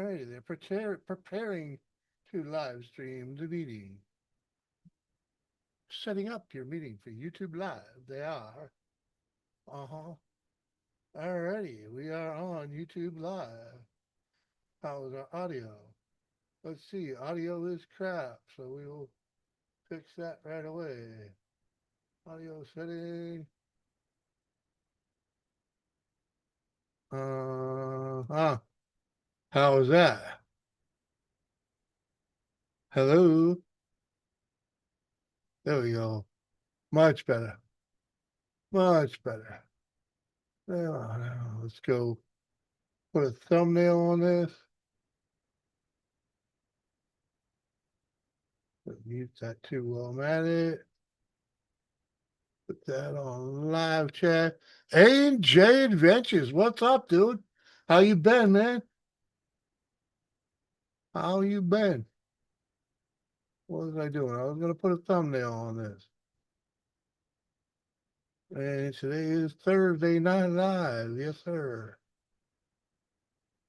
righty, they're preparing to live stream the meeting. Setting up your meeting for YouTube Live. They are. Uh-huh. Alrighty, we are on YouTube Live. How is our audio? Let's see, audio is crap, so we will fix that right away. Audio setting. How is that? Hello? There we go. Much better. Much better. Now, let's go put a thumbnail on this. Mute that too while I'm at it. Put that on live chat. A&J Adventures. What's up, dude? How you been, man? How you been? What was I doing? I was going to put a thumbnail on this. And today is Thursday Night Live. Yes, sir.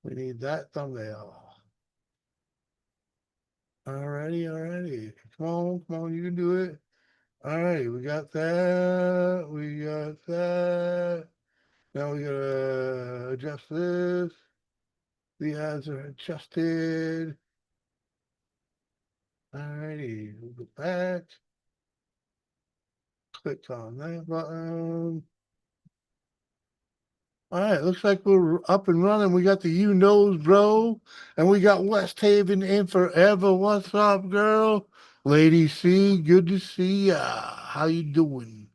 We need that thumbnail. Alrighty. Come on, you can do it. Alright, we got that. We got that. Now we gotta adjust this. The ads are adjusted. Alrighty, we'll go back. Click on that button. All right, looks like we're up and running. We got the You Knows Bro, and we got West Haven in forever. What's up, girl? Lady C, good to see ya. How you doing?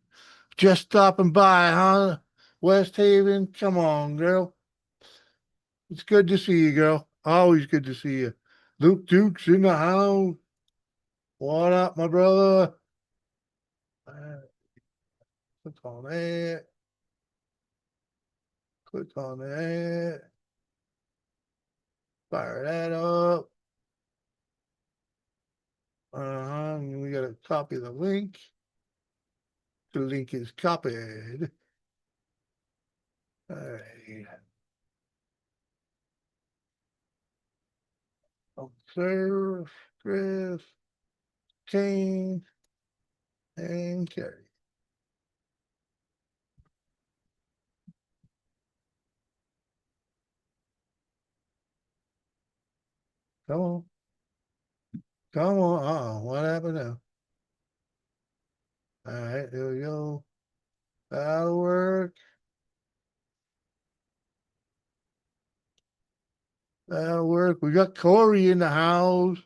Just stopping by, huh? West Haven, come on, girl. It's good to see you, girl. Always good to see you. Luke Duke's in the house. What up, my brother? Click on that. Click on that. Fire that up. We got to copy the link. The link is copied. All right. Observe, Chris, Kane, and Carrie. Come on. Come on. What happened now? All right, there we go. That'll work. That'll work. We got Corey in the house.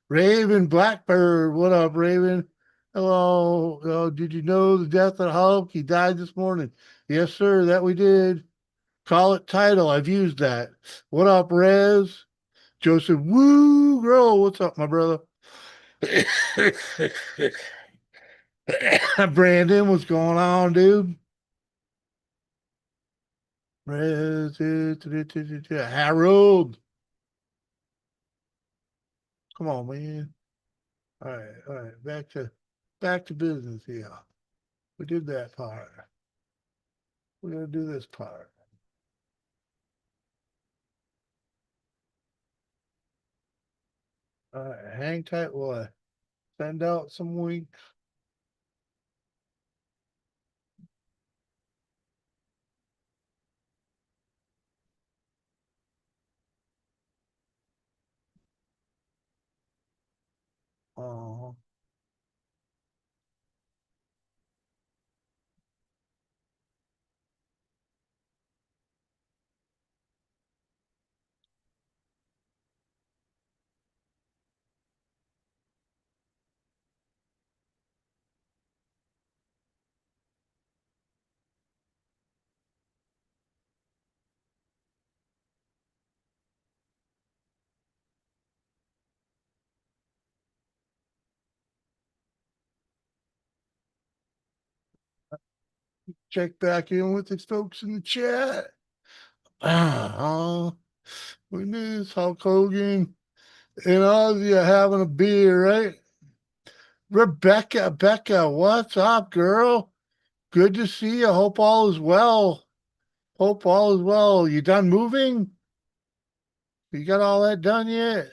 Raven Blackbird. What up, Raven? Hello. Oh, did you know the death of Hulk? He died this morning. Yes, sir. That we did. Call it title. I've used that. What up, Rez? Joseph Woo Girl. What's up, my brother? Brandon, what's going on, dude? Harold. Come on, man. All right. Back to business here. We did that part. We're gonna do this part. All right, hang tight, boy. Send out some winks. Oh. Check back in with the folks in the chat. We miss Hulk Hogan and Ozzy are having a beer, right? Becca, what's up, girl? Good to see you. Hope all is well. You done moving? You got all that done yet?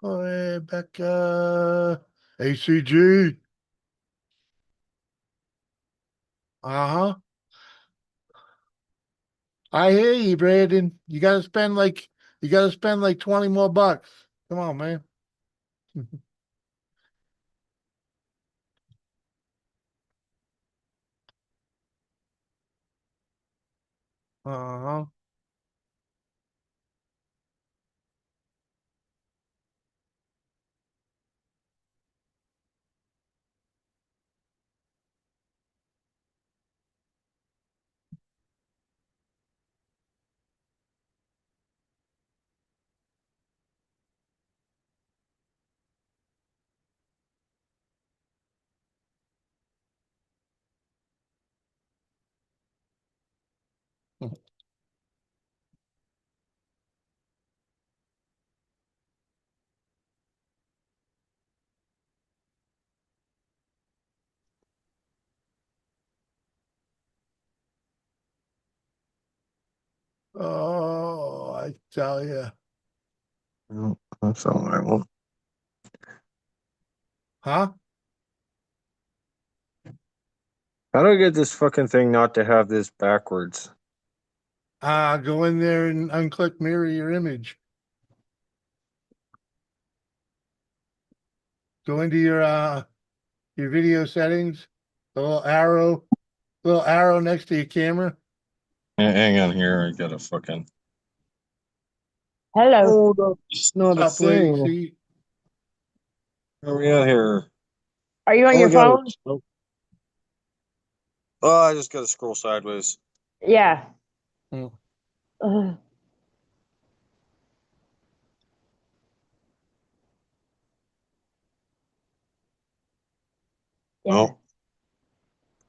Oh, hey, Becca. ACG. Uh-huh. I hear you, Brandon. You gotta spend like 20 more bucks. Come on, man. Uh-huh. Oh, I tell you. No, that's all right. Well, Huh? how do I get this fucking thing not to have this backwards? Go in there and unclick mirror your image. Go into your video settings, the little arrow next to your camera. Hang on here. I gotta fucking. Hello. Oh, that's not a Up, lady. thing. See? Where are we at here? Are you on Oh my your god. phone? Oh, I just gotta scroll sideways. Yeah. Hmm. Ugh. Yeah. No,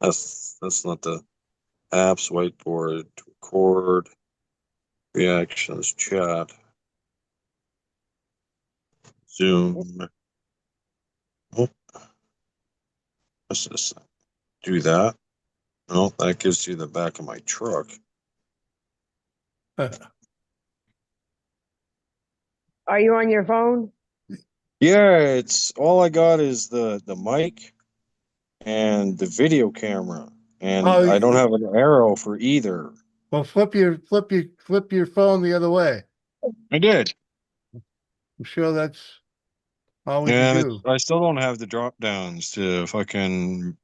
that's not the apps, whiteboard, record, reactions, chat, Zoom. Oh, what's this? Do that. No, that gives you the back of my truck. Are you on your phone? Yeah, it's all I got is the mic and the video camera, and Oh, I don't have an arrow for either. well, flip your phone the other way. I did, I'm sure that's all we can and do. I still don't have the drop downs to fucking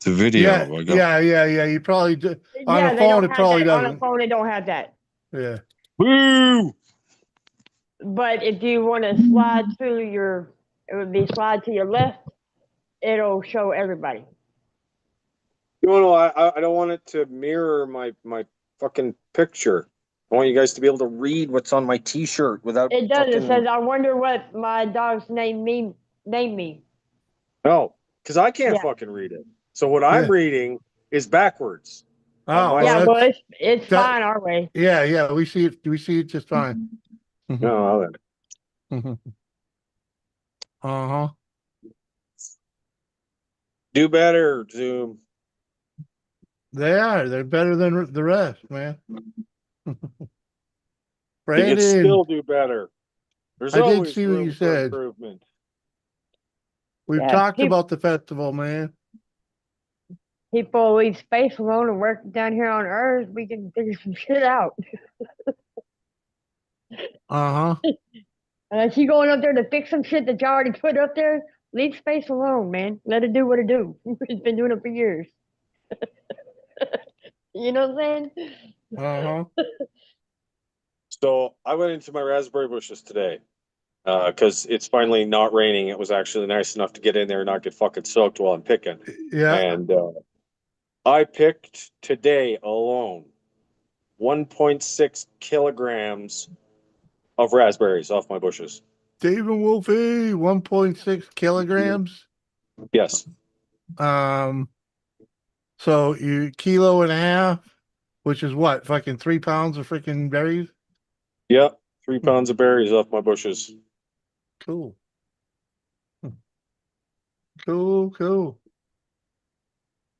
the Yeah, video. I got yeah. You probably do. On a Yeah, they phone, don't it have probably that. On a doesn't. phone, they don't have that. Yeah. woo. But if you want to slide to it would be slide to your left, it'll show everybody. No, I don't want it to mirror my fucking picture. I want you guys to be able to read what's on my T-shirt without It does. It fucking says, I wonder what my dog's name me. no, because I can't Yeah. fucking read it. So what I'm Yeah. reading is backwards on Oh, my well, Yeah, screen. well, it's that. fine our way. Yeah. We see it. We see it just fine. No, Uh-huh. do better, Zoom. They are. They're better than the rest, man. You can Brandon, still do better. There's I did always see what you room for said. improvement. We've Yeah. talked about the festival, man. People leave space alone and work down here on Earth. We can figure some shit out. Uh-huh. Unless you going up there to fix some shit that you already put up there, leave space alone, man. Let it do what it do. It's been doing it for years. You know what I'm saying? Uh-huh. So I went into my raspberry bushes today because it's finally not raining. It was actually nice enough to get in there and not get fucking soaked while I'm picking. Yeah. And I picked today alone 1.6 kilograms of raspberries off my bushes. David Wolfie, 1.6 kilograms. Yes. Um, so you kilo and a half, which is what, fucking 3 pounds of freaking berries? Yep. 3 pounds of berries off my bushes. Cool. Cool.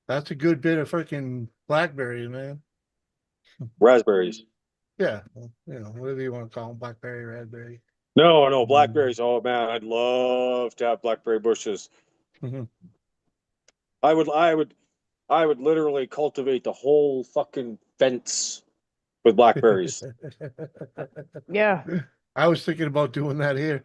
That's a good bit of freaking blackberries, man. Raspberries. Yeah, whatever you want to call them, blackberry, raspberry. No, Mm. blackberries. Oh man, I'd love to have blackberry bushes. Mhm. I would, I would, I would literally cultivate the whole fucking fence with blackberries. Yeah. I was thinking about doing that here.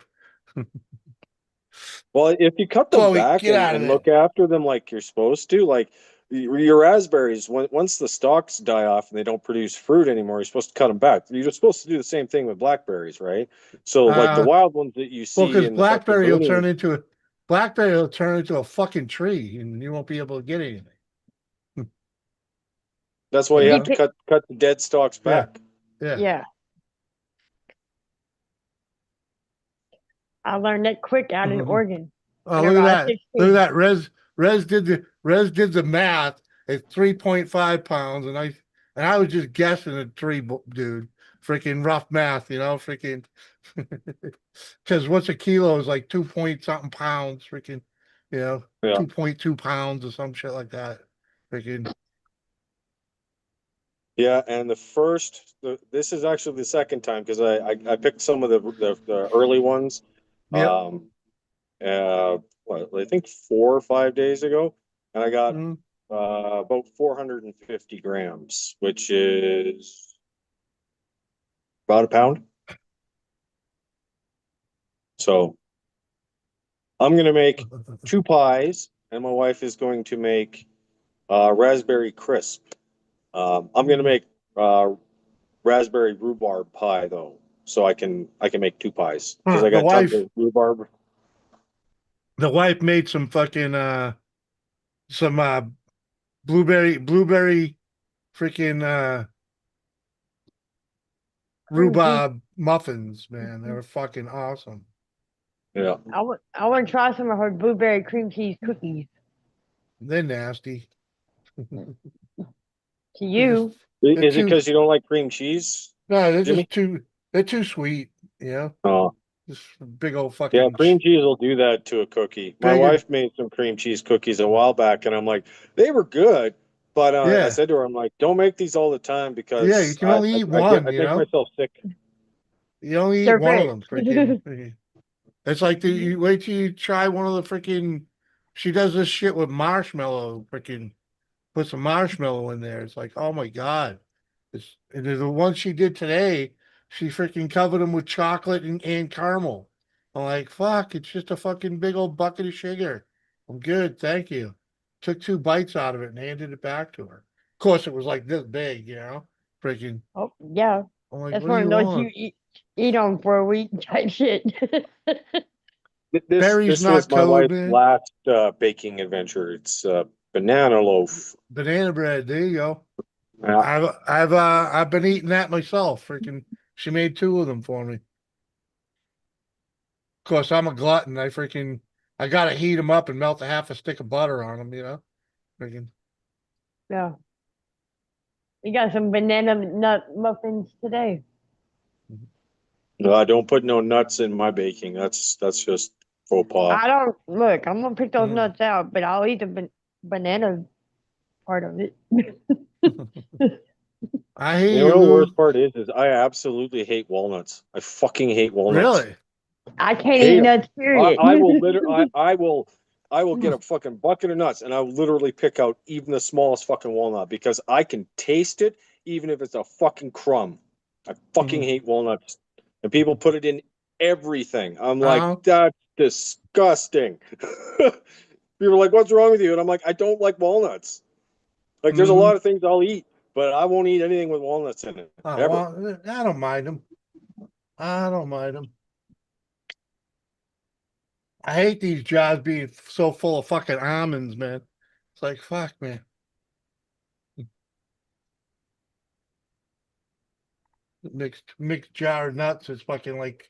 Well, if you cut them Chloe, back get out of and there. look after them like you're supposed to, like your raspberries, once the stalks die off and they don't produce fruit anymore, you're supposed to cut them back. You're supposed to do the same thing with blackberries, right? So, like the Uh, wild ones that you well, see because in the fucking blooming, blackberry will turn into a fucking tree, and you won't be able to get anything. that's why You you It have to know? depends. cut the dead stalks Yeah, back. yeah. Yeah. I learned that quick out in Mhm. Oregon Oh, look whenever at I was that! Look at 16. that! Res did the math. It's 3.5 pounds, and I was just guessing at three, dude. Freaking rough math, freaking. Because what's a kilo is like 2 point something pounds, freaking, Yeah. 2.2 pounds or some shit like that. Freaking. Yeah, and this is actually the second time because I picked some of the early ones, Yep. um, what I think 4 or 5 days ago, and I got Mm. about 450 grams, which is about a pound. So I'm gonna make 2 pies, and my wife is going to make raspberry crisp. I'm gonna Mm. make uh, raspberry rhubarb pie though, so I can make 2 pies because I The got tons wife, of rhubarb. the wife made some fucking some blueberry freaking Cream cheese. rhubarb muffins, man. They were fucking awesome. Yeah. I want to try some of her blueberry cream cheese cookies. They're nasty. To They're just you, they're Is it too because you don't like cream cheese, no, Jimmy? they're too sweet, Oh, Just big old yeah, fucking cream cheese will do that to a cookie. My bigger. wife made some cream cheese cookies a while back, and I'm like, they were good, but I Yeah. said to her, I'm like, don't make these all the time Yeah, you because can only eat I one, make myself sick. You only eat they're one of great. them, freaking. It's like you wait till you try one of the freaking. She does this shit with marshmallow, freaking. Put some marshmallow in there. It's like, oh my god! And the one she did today. She freaking covered them with chocolate and caramel. I'm like, fuck! It's just a fucking big old bucket of sugar. I'm good, thank you. Took 2 bites out of it and handed it back to her. Of course, it was like this big, Freaking. Oh yeah, I'm like, that's what do one you of those want? you eat on for a week type shit. Berry's This not was my code, wife's man. last baking adventure. It's banana loaf. Banana bread. There you go. Yeah. I've been eating that myself. Freaking, she made 2 of them for me. Of course, I'm a glutton. I gotta heat them up and melt a half a stick of butter on them. Freaking. Yeah, we got some banana nut muffins today. No, I don't put no nuts in my baking. That's just faux pas. I don't look. I'm gonna pick those Mm. nuts out, but I'll eat the banana part of it. I hear You know you, what the worst Lou. part is I absolutely hate walnuts. I fucking hate walnuts. Really? I can't eat Hate them. nuts. Period. I will get a fucking bucket of nuts and I will literally pick out even the smallest fucking walnut because I can taste it even if it's a fucking crumb. I fucking hate walnuts. And people put it in everything. I'm like, Uh-huh. that's disgusting. People are like, what's wrong with you? And I'm like, I don't like walnuts. Like there's a Mm-hmm. lot of things I'll eat, but I won't eat anything with walnuts in it. Oh, Ever. well, I don't mind them. I don't mind them. I hate these jobs being so full of fucking almonds, man. It's like, fuck, man. Mixed jar of nuts is fucking like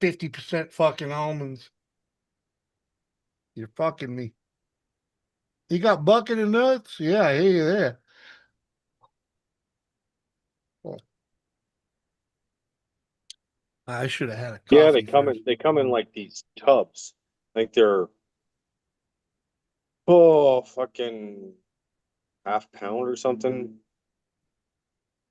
50% fucking almonds. You're fucking me. You got bucket of nuts? Yeah, I hear you there. Well, I should have had a Yeah, coffee first. they come in like these tubs. Like they're oh fucking half pound or something.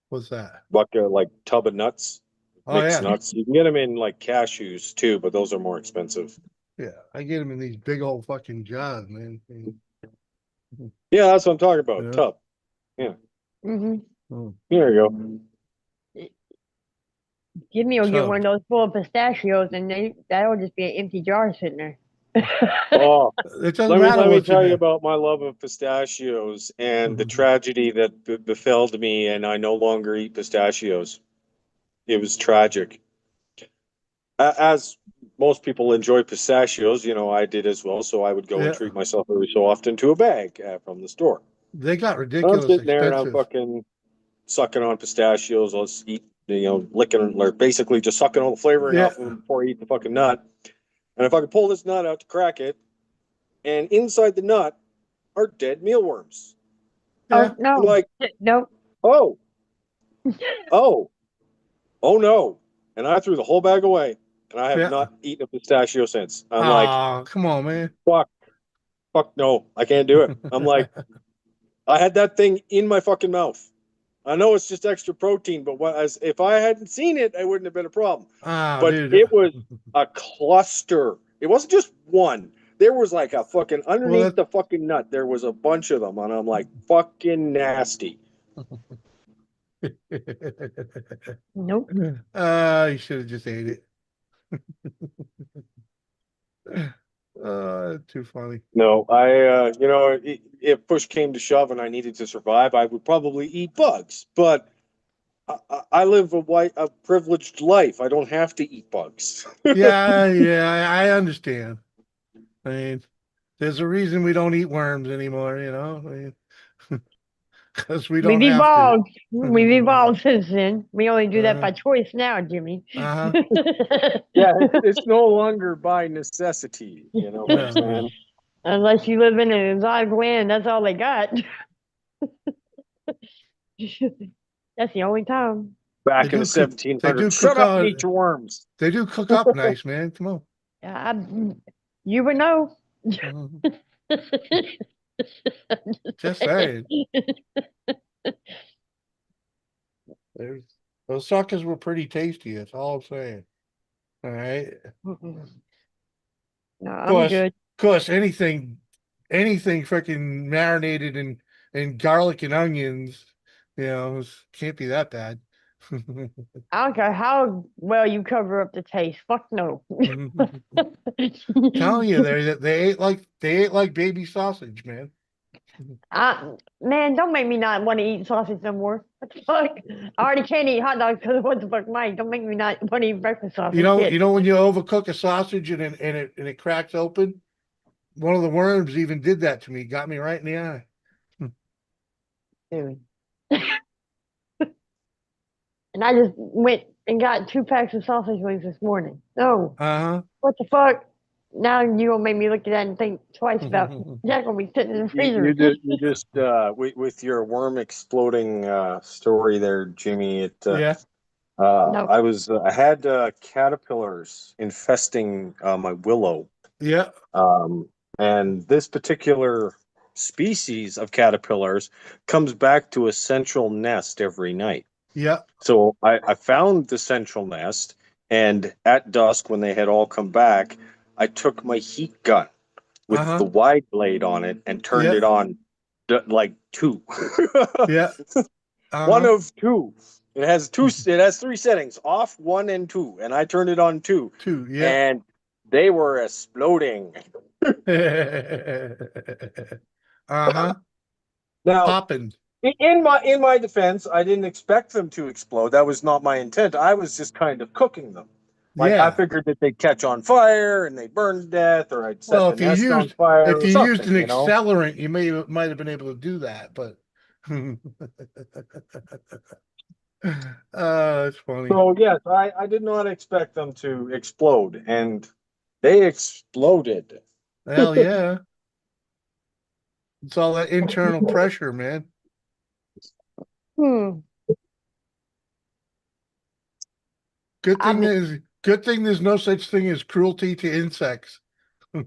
What's that? Bucket, like tub of nuts, Oh mixed yeah, nuts. You can get them in like cashews too, but those are more expensive. yeah. I get them in these big old fucking jars, man. Yeah, that's what I'm talking about. Yeah. Tub. Yeah, hmm Mm. there you go. Jimmy will get one Tub. of those full of pistachios, and that'll just be an empty jar sitting there. Oh, It doesn't matter let me what's in tell you there. about my love of pistachios and the Mhm. tragedy that befell me, and I no longer eat pistachios. It was tragic. As most people enjoy pistachios, I did as well. So I would go and Yeah, treat myself every so often to a bag from the store. they got And I'm ridiculous sitting there and I'm expensive. fucking sucking on pistachios. Let's eat, licking, or basically just sucking all the flavoring Yeah, off of them before I eat the fucking nut. And if I could pull this nut out to crack it, and inside the nut are dead mealworms. yeah. Oh I'm no, like, no. oh, oh, oh no. And I threw the whole bag away. And I have Yeah. not eaten a pistachio since. I'm like, Oh, come on, man. fuck, fuck no, I can't do it. I'm like, I had that thing in my fucking mouth. I know it's just extra protein, but if I hadn't seen it, it wouldn't have been a problem. Oh, But dude. it was a cluster. It wasn't just one. There was like a fucking Well, underneath the fucking nut. There was a bunch of them, and I'm like, fucking nasty. Nope. You should have just ate it. Too funny. No, if push came to shove and I needed to survive, I would probably eat bugs. But I live a privileged life. I don't have to eat bugs. Yeah, yeah, I understand. I mean, there's a reason we don't eat worms anymore, I mean, because we We've don't have to. evolved. We've evolved since then. We only do that Uh, by choice now, Jimmy. uh-huh. Yeah, it's no longer by necessity. You know what I'm No, no. saying? Unless you live in an exotic land, that's all they got. That's the only time. Back in the They do 1700s. cook Shut up and out, eat your worms. they do cook up nice, man. Come on. You would know. Mhm. Just saying. There's those suckers were pretty tasty. That's all I'm saying. All right. No, Of I'm good. course, anything freaking marinated in garlic and onions, can't be that bad. I don't care how well you cover up the taste. Fuck no. Telling you, they ate like baby sausage, man. Man, don't make me not want to eat sausage no more. What the fuck? I already can't eat hot dogs because of what the fuck, Mike. Don't make me not want to eat breakfast sausage. Shit. When you overcook a sausage and it cracks open. One of the worms even did that to me. Got me right in the eye. Dude. And I just went and got 2 packs of sausage wings this morning. No. Uh What the fuck? Now you gonna make me look at that and think twice about huh. that gonna be sitting in the You, freezer. you just with your worm exploding story there, Jimmy. Yeah. No. I had caterpillars infesting my willow, Yeah. um, and this particular species of caterpillars comes back to a central nest every night. Yeah. So I found the central nest, and at dusk, when they had all come back, I took my heat gun Uh with the huh. wide blade on it and turned Yeah. it on like two. Yeah. Uh One huh. of two. It has three settings: off, one, and two. And I turned it on two. Two. Yeah. And they were exploding. Uh huh. Now, Popping. in my defense, I didn't expect them to explode. That was not my intent. I was just kind of cooking them. Like I Yeah. figured that they'd catch on fire and they'd burn to death, or I'd set Well, the nest on fire if or you used something, an you know. accelerant, you might have been able to do that, but it's funny. So yes, I did not expect them to explode, and they exploded. Hell yeah. It's all that internal pressure, man. Hmm. I mean, Good thing there's no such thing as cruelty to insects. I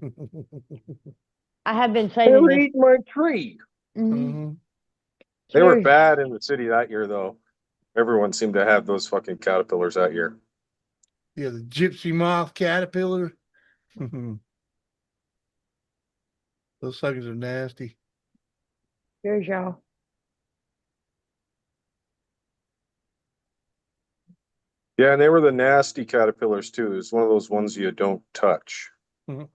have been They saving would this. eat my tree. Mhm. Mhm. They were Here's bad in the city that year, though. Everyone seemed to have those fucking caterpillars that year. Yeah, the gypsy moth caterpillar. Those suckers are nasty. Here's y'all. Yeah, and they were the nasty caterpillars too. It's one of those ones you don't touch. Not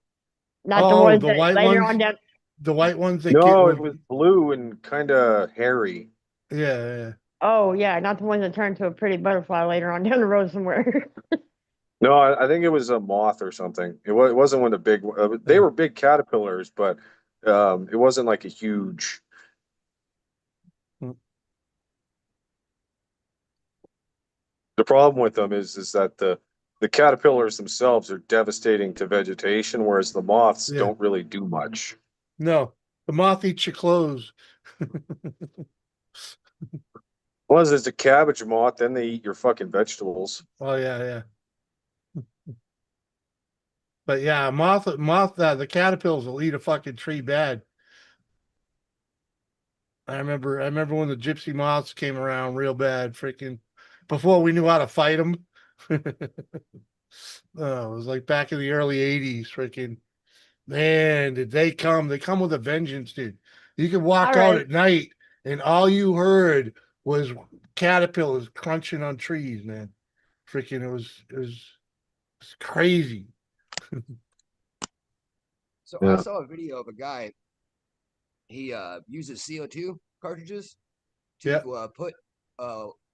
the Oh, ones the that white later ones? on down. The white ones that get No, it when was blue and kind of hairy. yeah. Oh yeah, not the ones that turn to a pretty butterfly later on down the road somewhere. No, I think it was a moth or something. It wasn't one of the big. They were big caterpillars, but it wasn't like a huge. Mm. The problem with them is that the caterpillars themselves are devastating to vegetation, whereas the moths Yeah. don't really do much. No. The moth eats your clothes. Unless it's a cabbage moth, then they eat your fucking vegetables. Oh yeah. But yeah, the caterpillars will eat a fucking tree bad. I remember when the gypsy moths came around real bad, freaking before we knew how to fight them. Oh, it was like back in the early 80s, freaking man, did they come? They come with a vengeance, dude. You could walk All out right. at night and all you heard was caterpillars crunching on trees, man. Freaking it's crazy. So I Yeah. saw a video of a guy. He uses CO2 cartridges to Yeah. put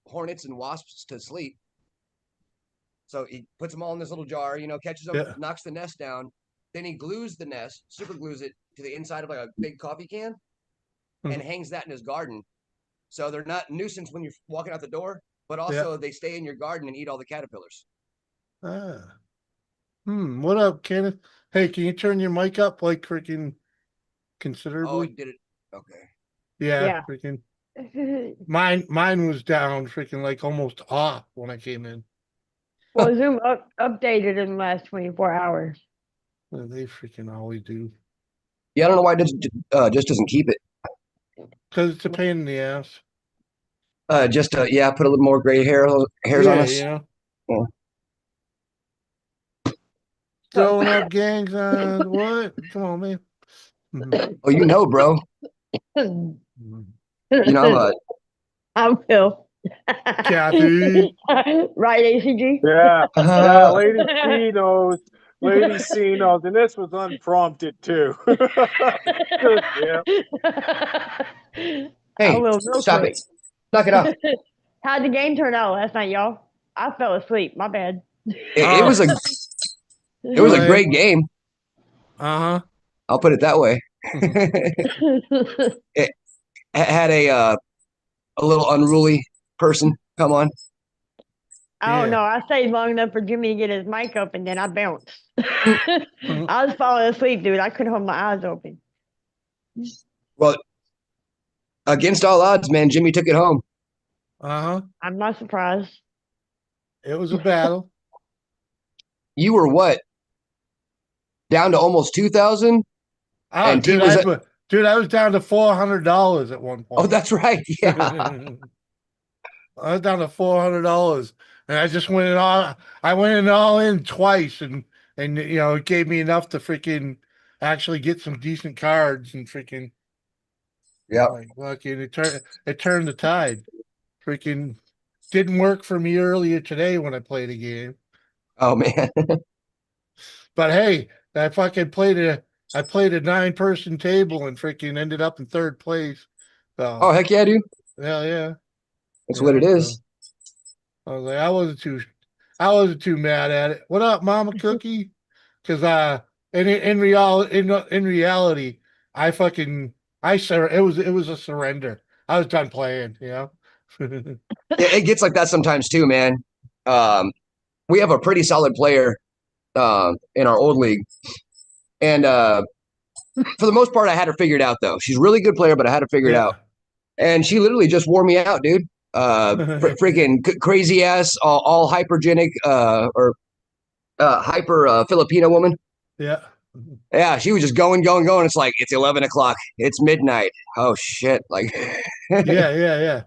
hornets and wasps to sleep. So he puts them all in this little jar, catches them, Yeah. knocks the nest down. Then he glues the nest, super glues it to the inside of like a big coffee can, and Mhm. hangs that in his garden. So they're not nuisance when you're walking out the door, but Yeah. also they stay in your garden and eat all the caterpillars. Ah. What up, Kenneth? Hey, can you turn your mic up like freaking Oh, considerably? it did it. Okay. Yeah, Yeah. freaking mine was down freaking like almost off when I came in. Well, Zoom updated in the last 24 hours. They freaking always do. Yeah, I don't know why it just doesn't keep it. Because it's a pain in the ass. Yeah, put a little more gray hairs on Yeah, us. Yeah. Throwing up gang signs. What? Come on, man. Mhm. Oh, bro. Mhm. I'm a I will. Kathy. Right, ACG? Yeah, yeah, uh, Lady C knows. Lady C knows, and this was unprompted too. Just, yeah. I hey, will real stop quick. it. Knock it off. How'd the game turn out last night, y'all? I fell asleep. My bad. It was a Go ahead. great game. Uh I'll put it that way. huh. It had a little unruly person come on. I don't Yeah. know. I stayed long enough for Jimmy to get his mic up, and then I bounced. I was falling asleep, dude. I couldn't hold my eyes open. Well, against all odds, man, Jimmy took it home. Uh-huh. I'm not surprised. It was a battle. You were what? Down to almost 2,000, Oh, and T dude, was I was down to $400 at one oh, point. that's right. Yeah. I was down to $400, and I just went in all. I went in all in twice, and it gave me enough to freaking actually get some decent cards and freaking Yeah. like fucking it turned the tide. Freaking didn't work for me earlier today when I played a game, Oh man. but hey, I played a 9-person table and freaking ended up in third place. Oh So heck yeah, dude. hell yeah, That's what it so. is. I was like, I wasn't too mad at it. What up, Mama Cookie? Because in reality, I fucking it was a surrender. I was done playing. It gets like that sometimes too, man. Um, we have a pretty solid player in our old league, and for the most part, I had her figured out though. She's a really good player, but I had her figured out, Yeah. and she literally just wore me out, dude. Freaking crazy ass, all hypergenic, or hyper Filipino woman. Yeah. Yeah, she was just going, going, going. It's like it's 11 o'clock. It's midnight. Oh shit! Like, Yeah.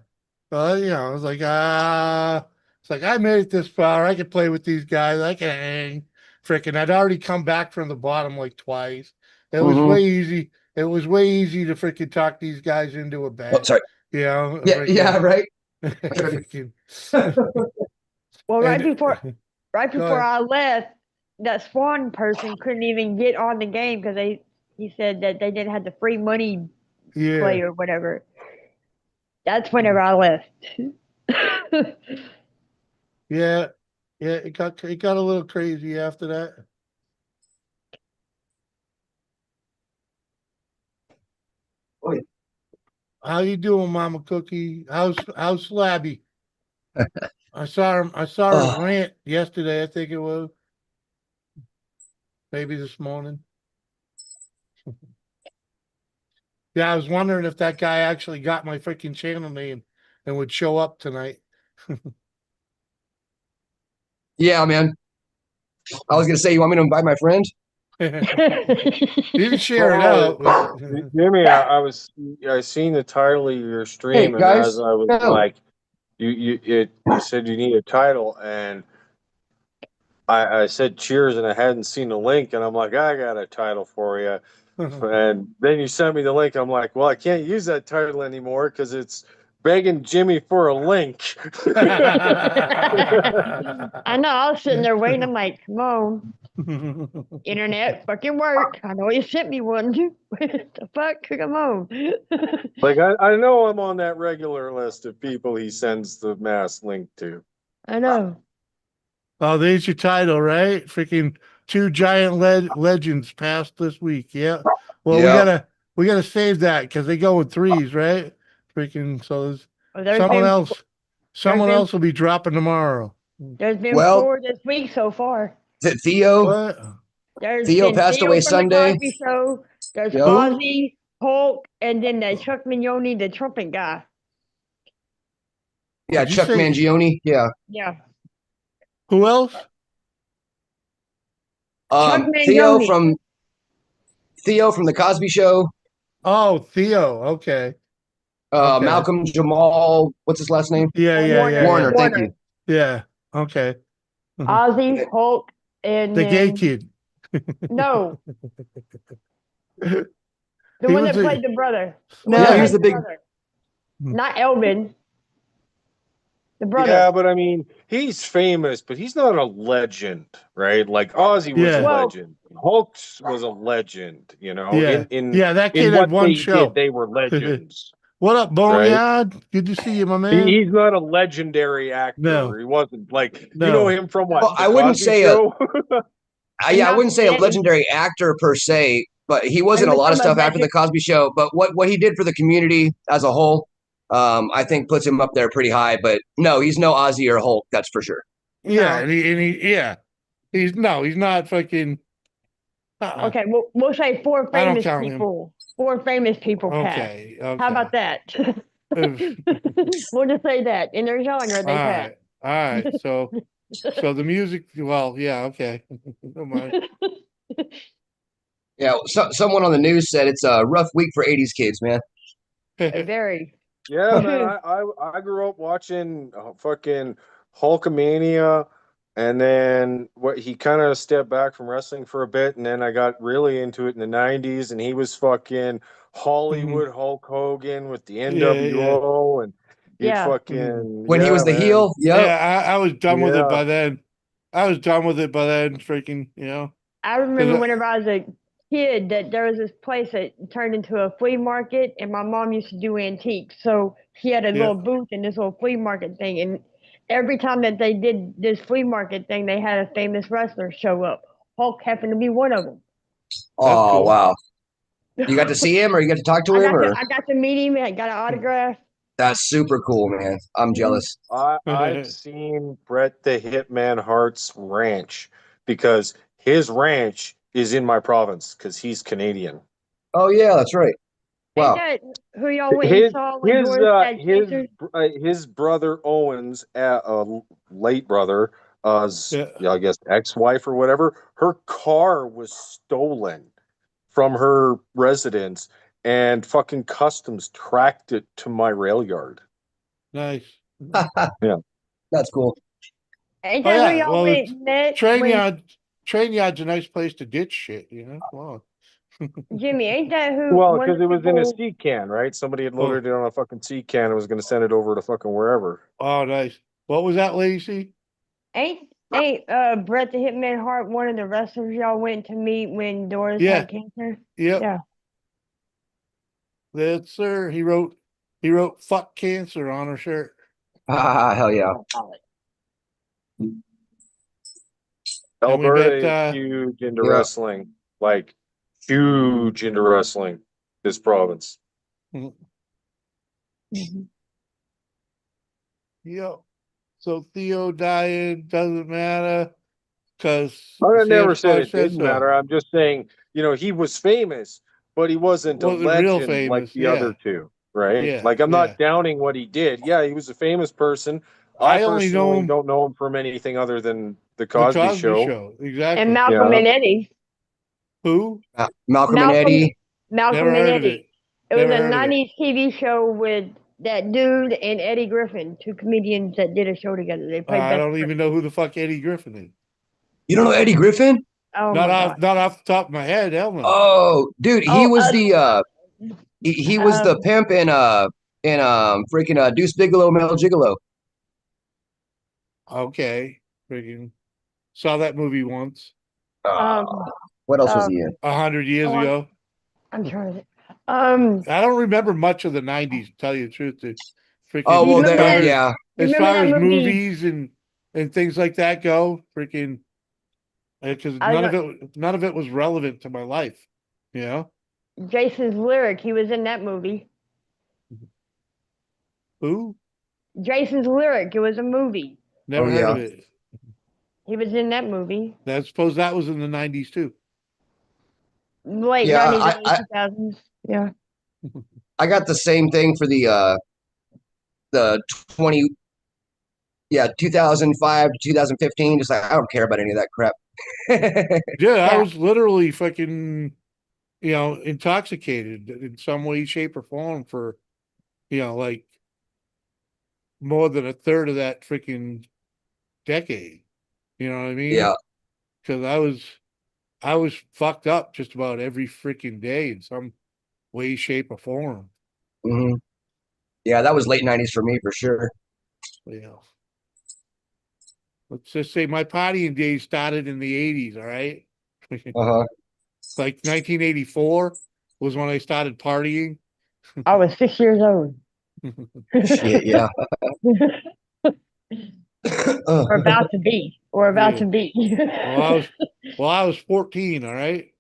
I was like, it's like I made it this far. I can play with these guys. I can hang. Freaking, I'd already come back from the bottom like twice. It was Mm-hmm. way easy. It was way easy to freaking talk these guys into a Oh, bet. sorry. Yeah, Freaking, yeah, right. freaking, Well, and right go before ahead. I left, that Swan person couldn't even get on the game because he said that they didn't have the free money Yeah, play or whatever. That's whenever I left. yeah, yeah. It got a little crazy after that. Oh, yeah. How you doing, Mama Cookie? How's Slabby? I saw her Oh, rant yesterday. I think it was maybe this morning. Yeah, I was wondering if that guy actually got my freaking channel name and would show up tonight. yeah, man. I was gonna say, you want me to invite my friend? You can share it Well, out, but Jimmy, I seen the title of your Hey, stream, and as guys. I was No. like, you said you need a title, and I said cheers, and I hadn't seen the link, and I'm like, I got a title for you, and then you sent me the link. I'm like, well, I can't use that title anymore because it's begging Jimmy for a link. I know. I was sitting there waiting. I'm like, come on, internet, fucking work. I know you sent me one. What the fuck? Come on. Like I know I'm on that regular list of people he sends the mass link to. I know. Oh, there's your title, right? Freaking two giant legends passed this week. Yeah. Well, we Yeah. gotta we gotta save that because they go in threes, right? Freaking so Well, someone else there's someone been else will be dropping tomorrow. there's been Well, four this week so far. is it Theo? What? There's Theo been passed away Theo from the Sunday. Cosby Show. There's Yep. Who? Ozzy, Hulk, and then that Chuck Mignoni, the trumpet guy. Yeah, Did you Chuck say Mangione. Yeah. Yeah, who else? Chuck Theo Mangione. from the Cosby Show. Oh, Theo. Okay. Okay. Malcolm Jamal. What's his last name? Yeah, yeah, yeah, Warner, yeah. Warner. Thank you. Warner, Yeah. Okay. Mhm. Ozzy, Hulk, and The gay then kid. no, the He one was that a played the brother. The one No, that he yeah. was played the the big. brother. Not Elvin, the Yeah, brother. but I mean, he's famous, but he's not a legend, right? Like Ozzy was a Yeah. Well, legend. Hulks was a legend, you know. Yeah. Yeah, that In kid had what one they did, show. they were legends, What up, right? Boneyard? Good to see you, my man. He's not a legendary actor. No, He wasn't like you know no. him from Well, what? The I wouldn't Cosby say a. Show. and Yeah, I not wouldn't say a today. legendary actor per se, but he was in And a we're lot of talking about stuff after the legend. Cosby Show. But what he did for the community as a whole, I think puts him up there pretty high. But no, he's no Ozzy or Hulk. That's for sure. Yeah, No. yeah. He's not fucking. Okay, we'll say four I don't famous count him. people. Four famous people passed. Okay, How okay. about that? All We'll just say that in their genre they passed. right, all right. So the music. Well, yeah, okay. Never mind. Yeah, someone on the news said it's a rough week for '80s kids, man. Very. Yeah, man. I grew up watching fucking Hulkamania, and then what he kind of stepped back from wrestling for a bit, and then I got really into it in the '90s, and he was fucking Mhm. Hollywood Hulk Hogan with the Yeah, yeah. NWO, and he'd Yeah. Mhm. fucking When he was yeah, the man, heel, yep. Yeah, I was done with it yeah. by then. I was done with it by then. Freaking, I remember because whenever I was a kid that there was this place that turned into a flea market and my mom used to do antiques. So she had a yeah, little booth in this little flea market thing and every time that they did this flea market thing they had a famous wrestler show up. Hulk happened to be one of them. that's Oh cool. wow, you got to see him or you got to talk to him, or I got to meet him, I got an autograph. that's super cool, man. I'm Mhm. jealous. I've seen Bret the Hitman Hart's ranch because his ranch is in my province because he's Canadian. Oh yeah, that's right. Ain't Wow. that who y'all went and his saw when his Doris uh had his cancer? his brother Owen's late brother Yeah, yeah, I guess ex-wife or whatever, her car was stolen from her residence and fucking customs tracked it to my rail yard. Nice. That's cool. Ain't Oh that who yeah. y'all Well, went and met train when yard. Train yard's a nice place to ditch shit. You know. Come on. Jimmy? Ain't that who Well, one of because it the was in a people? sea can, right? Somebody had Oh. loaded it on a fucking sea can and was going to send it over to fucking wherever. Oh, nice. What was that, Lady C? Ain't Brett the Hitman Hart one of the wrestlers y'all went to meet when Doris Yeah. had cancer? Yep. Yeah. Yes, sir. He wrote "fuck cancer" on her shirt. Hell yeah. And we Alberta met. is huge into Yeah. wrestling, like huge into wrestling. This province. Mhm. Yep. So Theo dying doesn't matter because I Sam never said Splash it said didn't matter. so. I'm just saying, he was famous, but he wasn't a Wasn't real legend like famous. the Yeah. other two, right? Yeah. Like I'm Yeah. not downing what he did. Yeah, he was a famous person. I I only know personally him don't know him from anything other than the the Cosby Cosby Show. Show. And Exactly. Malcolm Yeah. and Eddie. Who? Malcolm and Malcolm Eddie. Never Malcolm and heard of Eddie. it. It was Never a heard of it. 90s TV show with that dude and Eddie Griffin, two comedians that did a show together. They played I best don't friends. even know who the fuck Eddie Griffin is. You don't know Eddie Griffin? Oh my god. Not off the top of my head. Hell no. Oh, dude, he Oh, was he was the um, pimp in freaking Deuce Bigelow, Mel Gigolo. Okay. Freaking saw that movie once Uh, um, what else was uh, he in? 100 years oh, ago. I'm trying to. I don't remember much of the '90s. To tell you the truth, Oh You freaking well, remember that? yeah. You as remember far that as movie? movies and things like that go, freaking because I was none of it was relevant to my life. You know Jason's Lyric. He was in that movie. who? Jason's Lyric. It was a movie. Never Oh heard yeah. of it. He was in that movie. I suppose that was in the '90s too. Late Yeah, 90s, I, early I 2000s. Yeah. I got the same thing for the 20 2005 to 2015. Just like I don't care about any of that crap. Yeah, I Yeah. was literally fucking intoxicated in some way, shape, or form for like more than a third of that freaking decade. You know what I mean? Yeah. Because I was fucked up just about every freaking day in some way, shape, or form. hmm Yeah, that was late 90s for me for sure. You know, let's just say my partying days started in the '80s. All right, Uh-huh. like 1984 was when I started partying. I was 6 years old. Shit, yeah. Or about to be. Or about Yeah. to be. Well, I was 14. All right.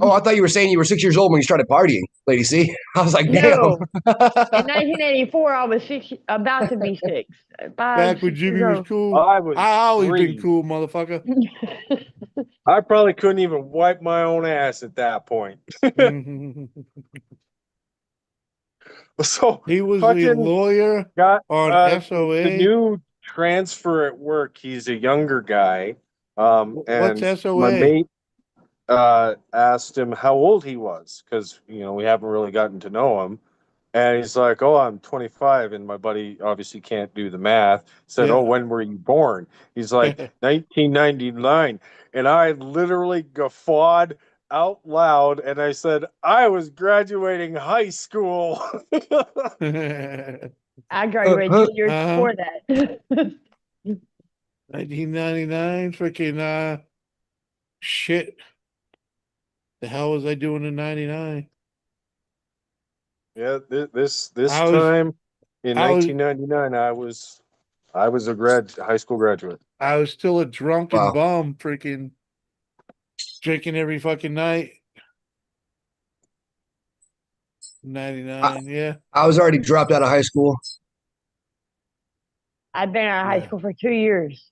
Oh, I thought you were saying you were 6 years old when you started partying, lady. See, I was like, damn. No. In 1984, I was about to be six. Back when 6 years Jimmy was old. cool. I was I always been 3. cool, motherfucker. I probably couldn't even wipe my own ass at that point. So He was a fucking lawyer got on the SOA. new transfer at work. He's a younger guy, What's and my SOA? mate asked him how old he was because we haven't really gotten to know him. And he's like, "Oh, I'm 25," and my buddy obviously can't do the math. Said, "Oh, Yeah. when were you born?" He's like, "1999," and I literally guffawed out loud, and I said, "I was graduating high school." I graduated 2 years Uh-huh. before that. 1999, freaking shit. The hell was I doing in '99? Yeah, this I was time in I was 1999, I was a high school graduate. I was still a drunken Wow. bum, freaking drinking every fucking night. I, 99, yeah. I was already dropped out of high school. I've been out of high Yeah. school for 2 years.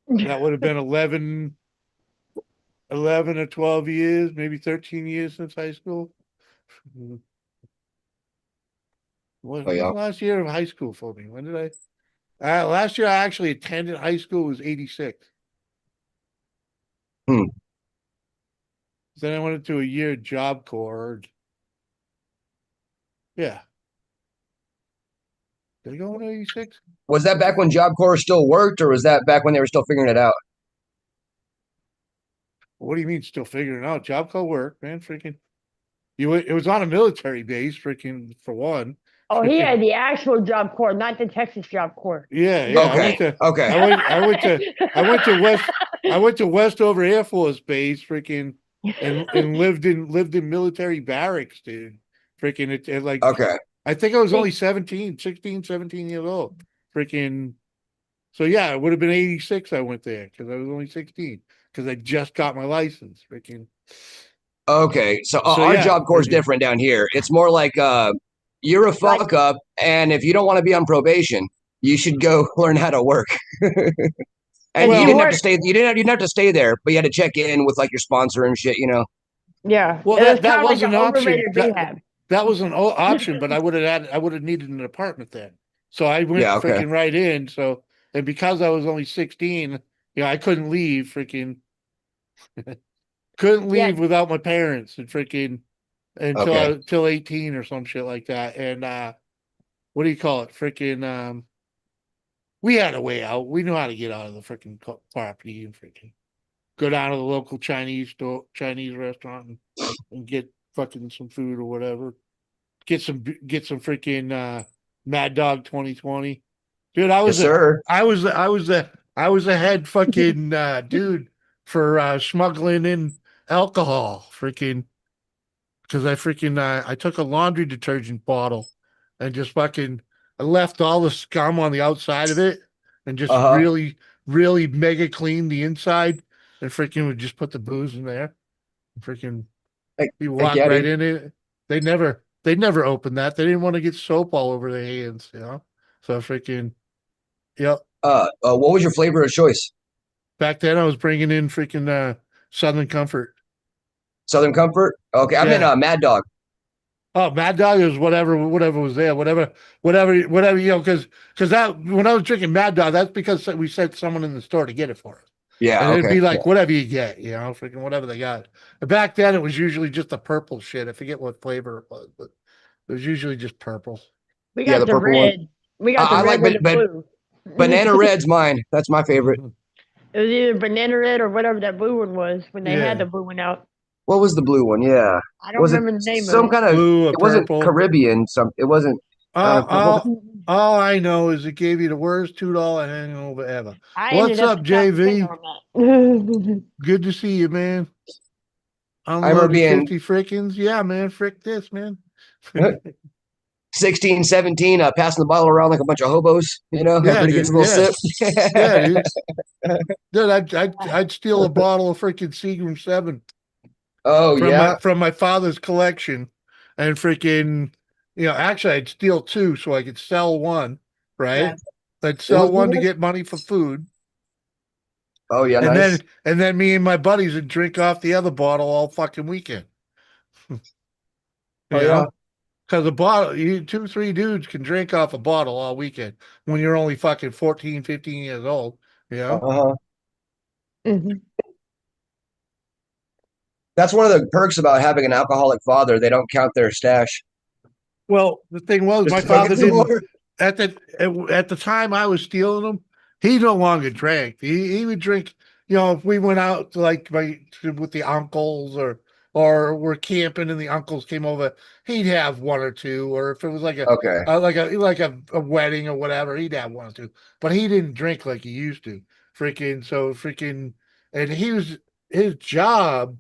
That would have been 11 or 12 years, maybe 13 years since high school. What Oh was yeah. the last year of high school for me? When did I? Last year I actually attended high school was '86. Hmm. Then I went into a year Job Corps. Yeah. Did I go in 86? Was that back when Job Corps still worked, or was that back when they were still figuring it out? What do you mean still figuring it out? Job call work, man. Freaking it was on a military base, freaking for one. Oh, he Freaking had the actual Job Corps, not the Texas Job Corps. yeah. Okay. Okay. I went to Westover Air Force Base, freaking and lived in military barracks, dude. Freaking it like Okay. I think I was only 17, 16, 17 years old. Freaking so yeah, it would have been 86 I went there because I was only 16 because I just got my license. Freaking Okay. So so our yeah, Job Corps is freaking different down here. It's more like you're a Like, fuck up, and if you don't want to be on probation, you should go learn how to work. And if you you didn't have weren't, to stay. You didn't have to stay there, but you had to check in with like your sponsor and shit. yeah, well it was that kind of like was an an option. overrated rehab. That was an option, but I would have needed an apartment then. So I went Yeah. Okay. freaking right in. So and because I was only 16, I couldn't leave. Freaking couldn't Yeah, leave without my parents and freaking until Okay. till 18 or some shit like that. And what do you call it? Freaking we had a way out. We knew how to get out of the freaking property and freaking go down to the local Chinese restaurant and get fucking some food or whatever. Get some freaking Mad Dog 2020. Dude, Yes, sir. I was a head fucking dude for smuggling in alcohol. Freaking because I took a laundry detergent bottle and just fucking I left all the scum on the outside of it and just Uh-huh. really mega clean the inside and freaking would just put the booze in there. Freaking Heck, you heck walk yeah, right dude. in it. They never opened that. They didn't want to get soap all over their hands. So freaking yep. What was your flavor of choice? Back then I was bringing in freaking Southern Comfort. Southern Comfort. Okay, I'm in Yeah. Mad Dog. Oh, Mad Dog is whatever was there, whatever, because that when I was drinking Mad Dog, that's because we sent someone in the store to get it for us, Yeah. and it'd Okay. be Yeah. like whatever you get, freaking whatever they got. And back then, it was usually just the purple shit. I forget what flavor it was, but it was usually just purple. we Yeah. got The the purple one. red. We got the I red like, with the but blue. banana red's mine. That's my favorite. It was either banana red or whatever that blue one was when they had Yeah, the blue one out. What was the blue one? Yeah. I don't Was it remember the name of some it. kind of? blue or It wasn't purple. Caribbean. It wasn't. All, What all, all I know is it gave you the worst $2 hangover ever. I ended What's up up, stopping JV? on that. Good to see you, man. I remember Unloaded being 50 frickins. Yeah, man. Frick this, man. 16, 17, passing the bottle around like a bunch of hobos. Yeah, Everybody gets a dude. little Yeah. sip. Yeah, dude. Dude, I'd steal a bottle of freaking Seagram 7 Oh yeah. from my father's collection and freaking, actually I'd steal two so I could sell one, Yeah. right? I'd What sell was one to blue? get money for food. Oh yeah, And nice. then me and my buddies would drink off the other bottle all fucking weekend. Oh You yeah. know? Because a bottle, two, three dudes can drink off a bottle all weekend when you're only fucking 14, 15 years old, you know? Uh-huh. Mhm. That's one of the perks about having an alcoholic father. They don't count their stash. Well, the thing was, my Just don't father get some didn't, more. at the time I was stealing them, he no longer drank. He would drink, if we went out to with the uncles or we're camping and the uncles came over, he'd have one or two, or if it was like Okay. a wedding or whatever, he'd have one or two. But he didn't drink like he used to. And his job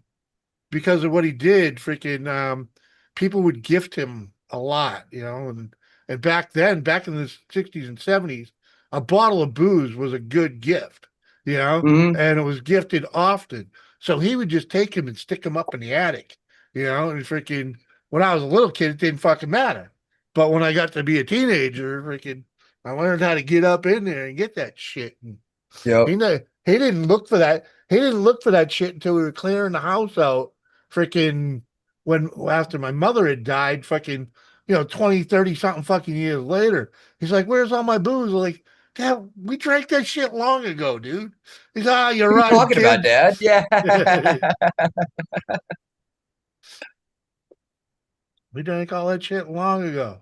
because of what he did, freaking people would gift him a lot, and back in the 60s and 70s, a bottle of booze was a good gift, Hmm. and it was gifted often. So he would just take him and stick him up in the attic, and freaking when I was a little kid, it didn't fucking matter. But when I got to be a teenager, freaking I learned how to get up in there and get that shit. And Yep. he didn't look for that. He didn't look for that shit until we were clearing the house out. Freaking when after my mother had died, fucking 20, 30 something fucking years later. He's like, "Where's all my booze?" I'm like, "Dad, we drank that shit long ago, dude." He's you're What are you rotten talking about, kids. Dad? Yeah. We drank all that shit long ago.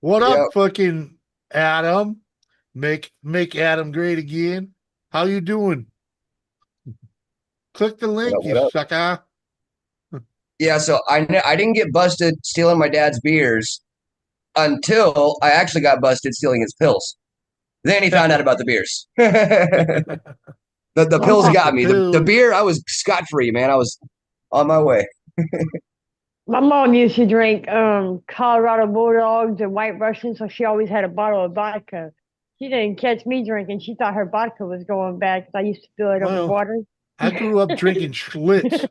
What Yep. up, fucking Adam. Make Adam great again. How you doing? Click the link, you What up? sucker. Yeah, so I didn't get busted stealing my dad's beers until I actually got busted stealing his pills. Then he found out about the beers. The pills Oh, got the me. The pills. beer, I was scot free, man. I was on my way. My mom used to drink Colorado Bulldogs and White Russians, so she always had a bottle of vodka. She didn't catch me drinking. She thought her vodka was going bad because I used to fill it up with Well, water. I grew up drinking Schlitz.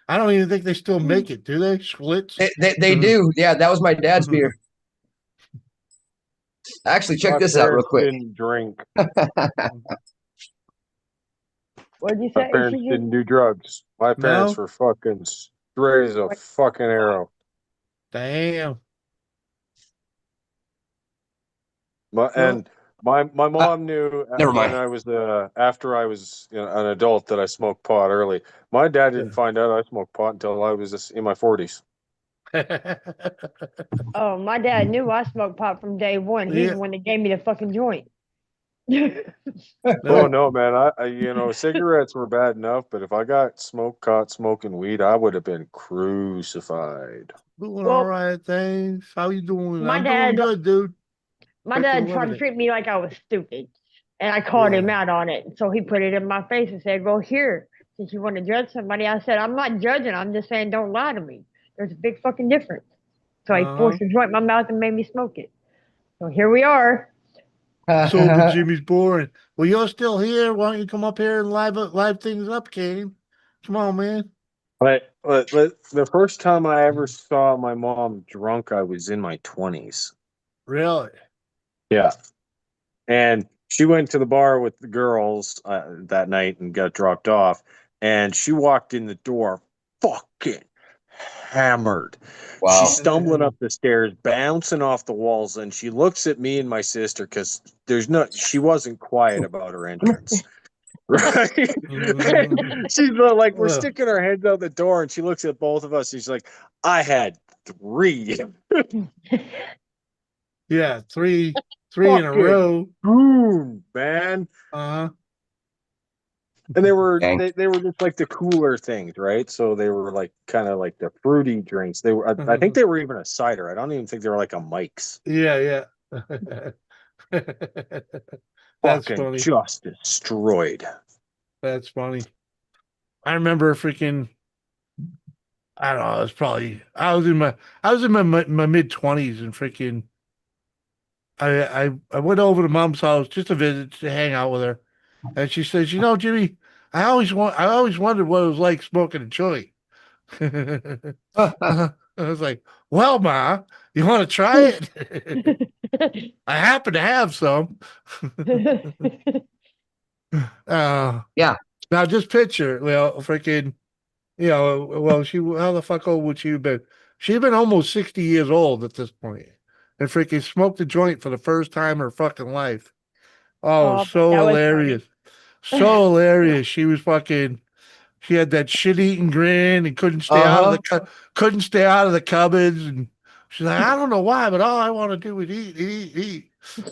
I don't even think they still make it, do they? Schlitz? They do. Yeah, that was my dad's beer. Actually, check My this out real parents quick. didn't drink. What'd you My say? parents She didn't do drugs. My parents No? were fucking straight as a fucking arrow. Damn. My Well, and my mom knew Never when mind. I was after I was an adult that I smoked pot early. My dad didn't find out I smoked pot until I was in my 40s. Oh, my dad knew I smoked pot from day one. He's Yeah. the one that gave me the fucking joint. Oh no, man! Cigarettes were bad enough, but if I got caught smoking weed, I would have been crucified. Doing all Well, right, thanks. How you doing? my I'm doing dad, good, dude. my Freaking dad tried loving to it. treat me like I was stupid, and I called him Yeah. out on it. So he put it in my face and said, "Well, here, since you want to judge somebody," I said, "I'm not judging. I'm just saying, don't lie to me. There's a big fucking difference." So he Uh-huh. forced a joint in my mouth and made me smoke it. So here we are. Sober Jimmy's boring. Well, you're still here. Why don't you come up here and live things up, Kane? Come on, man. But the first time I ever saw my mom drunk, I was in my 20s. Really? Yeah, and she went to the bar with the girls that night and got dropped off, and she walked in the door, fucking hammered. Wow. She's stumbling up the stairs, bouncing off the walls, and she looks at me and my sister because she wasn't quiet about her entrance. Right? She's like, we're Well, sticking our heads out the door, and she looks at both of us. She's like, I had 3. yeah, three in a Fucking row. boom, man. Uh-huh. And they were Dang. they were just like the cooler things, right? So they were like kind of like the fruity drinks. They were I think they were even a cider. I don't even think they were like a Mike's. Yeah. That's Fucking funny. just destroyed. That's funny. I remember freaking. I don't know. It was probably I was in my mid-20s and freaking. I went over to mom's house just to visit to hang out with her, and she says, Jimmy, I always wondered what it was like smoking a joint. I was like, well, Ma, you want to try it? I happen to have some. Yeah. Now just picture, freaking, how the fuck old would she have been? She'd been almost 60 years old at this point, and freaking smoked a joint for the first time in her fucking life. Oh, Oh, but so that was hilarious. funny. So hilarious. She had that shit-eating grin and couldn't stay out of the cupboards. And she's like, I don't know why, but all I want to do is eat.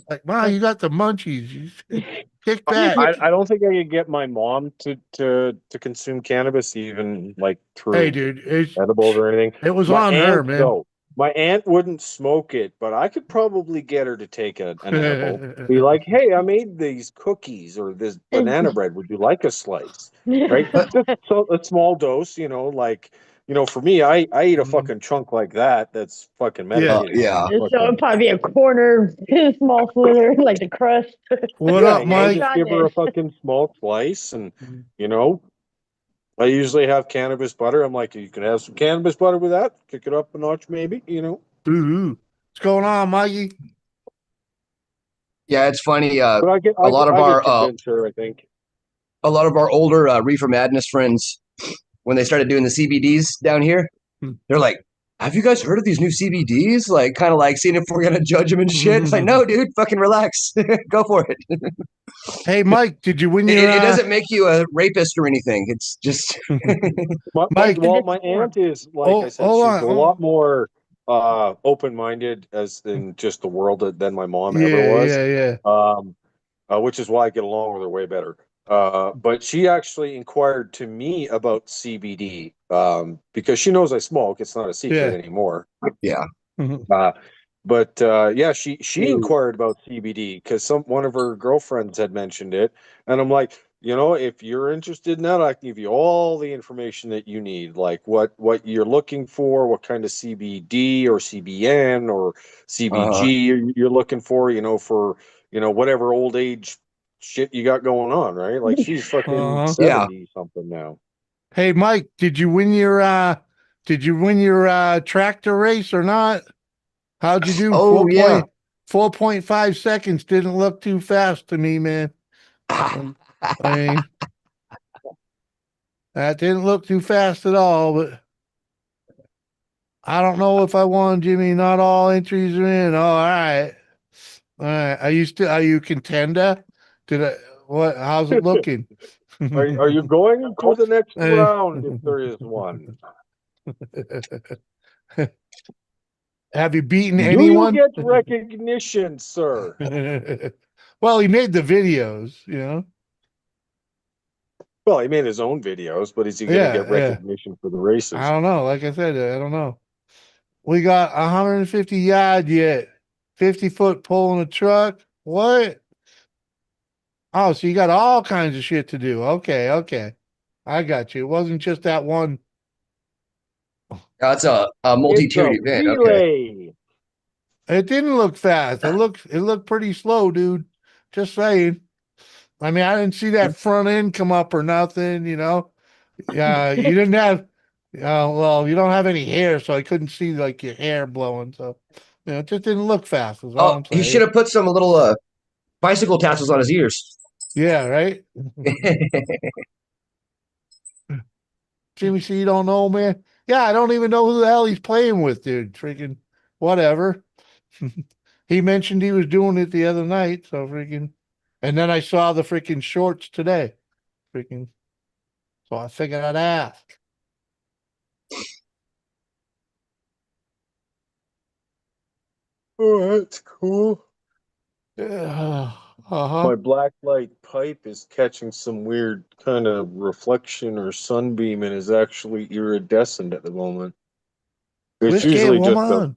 Like, Ma, you got the munchies. You kick back. I don't think I could get my mom to consume cannabis even like through Hey, dude, edibles or anything. it was My on aunt, her, man. though, my aunt wouldn't smoke it, but I could probably get her to take an edible. Be like, hey, I made these cookies or this banana bread. Would you like a slice? Right? Just a small dose, for me, I eat a fucking chunk like that. That's fucking medicated. Yeah. So it'd probably be a quarter, small slither, like the crust. What up, and Mike? just give her a fucking small slice, and I usually have cannabis butter. I'm like, you can have some cannabis butter with that. Kick it up a notch, maybe. Ooh. What's going on, Mikey? Yeah, it's funny. But I a lot of our convince her, I think. a lot of our older Reefer Madness friends, when they started doing the CBDs down here, they're like, have you guys heard of these new CBDs? Like, kind of like seeing if we're gonna judge them and shit. It's like, no, dude, fucking relax, go for it. Hey, Mike, did you win your? It doesn't make you a rapist or anything. It's just Mike. My aunt is like I said, hold she's on, a lot more open-minded as in just the world than my mom ever Yeah, was. yeah, Which is why I get along with her way better. But she actually inquired to me about CBD because she knows I smoke. It's not a secret yeah, anymore. Yeah. yeah. Uh, but yeah, she inquired about CBD because one of her girlfriends had mentioned it, and I'm like, if you're interested in that, I can give you all the information that you need, like what you're looking for, what kind of CBD or CBN or CBG you're looking for, for whatever old age shit you got going on, right? Like she's fucking Uh-huh. Yeah. 70 something now. Hey, Mike, did you win your tractor race or not? How'd you do? Oh yeah. 4.5 seconds didn't look too fast to me, man. I mean, that didn't look too fast at all, but I don't know if I won, Jimmy. Not all entries are in. Oh, all right. All right. Are you contender? Did I, how's it looking? Are you going to the next round if there is one? Have you beaten Do you anyone? get recognition, sir? Well, he made the videos. Well, he made his own videos, but is he going to get Yeah, yeah. recognition for the I races? don't know. Like I said, I don't know. We got 150 yard yet. 50-foot pulling a truck. What? Oh, so you got all kinds of shit to do. Okay, okay. I got you. It wasn't just that one. That's a It's multi-tiered a event. Okay. relay. It didn't look fast. It looked pretty slow, dude. Just saying. I mean, I didn't see that front end come up or nothing. Yeah, you didn't have well, you don't have any hair, so I couldn't see like your hair blowing. So, it just didn't look fast, is all Oh, I'm he should saying. have put some little bicycle tassels on his ears. Yeah, right? Jimmy C, you don't know, man. Yeah, I don't even know who the hell he's playing with, dude. Freaking whatever. He mentioned he was doing it the other night, so freaking. And then I saw the freaking shorts today. Freaking. So I figured I'd ask. Oh, that's cool. Yeah. Uh-huh. My black light pipe is catching some weird kind of reflection or sunbeam and is actually iridescent at the moment. It's Whiskey usually just a woman.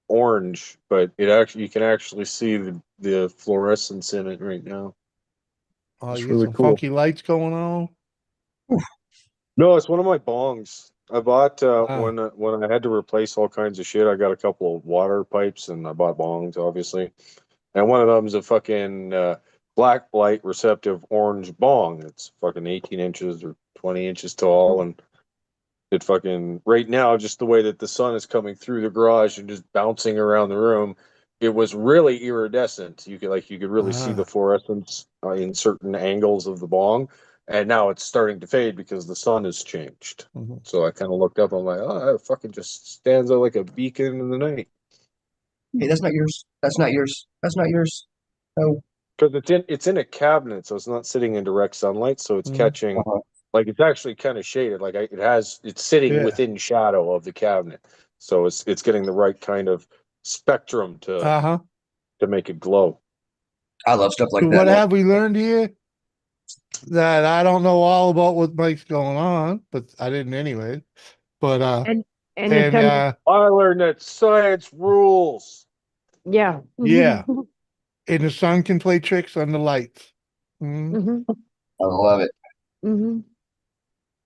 orange, but you can actually see the fluorescence in it right now. Oh, It's you get really some cool. funky lights going on. No, it's one of my bongs. I bought Ah, when I had to replace all kinds of shit. I got a couple of water pipes and I bought bongs, obviously. And one of them is a fucking black light receptive orange bong. It's fucking 18 inches or 20 inches tall, and it fucking right now, just the way that the sun is coming through the garage and just bouncing around the room, it was really iridescent. You could really see the ah. fluorescence in certain angles of the bong, and now it's starting to fade because the sun has changed. Mhm. So I kind of looked up. I'm like, oh, it fucking just stands out like a beacon in the night Hey, that's not yours. That's not yours. That's not yours. Oh. because it's in a cabinet, so it's not sitting in direct sunlight. So it's Mhm. catching Uh-huh. like it's actually kind of shaded. Like it's sitting Yeah. within shadow of the cabinet, so it's getting the right kind of spectrum to Uh-huh. make it glow. I love stuff like So that, what man. have we learned here? That I don't know all about what Mike's going on, but I didn't anyway. But And and the and sun, I learned that science rules. yeah. yeah, and the sun can play tricks on the lights. Mhm. I love it.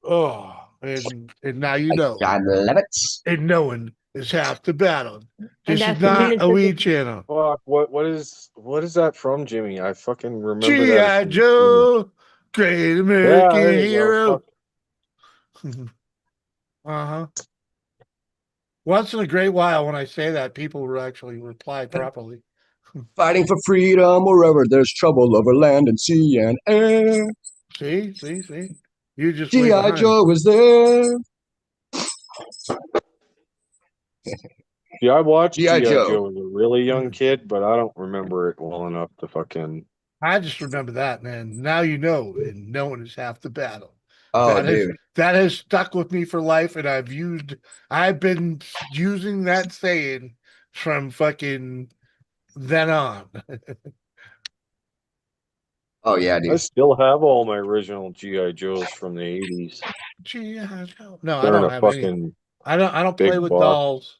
Oh, and now you know. I love it. And knowing is half the battle. And This is that's the not minutes a of weed the channel. Fuck, what is that from, Jimmy? I fucking remember that G.I. from TV. Joe, great Yeah, American there you go. hero. Fuck. Uh-huh. Once in a great while, when I say that, people will actually reply properly. Fighting for freedom wherever there's trouble over land and sea and air. See. You just way G.I. behind. Joe is there. Yeah, I watched G.I. G.I. Joe. Joe as a really young kid, but I don't remember it well enough to fucking. I just remember that, man. Now you know, and knowing is half the battle. Oh, dude. That has stuck with me for life, and I've been using that saying from fucking then on. Oh yeah, I dude. still have all my original GI Joes from the 80s. Gee, no, I They're in don't a have any. fucking I don't play big with box. dolls.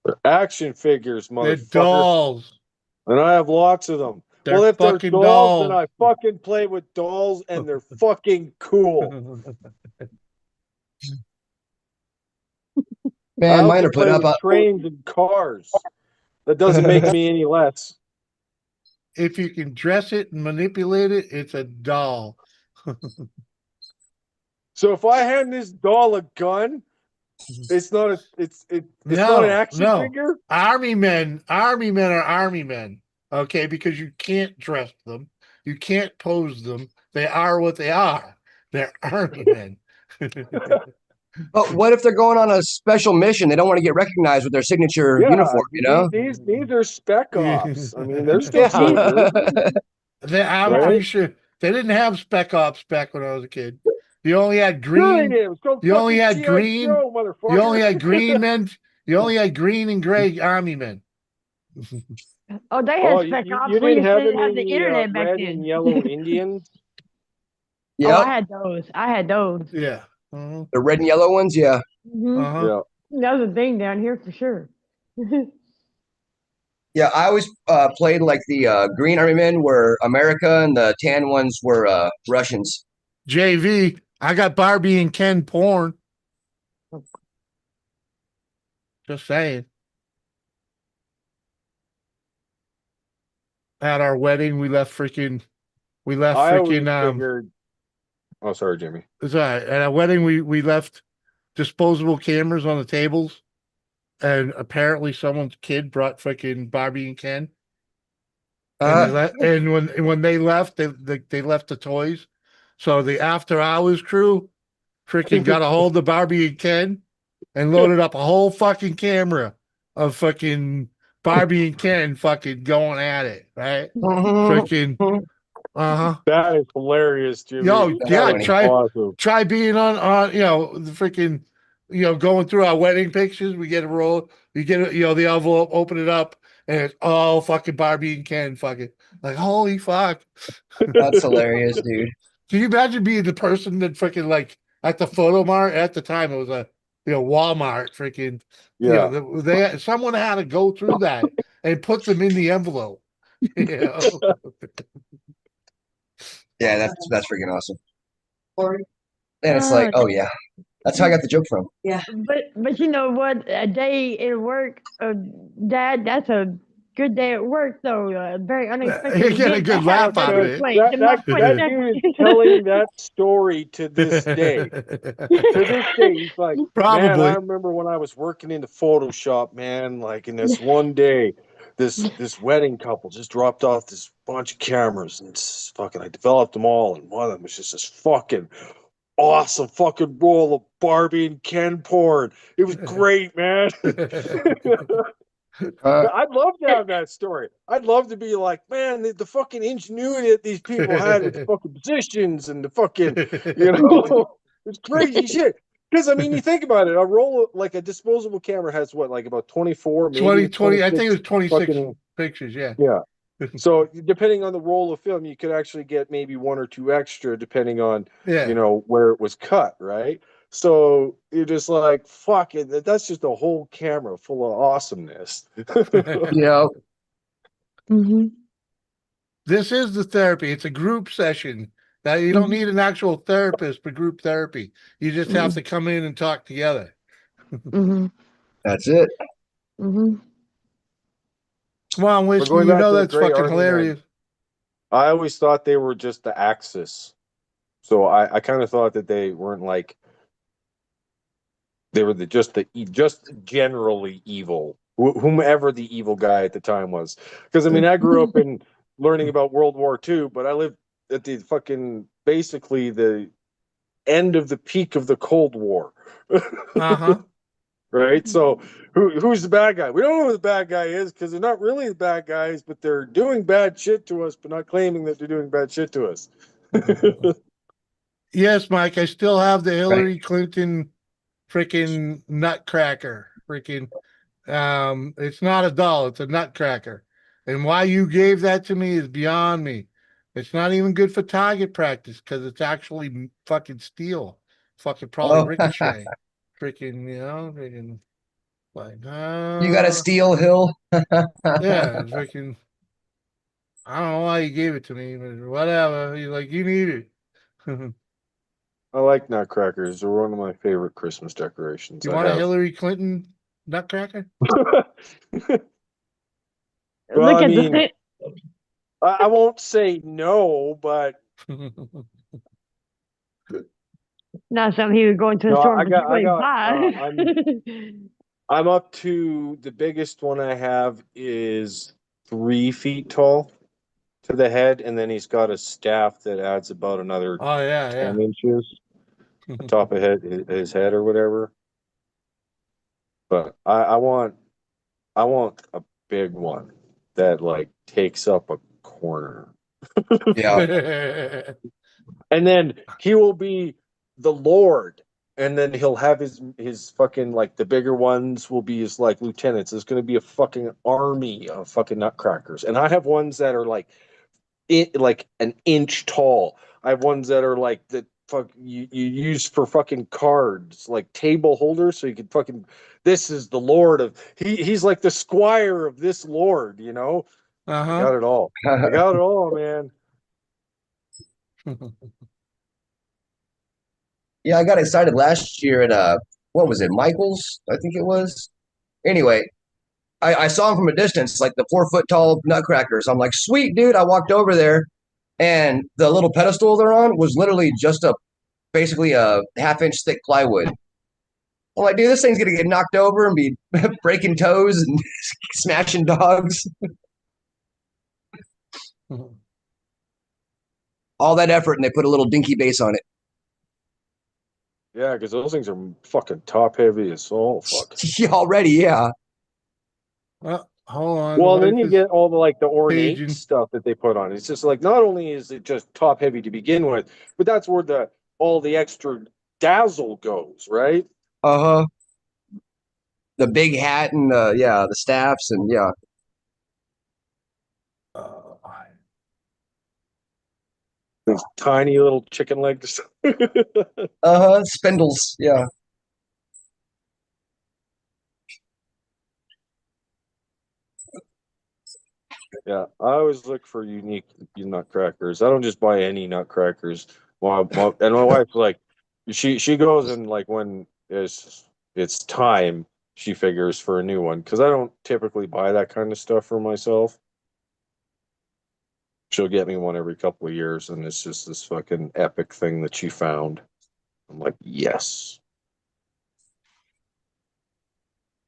They're action figures, They're motherfucker. dolls. And I have lots of them. They're Well, if they're fucking dolls, then dolls. I fucking play with dolls and they're fucking cool. I Man, mine also are put play up. with trains and cars. That doesn't make me any less. If you can dress it and manipulate it, it's a doll. So if I hand this doll a gun, it's not an No, action no. figure. Army men are army men. Okay, because you can't dress them, you can't pose them. They are what they are. They're army men. But what if they're going on a special mission? They don't want to get recognized with their signature Yeah, uniform, you know? these are spec ops. I mean, they're still Yeah. soldiers, I'm right? pretty sure they didn't have spec ops back when I was a kid. You only had Sure they green. did. It was called You only fucking had GI green. Joe, You only motherfucker. had green men. You only had green and gray army men. Oh, they Oh, had spec ops. you We didn't just have didn't any have the internet back red and then. yellow Indians? Oh, I Yep. had those. I had those. Yeah. Uh-huh. The red and yellow ones, yeah. Hmm. Uh-huh. Yeah. That was a thing down here for sure. Yeah, I always played like the green army men were America and the tan ones were Russians. JV. I got Barbie and Ken porn. Just saying. At our wedding, we left I always freaking figured. Oh, sorry, Jimmy. sorry. At our wedding we left disposable cameras on the tables, and apparently someone's kid brought freaking Barbie and Ken. And they Uh, let and when they left, they left the toys. So the after hours crew freaking got a hold of Barbie and Ken and loaded up a whole fucking camera of fucking Barbie and Ken fucking going at it, right? Freaking uh-huh. That is hilarious, Jimmy. Yo, That's yeah, That is funny. awesome. try being on the freaking going through our wedding pictures. We get a roll, you get the envelope, open it up, and it's all fucking Barbie and Ken fucking like holy fuck. That's hilarious, dude. Can you imagine being the person that freaking like at the photo mart at the time it was a Walmart freaking Yeah. they someone had to go through that and put them in the envelope. You know? Yeah, that's freaking awesome. And it's like, oh yeah, that's how I got the joke from. But you know what? A day at work, Dad. That's a good day at work, though. A very unexpected You get a event good that had laugh out of Because taken it. place. Am I putting that that? dude is telling that story to this day. To this day, he's like, man, I Probably. remember when I was working in the Photoshop, man, like in this one day, this wedding couple just dropped off this bunch of cameras and it's fucking I developed them all, and one of them was just this fucking awesome fucking roll of Barbie and Ken porn. It was great, man. I'd love to have that story. I'd love to be like, man, the fucking ingenuity that these people had with the fucking positions and the fucking, it's crazy shit. Because I mean, you think about it, a roll like a disposable camera has what, like about 24, maybe 20, I think it 26 was 26 fucking pictures, yeah. yeah. So depending on the roll of film, you could actually get maybe one or two extra, depending on Yeah. where it was cut, right? So you're just like, fuck it. That's just a whole camera full of awesomeness. Yeah. Mm-hmm. This is the therapy. It's a group session. Now you don't need an actual therapist for group therapy. You just have to come in and talk together. Mm-hmm. That's it. Mm-hmm. Come on, We're whiskey. going You back know to the that's gray fucking army men. hilarious. I always thought they were just the Axis. So I kind of thought that they weren't like they were just generally evil, whomever the evil guy at the time was. Because I mean, I grew up in learning about World War II, but I lived at the fucking basically the end of the peak of the Cold War. Uh-huh. Right? So who's the bad guy? We don't know who the bad guy is because they're not really the bad guys, but they're doing bad shit to us, but not claiming that they're doing bad shit to us. Yes, Mike, I still have the Right. Hillary Clinton freaking nutcracker. Freaking it's not a doll, it's a nutcracker. And why you gave that to me is beyond me. It's not even good for target practice because it's actually fucking steel. Fucking probably Oh, ricochet. Freaking, freaking like you got a Steel Hill. yeah, freaking I don't know why you gave it to me, but whatever. He's like, you need it. You I like nutcrackers. They're one of my favorite Christmas decorations. I want a have. Hillary Clinton nutcracker? Well, Look I at the mean, thing. I won't say no, but Not something he would go into a no, store and I particularly got. buy. I'm up to the biggest one I have is 3 feet tall to the head, and then he's got a staff that adds about another Oh yeah, 10 inches yeah. on top of his head or whatever. But I want a big one that like takes up a corner. Yeah. And then he will be the Lord. And then he'll have his fucking like the bigger ones will be his like lieutenants. There's gonna be a fucking army of fucking nutcrackers. And I have ones that are like an inch tall. I have ones that are like the fuck you use for fucking cards, like table holders, so you can fucking this is the Lord of he's like the squire of this Lord, you know? I Uh-huh. got it all. I got it all, man. Yeah, I got excited last year at what was it, Michael's? I think it was. Anyway, I saw him from a distance, like the 4 foot tall nutcrackers. I'm like, sweet dude. I walked over there, and the little pedestal they're on was literally just basically a half-inch thick plywood. I'm like, dude, this thing's gonna get knocked over and be breaking toes and smashing dogs. All that effort, and they put a little dinky base on it. Yeah, because those things are fucking top heavy as all fuck. Already, yeah. Hold on, Well, then wife you is get all the like the ornate paging. stuff that they put on. It's just like not only is it just top heavy to begin with, but that's where the all the extra dazzle goes, right? Uh huh. The big hat and the staffs and yeah. Uh, Those tiny little chicken legs. Uh huh. Spindles, yeah. Yeah, I always look for unique nutcrackers. I don't just buy any nutcrackers. And my wife's like, she goes and like when it's time, she figures for a new one because I don't typically buy that kind of stuff for myself. She'll get me one every couple of years, and it's just this fucking epic thing that she found. I'm like, yes.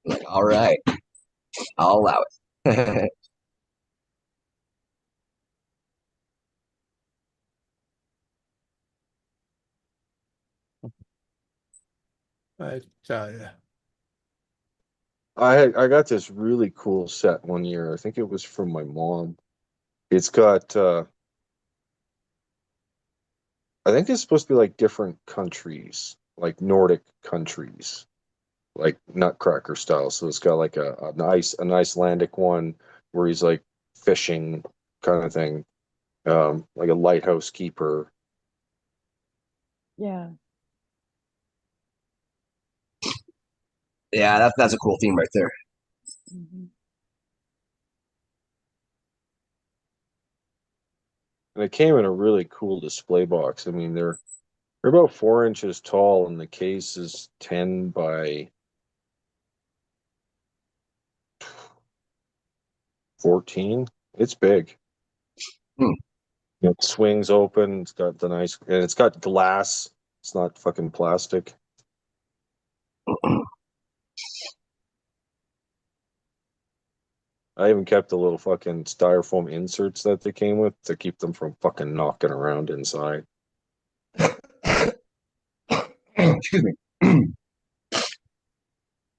Like, all right, I'll allow it. I tell you. I got this really cool set one year. I think it was from my mom. It's got I think it's supposed to be like different countries, like Nordic countries, like Nutcracker style. So it's got like an Icelandic one where he's like fishing kind of thing, like a lighthouse keeper. Yeah. Yeah, that's a cool theme right there. Mhm. And it came in a really cool display box. I mean, they're about 4 inches tall, and the case is 10 by 14. It's big. Hmm. It swings open. It's got the nice, and it's got glass. It's not fucking plastic. I even kept the little fucking styrofoam inserts that they came with to keep them from fucking knocking around inside. Excuse me.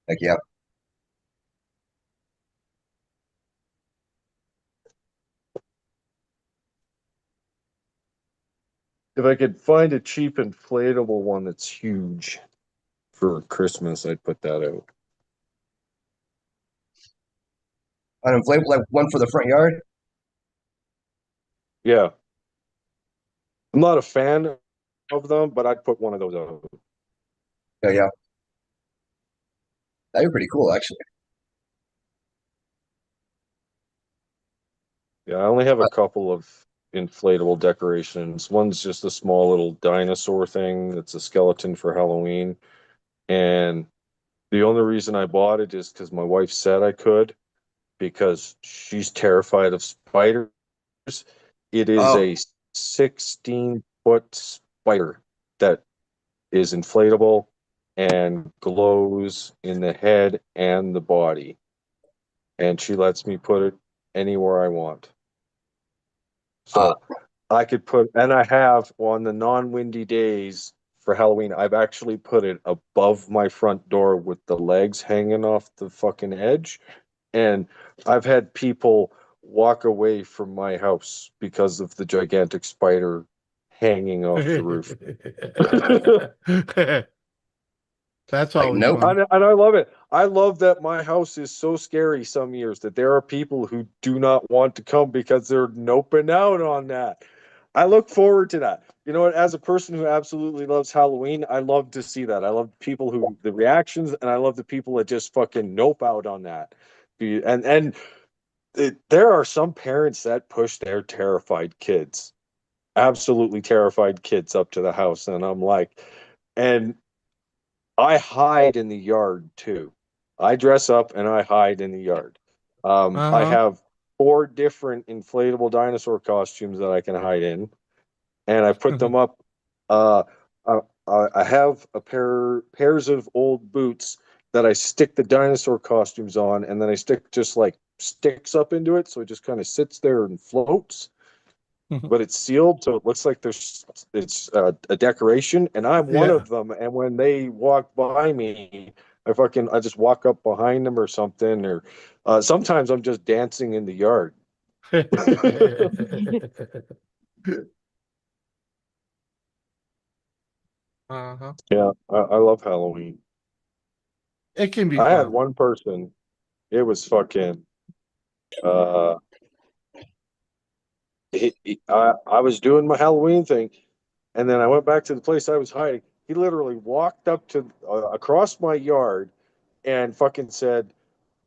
Heck yeah. If I could find a cheap inflatable one that's huge for Christmas, I'd put that out. An inflatable, like one for the front yard. Yeah. I'm not a fan of them, but I'd put one of those out. Yeah, yeah. That'd be pretty cool, actually. Yeah, I only have a couple of inflatable decorations. One's just a small little dinosaur thing that's a skeleton for Halloween. And the only reason I bought it is because my wife said I could, because she's terrified of spiders. It is Oh, a 16-foot spider that is inflatable and glows in the head and the body. And she lets me put it anywhere I want. uh, So I could put, and I have on the non-windy days for Halloween, I've actually put it above my front door with the legs hanging off the fucking edge. And I've had people walk away from my house because of the gigantic spider hanging off the roof. That's like always nope. fun. And I love it. I love that my house is so scary some years that there are people who do not want to come because they're noping out on that. I look forward to that. You know what? As a person who absolutely loves Halloween, I love to see that. I love people who, the reactions, and I love the people that just fucking nope out on that. There are some parents that push their terrified kids, absolutely terrified kids up to the house. And I'm like, and I hide in the yard too. I dress up and I hide in the yard. I Uh-huh. have 4 different inflatable dinosaur costumes that I can hide in, and I put them up. Uh, I have pairs of old boots that I stick the dinosaur costumes on, and then I stick just like sticks up into it, so it just kind of sits there and floats. But it's sealed, so it looks like it's a decoration, and I'm one Yeah. of them. And when they walk by me, I just walk up behind them or something, or sometimes I'm just dancing in the yard. Uh-huh. Yeah, I love Halloween. It can be I had fun. one person. It was fucking. Uh, I was doing my Halloween thing, and then I went back to the place I was hiding. He literally walked up to across my yard and fucking said,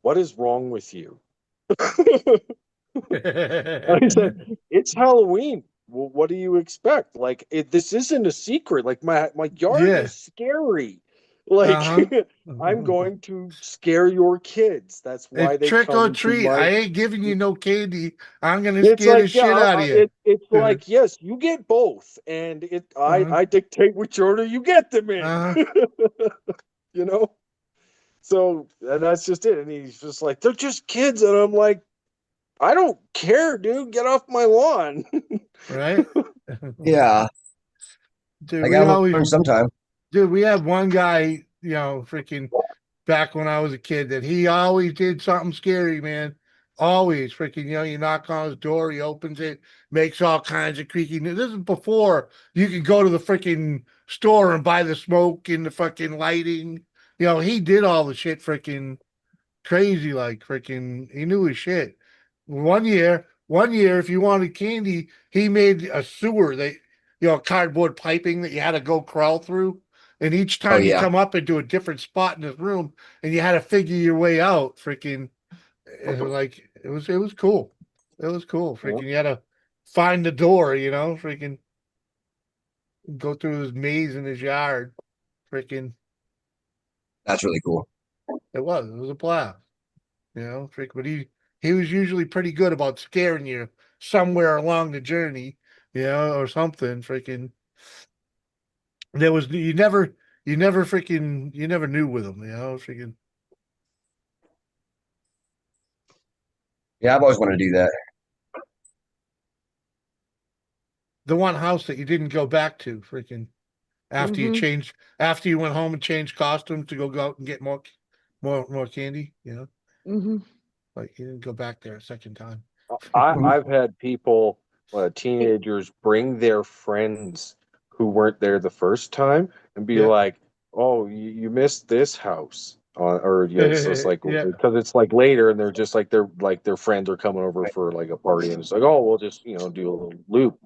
"What is wrong with you?" I said, "It's Halloween. Well, what do you expect? Like, this isn't a secret. Like, my yard Yeah. is scary. Like, Uh-huh. I'm going to scare your kids. That's why It's they trick or come to treat. my." I ain't giving you no candy. I'm gonna It's scare the like, yeah, shit out of you. it's like, yes, you get both, and Uh-huh. I dictate which order you get them in. Uh-huh. You know. So, and that's just it. And he's just like, they're just kids, and I'm like, I don't care, dude. Get off my lawn. Right? Yeah, Dude, I we gotta always learn sometime. Dude, we had one guy, freaking back when I was a kid that he always did something scary, man. Always freaking, you knock on his door, he opens it, makes all kinds of creaky. This is before you could go to the freaking store and buy the smoke and the fucking lighting. He did all the shit freaking crazy, like freaking, he knew his shit. One year, if you wanted candy, he made a sewer cardboard piping that you had to go crawl through. And each Oh time you yeah, come up into a different spot in his room and you had to figure your way out, freaking it was cool. It was cool. Yeah. Freaking you had to find the door, freaking go through his maze in his yard. Freaking that's really cool. it was a blast. But he was usually pretty good about scaring you somewhere along the journey, or something. Freaking there was you never knew with him, freaking Yeah, I've always wanted to do that. the one house that you didn't go back to, freaking Mhm. after you went home and changed costumes to go out and get more candy, Mhm. like you didn't go back there a second time. I've had people, teenagers, bring their friends who weren't there the first time and be Yeah. like, "Oh, you missed this house," or yeah, it's just like Yeah. because it's like later and they're just like their friends are coming over for like a party and it's like, "Oh, we'll just do a little loop,"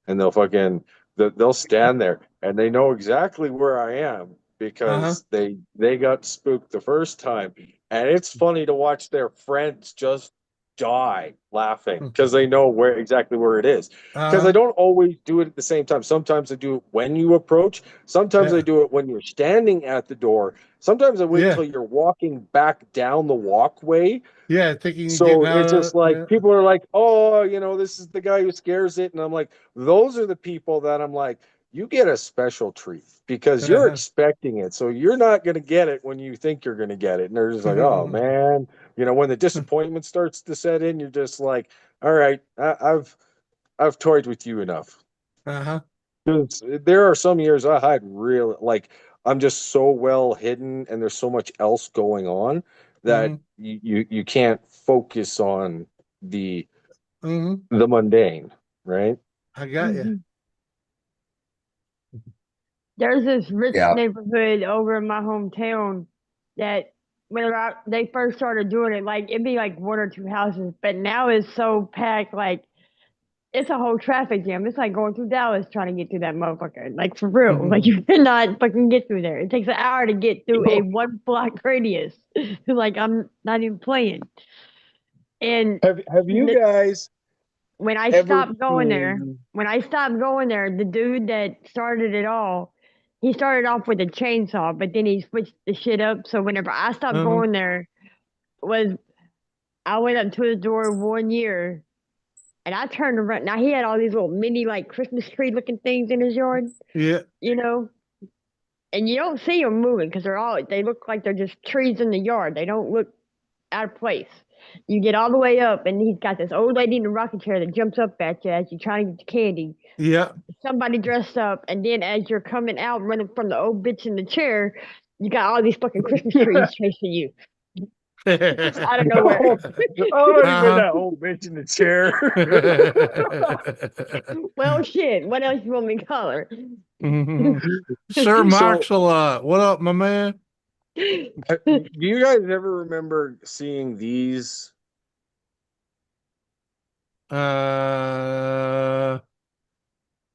and they'll stand there and they know exactly where I am Uh-huh. because they got spooked the first time, and it's funny to watch their friends just die laughing because they know exactly where it is. Because I Uh-huh. don't always do it at the same time. Sometimes I do it when you approach. Sometimes I Yeah. do it when you're standing at the door. Sometimes I wait Yeah. till you're walking back down the walkway. Yeah. Thinking you're getting So out it's just of like people are like, "Oh, this is the guy who scares it," and I'm like, those are the people that I'm like, you get a special treat because you're uh-huh. expecting it, so you're not going to get it when you think you're going to get it, and they're just like, "Oh man," when the disappointment starts to set in, you're just like, "All right, I've toyed with you enough." Uh-huh. 'Cause there are some years I hide real like I'm just so well hidden and there's so much else going on that Mm-hmm. you can't focus on the Mm-hmm. the mundane, right? I got you. Mhm. There's this rich Yeah. neighborhood over in my hometown that whenever they first started doing it, like it'd be like one or two houses, but now it's so packed, like it's a whole traffic jam. It's like going through Dallas trying to get through that motherfucker. Like for real. Like you cannot fucking get through there. It takes an hour to get through a 1 block radius. Like I'm not even playing. And Have you guys when I ever stopped going there, seen the dude that started it all, he started off with a chainsaw, but then he switched the shit up. So whenever I stopped Uh-huh. going there, was I went up to his door 1 year and I turned around. Now he had all these little mini like Christmas tree looking things in his yard, Yeah. you know, and you don't see them moving because they look like they're just trees in the yard. They don't look out of place. You get all the way up, and he's got this old lady in a rocking chair that jumps up at you as you're trying to get the candy. Yeah. Somebody dressed up, and then as you're coming out running from the old bitch in the chair, you got all these fucking Christmas trees chasing you out of nowhere. oh, already been uh-huh. that old bitch in the chair. Well, shit. What else you want me to call her? Sir So Marks-a-Lot. What up, my man? do you guys ever remember seeing these? Uh,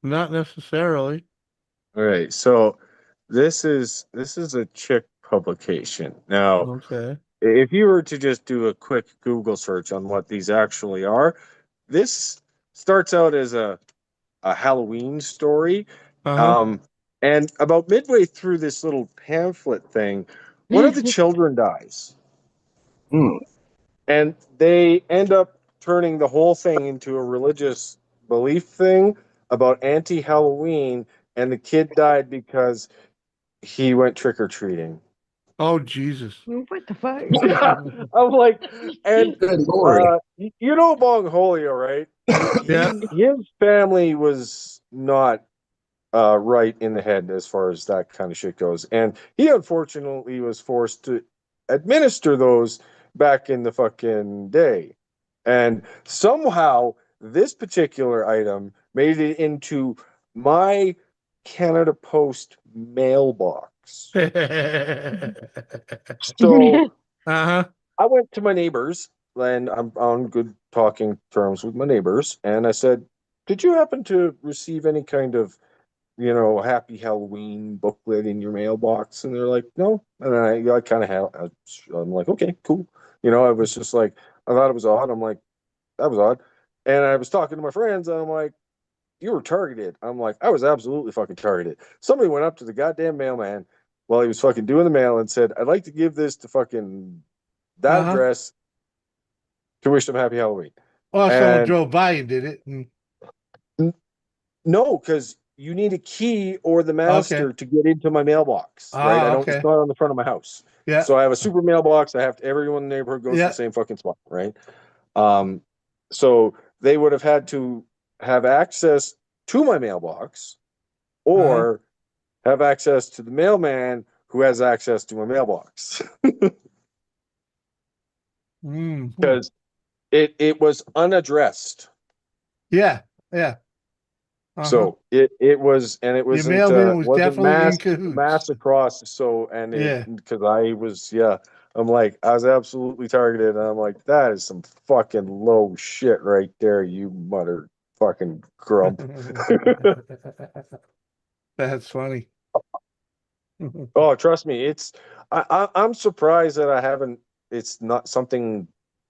not necessarily. All right, so this is a chick publication. Now, Okay. if you were to just do a quick Google search on what these actually are, this starts out as a Halloween story. Uh-huh. Um, and about midway through this little pamphlet thing, one of the children dies. Hmm. And they end up turning the whole thing into a religious belief thing about anti-Halloween, and the kid died because he went trick-or-treating. Oh, Jesus. What the fuck? I'm like, and Good lord. Bong Holio, right? Yeah. His family was not right in the head as far as that kind of shit goes, and he unfortunately was forced to administer those back in the fucking day, and somehow this particular item made it into my Canada Post mailbox. So uh-huh. I went to my neighbors, and I'm on good talking terms with my neighbors, and I said, "Did you happen to receive any kind of, Happy Halloween booklet in your mailbox?" And they're like, "No." And I kind of have, I'm like, "Okay, cool." I was just like, I thought it was odd. I'm like, that was odd. And I was talking to my friends, and I'm like, "You were targeted." I'm like, I was absolutely fucking targeted. Somebody went up to the goddamn mailman while he was fucking doing the mail and said, "I'd like to give this to fucking that Uh-huh. address to wish them happy Halloween." Well, someone And drove by and did it. no, because you need a key or the Okay. master to get into my mailbox, right? I Ah, don't. It's okay. not on the front of my house, Yeah. so I have a super mailbox. Everyone in the neighborhood goes to the Yeah. same fucking spot, right? Um, so they would have had to have access to my mailbox, Uh-huh. or have access to the mailman who has access to my mailbox, Mm-hmm. because it was unaddressed. Yeah. Yeah. So it was, and it Your wasn't mailman was wasn't definitely in mass cahoots. across. So, and it, Yeah. because I was, I'm like, I was absolutely targeted, and I'm like, that is some fucking low shit right there, you mother fucking grump. That's funny. Oh, trust me, I'm surprised that I haven't. It's not something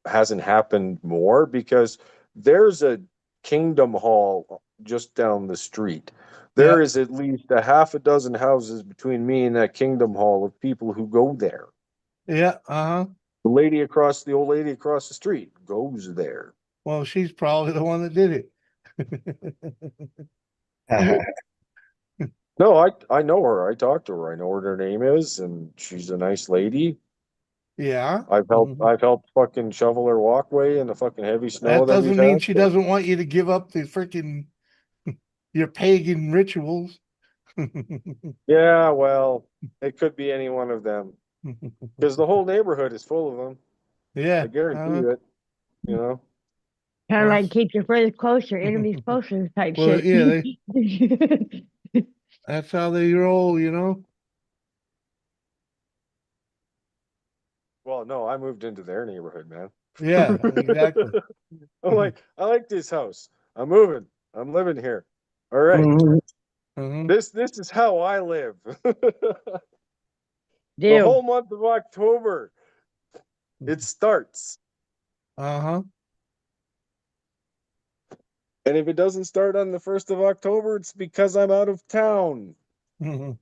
hasn't happened more, because there's a Kingdom Hall just down the street. There Yep. is at least a half a dozen houses between me and that Kingdom Hall of people who go there. Yeah. The old lady across the street goes there. Well, she's probably the one that did it. No, I know her. I talked to her. I know what her name is, and she's a nice lady. Yeah. I've helped fucking shovel her walkway in the fucking heavy snow That that we've doesn't mean had. she So, doesn't want you to give up the freaking your pagan rituals. yeah, well, it could be any one of them, because the whole neighborhood is full of them. I Yeah. guarantee you it. You know. Kind of Well, like keep your friends close, your enemies closer type well, shit. yeah, that's how they roll, you know. Well, no, I moved into their neighborhood, man. Yeah, exactly. I'm like, I like this house. I'm moving. I'm living here. All right. Hmm. This is how I live. The Deal. whole month of October, it starts. Uh-huh. And if it doesn't start on the 1st of October, it's because I'm out of town. And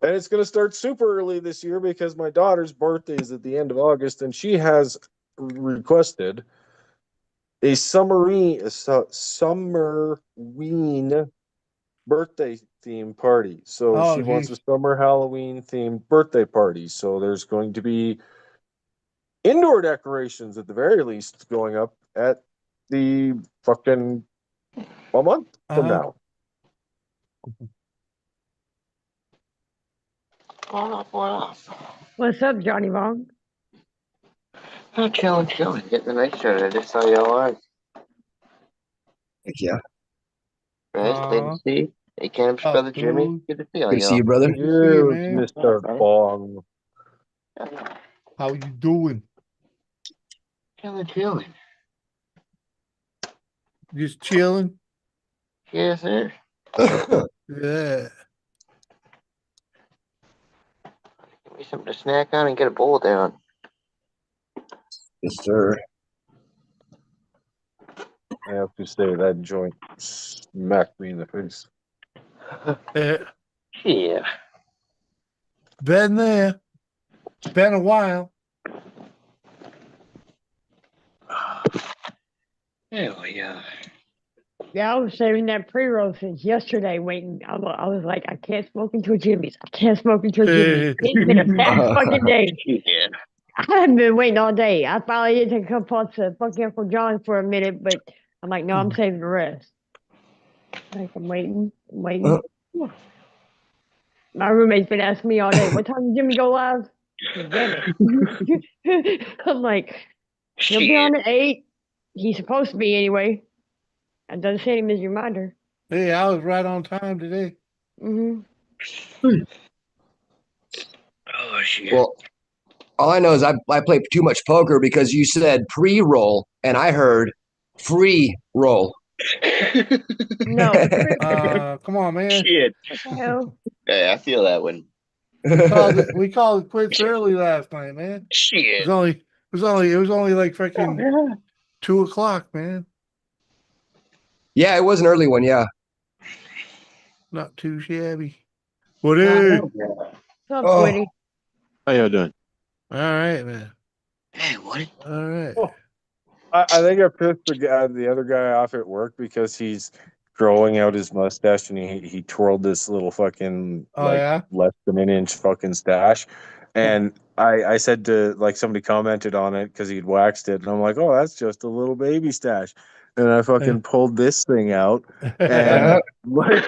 it's going to start super early this year because my daughter's birthday is at the end of August, and she has requested a summerween birthday theme party. So Oh, she wants a geez. summer Halloween themed birthday party. So there's going to be indoor decorations at the very least going up at the fucking a month from Uh-huh. now. What up? What's up, Johnny Bong? Oh, chilling. Getting the night started. I just saw y'all on. Yeah. Right? Lady Uh-huh. C. Hey, Cannabis Oh, Brother Jimmy. dude. Good to see all Good to see you, y'all. brother. Good to see you, Huge man. Mr. Bong. How you doing? Chilling. Just chilling? Yes, sir. Yeah. Give me something to snack on and get a bowl down. Yes, sir. I have to say that joint smacked me in the face. Yeah. Yeah. Been there. It's been a while. Hell yeah. Yeah, I was saving that pre-roll since yesterday, waiting. I was like, I can't smoke until Jimmy's. I can't smoke until Jimmy's. It's been a fat fucking day. Yeah. I haven't been waiting all day. I finally did take a couple puffs of fucking Uncle John for a minute, but I'm like, no, I'm saving the rest. Like, I'm waiting. My roommate's been asking me all day, what time did Jimmy go live? Damn it. I'm like, he'll be on Shit. at 8. He's supposed to be anyway. I done sent him his reminder. Hey, I was right on time today. Hmm. Oh, shit. Well, all I know is I play too much poker because you said pre-roll and I heard free roll. No, Come on, man. Shit. what the hell? Hey, I feel that one. We called it quits early last night, man. Shit. It was only like Oh, freaking yeah. 2 o'clock, man. Yeah, it was an early one. Yeah. Not too shabby. What Nah, is? what's up, Oh, Twitty? How y'all doing? All right, man. Hey, what? All right. Oh, I think I pissed the other guy off at work because he's growing out his mustache, and he twirled this little fucking Oh yeah. less than an inch fucking stash. And I said to, like, somebody commented on it because he'd waxed it, and I'm like, oh, that's just a little baby stash. And I fucking pulled this thing out, and like,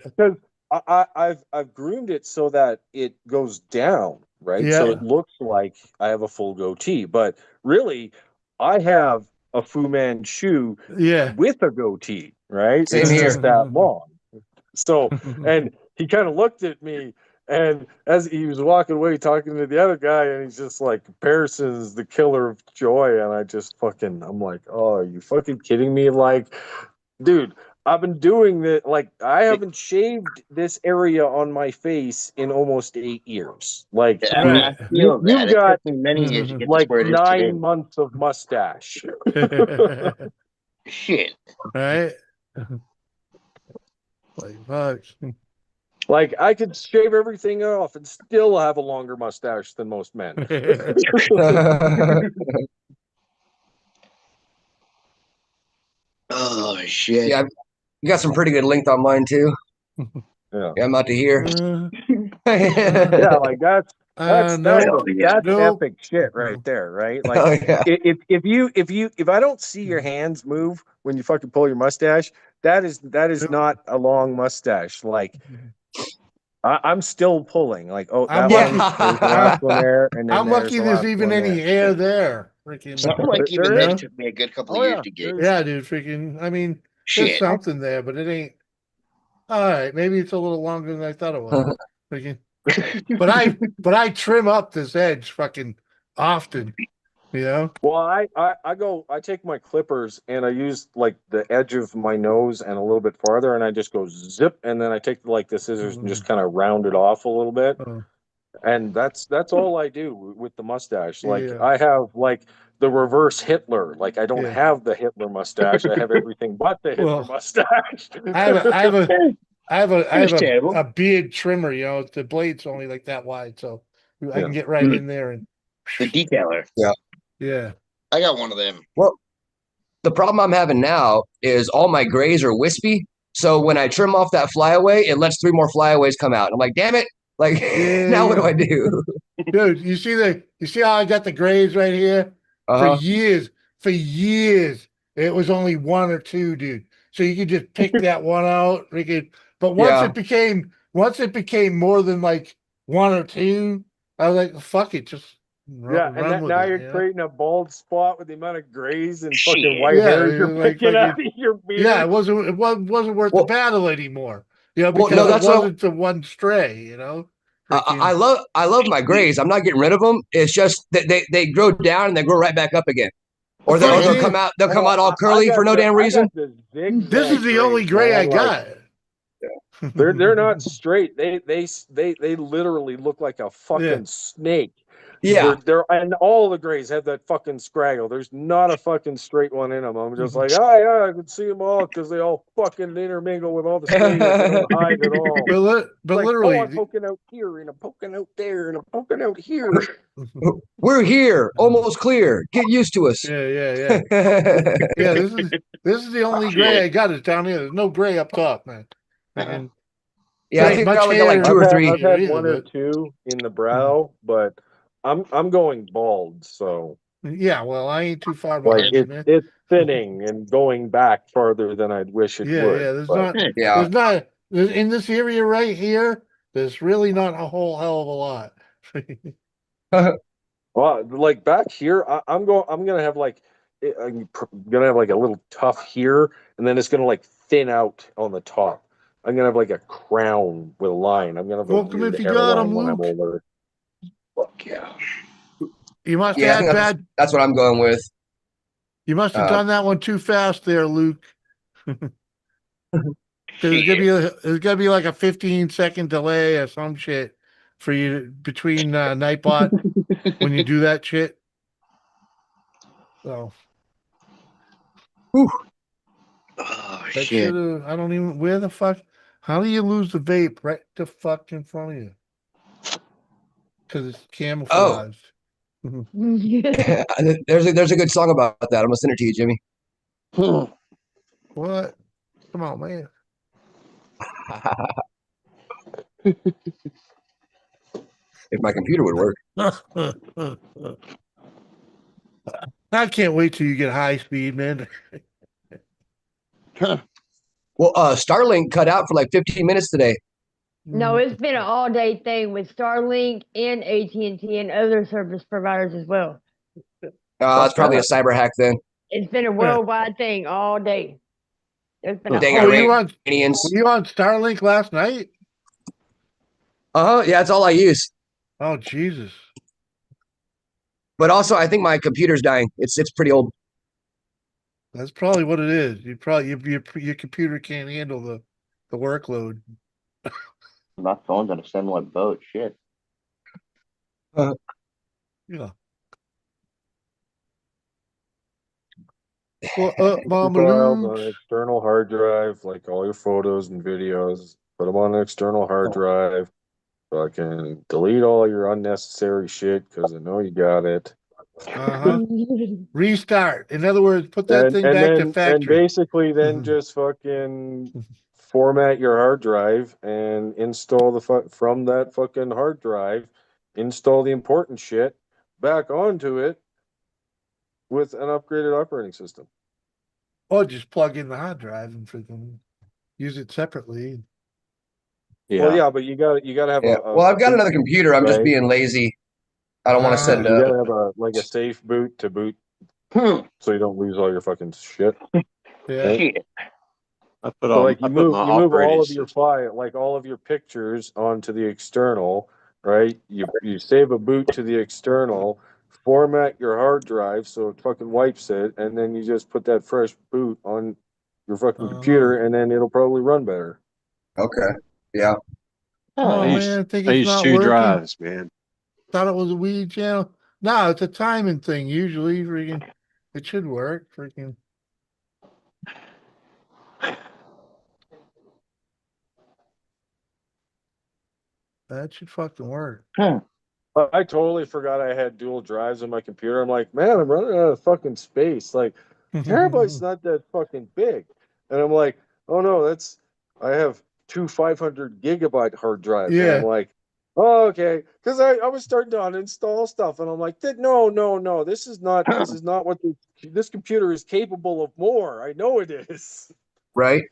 because I've groomed it so that it goes down, right? So Yeah. it looks like I have a full goatee, but really I have a Fu Manchu Yeah. with a goatee, right? Same It's here. just that long. So, and he kind of looked at me, and as he was walking away talking to the other guy, and he's just like, Comparison's the killer of joy. And I just I'm like, oh, are you fucking kidding me? Like, dude, I've been doing that. Like, I haven't shaved this area on my face in almost 8 years. Like, Yeah, Right. I feel you that. It got took me many years to get this like where it is today. 9 months of mustache. Shit. Right? Like, fuck. Like, I could shave everything off and still have a longer mustache than most men. Oh shit. Yeah, you got some pretty good length on mine too. Yeah. Yeah, I'm out to here. Yeah, like that's no, no. epic shit right there, right? Like, Oh, yeah. if I don't see your hands move when you fucking pull your mustache, that is not a long mustache. Like, I'm still pulling. Like, oh, I'm that lucky. one, there's the last one there, and then I'm there's lucky the there's last even one any there. hair there. Freaking, I'm like, even There this is. took me a good couple Oh of years yeah, to get. Yeah, dude. Freaking. I mean, there's Shit. something there, but it ain't. All right, maybe it's a little longer than I thought it was. Freaking. But I trim up this edge fucking often. You know. Well, I take my clippers and I use like the edge of my nose and a little bit farther, and I just go zip, and then I take like the scissors and just kind of round it off a little bit, Oh, and that's all I do with the mustache. Like, yeah. I have like the reverse Hitler. Like, I don't Yeah. have the Hitler mustache. I have everything but the Hitler Well, mustache. I have That's terrible. a beard trimmer. You know, the blade's only like that wide, so I can get right in there and. The detailer. Yeah. I got one of them. Well, the problem I'm having now is all my grays are wispy. So when I trim off that flyaway, it lets 3 more flyaways come out. I'm like, damn it! Like, now what do I do? Dude, you see how I got the grays right here? Uh-huh. For years, it was only 1 or 2, dude. So you could just pick that one out. But once Yeah. it became more than like 1 or 2, I was like, fuck it, just Yeah, run and with now it. you're You know? creating a bald spot with the amount of grays and Shit. fucking white Yeah, hairs you're like picking out fucking- of your beard. Yeah, it wasn't worth the Well- battle anymore. You know, Well, because no, it that's what I- wasn't the one stray, you know. I love my grays. I'm not getting rid of them. It's just that they grow down and they grow right back up again, or they'll Freaking- come out. They'll come Oh, out all I curly got for no the- damn I got reason. the zigzag This is the only grays, gray I man. Like, got. they're not straight. They literally look like a fucking snake. Yeah. They're and all the grays have that fucking scraggle. There's not a fucking straight one in them. I'm just like, oh yeah, I can see them all because they all fucking intermingle with all the strays. They don't hide at all. But Like, literally, oh, I'm poking out here and I'm poking out there and I'm poking out here. We're here, almost clear. Get used to us. yeah. Yeah, this is the only gray I got is down here. There's no gray up top, man. Freaking- Yeah, I Ain't think much I only got like hair. 2 or I've 3. had either, one or but- 2 in the brow, but I'm going bald, so Yeah, well, I ain't too far like behind you, man. it's thinning and going back farther than I'd wish it Yeah, would. yeah. There's but- Yeah. in this area right here. There's really not a whole hell of a lot. Well, like back here, I'm gonna have like I'm gonna have like a little tuft here, and then it's gonna like thin out on the top. I'm gonna have like a crown with a line. I'm gonna have a Welcome weird if you got 'em, hairline when I'm Luke. older. Fuck yeah. You must Yeah, I have think had bad. that's what I'm going with. You must have done that one too fast, there, Luke. Because there's gonna be like a 15-second delay or some shit for you between Nightbot when you do that shit. So Oh that shit. should have. I don't even. Where the fuck? How do you lose the vape right the fuck in front of you? Because it's camouflaged. There's a good song about that. I'm gonna send it to you, Jimmy. What? Come on, man. If my computer would work. I can't wait till you get high speed, man. Well, Starlink cut out for like 15 minutes today. No, it's been an all-day thing with Starlink and AT&T and other service providers as well. That's probably a cyber hack then. It's been a worldwide thing all day. There's been a Dang whole. Iranians. Were you on Starlink last night? Yeah, that's all I use. Oh Jesus! But also, I think my computer's dying. It's pretty old. That's probably what it is. You probably your computer can't handle the workload. My phone's on a similar boat. Shit. Yeah. What up, Your Mama files on an Luge? external hard drive, like all your photos and videos. Put them on an external hard drive. Fucking delete all your unnecessary shit because I know you got it. Uh-huh. Restart. In other words, put that thing back to And factory. basically then just fucking format your hard drive and install from that fucking hard drive, install the important shit back onto it with an upgraded operating system. Or just plug in the hard drive and freaking use it separately. Well, yeah, but you got to have Yeah. Well, I've got another computer. I'm just right? being lazy. I don't want to send You got to have a safe boot to boot so you don't lose all your fucking shit. Yeah. Shit. I put So on. like I put my you move all operating of your system. file, like all of your pictures onto the external, right? You save a boot to the external, format your hard drive so it fucking wipes it, and then you just put that fresh boot on your fucking Uh-huh. computer, and then it'll probably run better. Okay. Yeah. Oh I man, I used think I it's used not two working. drives, man. Thought it was a weed channel. No, it's a timing thing. Usually, freaking, it should work. Freaking. That should fucking work. I totally forgot I had dual drives on my computer. I'm like, man, I'm running out of fucking space. Like, terabytes not that fucking big. And I'm like, oh no, I have two 500 gigabyte hard drives. And I'm Yeah. like, oh, okay. Because I was starting to uninstall stuff. And I'm like, no. This is not what this computer is capable of more. I know it is. Right.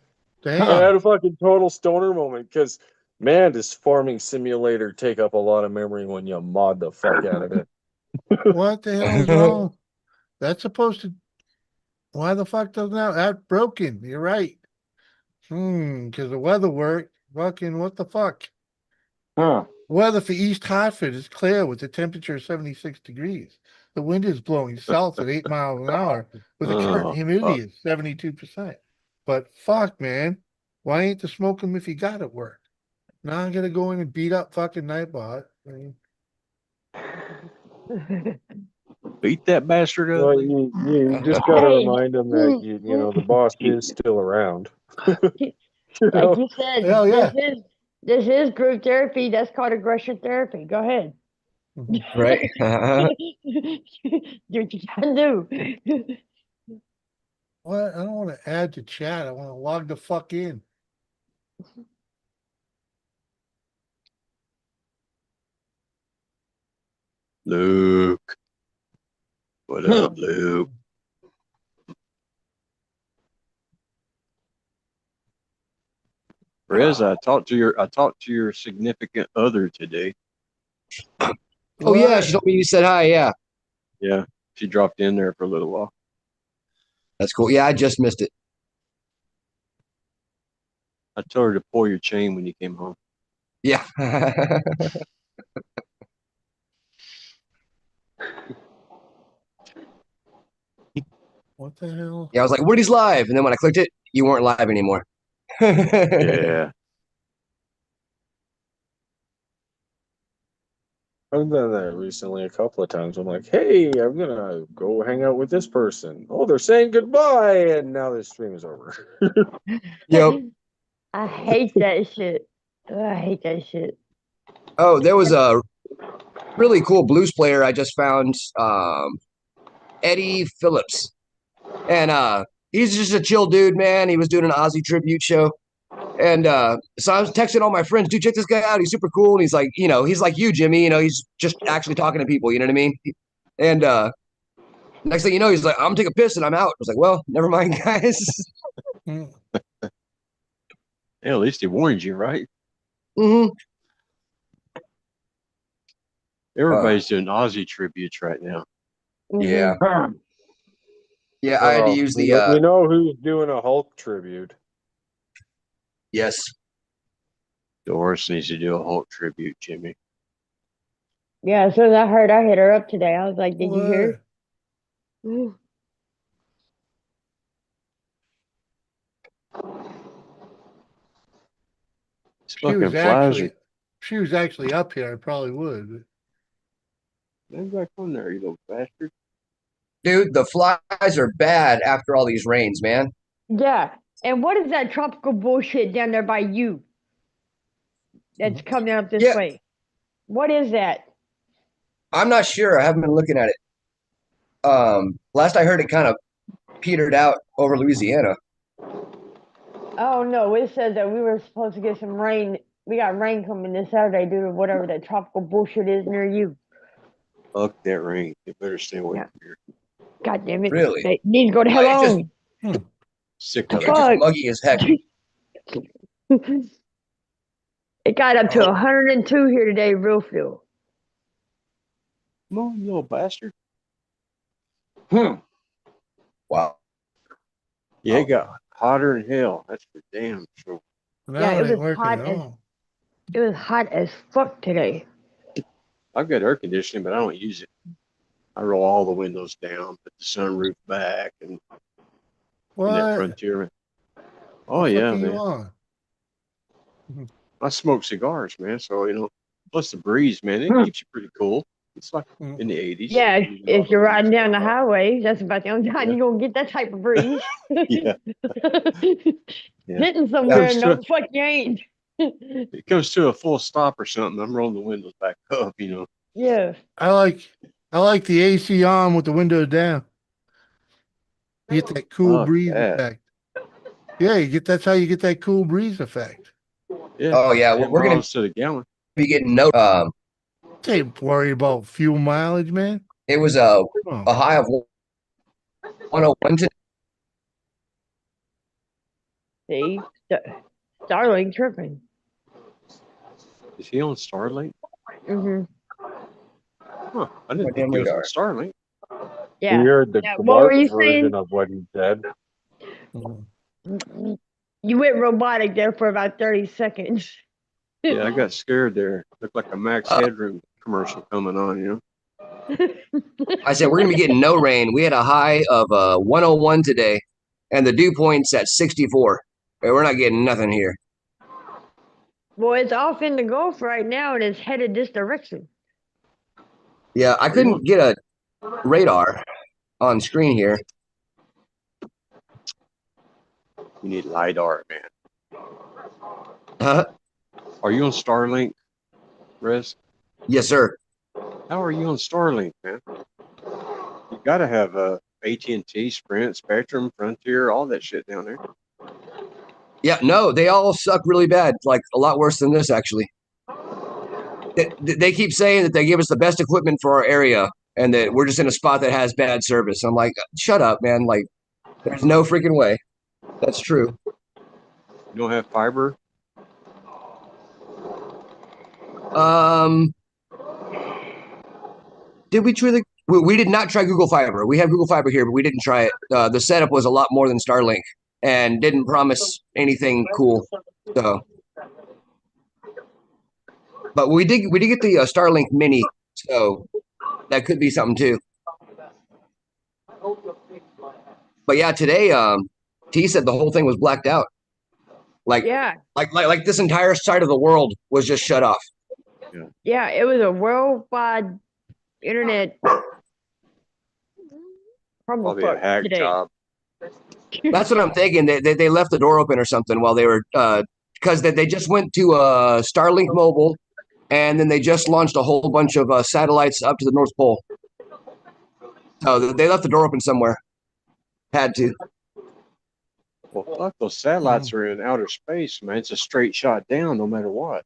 I Damn. had a fucking total stoner moment because, man, does farming simulator take up a lot of memory when you mod the fuck out of it. What the hell is wrong? That's supposed to. Why the fuck doesn't that broken? You're right. Because the weather worked. Fucking what the fuck? Weather for East Hartford is clear with the temperature of 76 degrees. The wind is blowing south at 8 miles an hour with the current Oh, humidity fuck. at 72%. But fuck, man. Why ain't the smoke 'em if you got it work? Now I'm gonna go in and beat up fucking Nightbot. I mean, Beat that bastard Well, ugly. you just got to Hey, remind them that the boss is still around. You like know, you said, hell yeah. this is group therapy. That's called aggression therapy. Go ahead. Right. Do what you gotta do. What? I don't want to add to chat. I want to log the fuck in. Luke. What up, Luke? Riz, I talked to your significant other today. Oh yeah, she What? told me you said hi. Yeah, Yeah, she dropped in there for a little while. that's cool. Yeah, I just missed it. I told her to pull your chain when you came home. Yeah. What the hell? Yeah, I was like, Woody's live. And then when I clicked it, you weren't live anymore. Yeah. I've done that recently a couple of times. I'm like, hey, I'm gonna go hang out with this person. Oh, they're saying goodbye, and now this stream is over. Yep. I hate that shit. Ugh, I hate that shit. Oh, there was a really cool blues player I just found, Eddie Phillips. And he's just a chill dude, man. He was doing an Ozzy tribute show. And so I was texting all my friends, dude, check this guy out. He's super cool. And he's like, he's like you, Jimmy. He's just actually talking to people. You know what I mean? And next thing you know, he's like, I'm gonna take a piss and I'm out. I was like, well, never mind, guys. Hmm. Yeah, at least he warned you, right? hmm Everybody's doing Aussie tributes right now. Yeah. Mhm. Yeah, I had to use the we know who's doing a Hulk tribute. yes. Doris needs to do a Hulk tribute, Jimmy. Yeah, as soon as I heard, I hit her up today. I was like, "Did you hear?" Ooh. These She fucking was flies are. actually, she was actually up here. I probably would. Get back on there, you little bastard. Dude, the flies are bad after all these rains, man. Yeah. And what is that tropical bullshit down there by you that's coming up this Yeah, way? What is that? I'm not sure. I haven't been looking at it. Last I heard, it kind of petered out over Louisiana. Oh no, it said that we were supposed to get some rain. We got rain coming this Saturday due to whatever that tropical bullshit is near you. Fuck that rain. You better stay away Yeah. from here. God damn it. Really? They need to go to hell It just on. Sick The of it. it's just fuck? muggy as heck. It got up to Oh. 102 here today, real feel. Come on, you little bastard. Wow. Yeah, it got hotter than hell. That's for damn sure. Now Yeah, it it ain't was working hot at as all. it was hot as fuck today. I've got air conditioning, but I don't use it. I roll all the windows down, put the sunroof back, and in that What? Frontier. Oh What the fuck yeah, are you man. on? I smoke cigars, man. So plus the breeze, man, it keeps you pretty cool. It's like in the 80s. Yeah, if you're riding down the highway, that's about the only time Yeah. you're gonna get that type of breeze. Yeah. Yeah. Hitting somewhere, Comes no to, fuck you ain't. it comes to a full stop or something. I'm rolling the windows back up, Yeah. I like the AC on with the windows down. You get that cool Fuck breeze that. effect. Yeah, that's how you get that cool breeze effect. Yeah. Oh yeah, 10 we're gonna miles to the gallon. be getting no. Ain't worried about fuel mileage, man. It was Oh, a high of 101 today. See, Starling tripping. Is he on Starlink? Hmm. Huh. I My didn't think damn he was on radar. Starlink. Yeah. We heard the Yeah, what were Clark you version saying? of what he said. You went robotic there for about 30 seconds. Yeah, I got scared there. Looked like a Max Headroom commercial coming on, I said we're gonna be getting no rain. We had a high of 101 today, and the dew point's at 64. We're not getting nothing here. Well, it's off in the Gulf right now and it's headed this direction. Yeah, I couldn't get a radar on screen here. You need LiDAR, man. Huh? Are you on Starlink, Rez? Yes, sir. How are you on Starlink, man? You got to have AT&T, Sprint, Spectrum, Frontier, all that shit down there. Yeah, no, they all suck really bad. Like a lot worse than this, actually. They keep saying that they give us the best equipment for our area, and that we're just in a spot that has bad service. I'm like, shut up, man. Like, there's no freaking way. That's true. You don't have fiber? Did we try we did not try Google Fiber. We have Google Fiber here, but we didn't try it. The setup was a lot more than Starlink and didn't promise anything cool. So, but we did get the Starlink Mini, so that could be something too. But yeah, today T said the whole thing was blacked out. Like Yeah. like this entire side of the world was just shut off. Yeah, it was a worldwide internet Probably a hack today. job. That's what I'm thinking. They left the door open or something while they were because they just went to Starlink Mobile, and then they just launched a whole bunch of satellites up to the North Pole. So they left the door open somewhere. Had to. Well, fuck, those satellites are in outer space, man. It's a straight shot down no matter what.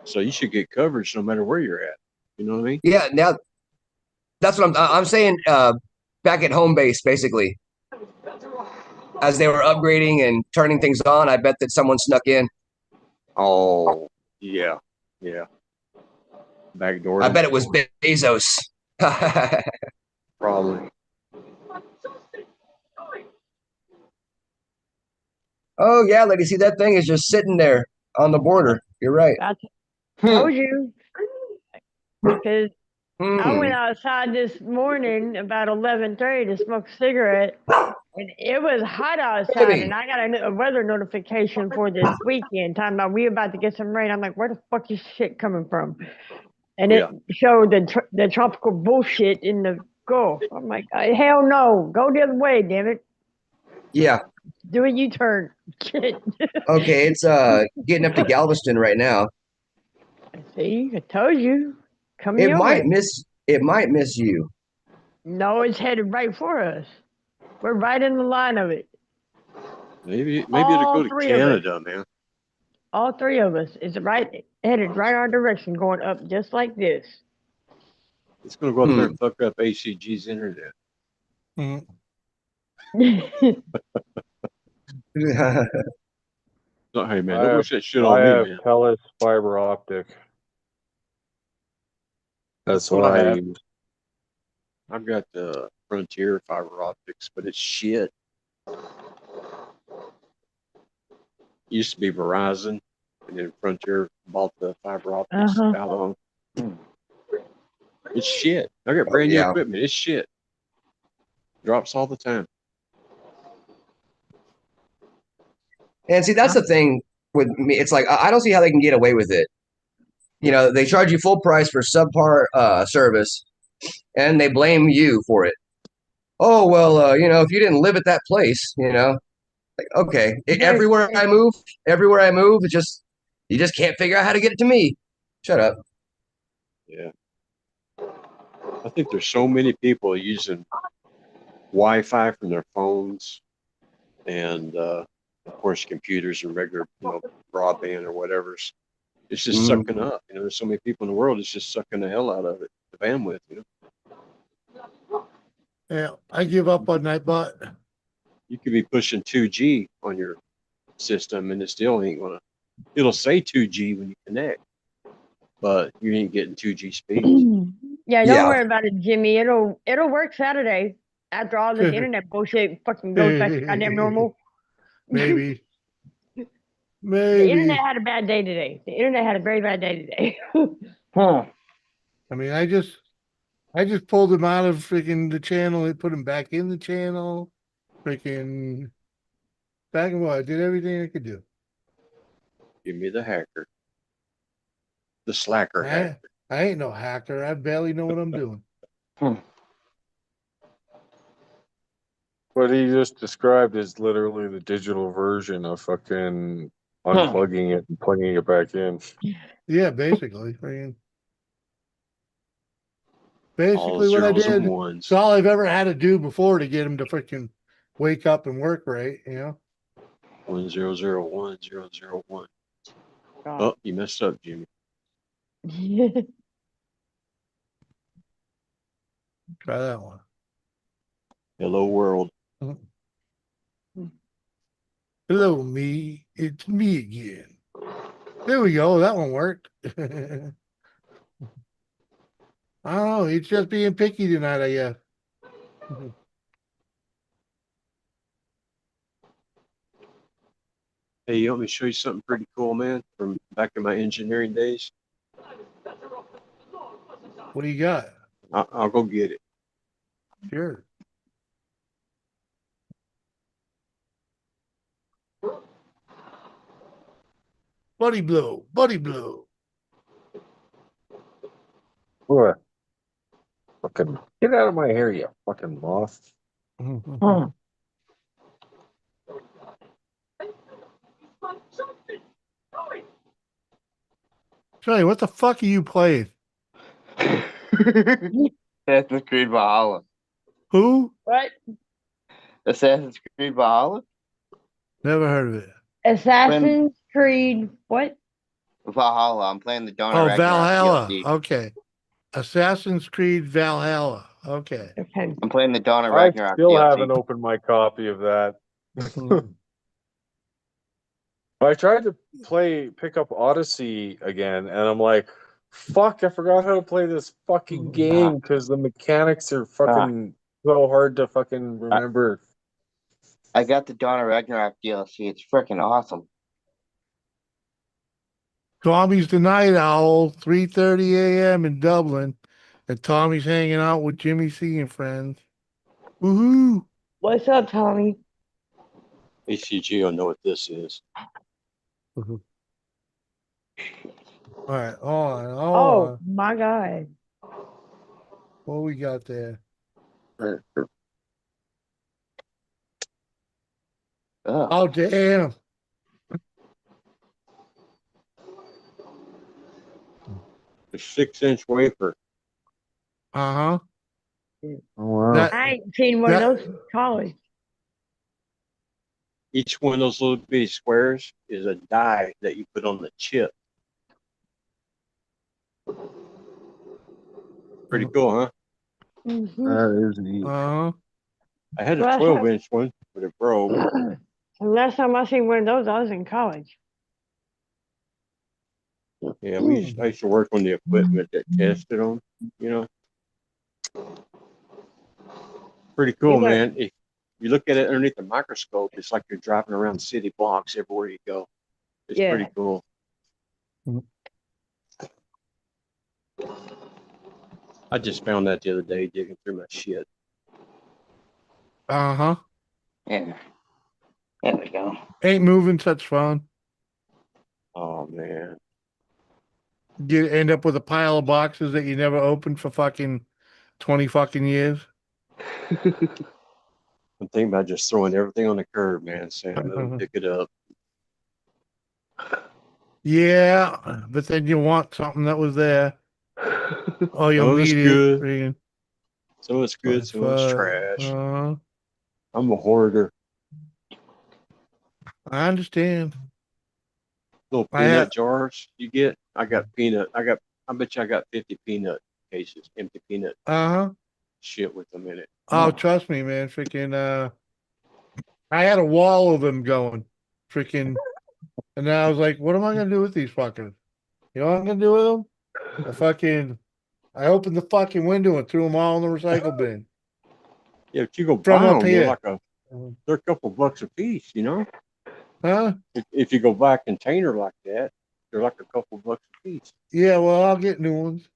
So you should get coverage no matter where you're at. You know what I mean? Yeah. Now that's what I'm saying. Back at home base, basically, as they were upgrading and turning things on, I bet that someone snuck in. Oh, yeah. Yeah. Backdoor. I bet it was Bezos. Probably. Oh yeah, lady. See, that thing is just sitting there on the border. You're right. I Hmm. told you. Because I Hmm. went outside this morning about 11:30 to smoke a cigarette, and it was hot outside, Baby. and I got a weather notification for this weekend, talking about we about to get some rain. I'm like, where the fuck is shit coming from? And it showed the tropical bullshit in the Gulf. I'm like, hell no, go the other way, damn it, Yeah. do a U-turn. Shit. Okay. It's getting up to Galveston right now. See, I told you, coming It your might way. miss. It might miss you. No, it's headed right for us. We're right in the line of it. Maybe it'll All go to three of us. Canada, man. All three of us is headed right our direction, going up just like this. It's gonna go up there and fuck up ACG's internet. Mhm. So, hey man, I don't have- wish that shit on me, man. Telus fiber optic. That's what what I I have. use. I've got the Frontier fiber optics, but it's shit. Used to be Verizon, and then Frontier bought the fiber optics Uh-huh. out on. It's shit. I got brand new Yeah. equipment. It's shit. Drops all the time. And see, that's the thing with me. It's like I don't see how they can get away with it. You know, they charge you full price for subpar service, and they blame you for it. Oh well, you know, if you didn't live at that place, you know, like, okay, everywhere I move, it's just you just can't figure out how to get it to me. Shut up. Yeah. I think there's so many people using Wi-Fi from their phones, and of course computers and regular, broadband or whatever. It's just sucking up. You know, there's so many people in the world. It's just sucking the hell out of it, the bandwidth. You know, Yeah, I give up on that, but you could be pushing 2G on your system, and it still ain't gonna. It'll say 2G when you connect, but you ain't getting 2G speeds. Yeah, don't Yeah. worry about it, Jimmy. It'll work Saturday after all this internet bullshit fucking goes back to goddamn normal. maybe, The maybe. internet had a bad day today. The internet had a very bad day today. Huh. I mean, I just pulled him out of freaking the channel and put him back in the channel. Freaking back and what? I did everything I could do. Give me the hacker, the slacker hacker. I ain't no hacker. I barely know what I'm doing. What he just described is literally the digital version of fucking unplugging it and plugging it back in. Yeah, basically. I mean, All basically what I zeros and did. ones. It's all I've ever had to do before to get him to freaking wake up and work right, you know? 1001 001. God. Oh, you messed up, Jimmy. Try that one. Hello, world. Hello, me. It's me again. There we go. That one worked. Oh, he's just being picky tonight, I guess. Hey, you want me to show you something pretty cool, man, from back in my engineering days? What do you got? I'll go get it. Sure. Buddy blow. Buddy blow. What? Fucking get out of my hair, you fucking moth. Johnny, what the fuck are you playing? Assassin's Creed Valhalla. Who? What? Assassin's Creed Valhalla? Never heard of it. Assassin's Creed. What? Valhalla. I'm playing the Dawn of Oh, Ragnarok Valhalla. DLC. Okay. Assassin's Creed Valhalla. Okay. Okay. I'm playing the Dawn of I Ragnarok still DLC. haven't opened my copy of that. I tried to pick up Odyssey again, and I'm like, fuck, I forgot how to play this fucking game because the mechanics are fucking so hard to fucking remember. I got the Donna Ragnarok DLC. It's freaking awesome. Tommy's the night owl, 3:30 a.m. in Dublin, and Tommy's hanging out with Jimmy C and friends. Woohoo! What's up, Tommy? ACG will know what this is. All right, hold Oh on. my God. What we got there? Ugh. Oh, damn. A 6-inch wafer. Uh-huh. Oh, wow. That I ain't seen one of that those since college. Each one of those little bitty squares is a die that you put on the chip. Pretty cool, huh? Mm-hmm. That is neat. uh-huh. I had a Last 12-inch one, but it broke. The last time I seen one of those, I was in college. Yeah, I used to work on the equipment that tested them, you know. Pretty cool, You got man. If you look at it underneath the microscope, it's like you're driving around city blocks everywhere you go. It's Yeah. pretty cool. I just found that the other day digging through my shit. Uh-huh. Yeah. There we go. Ain't moving such fun. Oh, man. You end up with a pile of boxes that you never opened for fucking 20 fucking years. I'm thinking about just throwing everything on the curb, man, saying I'm going to pick it up. Yeah, but then you want something that was there. Oh, Some you'll of it's need it. good. Friggin' Some of it's good. Some of it's trash. I'm a hoarder. I understand. Little I had, peanut jars you get. I bet you I got 50 peanut cases, empty peanut uh-huh. shit with them in it. Oh, trust me, man. Freaking, I had a wall of them going. Freaking, and then I was like, what am I gonna do with these fuckers? You know what I'm gonna do with them? I opened the fucking window and threw them all in the recycle bin Yeah, if you go from buy up them, here. they're a couple bucks a piece, you know? Huh? If you go buy a container like that, they're like a couple bucks a piece. Yeah, well, I'll get new ones.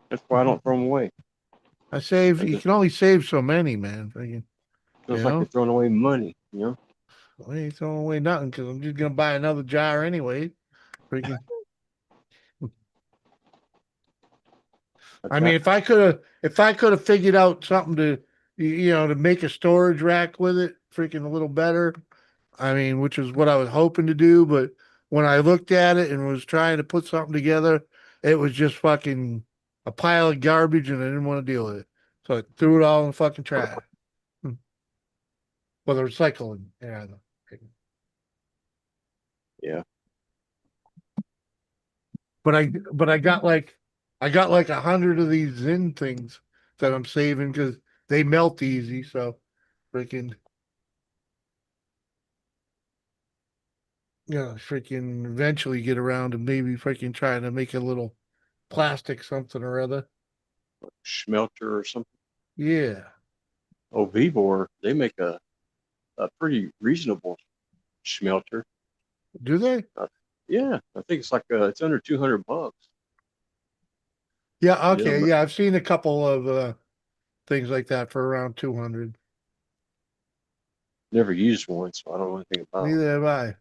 That's why I don't throw them away. You can only save so many, man. Freaking, Feels like you're throwing away money, you know? I ain't throwing away nothing because I'm just gonna buy another jar anyway. Freaking. I mean, if I could have figured out something to make a storage rack with it, freaking a little better. I mean, which is what I was hoping to do, but when I looked at it and was trying to put something together, it was just fucking a pile of garbage, and I didn't want to deal with it, so I threw it all in the fucking trash. Well, the recycling, yeah. Yeah. But I got like 100 of these Zen things that I'm saving because they melt easy. So freaking freaking eventually get around to maybe freaking trying to make a little plastic something or other. Smelter or something. Yeah. Oh, Vivor, they make a pretty reasonable smelter. Do they? Yeah, I think it's like it's under $200. Yeah. Yeah, Okay. but Yeah. I've seen a couple of things like that for around 200. never used one, so I don't know anything about it. Neither have I.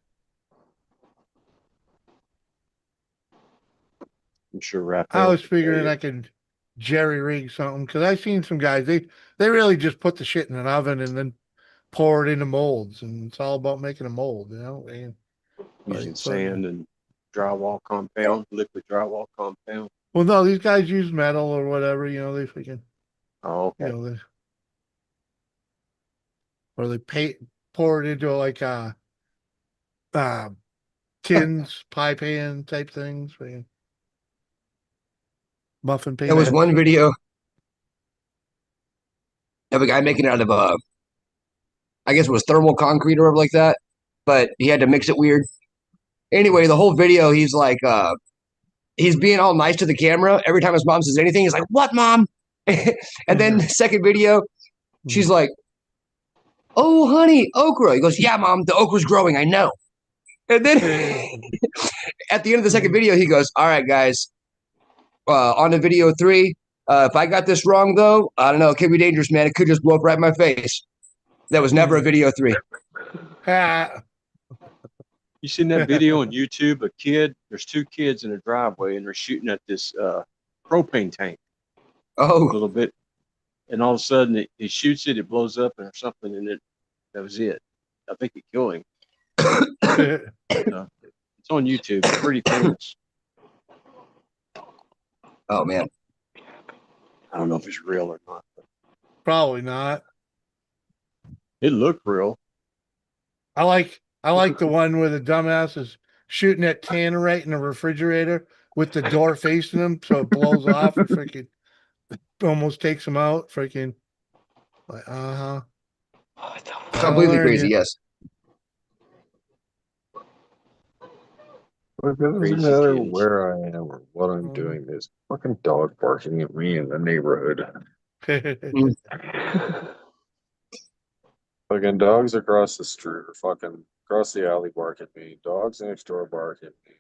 I'm sure I Raphael was could tell figuring you. I could jerry rig something because I've seen some guys, they really just put the shit in an oven and then pour it into molds, and it's all about making a mold, and Using like, sand and drywall compound, liquid drywall compound. well, no, these guys use metal or whatever, they freaking, Oh, okay. they or they pour it into like uh tins, pie pan type things, freaking muffin There was pans. one video of a guy making it out of I guess it was thermal concrete or whatever like that, but he had to mix it weird. Anyway, the whole video, he's being all nice to the camera. Every time his mom says anything, he's like, "What, mom?" And then the second video, she's like, "Oh, honey, okra." He goes, "Yeah, mom, the okra's growing. I know." And then at the end of the second video, he goes, "All right, guys, on to video 3. If I got this wrong, though, I don't know. It could be dangerous, man. It could just blow up right in my face." That was never a video 3. Ha. You seen that video on YouTube? There's 2 kids in a driveway, and they're shooting at this propane tank a Oh, little bit, and all of a sudden he shoots it, it blows up or something, and that was it. I think it killed him. It's on YouTube. It's pretty famous. oh man. I don't know if it's real or not. But Probably not. it looked real. I like the one where the dumbass is shooting at Tannerite in a refrigerator with the door facing him, so it blows off and freaking almost takes him out. Freaking like, Completely crazy, yes. Look, it doesn't Crazy matter kids. where I am or what I'm doing. There's a fucking dog barking at me in the neighborhood. Fucking dogs across the street or fucking across the alley bark at me. Dogs next door bark at me.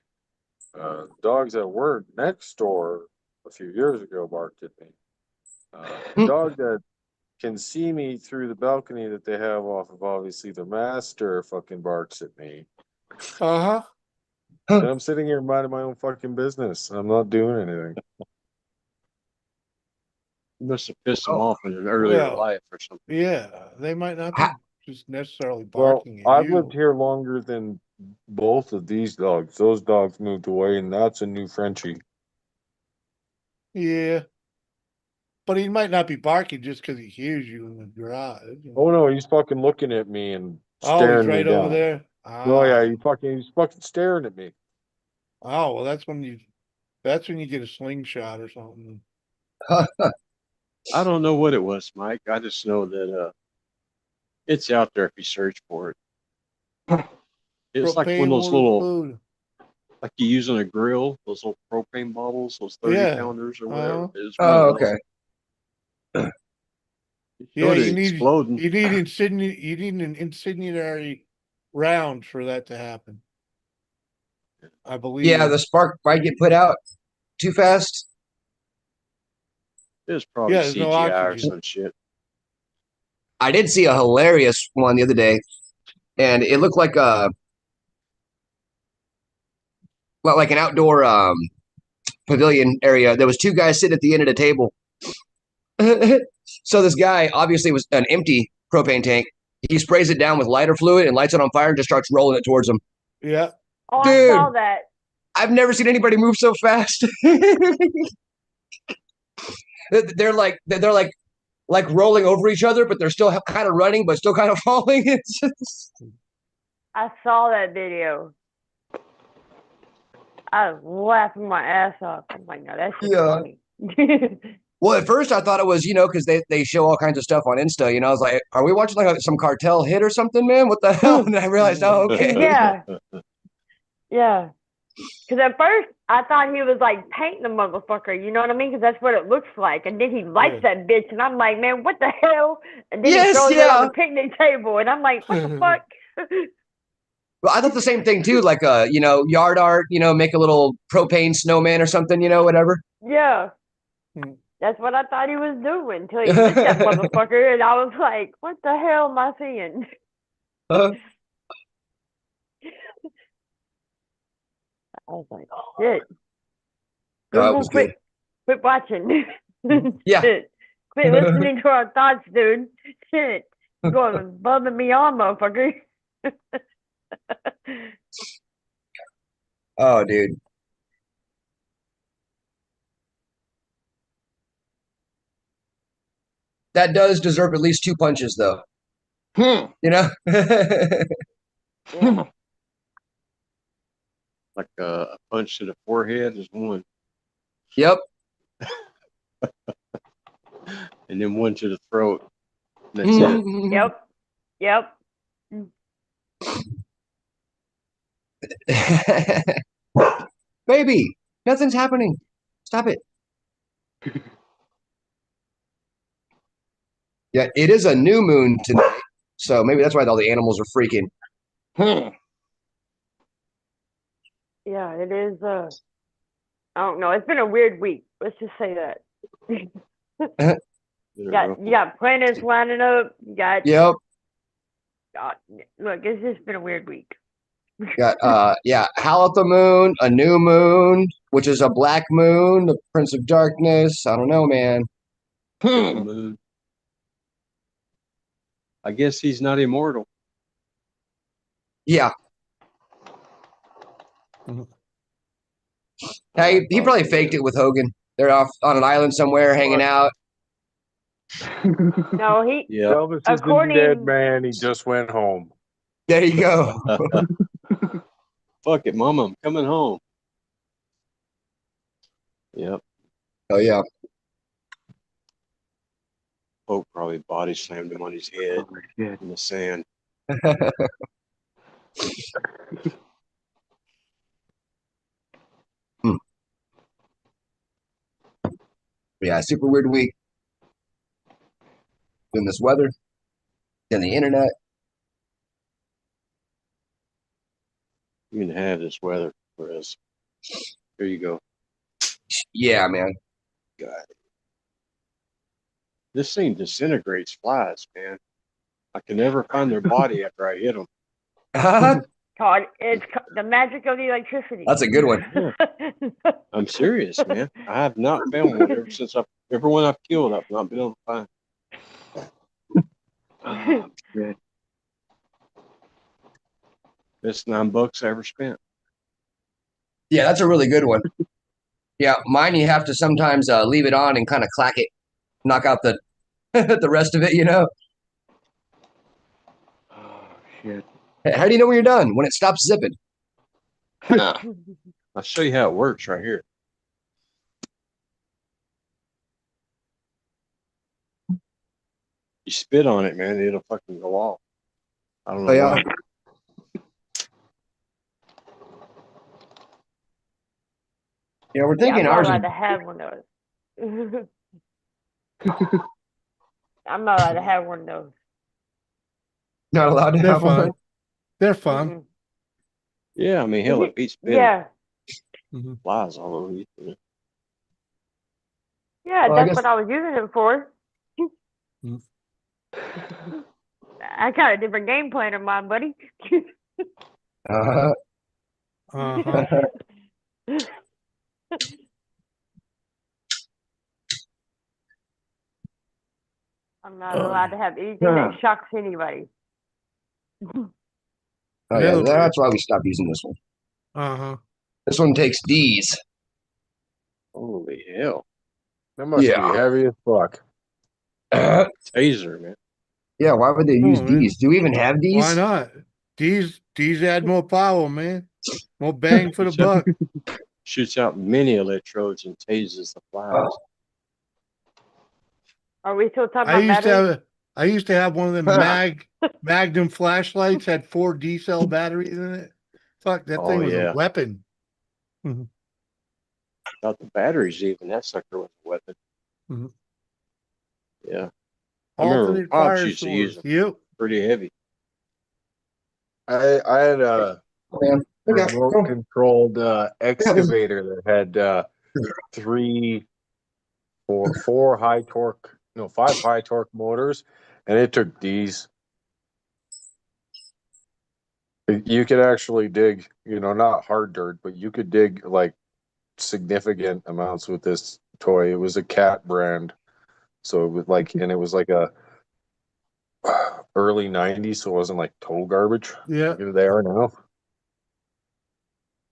Dogs that were next door a few years ago barked at me. Dog that can see me through the balcony that they have off of obviously the master fucking barks at me. Uh-huh. And I'm sitting here minding my own fucking business. I'm not doing anything. You must have pissed them off in an earlier Well, life or something. Yeah, they might not be Ha- just necessarily Well, barking at I've you. lived here longer than both of these dogs. Those dogs moved away, and that's a new Frenchie. Yeah. But he might not be barking just because he hears you in the garage. Oh no, he's fucking looking at me and Oh, staring he's me right over down. there. Oh yeah, he's fucking staring at me. Oh, well, that's when you get a slingshot or something. I don't know what it was, Mike. I just know that it's out there if you search for it. It's like one of those Propane little, food. like you use on a grill, those little propane bottles, those 30 Yeah. pounders or whatever. Uh-huh. It's one Oh, of those. okay. It Yeah, showed it you need exploding. an incendiary round for that to happen. I believe. Yeah, the spark might get put out too fast. It was probably Yeah, there's no CGI or oxygen. some shit. I did see a hilarious one the other day, and it looked like an outdoor pavilion area. There was 2 guys sitting at the end of the table. So this guy obviously was an empty propane tank. He sprays it down with lighter fluid and lights it on fire and just starts rolling it towards him. Yeah. Oh, Dude. I saw that. I've never seen anybody move so fast. they're like rolling over each other, but they're still kind of running, but still kind of falling. It's just... I saw that video. I was laughing my ass off. I'm like, no, that's just funny. Well, at first I thought it was, because they show all kinds of stuff on Insta. I was like, are we watching like some cartel hit or something, man? What the hell? And then I realized, oh, okay. Yeah. Yeah. Because at first I thought he was like painting the motherfucker, you know what I mean? Because that's what it looks like. And then he lights that bitch, and I'm like, man, what the hell? And then he throws it on the picnic table, and I'm like, what the fuck? Well, I thought the same thing too, like yard art, make a little propane snowman or something, whatever. Yeah. That's what I thought he was doing until he lit that motherfucker, and I was like, what the hell am I seeing? I was like, shit. Oh, it was good. Quit watching. Yeah. Shit. Quit listening to our thoughts, dude. Shit. You're going bumming me on, motherfucker. Oh, dude. That does deserve at least 2 punches, though. Yeah. Like a punch to the forehead is one, Yep. and then one to the throat. And that's it. Yep. Baby, nothing's happening. Stop it. Yeah, it is a new moon tonight. So maybe that's why all the animals are freaking. Yeah, it is. I don't know. It's been a weird week. Let's just say that. You got planets lining up. You got Yep. look. It's just been a weird week. Got howl at the moon, a new moon, which is a black moon, the Prince of Darkness. I don't know, man. Moon. I guess he's not immortal. Yeah. Mhm. Hey, he probably faked it with Hogan. They're off on an island somewhere hanging out. No, he. Yeah. Elvis isn't According- dead, man. He just went home. There you go. Fuck it, Mama, I'm coming home. Yep. Oh yeah. Pope probably body slammed him on his head Oh, shit. in the sand. Yeah, super weird week. Then this weather, then the internet. You can have this weather for us. Here you go. Yeah, man. God. This thing disintegrates flies, man. I can never find their body after I hit them. It's the magic of the electricity. That's a good one. I'm serious, man. I have not found one ever since everyone I've killed, I've not been able to find. Oh, shit. Best $9 I ever spent. Yeah, that's a really good one. Yeah, mine you have to sometimes leave it on and kind of clack it, knock out the the rest of it, you know. Oh, shit. How do you know when you're done? When it stops zipping. I'll show you how it works right here. You spit on it, man, it'll fucking go off. I don't know Oh, yeah. why. Yeah, we're Yeah, thinking I'm not ours allowed is to have one of those. I'm not allowed to have one of those. not allowed to They're have one. fun. They're fun. Mm-mm. Yeah, I mean, hell, it beats spitting. Yeah, Mhm. Flies all over you. yeah, Well, I that's guess- what I was using it for. Mm. I got a different game plan in mind, buddy. Uh-huh. Uh-huh. I'm not Oh, allowed to have anything that shocks anybody. Oh In yeah, other words- that's why we stopped using this one. Uh-huh. This one takes D's. Holy hell. That must Yeah. be heavy as fuck. Taser, man. Yeah, why would they use on, man. D's? Do we even have D's? Why not? These add more power, man. More bang for the buck. Shoots out many electrodes and tases the flies. Are we still talking I about batteries? I used to have one of them Magnum flashlights, had 4 D cell batteries in it. Fuck, that Oh, thing was yeah. a weapon. About the batteries, even that sucker was a weapon. Mhm. Yeah, I remember Alternate Pops fire used to use source. them. Yep. Pretty heavy. I had a Man, okay, remote cool. controlled excavator that had five high torque motors, and it took these. You could actually dig, not hard dirt, but you could dig like significant amounts with this toy. It was a cat brand, so it was and it was like a early '90s, so it wasn't like total garbage. Yeah. Like they are now.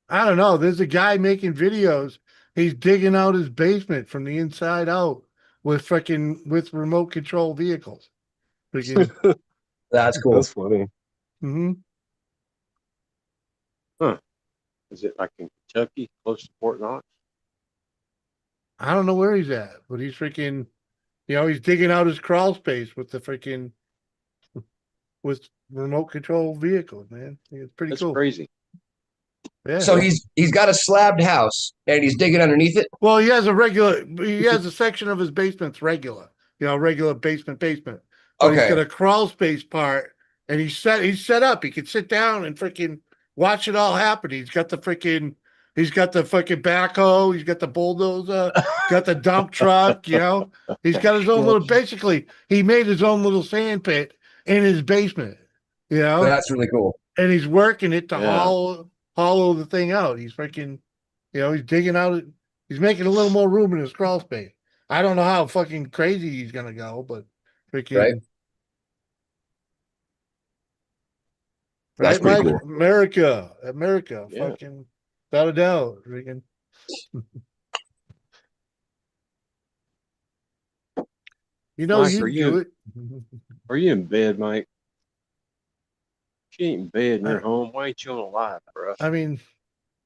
I don't know. There's a guy making videos. He's digging out his basement from the inside out with remote control vehicles. Freaking, That's cool. That's funny. hmm Is it like in Kentucky, close to Fort Knox? I don't know where he's at, but he's freaking, he's digging out his crawl space with with remote control vehicles, man. It's pretty That's cool. crazy. Yeah. So he's got a slabbed house and he's digging underneath it. He has a section of his basement's regular, regular basement. But he's Okay. got a crawl space part and he's set up. He could sit down and freaking watch it all happen. He's got the fucking backhoe, he's got the bulldozer, got the dump truck, He's got his own little, basically, he made his own little sand pit in his basement, That's really cool. and he's working it to Yeah. hollow the thing out. He's freaking, he's digging out, he's making a little more room in his crawl space. I don't know how fucking crazy he's gonna go, but freaking Right. right, That's pretty Mike? cool. America, Yeah. fucking without a doubt, freaking. Mike, you are do you- it. Are you in bed, Mike? If you ain't in bed and you're I- home, why ain't you on a live, bro? I mean,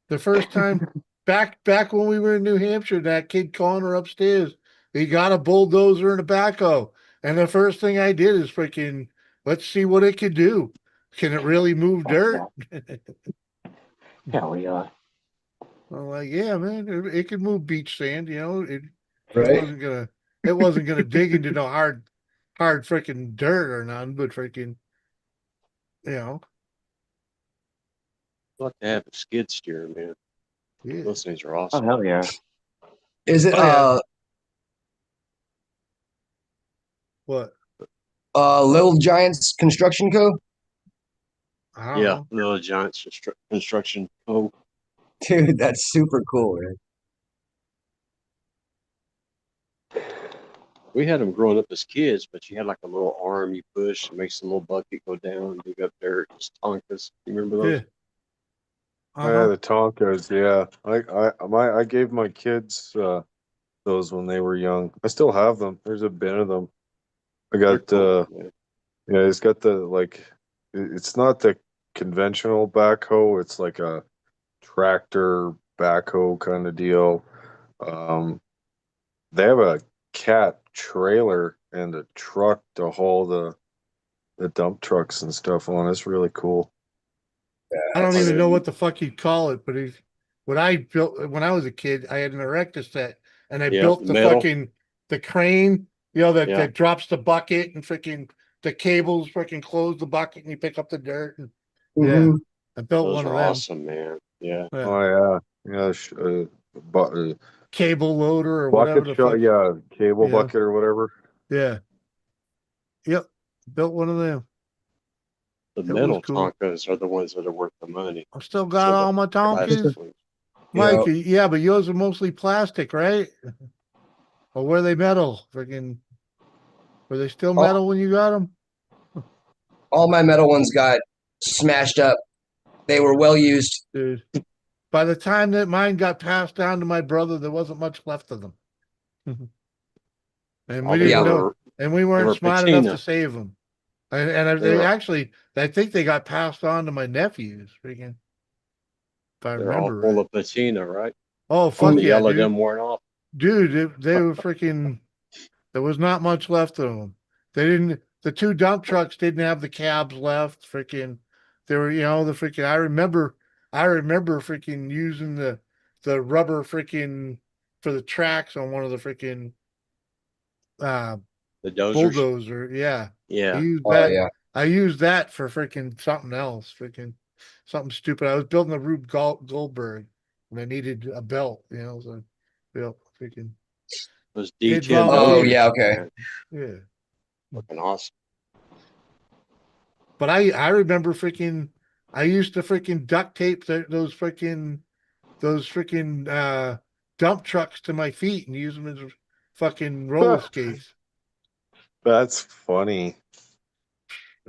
the first time back when we were in New Hampshire, that kid Connor upstairs, he got a bulldozer and a backhoe. And the first thing I did is freaking, let's see what it can do. Can it really move dirt? Hell yeah. I'm like, yeah, man, it could move beach sand, it Right. wasn't gonna dig into no hard freaking dirt or none, but freaking, I'd like to have a skid steer, man. yeah. Those things are Oh, awesome. hell yeah. Is it Oh, What? Little Giants Construction Co? I don't Yeah, know. Little Giants construction. Oh, Dude, that's super cool, man. we had them growing up as kids, but you had like a little arm you push, and makes the little bucket go down, dig up dirt, just tonkas. You remember those? Yeah. Yeah, Uh-huh. the Tonkas. Yeah, I gave my kids those when they were young. I still have them. There's a bin of them. I They're got cool, man. yeah, it's got the it's not the conventional backhoe. It's like a tractor backhoe kind of deal. They have a cat trailer and a truck to haul the dump trucks and stuff on. It's really cool. I don't even That's- know what the fuck you'd call it, but what I built when I was a kid, I had an erector set, and I Yeah, built the metal. fucking the crane, that Yeah. drops the bucket and freaking the cables freaking close the bucket and you pick up the dirt. And Mhm. I built Those one are of them. awesome, man. Yeah. Yeah. Oh yeah, yeah. Cable loader or whatever Bucket the shot, fuck. yeah, cable Yeah. bucket or whatever. Yeah. Yep. Built one of them. The It metal was cool. Tonkas are the ones that are worth the money. I still got So all the my plastic Tonkas. ones- Mike, yeah, but yours are mostly plastic, right? Or were they metal? Freaking, were they still metal when you got them? All my metal ones got smashed up. They were well used. Dude, by the time that mine got passed down to my brother, there wasn't much left of them. And Oh, we they didn't Yeah. know, were- and we they weren't were smart enough patina. to save them. And They they were- actually, I think they got passed on to my nephews, freaking, if I They're all remember full right. of patina, right? Oh, When fuck the yeah, yellow dude. them worn off. Dude, they were freaking, there was not much left of them. The two dump trucks didn't have the cabs left. Freaking, they were, the freaking, I remember freaking using the rubber freaking for the tracks on one of the freaking, uh, The dozers. bulldozer. Yeah. Yeah. Yeah. I used that for freaking something else, freaking something stupid. I was building a Rube Goldberg and I needed a belt, so built freaking, Those Did D10 volunteer. Oh, dozers. yeah, okay. Man, yeah. looking awesome. But I remember freaking, I used to freaking duct tape those freaking dump trucks to my feet and use them as fucking roller skates. That's funny.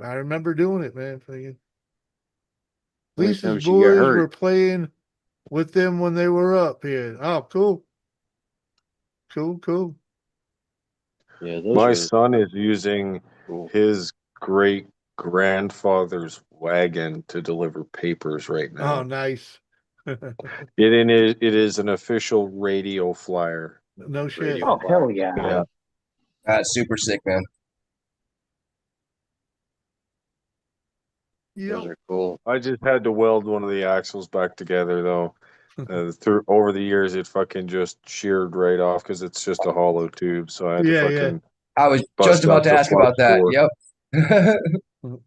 I remember doing it, man. Freaking. How many Lisa's times you get boys hurt? were playing with them when they were up here. Oh, cool. Cool. Yeah, those My are son is using cool. his great grandfather's wagon to deliver papers right Oh, now. nice. It is an official radio flyer. No shit. Radio. Oh, hell yeah. Yeah. That's super sick, man. Those Yep. are cool. I just had to weld one of the axles back together though. Through over the years, it fucking just sheared right off because it's just a hollow tube. So I had to Yeah, fucking I was bust just about out to the ask about that. flux core. Yep.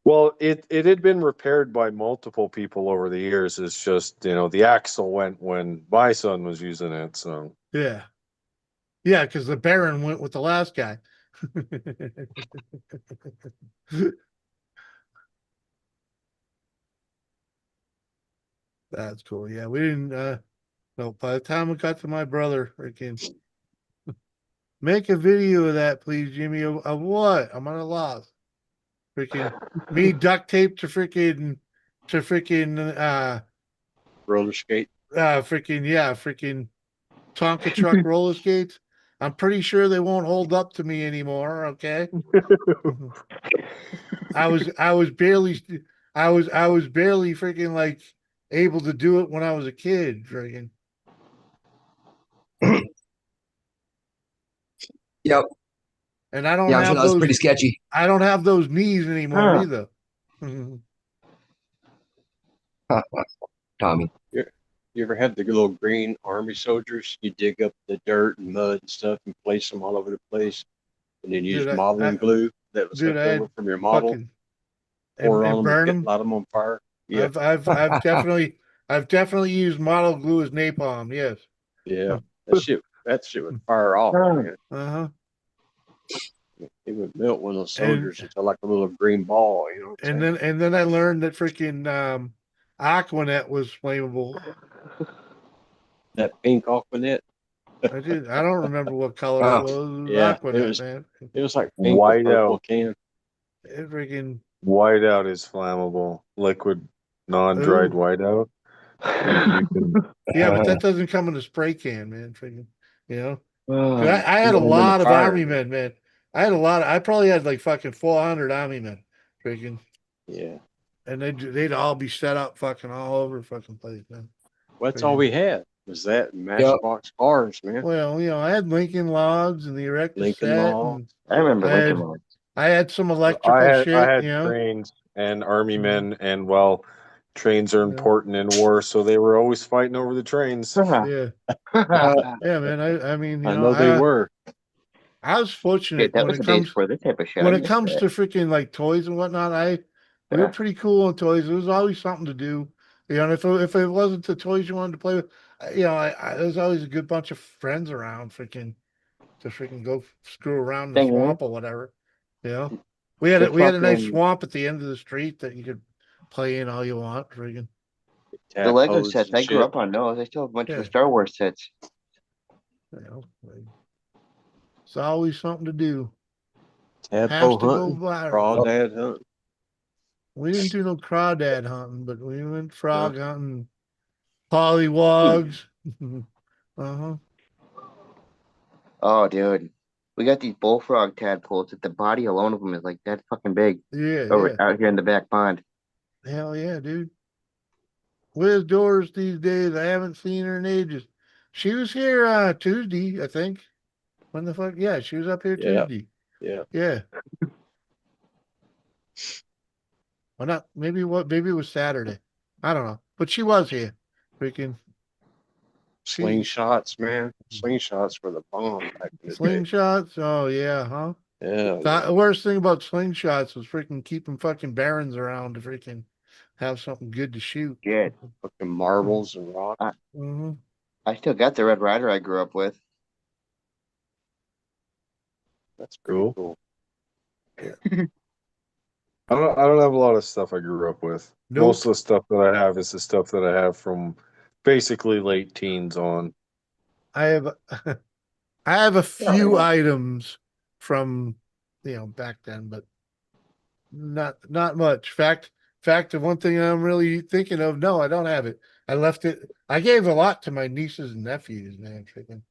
Well, it had been repaired by multiple people over the years. It's just, the axle went when my son was using it. So Yeah. Yeah, because the Baron went with the last guy. That's cool. Yeah, we didn't no, by the time we got to my brother, freaking make a video of that, please, Jimmy. Of what? I'm at a loss. Freaking me duct tape to freaking Roller skate. freaking yeah, freaking Tonka truck roller skates. I'm pretty sure they won't hold up to me anymore, okay? I was barely I was barely freaking like able to do it when I was a kid, freaking. Yep. And I don't Yeah, I'm sure have that was those pretty sketchy. I don't have those knees anymore Huh. either. Tommy. You ever had the little green army soldiers? You dig up the dirt and mud and stuff and place them all over the place, and then use Dude, modeling glue that was dude, left I over had from your model, fucking pour it on and them and burn them. light them on fire. Yeah, I've definitely used model glue as napalm. Yes. yeah. That shit would fire off, Huh. man. Uh-huh. It would melt one of those And soldiers into like a little green ball. You know what I'm and saying? then I learned that freaking Aquanet was flammable. That pink Aquanet. I don't remember what color it Uh, was. It was Yeah, Aquanet, man. it was like pink or purple Whiteout. can. It freaking Whiteout is flammable. Liquid, non-dried ooh. whiteout. You can. Yeah, but that doesn't come in a spray can, man. Freaking, you know. 'Cause Oh, I You had a want them in the lot of fire. army men, man. I probably had like fucking 400 army men, freaking, Yeah. and they'd all be set up fucking all over fucking place, man. Well, that's all Freaking. we had was that and yep. Matchbox cars, man. Well, I had Lincoln Logs and the Erector Lincoln set, Law. and I remember I Lincoln had Logs. I had some I electrical had I shit, had trains and army Mhm. men, and well, trains are Yeah, important in war, so they were always fighting over the trains. yeah, Uh, yeah, man. I mean, I know they were. I was Yeah, fortunate that was the days for this type of shit. I when it missed comes that. to freaking like toys and whatnot. We were Yeah. pretty cool on toys. There was always something to do. And if it wasn't the toys you wanted to play with, there was always a good bunch of friends around, freaking to freaking go screw around in the Thing is, swamp or whatever. You know, we had the we had a nice fucking swamp at the end of the street that you could play in all you want, freaking. the Lego Tadpoles sets. and I grew shit. up on those. I still have a bunch of Yeah, the Star Wars sets. like, it's always something to do. Has Tadpole to go hunting. viral. Crawdad hunting. We didn't do no crawdad hunting, but we went frog hunting, pollywogs. Uh-huh. Oh, dude, we got these bullfrog tadpoles that the body alone of them is like that fucking big Yeah, over yeah. out here in the back pond. Hell yeah, dude. Where's Doris these days? I haven't seen her in ages. She was here Tuesday, I think. When the fuck? Yeah, she was up here Yeah, Tuesday. yeah. Yeah. Well, not maybe it was Saturday. I don't know. But she was here. Freaking she Slingshots, man. Slingshots were the bomb back in the day. slingshots. Oh yeah, huh? Yeah, The worst thing about slingshots was freaking keeping fucking barons around to freaking have something good to shoot. Shit, fucking marbles and rocks. Mm-hmm. I still got the Red Rider I grew up with. That's pretty Cool. cool. I don't have a lot of stuff I grew up with. Most Nope. of the stuff that I have is the stuff that I have from basically late teens on. I have I have a Oh, few yeah. items from back then, but not much. Fact, the one thing I'm really thinking of, no, I don't have it. I left it. I gave a lot to my nieces and nephews, man. Freaking,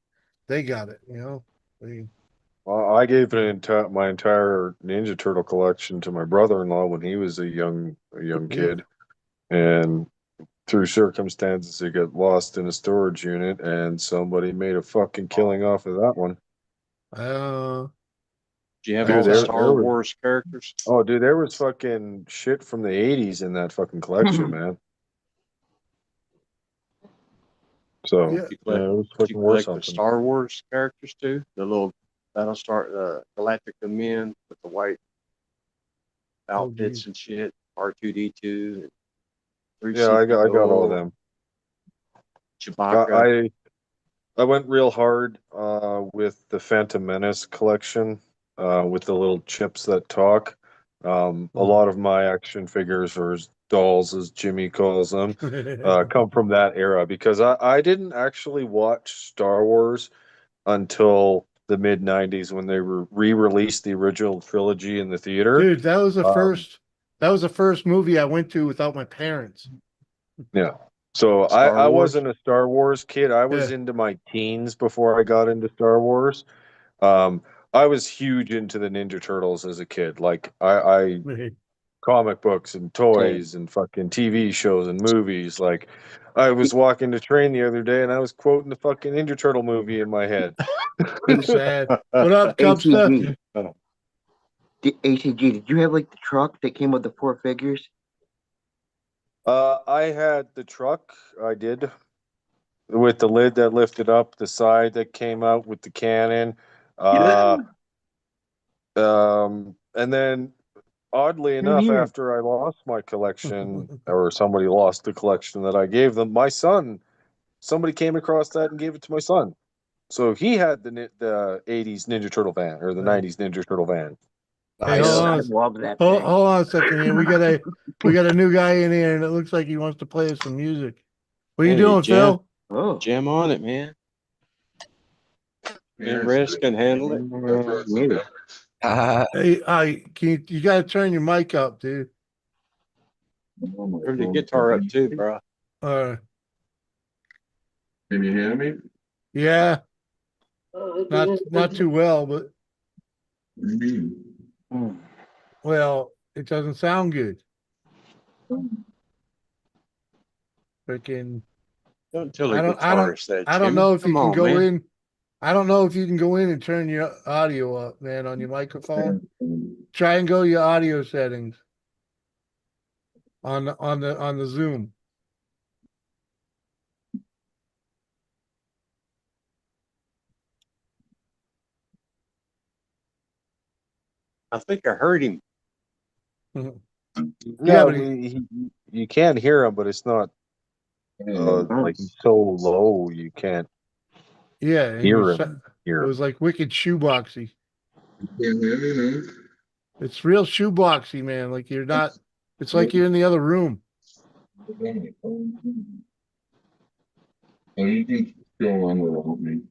they got it. Well, I gave my entire Ninja Turtle collection to my brother-in-law when he was a young Yeah. kid, and through circumstances, it got lost in a storage unit, and somebody made a fucking killing off of that one. Uh, Do you have Dude, all the That's Star Wars characters? Oh, dude, there was fucking shit from the '80s in that fucking collection, man. So yeah. You yeah, collect, it was you fucking worth collect the something. Star Wars characters too? The little Battlestar Galactica men with the white outfits geez. and shit. R2D2, Yeah, I got all 3CPO, them. Chewbacca. I went real hard with the Phantom Menace collection with the little chips that talk. A lot of my action figures, or dolls, as Jimmy calls them, come from that era because I didn't actually watch Star Wars until the mid '90s when they re-released the original trilogy in the theater. Dude, that was the Um, first. That was the first movie I went to without my parents. Yeah. So Star I Wars. wasn't a Star Wars kid. I was Yeah. into my teens before I got into Star Wars. Um, I was huge into the Ninja Turtles as a kid. Like I comic books and Same. toys and fucking TV shows and movies. Like I was walking the train the other day and I was quoting the fucking Ninja Turtle movie in my head. Sad. What up, Cubster? ATG. ATG, did you have like the truck that came with the 4 figures? I had the truck. I did. With the lid that lifted up, the side that came out with the cannon. And then oddly Same enough, here. after I lost my collection, or somebody lost the collection that I gave them, somebody came across that and gave it to my son. So he had the '80s Ninja Turtle van or the Hey, '90s Ninja Turtle van. hold Nice. I on. love that Hold, thing. hold on a second here. We got a new guy in here, and it looks like he wants to play us some music. What are you Hey, doing, jam, Phil? Oh. jam on it, man. And Rest can handle it. Maybe. Hey, you got to turn your mic up, dude. Turn the guitar up too, bro. Uh, Can you hear me? yeah, not too well, but What do you mean? well, it doesn't sound good. Freaking, Don't tell I the don't, I don't, guitarist that, I don't Jimmy. know if you Come can on, go man. in. I don't know if you can go in and turn your audio up, man, on your microphone. Try and go your audio settings on the Zoom. I think I heard him. Yeah, No, but you can hear him, but it's not like he's so low you can't yeah, and hear him. it Hear him. was like wicked shoeboxy. You can hear me now? It's real shoeboxy, man. Like you're not. It's like you're in the other room. Oh, you can go on without me.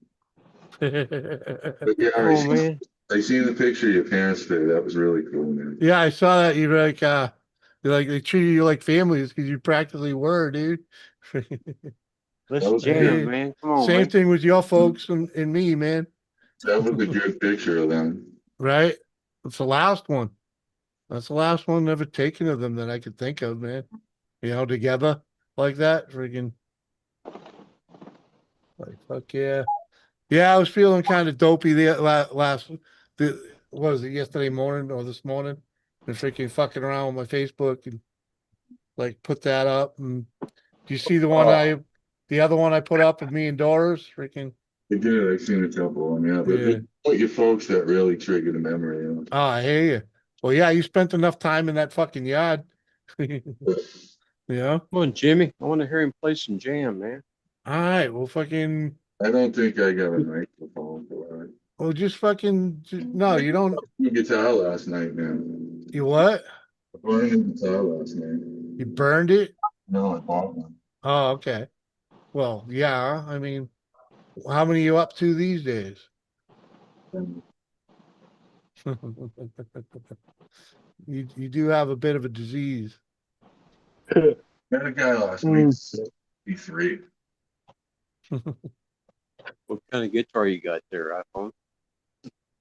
But yeah, Come on, man. I seen the picture of your parents today. That was really cool, man. Yeah, I saw that. You're like they treated you like families because you practically were, dude. Let's That was a jam, good, Hey, man. Come on, same man. thing with your folks and me, man. that was a good picture of them. Right? It's the last one. That's the last one ever taken of them that I could think of, man. Together like that, freaking like fuck yeah. Yeah, I was feeling kind of dopey what was it, yesterday morning or this morning? Been freaking fucking around with my Facebook and like put that up. And do you see the other one I put up of me and Doris? Freaking I did. I seen a couple of them, yeah. But yeah. it's what your folks that really triggered a memory. You Oh, I hear you. Well, yeah, you spent enough time in that fucking yard. know? Yeah. Come on, Jimmy. I want to hear him play some jam, man. All right. Well, fucking. I don't think I got a microphone for it. Well, just fucking. No, you don't. The guitar last night, man. You what? I bought a new guitar last night. You burned it? No, I bought one. Oh, okay. Well, yeah. I mean, how many you up to these days? You do have a bit of a disease. Met a guy last week, 63. What kind of guitar you got there, iPhone?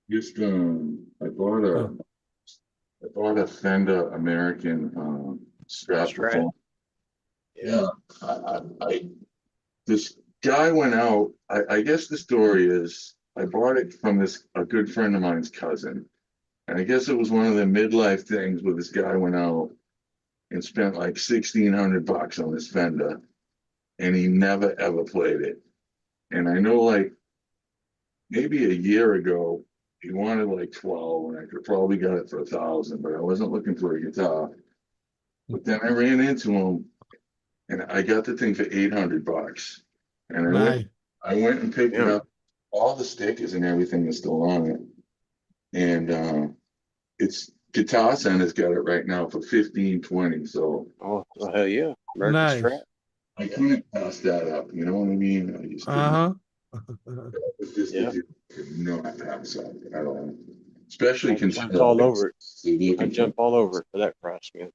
Just I bought a Fender American Strat Strat. Performer. Yeah, this guy went out. I guess the story is I bought it from a good friend of mine's cousin, and I guess it was one of the midlife things where this guy went out and spent like $1,600 on this Fender, and he never ever played it. And I know like maybe a year ago, he wanted like 12, and I could probably get it for 1,000, but I wasn't looking for a guitar. But then I ran into him, and I got the thing for $800. And Nice. I went and picked it Yeah. up. All the stickers and everything is still on it. And it's Guitar Center's got it right now for 15-20. So Oh, well, hell yeah. American Nice. Strat. I couldn't pass that up. You know what I mean? I just couldn't. Uh-huh. It's just Yeah. not pass up at all. Especially I considering jumped all over it. you're I looking for- jump all over it for that price, man.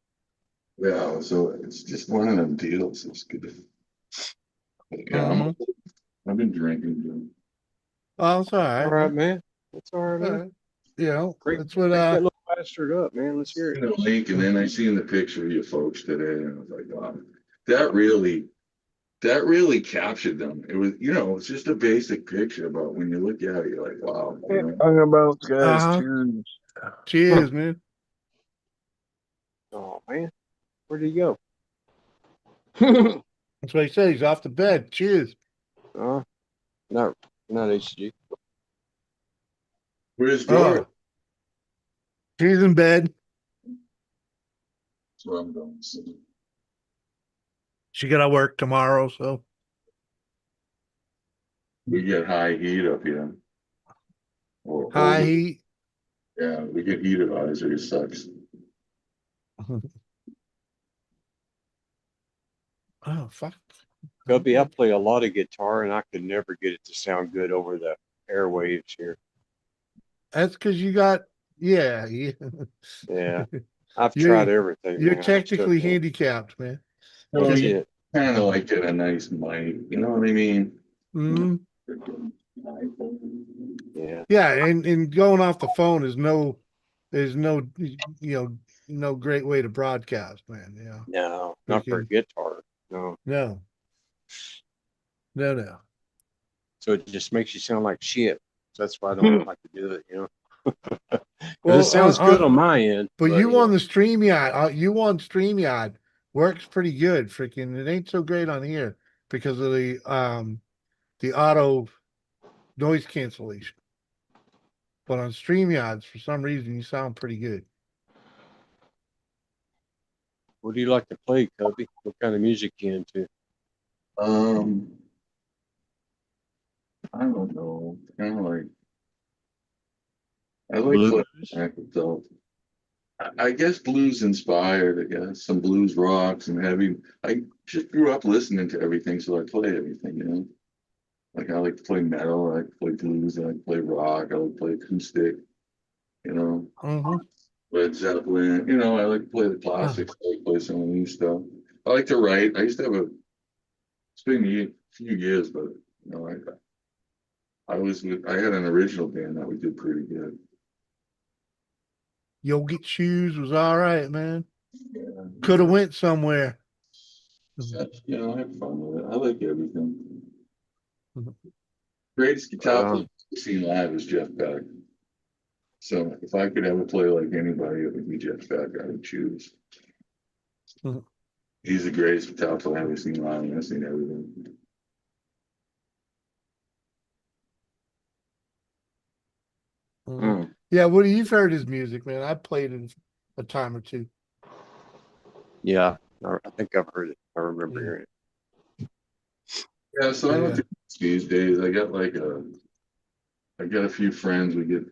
Yeah, so it's just one of them deals. It's good. Yeah, Mhm. I've been drinking. Oh, it's all All right. right, man. That's all right, All man. right. You know, Great. that's what Crank that little bastard up, man. Let's hear You it. know, link, and then I seen the picture of you folks today, and I was like, wow, that really captured them. It was, it's just a basic picture, but when you look at it, you're like, wow. Talking about guys, Uh-huh. cheers. cheers, man. Oh, man. Where'd he go? That's what he said. He's off the bed. Cheers. Not HG. Where's Dory? Oh, she's in bed. That's what I'm going to say. She got to work tomorrow, so We get high heat up here. Or high over- heat. Yeah, we get heat advisory. It sucks. Oh, fuck. Gubby, I play a lot of guitar and I could never get it to sound good over the airwaves here. That's because you got, yeah. Yeah. I've You're- tried everything. You're man. I still technically can't. handicapped, man. That's you it. kind of like get a nice mic. You know what I mean? Mhm. Yeah. Yeah, and going off the phone is no, no great way to broadcast, man. Yeah. No, not for a Freaking- guitar. No. No. No. So it just makes you sound like shit. So that's why I don't like to do it, you know. 'Cause Well, it sounds good on my end. But you on know, the StreamYard, StreamYard works pretty good. Freaking, it ain't so great on here because of the auto noise cancellation. But on StreamYards, for some reason, you sound pretty good. what do you like to play, Cubby? What kind of music you into? I don't know. Kind of like I like Blues? so I guess blues inspired. I guess some blues rocks and heavy. I just grew up listening to everything, so I play everything. Like I like to play metal. I like to play blues. I like to play rock. I like to play acoustic. Mm-hmm. Led Zeppelin. I like to play the classics. I like to play some of the new stuff. I like to write. I used to have it's been a few years, but I had an original band that we did pretty good. Yo Get Shoes was all right, man. Yeah. Could have went somewhere. I have fun with it. I like everything. Mhm. Greatest guitar player I've seen live is Jeff Beck. So if I could ever play like anybody, it would be Jeff Beck. I would choose. Mhm. He's the greatest guitar player I've ever seen live, and I've seen everything. Mhm. Yeah, Woody, you've heard his music, man. I played it a time or two. Yeah, I think I've heard it. I remember Yeah. hearing it. Yeah, so I don't Yeah. do much these days. I got a few friends. We get,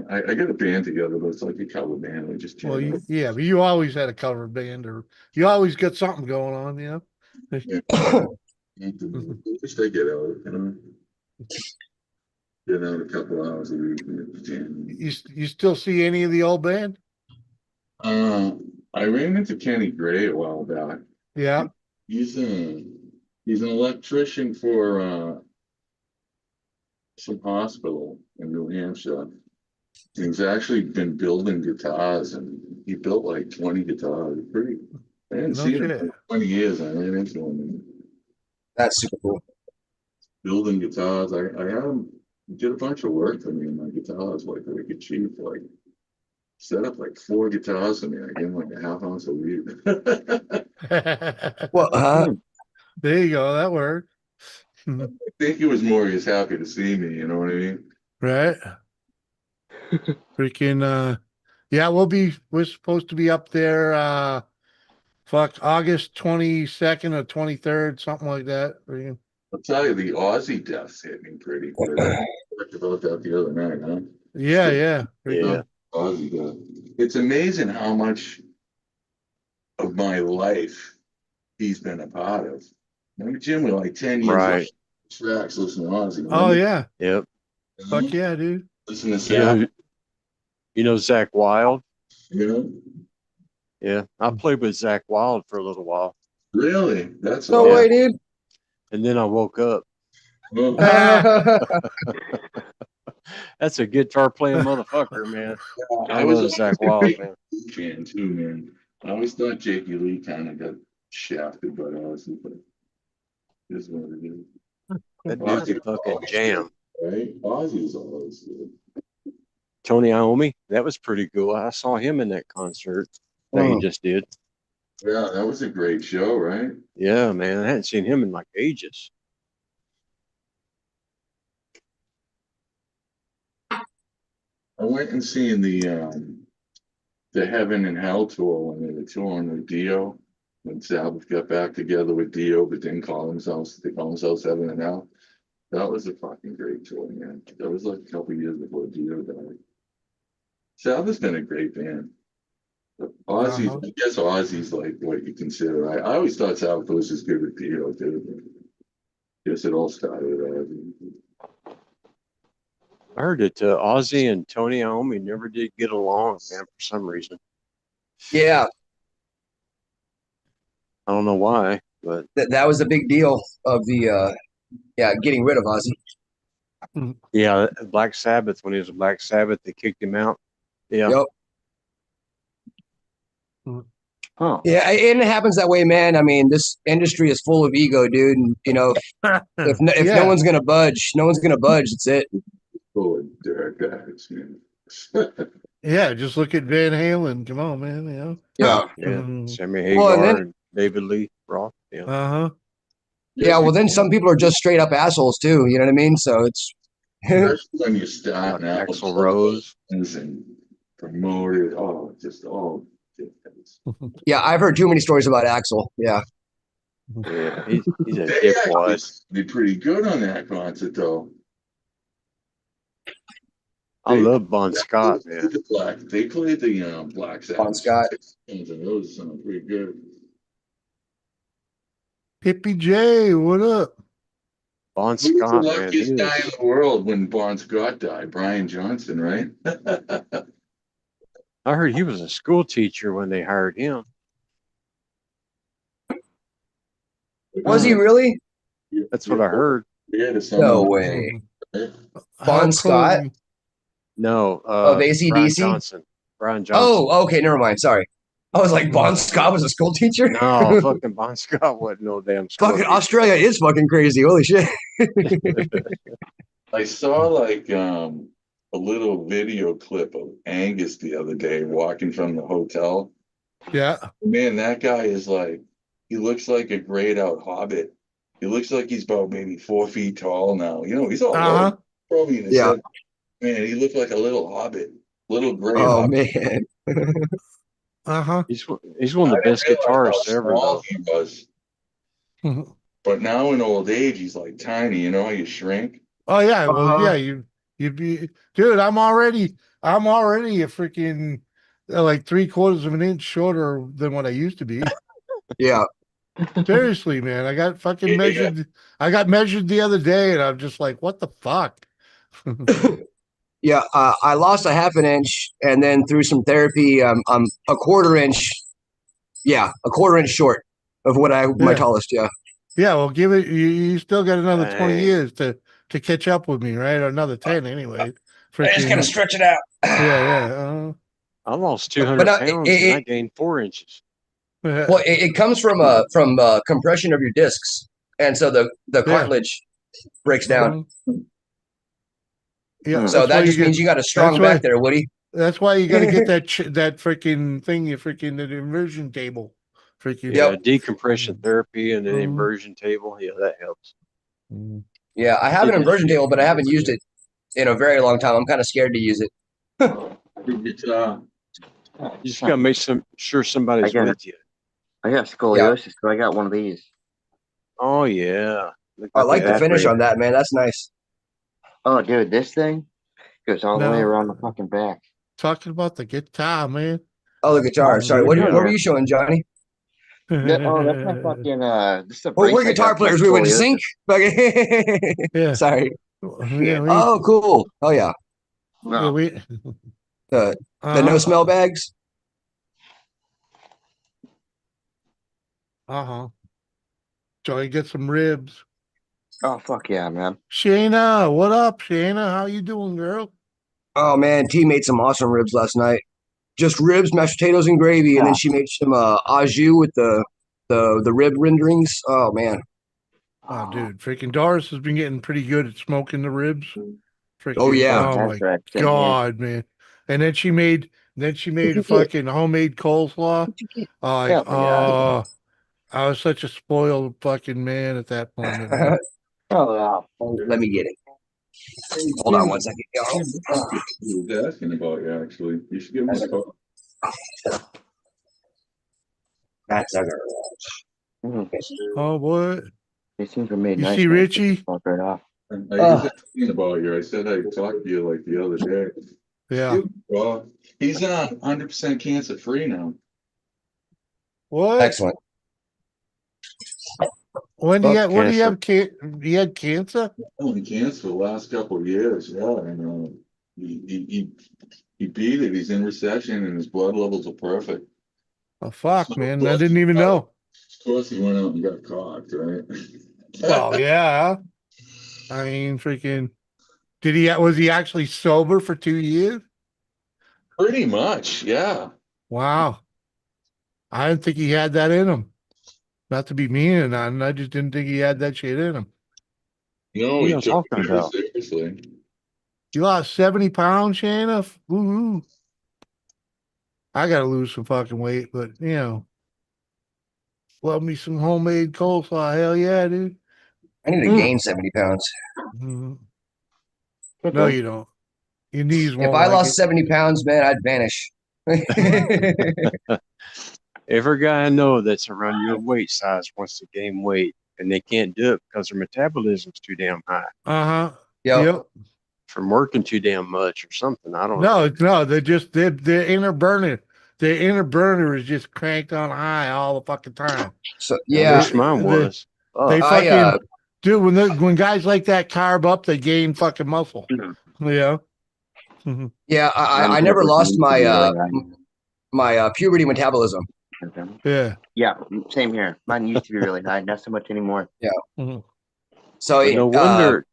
I got a band together, but it's like a cover band. We just Well, jam. but you always had a cover band, or you always got something going on, Just I get out, get out a couple hours a week and jam. You still see any of the old band? I ran into Kenny Gray a while back. Yeah. He's an electrician for some hospital in New Hampshire. He's actually been building guitars, and he built like 20 guitars. I hadn't No seen him shit. for 20 years. I ran into him and That's super cool. building guitars. I had him did a bunch of work for me in my guitars, like wicked cheap. Like set up like 4 guitars for me. I gave him like a half ounce of weed. Well, There you go. That worked. I think he was more just happy to see me. You know what I mean? Right. Freaking yeah, we're supposed to be up there August 22nd or 23rd, something like that. I'll tell you, the Aussie deaths hit me pretty good. I talked about that the other night, huh? Yeah, yeah. Yeah. Aussie death. It's amazing how much of my life he's been a part of. Remember, Jim, we're like 10 years Right. tracks listening to Aussie. Oh Remember? yeah. Yep. Fuck yeah, dude. Listen to You Sal, know, you know Zach Wild? you know? Yeah. I played with Zach Wild for a little while. Really? That's No awesome. way, dude. And then I woke up. Well, That's a guitar playing motherfucker, man. I was love Zach Wild, man. a fan too, man. I always thought Jakey Lee kind of got shafted by Aussie, but it is what it is. That dude's a fucking jam. Right? Ozzy's always good. Tony Iommi, that was pretty cool. I saw him in that concert that he just did. Yeah, that was a great show, right? Yeah, man. I hadn't seen him in like ages. I went and seen the Heaven and Hell tour when they were touring with Dio. When Sabbath got back together with Dio, but didn't call themselves, they call themselves Heaven and Hell. That was a fucking great tour, man. That was like a couple years before Dio died. Sabbath's been a great band. But Ozzy's, Uh-huh. I guess Ozzy's like what you consider. I always thought Sabbath was as good with Dio, too. Guess it all started with Ozzy. I heard that Ozzy and Tony Iommi never did get along, man, for some reason. Yeah, I don't know why, but that was a big deal of the getting rid of Ozzy. yeah, Black Sabbath, when he was a Black Sabbath, they kicked him out. Yeah. Yep. Huh. Yeah, and it happens that way, man. I mean, this industry is full of ego, dude. And you know, if no Yeah. one's gonna budge, no one's gonna budge. That's it. Full of direct guys, man. Yeah, just look at Van Halen. Come on, man, you know. Yeah. Yeah. Mhm. Sammy Hagar Well, and then- and David Lee Roth. Yeah. Uh-huh. Yeah. Well, then some people are just straight up assholes too. You know what I mean? So it's Especially when you start Like now. Axl Rose. And promoted. Oh, just all. yeah. I've heard too many stories about Axel. Yeah. Yeah. He's a They dipwad. did pretty good on that concert, though. I love Bon Scott, man. They played the Black Sabbath. Bon Scott. And those sound pretty good. Hippie J, what up? Bon Who was the Scott, man. luckiest He guy in was, the world when Bon Scott died? Brian Johnson, right? I heard he was a school teacher when they hired him. Was he really? That's what I heard. Yeah, No way. Bon Scott? No, Of Brian AC/DC? Johnson. Brian Johnson. Oh, okay. Never mind. Sorry. I was like, Bon Scott was a school teacher. No, fucking Bon Scott wasn't no damn school Fucking teacher. Australia is fucking crazy. Holy shit. I saw like a little video clip of Angus the other day walking from the hotel. Yeah. Man, that guy is like, he looks like a grayed out hobbit. He looks like he's about maybe 4 feet tall now. You know, he's all Uh-huh. old, probably in his Yeah. head. Man, he looked like a little hobbit, little gray Oh hobbit. man. Uh-huh. He's one of the best guitarists ever, though. He was. But now in old age, he's like tiny. You know how you shrink? Oh yeah, well Uh-huh. yeah, you'd be, dude. I'm already a freaking like 3/4 of an inch shorter than what I used to be. Yeah. Seriously, man. I got fucking measured. I got measured the other day, and I'm just like, what the fuck? Yeah. I lost a half an inch, and then through some therapy, I'm a quarter inch. Yeah, a quarter inch short of what my Yeah. tallest. Yeah. Yeah, well, give it. You still got another 20 Dang. years to catch up with me, right? Or another 10 anyway. Freaking, stretch it out. yeah. I lost But 200 no, pounds and I gained 4 inches. Well, it comes from compression of your discs, and so the cartilage breaks down. Yeah. So that just means you got a strong back there, Woody. That's why you got to get that freaking thing. You freaking the inversion table. Freaking Yeah, decompression therapy and an inversion table. Yeah, that helps. Yeah, I have an inversion table, but I haven't used it in a very long time. I'm kind of scared to use it. Good guitar. You just gotta make sure somebody's got it. with you. I got scoliosis, so I got one of these. Oh yeah. Look I at like the that. finish on that, man. That's nice. Oh, dude, this thing goes all the way No. around the fucking back. Talking about the guitar, man. Oh, the guitar. Oh, Sorry. the What guitar. were you showing, Johnny? Oh, that's my fucking this is a Well, brace we're I got guitar for my players. We went to sync. scoliosis. Yeah. Sorry. Yeah, Oh, cool. Oh yeah. yeah, No. The no uh-huh. smell bags. Uh-huh. So you get some ribs. Oh fuck yeah, man. Shayna, what up, Shayna? How you doing, girl? Oh man, T made some awesome ribs last night. Just ribs, mashed potatoes, and gravy, and then Yeah. she made some au jus with the rib renderings. Oh man. Oh, dude, freaking Doris has been getting pretty good at smoking the ribs. Freaking, Oh yeah. oh That's my right. Same here. God, man. And then she made a fucking homemade coleslaw. Like, Oh my God. I was such a spoiled fucking man at that moment, man. Oh wow. Let me get it. Hey, Hold on Tim, one second. he was asking about you, actually. You should give him a call. That's a girl. Mm. Oh, what? These things were made You nice. see Man. Richie? Fuck right off. I was asking about you. I said I'd talk to you like the other day. Yeah. Well, he's 100% cancer free now. What? Excellent. When do you Fuck what do you cancer. have? You had cancer? Only cancer for the last couple of years, yeah. And he beat it. He's in recession, and his blood levels are perfect. Oh, fuck, So, man. I didn't even know. of course, he went out and got caught, right? Well, yeah. I mean, freaking, was he actually sober for 2 years? Pretty much, yeah. Wow. I didn't think he had that in him. Not to be mean or nothing. I just didn't think he had that shit in him. No, What are he you took talking it very about? seriously. You lost 70 pounds, Shayna? Woo-hoo. I gotta lose some fucking weight, but love me some homemade coleslaw. Hell yeah, dude. I need to Mm. gain 70 pounds. Mhm. Good No, one. you don't. Your knees If won't I like lost it. 70 pounds, man, I'd vanish. Every guy I know that's around your weight size wants to gain weight, and they can't do it because their metabolism's too damn high Uh-huh. Yep. Yep. from working too damn much or something. I don't know. No, their inner burner. Their inner burner is just cranked on high all the fucking time. So I yeah, wish mine was. They Fuck. I dude, when guys like that carb up, they gain fucking muscle. Yeah. Mhm. yeah, Mine I never never lost used to my be really high. puberty metabolism. Yeah. Yeah, same here. Mine used to be really high, not so much anymore. Yeah. Mhm. So Well, no wonder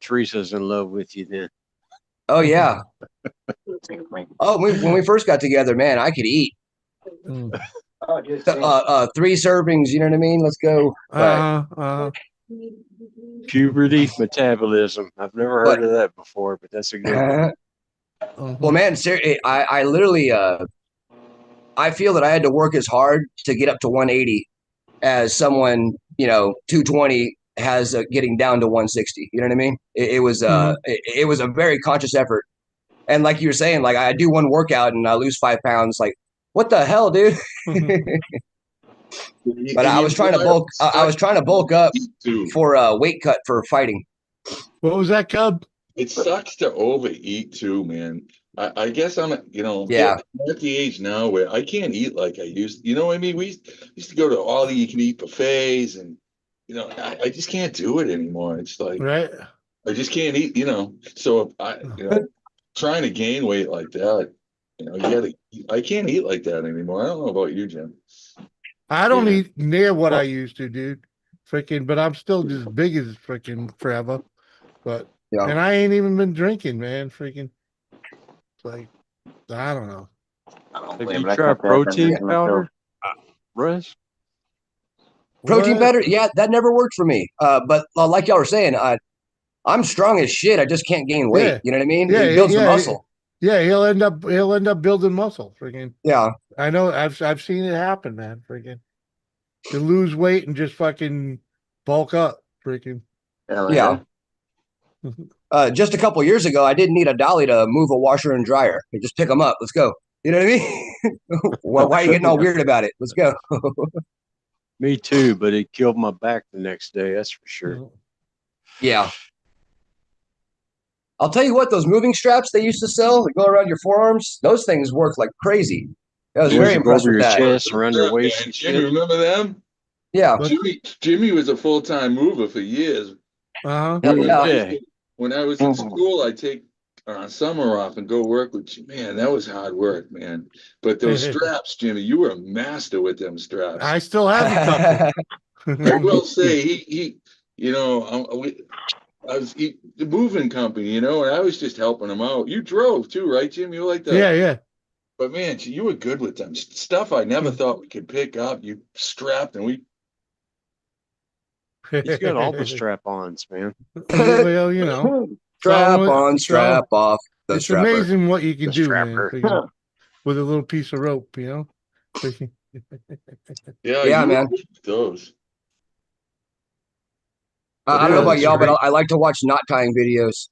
Teresa's in love with you then. oh yeah. Oh, when we first got together, man, I could eat Mm. Oh, dude, 3 servings. You know what I mean? Let's go. Uh-huh. Puberty metabolism. I've never heard of that before, but that's a good one. Mhm. Well, man, I literally I feel that I had to work as hard to get up to 180 as someone 220 has getting down to 160. You know what I mean? It was Mhm. it was a very conscious effort. And like you were saying, like I do one workout and I lose 5 pounds. Like what the hell, dude? Mhm. But I was trying to bulk. I was trying to bulk up Too. for a weight cut for fighting. What was that, Cub? It sucks to overeat too, man. I guess Yeah. I'm at the age now where I can't eat like I used. You know what I mean? We used to go to all the you can eat buffets, and I just can't do it anymore. It's like Right? I just can't eat. So if trying to gain weight like that, you gotta. I can't eat like that anymore. I don't know about you, Jim. I don't Yeah. eat near what I used to, dude. Freaking, but I'm still just big as freaking forever. But Yeah. and I ain't even been drinking, man. Freaking, it's like I don't know. I don't Have blame you it. I tried cut back on protein drinking myself. powder, Russ? Protein What? powder, yeah, that never worked for me. But like y'all were saying, I'm strong as shit. I just can't gain weight. Yeah. You know what I mean? Yeah, It builds the yeah, muscle. yeah. He'll end up building muscle. Freaking, Yeah. I know. I've seen it happen, man. Freaking, you lose weight and just fucking bulk up. Freaking, Hell Yeah. Just a couple years ago, I didn't need a dolly to move a washer and dryer. You just pick them up. Let's go. You know what I mean? Well, why are you getting all weird about it? Let's go. Me too, but it killed my back the next day. That's for sure. Yeah. I'll tell you what, those moving straps they used to sell that go around your forearms, those things work like crazy. I was The very ones that go impressed over with your that. chest, around your waist Man, and Jimmy, shit. remember them? Yeah. What? Jimmy was a full-time mover for years. Uh-huh. Hell yeah. Yeah. When I was in school, I'd take summer off and go work with you. Man, that was hard work, man. But those straps, Jimmy, you were a master with them straps. I still have a couple. I will say I was the moving company, and I was just helping him out. You drove too, right, Jim? You like that? Yeah. But man, you were good with them stuff. I never thought we could pick up. You strapped, and we. He's got all the strap-ons, man. Well, you know, Strap on, it's all- strap off the it's strapper. amazing what you can The do, man, strapper. with a little piece of rope, you know. Yeah, Yeah, you man. were good with those. I don't know about that's y'all, but great. I like to watch knot tying videos.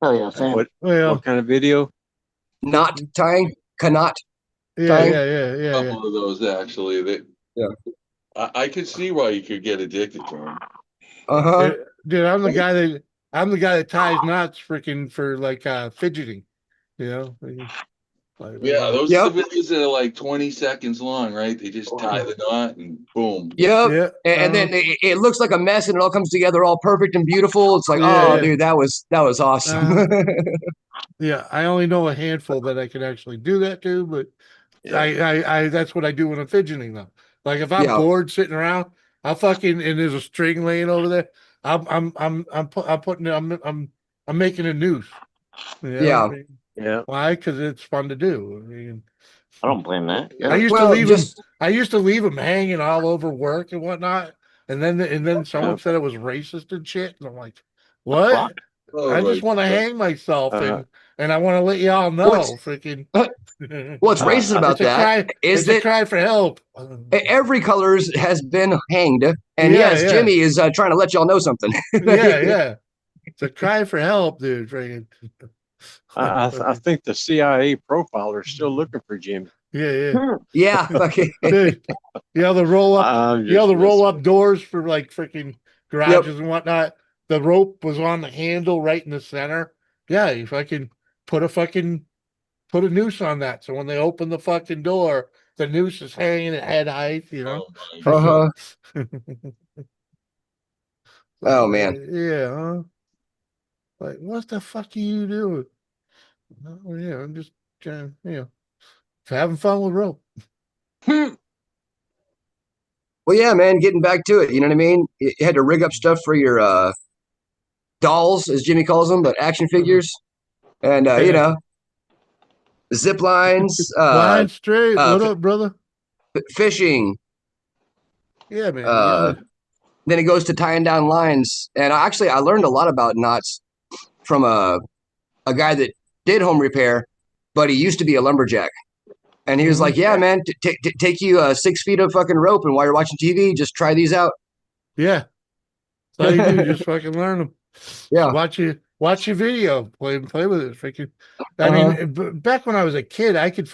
Oh yeah, same. What Well, what kind of video? Knot tying, kanot yeah, tying. yeah. Couple of those actually. Yeah. I could see why you could get addicted to them. Uh-huh. Dude, I'm the guy that ties knots freaking for like fidgeting, you know. Yeah, those Yep. are the videos that are like 20 seconds long, right? They just tie the knot and boom. Yep. Yeah, And then it looks like a mess and it all comes together all perfect and beautiful. It's like, oh, Yeah. dude, that was awesome. Yeah, I only know a handful that I can actually do that to, but I that's what I do when I'm fidgeting though. Like if I'm Yeah. bored sitting around, I'll fucking and there's a string laying over there. I'm making a noose. You know? Yeah. Yeah. Why? Because it's fun to do. I mean, I don't blame that. I used Well, to leave just them. I used to leave them hanging all over work and whatnot. And then someone said it was racist and shit. And I'm like, what? Fuck. I just want to hang myself and I want to let y'all know, freaking. what's racist about It's a that cry. is It's a that cry for help. every colors has been hanged, and Yeah, yes, yeah. Jimmy is trying to let y'all know something. Yeah. It's a cry for help, dude. Freaking. I think the CIA profiler is still looking for Jimmy. Yeah. Yeah. Okay. Dude, the roll up. I'm The just roll messing up doors for like freaking garages and whatnot. The rope was on the handle right in the center. Yeah, if I can put a noose on that, so when they open the fucking door, the noose is hanging at head height. You know. Oh my Uh-huh. Oh man. Yeah. Huh? Like, what the fuck are you doing? Oh, yeah, I'm just trying, having fun with rope. Well, yeah, man, getting back to it, you know what I mean? You had to rig up stuff for your dolls, as Jimmy calls them, but action figures. And zip lines, Line straight. uh, What up, brother? fishing. Yeah, man. You gotta, Then it goes to tying down lines. And I learned a lot about knots from a guy that did home repair, but he used to be a lumberjack. And he was like, "Yeah, man, take you 6 feet of fucking rope, and while you're watching TV, just try these out." yeah. That's all you do. Just fucking learn them. Yeah. Watch your video. Play with it. Freaking. I mean, back when I was a kid, I could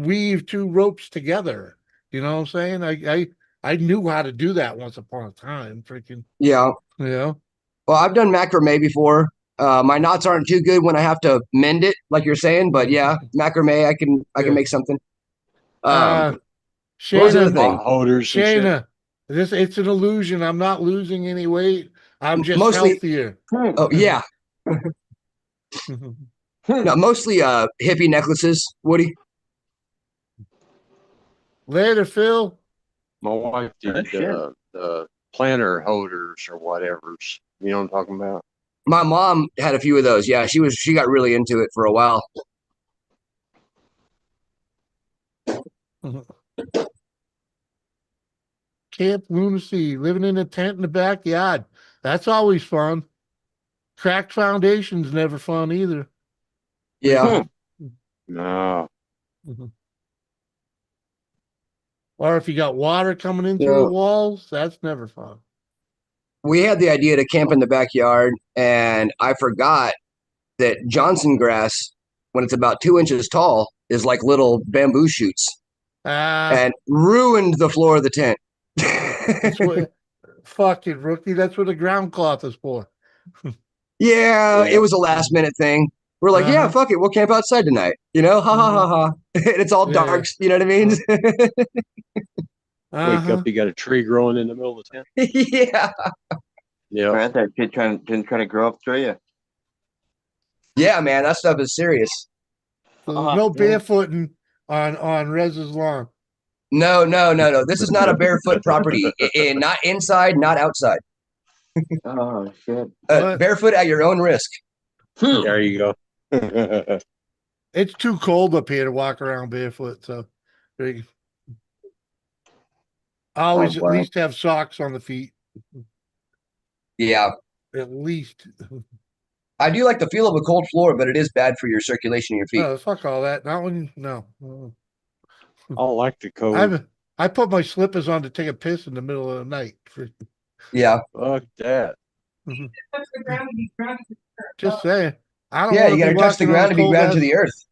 weave two ropes together. You know what I'm saying? I knew how to do that once upon a time. Freaking. Yeah. You know. Well, I've done macrame before. My knots aren't too good when I have to mend it, like you're saying, but yeah, macrame, I can make something. What was the other Shayna, thing? Holders and shit. Shayna, it's an illusion. I'm not losing any weight. I'm just Mostly- healthier. Oh yeah, no, mostly hippie necklaces, Woody. Later, Phil. My wife did the planter holders or whatever's. You know what I'm talking about? My mom had a few of those. Yeah, she got really into it for a while. Camp lunacy, living in a tent in the backyard. That's always fun. Cracked foundation's never fun either. Yeah. No. Or if you got water coming in through the walls, that's never fun. we had the idea to camp in the backyard, and I forgot that Johnson grass, when it's about 2 inches tall, is like little bamboo shoots, Ah, and ruined the floor of the tent. that's what fucking rookie. That's what the ground cloth is for. Yeah, Yeah. it was a last minute thing. We're like, yeah, Uh-huh. fuck it, we'll camp outside tonight. You know, ha ha ha ha. And it's all Yeah, dark. You know what I mean? Wake Uh-huh. up, you got a tree growing in the middle of the tent. Yeah, Yeah. Right, that kid didn't try to grow up through you. yeah, man, that stuff is serious. So there's no Yeah. barefooting on Rez's lawn. No, no, no, no. This is not a barefoot property. Not inside, not outside. Oh shit. What? Barefoot at your own risk. There you go. It's too cold up here to walk around barefoot, so I always Oh, at wow. least have socks on the feet. Yeah, At least. I do like the feel of a cold floor, but it is bad for your circulation in your feet. Oh, fuck all that. Not when no. I don't like the cold. I put my slippers on to take a piss in the middle of the night. Yeah, Fuck that. Just saying. I don't yeah, want you to got be to touch the walking on ground a to be cold grounded ass. to the earth.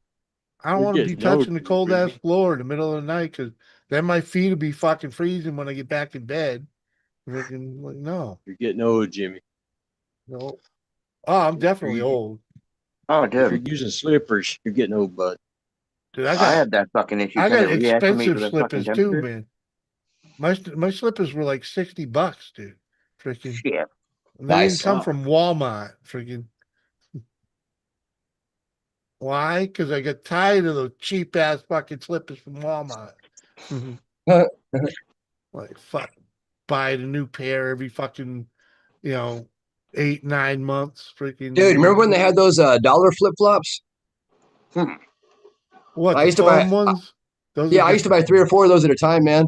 I don't You're want to be getting old, touching the cold ass Jimmy. floor in the middle of the night because then my feet will be fucking freezing when I get back in bed. Freaking like, no, You're getting old, Jimmy. no. Oh, I'm definitely old. Oh, If you're dude. using slippers, you're getting old, bud. Dude, I had that fucking issue I trying got to reacclimate to expensive the fucking slippers too, temperature. man. My slippers were like $60, dude. Freaking, Shit. and they didn't Nice. come from Walmart. Freaking, why? Because I got tired of those cheap ass fucking slippers from Walmart. Like fuck, buying a new pair every fucking, 8, 9 months. Freaking, Dude, remember when they had those dollar flip flops? what, I the used to buy. foam ones? Those are Yeah, I used to buy different. 3 or 4 of those at a time, man.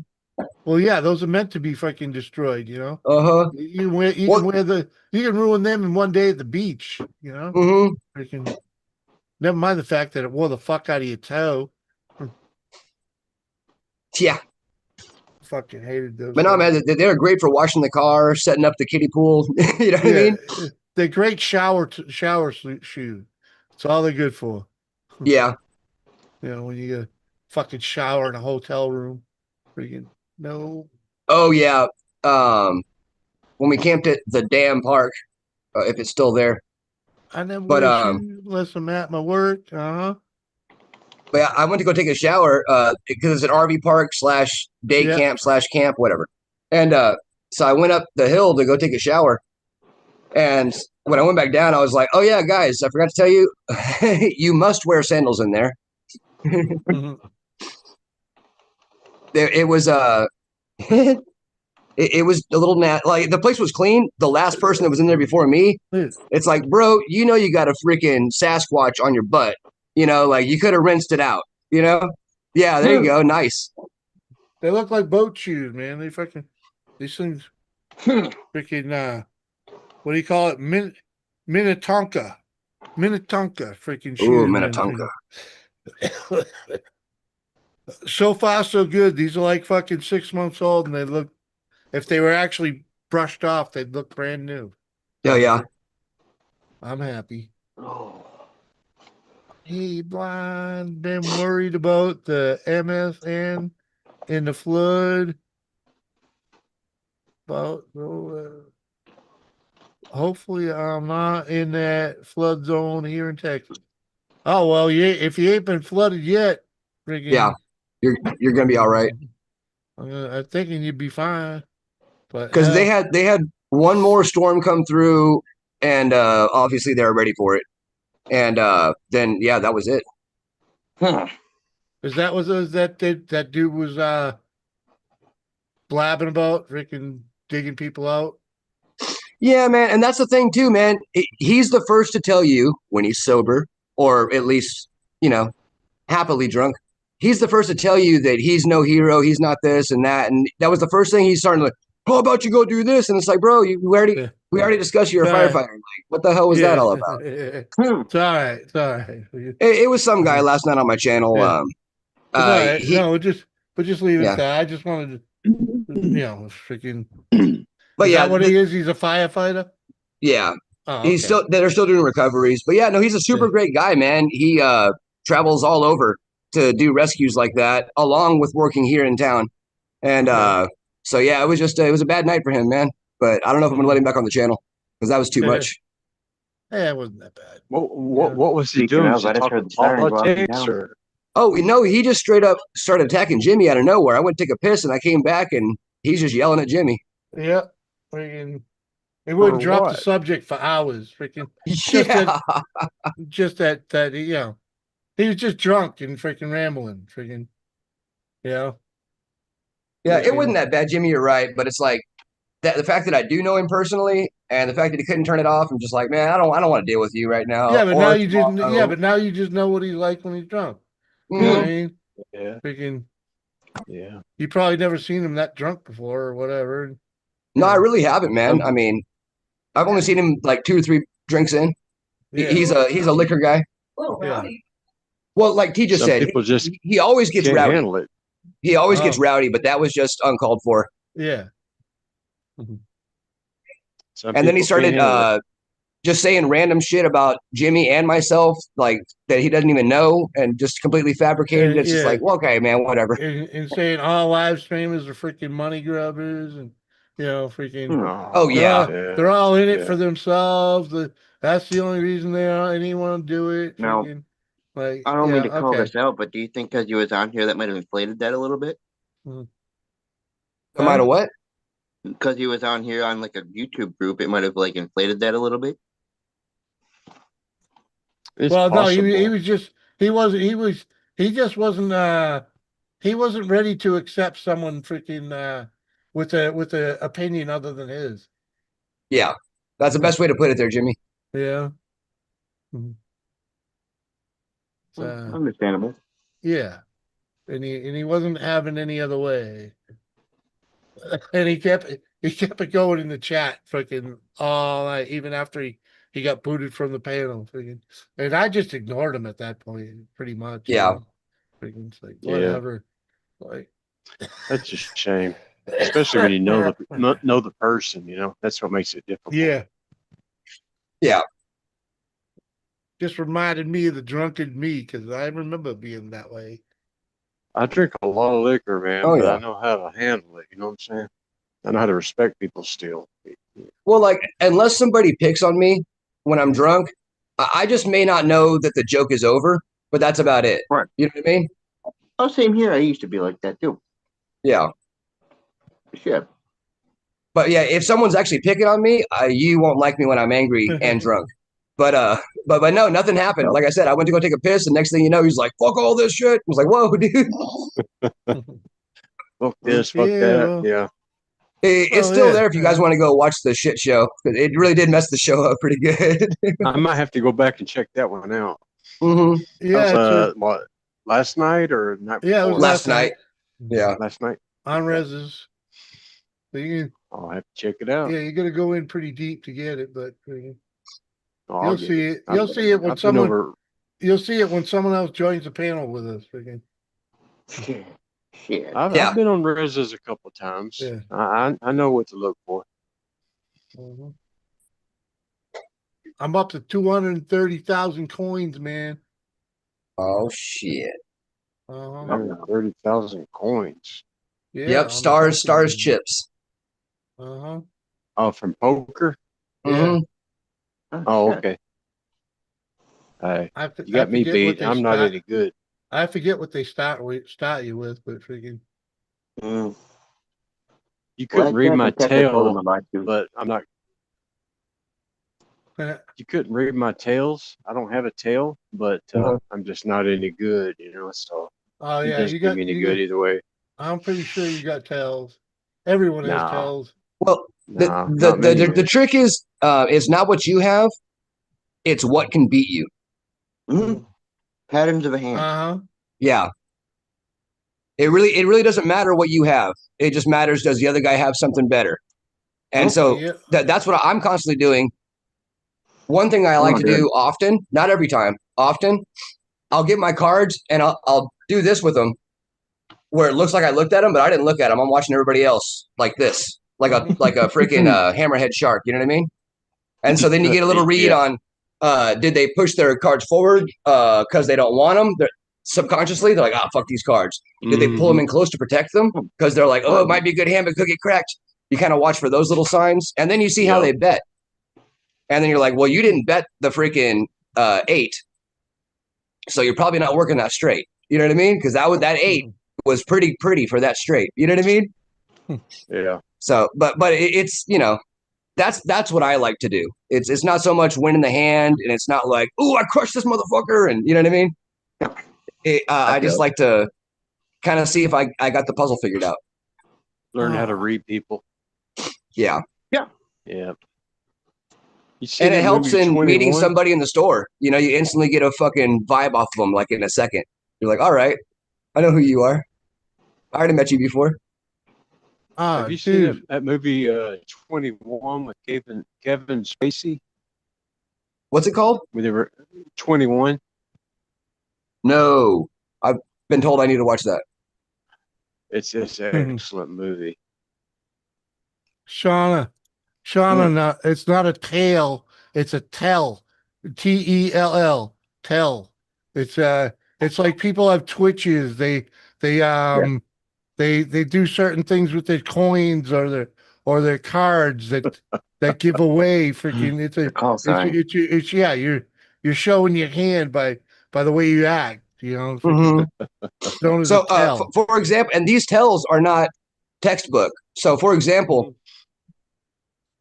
Well, yeah, those are meant to be fucking destroyed. Uh huh. You can wear, Well, you can ruin them in one day at the beach. hmm Freaking, never mind the fact that it wore the fuck out of your toe. Yeah, Fucking hated those but no, things. man, they were great for washing the car, setting up the kiddie pool. You know what I mean? They're great shower shoes. That's all they're good for. Yeah. When you get a fucking shower in a hotel room. Freaking no. Oh yeah. When we camped at the dam park, if it's still there. I never But wear shoes unless I'm at my work. but yeah, I went to go take a shower because it's an RV park / day Yeah. camp / camp, whatever. And so I went up the hill to go take a shower. And when I went back down, I was like, "Oh yeah, guys, I forgot to tell you, you must wear sandals in there." Mhm. It was it was a little like the place was clean. The last person that was in there before me, it's like, bro, you got a freaking Sasquatch on your butt. Like you could have rinsed it out. Yeah, there you go, nice. They look like boat shoes, man. These things freaking what do you call it? Minnetonka freaking Ooh, shoes, Minnetonka. man. So far, so good. These are like fucking 6 months old, and they look. If they were actually brushed off, they'd look brand new. Oh yeah. I'm happy. Oh. Hey, blind. Been worried about the MSN and the flood. About hopefully I'm not in that flood zone here in Texas. Oh well, yeah. If you ain't been flooded yet, friggin', Yeah, you're gonna be all right. I'm thinking you'd be fine. But Because they hell, had one more storm come through, and obviously they were ready for it. And then yeah, that was it. is that was that dude was blabbing about freaking digging people out? Yeah, man, and that's the thing too, man. He's the first to tell you when he's sober, or at least happily drunk. He's the first to tell you that he's no hero, he's not this and that, and that was the first thing he's starting to like. How about you go do this? And it's like, bro, Yeah. we already discussed you're a Right. firefighter. Like, what the hell was that all about? It's all right. It's all right. It was some guy last night on my channel. Yeah. It's all right. He No, just leave it yeah. at that. I just wanted to, freaking. But Is yeah, that what he is? He's a firefighter? yeah, Oh, he's okay. they're still doing recoveries. But yeah, no, he's a super Yeah. great guy, man. He travels all over to do rescues like that, along with working here in town. And Okay. so yeah, it was just it was a bad night for him, man. But I don't know if I'm gonna let him back on the channel because that was too much. Yeah, it wasn't that bad. What was he Speaking doing? of, Was he I just talking heard the siren go off in politics town. or? Oh no, he just straight up started attacking Jimmy out of nowhere. I went to take a piss and I came back and he's just yelling at Jimmy. Yeah. Freaking, he For wouldn't drop the what? subject for hours. Freaking, just Yeah, that you know, he was just drunk and freaking rambling. Freaking, you know. yeah, it wasn't Freaking, that bad, Jimmy. You're right, but it's like that the fact that I do know him personally and the fact that he couldn't turn it off. I'm just like, man, I don't want to deal with you right now. yeah, but now Or you didn't. Yeah, tomorrow. but now you just know what he's like when he's drunk. You know what I Mhm. mean? Yeah, Freaking, yeah. you probably never seen him that drunk before or whatever. No, I Yeah. really haven't, man. I mean, I've only seen him like 2 or 3 drinks in. Yeah. He's a liquor guy. Yeah. Well, like T just Some said, people just he always gets can't rowdy. handle it. He always gets Oh, rowdy, but that was just uncalled for. yeah. Some And then he people can't started handle it. just saying random shit about Jimmy and myself, like that he doesn't even know, and just completely fabricated. It's just Yeah. like, well, okay, man, whatever. And saying all live streamers are freaking money grubbers and freaking Oh yeah, they're all in it yeah. for themselves. That's the only reason anyone do it. Now, Freaking like I don't mean to call okay. this out, but do you think because he was on here that might have inflated that a little bit? no matter Huh? what. Because he was on here on like a YouTube group, it might have like inflated that a little bit. It's Well, no, possible. he was just he just wasn't he wasn't ready to accept someone freaking with a opinion other than his. Yeah, that's the best way to put it there, Jimmy. Yeah. Mhm. Understandable. Yeah. And he wasn't having any other way. And he kept it going in the chat freaking all night, even after he got booted from the panel. Freaking, and I just ignored him at that point, pretty much. Yeah. Freaking, it's like Yeah. whatever. Like That's a shame, especially when you know the person. You know, that's what makes it difficult. yeah. Yeah. Just reminded me of the drunken me because I remember being that way. I drink a lot of liquor, man, Oh, but yeah. I know how to handle it. You know what I'm saying? I know how to respect people still. Well, like unless somebody picks on me when I'm drunk, I just may not know that the joke is over, but that's about it. Right. You know what I mean? Oh, same here. I used to be like that too. Yeah. Shit. But yeah, if someone's actually picking on me, you won't like me when I'm angry and drunk. But no, nothing happened. Like I said, I went to go take a piss, and next thing you know, he's like, "Fuck all this shit." I was like, "Whoa, dude." Fuck this, fuck Yeah, that. well. Yeah. It's still there if you guys want to go watch the shit show. It really did mess the show up pretty good. I might have to go back and check that one out. Mm-hmm. Yeah, That was, what, last night or night before? yeah, it was Last night. Yeah. Last night. on Reses. So I'll have to check it out. yeah, you got to go in pretty deep to get it, but Oh, I'll you'll get see it. it. You'll see it when I've been over. you'll see it when someone else joins the panel with us. Freaking. Shit. I've been on Reses a couple of times. Yeah. I know what to look for. Mhm. I'm up to 230,000 coins, man. Oh shit. 130,000 coins. Yeah. Yep. Stars, chips. Uh-huh. Oh, from poker? Yeah. Oh, shit. okay. Hey, you I got me forget what beat. they I'm not start- any good. I forget what they start you with, but freaking. Mm. You couldn't read my Blackjack, I told tail, him about you. but I'm not. You couldn't read my tails. I don't have a tail, but I'm just not any good, you know. So Oh it yeah, doesn't do me any good either way. I'm pretty sure you got tails. Everyone has Nah. tails. Well, Nah, not me, the man. trick is not what you have; it's what can beat you. Mm. Patterns of a hand. Uh-huh. Yeah. It really doesn't matter what you have. It just matters, does the other guy have something better? And so Yeah. that's what I'm constantly doing. One thing I like to do often, not every time, often, I'll get my cards and I'll do this with them where it looks like I looked at them, but I didn't look at them. I'm watching everybody else like this. like a freaking hammerhead shark. You know what I mean? And so then you get a little read on did they push their cards forward because they don't want them? Subconsciously, they're like, oh, fuck these cards. Did they pull them in close to protect them? Because they're like, oh, it might be a good hand, but could get cracked. You kind of watch for those little signs. And then you see how they bet. And then you're like, well, you didn't bet the freaking 8. So you're probably not working that straight. You know what I mean? Because that 8 was pretty for that straight. You know what I mean? Yeah. So, but it's, you know, that's what I like to do. It's not so much winning the hand, and it's not like, oh, I crushed this motherfucker, and you know what I mean. I just like to kind of see if I got the puzzle figured out. Learn how to read people. Yeah. Yeah. And it helps in meeting somebody in the store. You know, you instantly get a fucking vibe off of them, like in a second. You're like, all right, I know who you are. I already met you before. Have you seen that movie 21 with Kevin Spacey? What's it called? When they were 21. No, I've been told I need to watch that. It's an excellent movie. Shauna, no, it's not a tail, it's a tell. Tell. Tell. It's like people have twitches. They do certain things with their coins or their cards that give away freaking it's yeah, you're showing your hand by the way you act, you know. Known as So a tell. for example, and these tells are not textbook. So for example,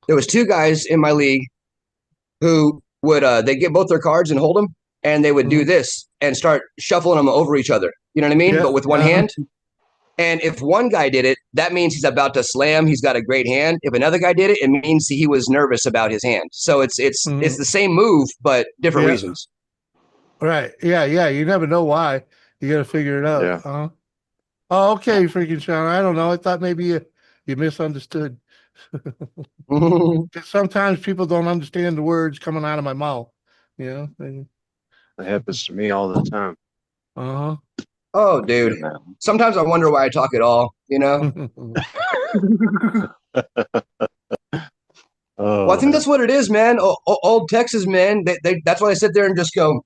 there was 2 guys in my league who would they get both their cards and hold them, and they would do this and start shuffling them over each other. You know what I mean? But with one hand. And if one guy did it, that means he's about to slam. He's got a great hand. If another guy did it, it means he was nervous about his hand. So it's the same move, but different reasons. Right. Yeah. You never know why. You got to figure it out. Yeah. Oh, okay, freaking Sean. I don't know. I thought maybe you misunderstood. Sometimes people don't understand the words coming out of my mouth. You know. That happens to me all the time. Oh, dude. Sometimes I wonder why I talk at all, you know? Well, I think that's what it is, man. Old Texas men, they that's why they sit there and just go,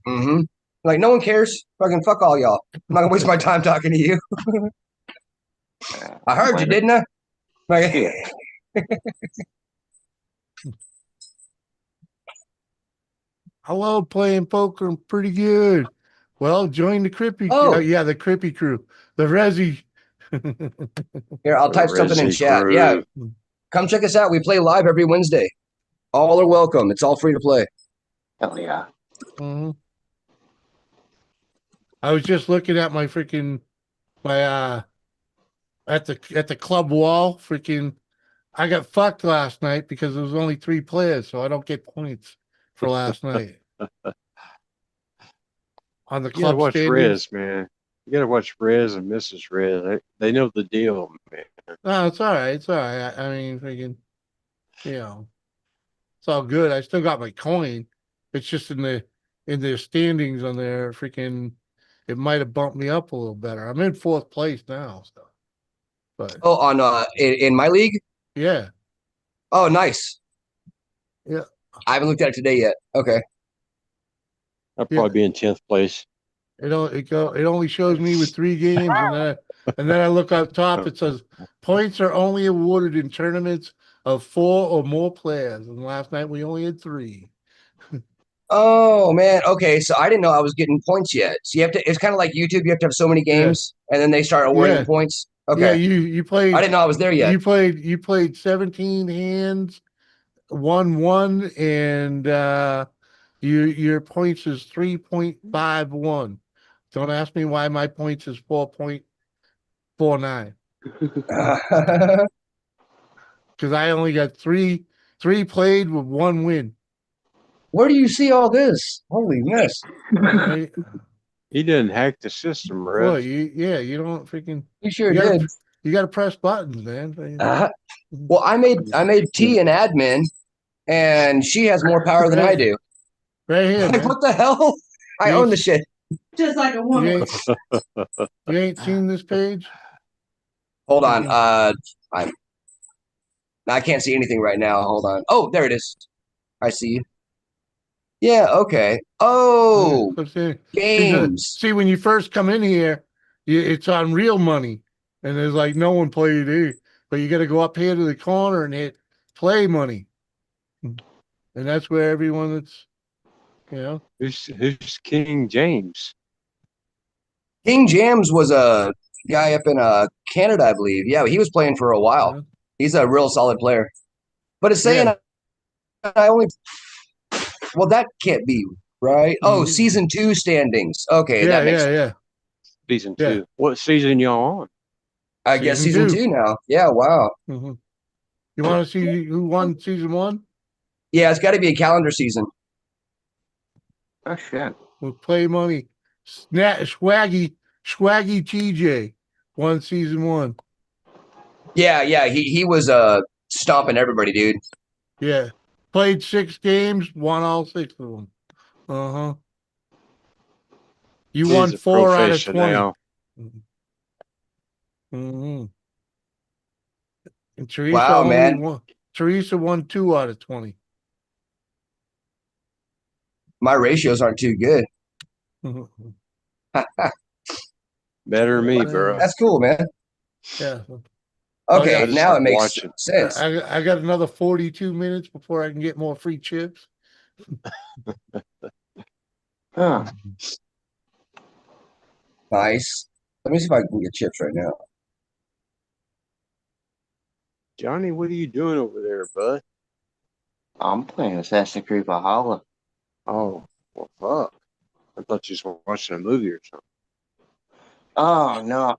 like, no one cares. Fucking fuck all y'all. I'm not gonna waste my time talking to you. I heard you, didn't I? Like, I love playing poker. I'm pretty good. Well, join the Crippy. Yeah, the Crippy crew. The Resi. Here, I'll type something in chat. Crew. Yeah. Come check us out. We play live every Wednesday. All are welcome. It's all free to play. Hell yeah. I was just looking at my freaking at the club wall. Freaking, I got fucked last night because there was only 3 players, so I don't get points for last night. On the club watch standings. Riz, man. You gotta watch Riz and Mrs. Riz. They know the deal, man. No, it's all right. It's all right. I mean, freaking, you know, it's all good. I still got my coin. It's just in the standings on there. Freaking, it might have bumped me up a little better. I'm in 4th place now. So, but on in my league. Yeah. Oh, nice. Yeah. I haven't looked at it today yet. Okay. I'll probably be in 10th place. It only shows me with 3 games, and then I look up top. It says points are only awarded in tournaments of 4 or more players. And last night we only had 3. Oh man. Okay. So I didn't know I was getting points yet. So you have to. It's kind of like YouTube. You have to have so many games, and then they start awarding points. Okay. Yeah. You played. I didn't know I was there yet. You played 17 hands, won 1, and your points is 3.51. Don't ask me why my points is 4.49. Because I only got 3 played with 1 win. Where do you see all this? Holy mess! He didn't hack the system, Riz. Well, you don't freaking. You sure did. You got to press buttons, man. Well, I made T an admin, and she has more power than I do. Right here. Like, what the hell? I own the shit. Just like a woman. You ain't seen this page? Hold on. I can't see anything right now. Hold on. Oh, there it is. I see you. Yeah, okay. Yeah, Oh, so games. see when you first come in here, it's on real money, and there's like no one played it, but you got to go up here to the corner and hit play money, and that's where everyone that's Who's King James? King Jams was a guy up in Canada, I believe. Yeah, he was playing for a while. yeah, He's a real solid player. But it's saying yeah. I only well, that can't be right. Oh, Mhm. season 2 standings. Okay, Yeah, that makes yeah, sense. yeah, Season yeah. two. What season y'all on? I guess Season season two. 2 now. Yeah, wow. Hmm. You want to see who won season one? Yeah, it's got to be a calendar season. Oh shit. With play money, Swaggy TJ won season one. Yeah, yeah. He was stomping everybody, dude. Yeah, played 6 games, won all 6 of them. Uh huh. You He's won a 4 out of 20. professional. Mm-hmm. And Teresa Wow, only man. won. Teresa won 2 out of 20. My ratios aren't too good. Better than me, bro. That's cool, man. Yeah. So I Okay, just now like it makes watching. sense. I got another 42 minutes before I can get more free chips. Huh. Nice. Let me see if I can get chips right now. Johnny, what are you doing over there, bud? I'm playing Assassin's Creed Valhalla. Oh, well, fuck. I thought you was watching a movie or something. Oh no.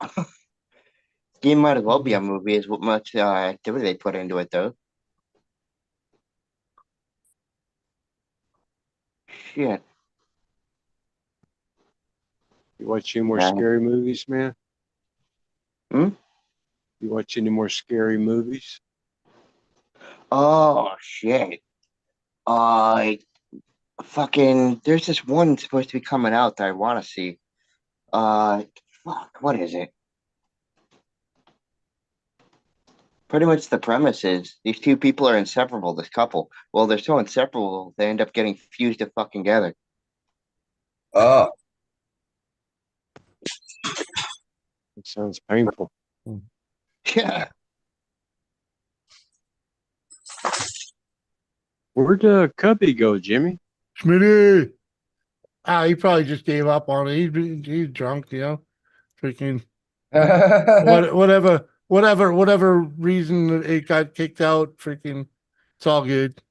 Game might as well be a Mhm. movie is what much activity they put into it though. Shit. You watch any more Yeah. scary movies, man? Hmm? You watch any more scary movies? Oh shit. Uh fucking there's this one supposed to be coming out that I wanna see. Fuck, what is it? Pretty much the premise is these two people are inseparable, this couple. Well, they're so inseparable they end up getting fused to fucking together. Oh, It sounds painful. Yeah. Where'd Cubby go, Jimmy? Smitty. Ah, he probably just gave up on it. He's drunk, freaking whatever reason it got kicked out. Freaking, it's all good.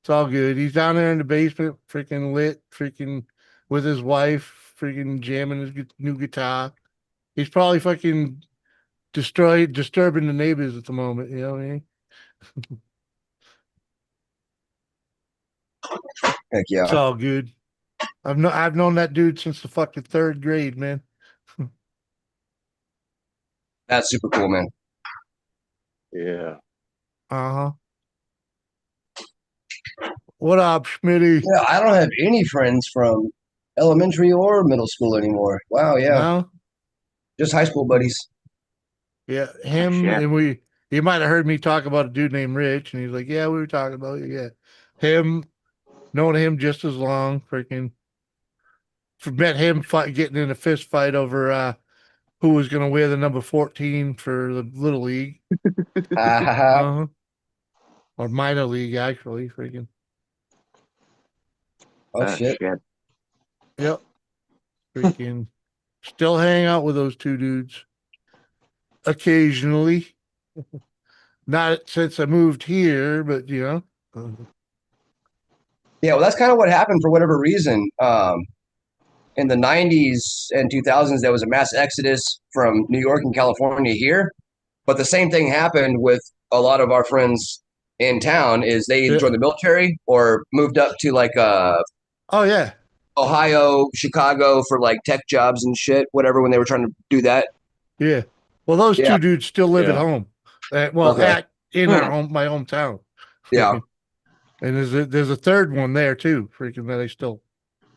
It's all good. He's down there in the basement, freaking lit, freaking with his wife, freaking jamming his new guitar. He's probably fucking disturbing the neighbors at the moment. You know what I mean? heck It's yeah. all good. I've known that dude since the fucking 3rd grade, man. That's super cool, man. Yeah. Uh huh. What up, Schmitty? Yeah, I don't have any friends from elementary or middle school anymore. Wow, yeah. No? Just high school buddies. Yeah, Oh, him shit. and we. You might have heard me talk about a dude named Rich, and he's like, "Yeah, we were talking about it." Yeah, him, known him just as long. Freaking met him getting in a fist fight over who was going to wear the number 14 for the little league, uh huh, or minor league actually. Freaking Oh Oh shit. shit. yep, freaking still hang out with those two dudes occasionally. Not since I moved here, but Yeah, well, that's kind of what happened for whatever reason. In the 90s and 2000s, there was a mass exodus from New York and California here. But the same thing happened with a lot of our friends in town is they either yeah. joined the military or moved up to like Oh yeah, Ohio, Chicago for like tech jobs and shit, whatever, when they were trying to do that. yeah. Well, those Yeah. two dudes still live at Yeah. home. Well, Okay. in Hmm. my hometown. Yeah. Freaking, and there's a third one there too. Freaking that I still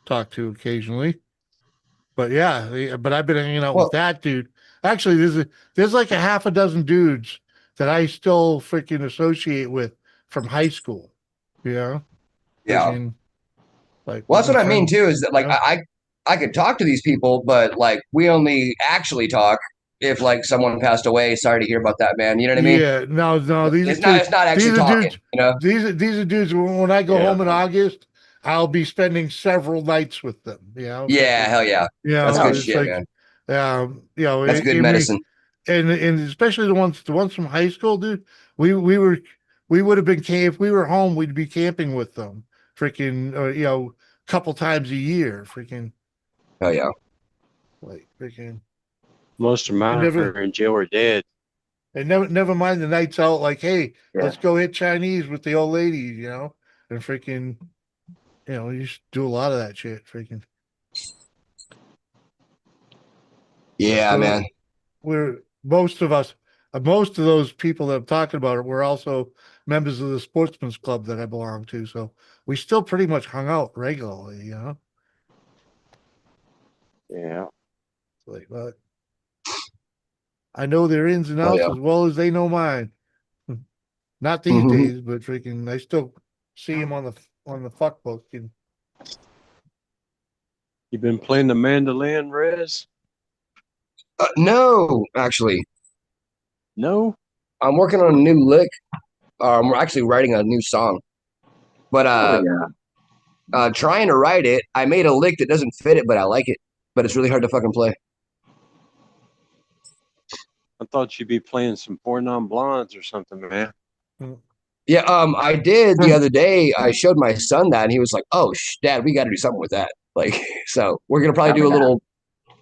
talk to occasionally. But yeah, but I've been hanging out with Well, that dude. Actually, there's like a half a dozen dudes that I still freaking associate with from high school. You know, Yeah. freaking, like Well, we've that's been what I mean friends. too. Is that like Yeah. I could talk to these people, but like we only actually talk if like someone passed away. Sorry to hear about that, man. You know what I mean? Yeah, no, these are It's not these actually are talking. dudes. You know? These are dudes. When I go Yeah. home in August, I'll be spending several nights with them. You know, Yeah, freaking. hell yeah. You That's know, good it's shit, like, man. you know, That's good medicine. and especially the ones from high school, dude. We would have been if we were home, we'd be camping with them, freaking, you know, couple times a year, freaking, Hell yeah. like freaking, Most of and mine never. are in jail or dead. And never mind the nights out, like, hey, Yeah. let's go hit Chinese with the old ladies, you know, and freaking, you know, you used to do a lot of that shit, freaking. Yeah, man. We're most of those people that I'm talking about were also members of the sportsman's club that I belong to, so we still pretty much hung out regularly, you know. Yeah. Like, but I know their ins and Oh outs yeah. as well as they know mine. Not these days, but freaking, I still see them on the fuck book. And You been playing the mandolin, Rez? No, actually, No? I'm working on a new lick. I'm actually writing a new song, but Oh yeah. trying to write it, I made a lick that doesn't fit it, but I like it. But it's really hard to fucking play. I thought you'd be playing some Four Non Blondes or something, man. Yeah, I did the other day. I showed my son that, and he was like, "Oh, Dad, we got to do something with that." Like, so we're gonna probably Oh do a yeah.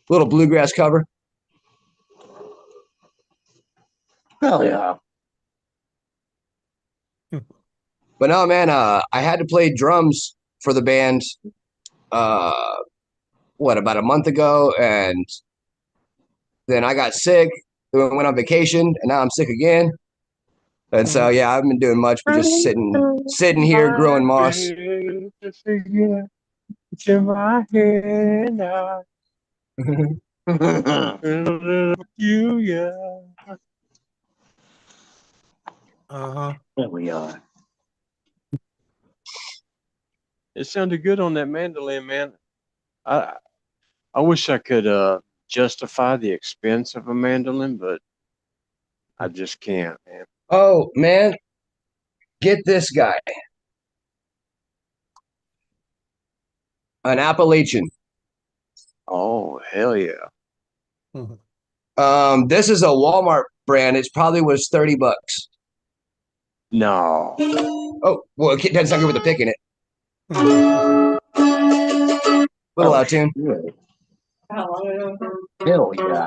little bluegrass cover. Hell yeah. But no, man, I had to play drums for the band. Uh, what about a month ago, and then I got sick. Then went on vacation, and now I'm sick again. And so, yeah, I haven't been doing much, but just sitting here growing moss. It's in my head now. You, yeah. Uh-huh. There we are. It sounded good on that mandolin, man. I I wish I could justify the expense of a mandolin, but I just can't, man. Oh man, get this guy, an Appalachian. Oh, hell yeah. This is a Walmart brand. It probably was $30. No. Oh, well, that's not good with the pick in it. Little Oh out tune. shit. Hell yeah.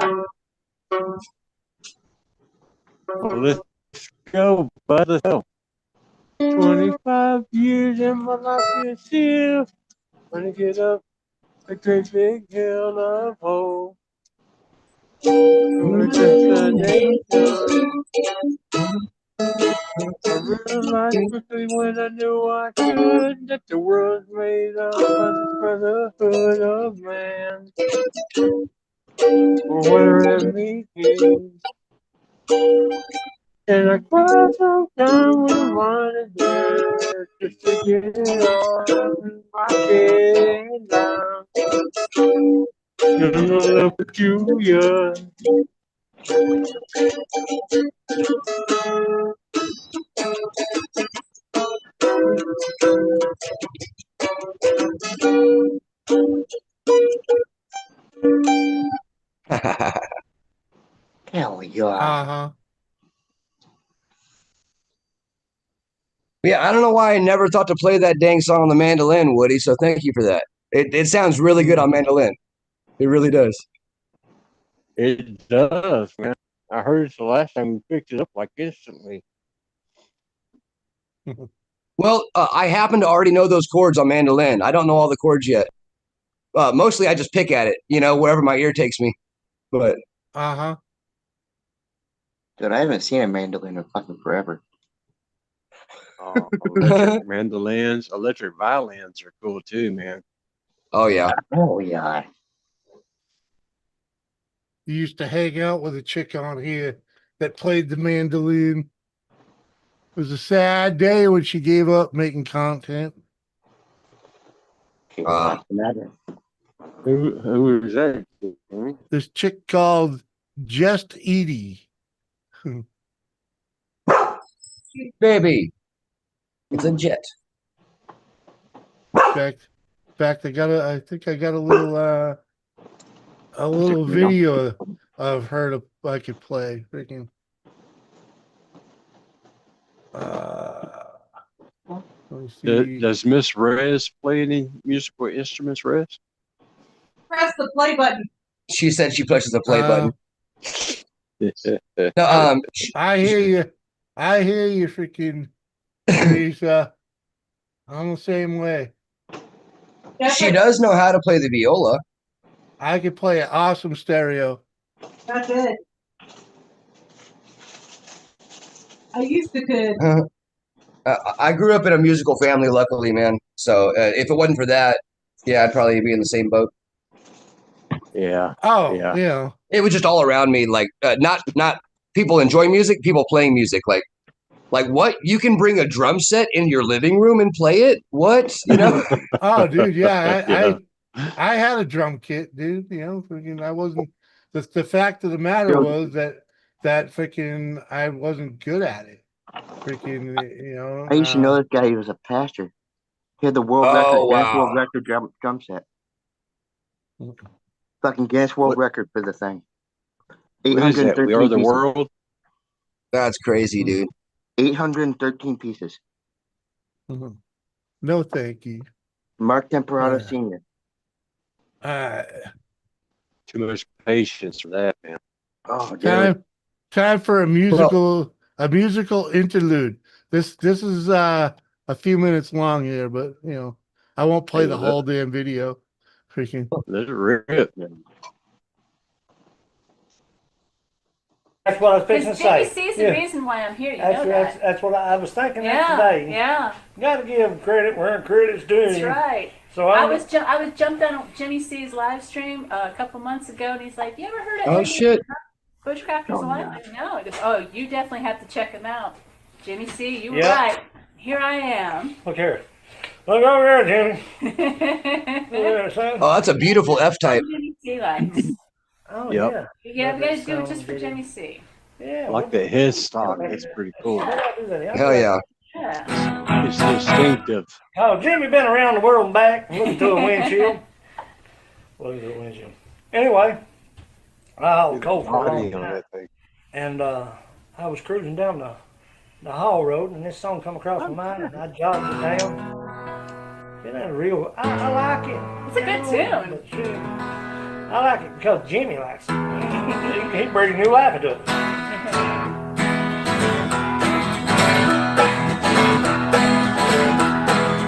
Well, let's go, bud. Let's go. 25 years in my life is still when I get up a great big hill of hope. We're just a nation. I realized quickly when I knew I should that the world's made up by the brotherhood of man. For whatever it means. And I cried sometime when I'm running there just to get on my head down. Gonna look at you, yeah. Hell yeah. Uh-huh. Yeah, I don't know why I never thought to play that dang song on the mandolin, Woody. So thank you for that. It sounds really good on mandolin. It really does. It does, man. I heard it the last time we picked it up like instantly. Well, I happen to already know those chords on mandolin. I don't know all the chords yet. Mostly I just pick at it, wherever my ear takes me. But Uh-huh. Dude, I haven't seen a mandolin in fucking forever. Electric mandolins, electric violins are cool too, man. oh yeah, Oh yeah. You used to hang out with a chick on here that played the mandolin. It was a sad day when she gave up making content. Imagine. Who is that? This chick called Just Edie. Baby, it's a jet. In fact, I think I got a little video of her I could play. Freaking. Let me see. Does Miss Rez play any musical instruments, Rez? Press the play button. She said she pushes the play button. No, I hear you. I hear you, freaking Teresa. I'm the same way. she does know how to play the viola. I could play an awesome stereo. That's it. I used to could. I grew up in a musical family, luckily, man. So if it wasn't for that, yeah, I'd probably be in the same boat. Yeah. Oh, Yeah. yeah. It was just all around me, like not people enjoy music, people playing music, like what? You can bring a drum set in your living room and play it? What? You know? Oh, dude, yeah. Yeah. I had a drum kit, dude. You know, freaking, I wasn't. The fact of the matter was that freaking I wasn't good at it. Freaking, you know. I used to know this guy. He was a pastor. He had the world record, Guinness World Record drum set. Fucking Guinness World Record for the thing. What is that? We Are the World? That's crazy, dude. 813 pieces. No, thank you. Mark Temperado Sr. Too much patience for that, man. Oh, dude. Time for a musical interlude. This is a few minutes long here, but you know, I won't play the whole damn video. Freaking. Let it rip. That's what I was fixing to say. JBC is the reason why I'm here. You know that. That's what I was thinking that today. Yeah. Got to give credit where credit's due. That's right. So I was jumped on Jimmy C's live stream a couple months ago, and he's like, "You ever heard of Oh shit! Bushcrafters Alive?" I said, no. He goes, "Oh, you definitely have to check him out, Jimmy C. You were right. Here I am." Look here. Look over there, Jimmy. Oh, that's a beautiful F type. Jimmy C likes. Oh Yep. Yeah, we gotta do it just for Jimmy C. Yeah. I like the headstock. That's pretty cool. Hell yeah. Yeah. It's distinctive. Oh, Jimmy been around the world and back looking through a windshield. Look at the windshield. Anyway, I was cold for a long time. And I was cruising down the Hall Road, and this song come across my mind, and I jotted it down. It ain't a real. I like it. It's a good tune. I like it because Jimmy likes it. He brings new life into it.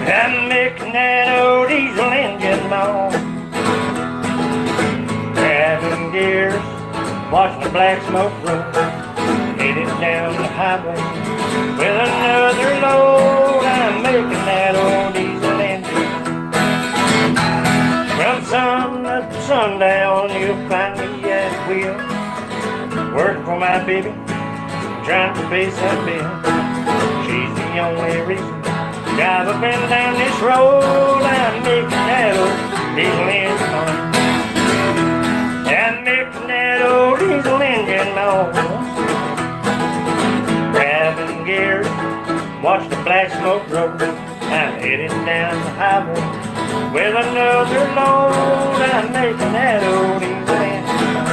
I'm making that old diesel engine moan, grabbing gears, watching the black smoke roll, headed down the highway with another load. I'm making that old diesel engine. From sun up to sundown, you'll find me at the wheel, working for my baby, trying to pay some bill. She's the only reason drive up and down this road. I'm making that old diesel engine moan. I'm making that old diesel engine moan. Grabbing gears, watch the black smoke roll. I'm heading down the highway with another load. I'm making that old diesel engine moan.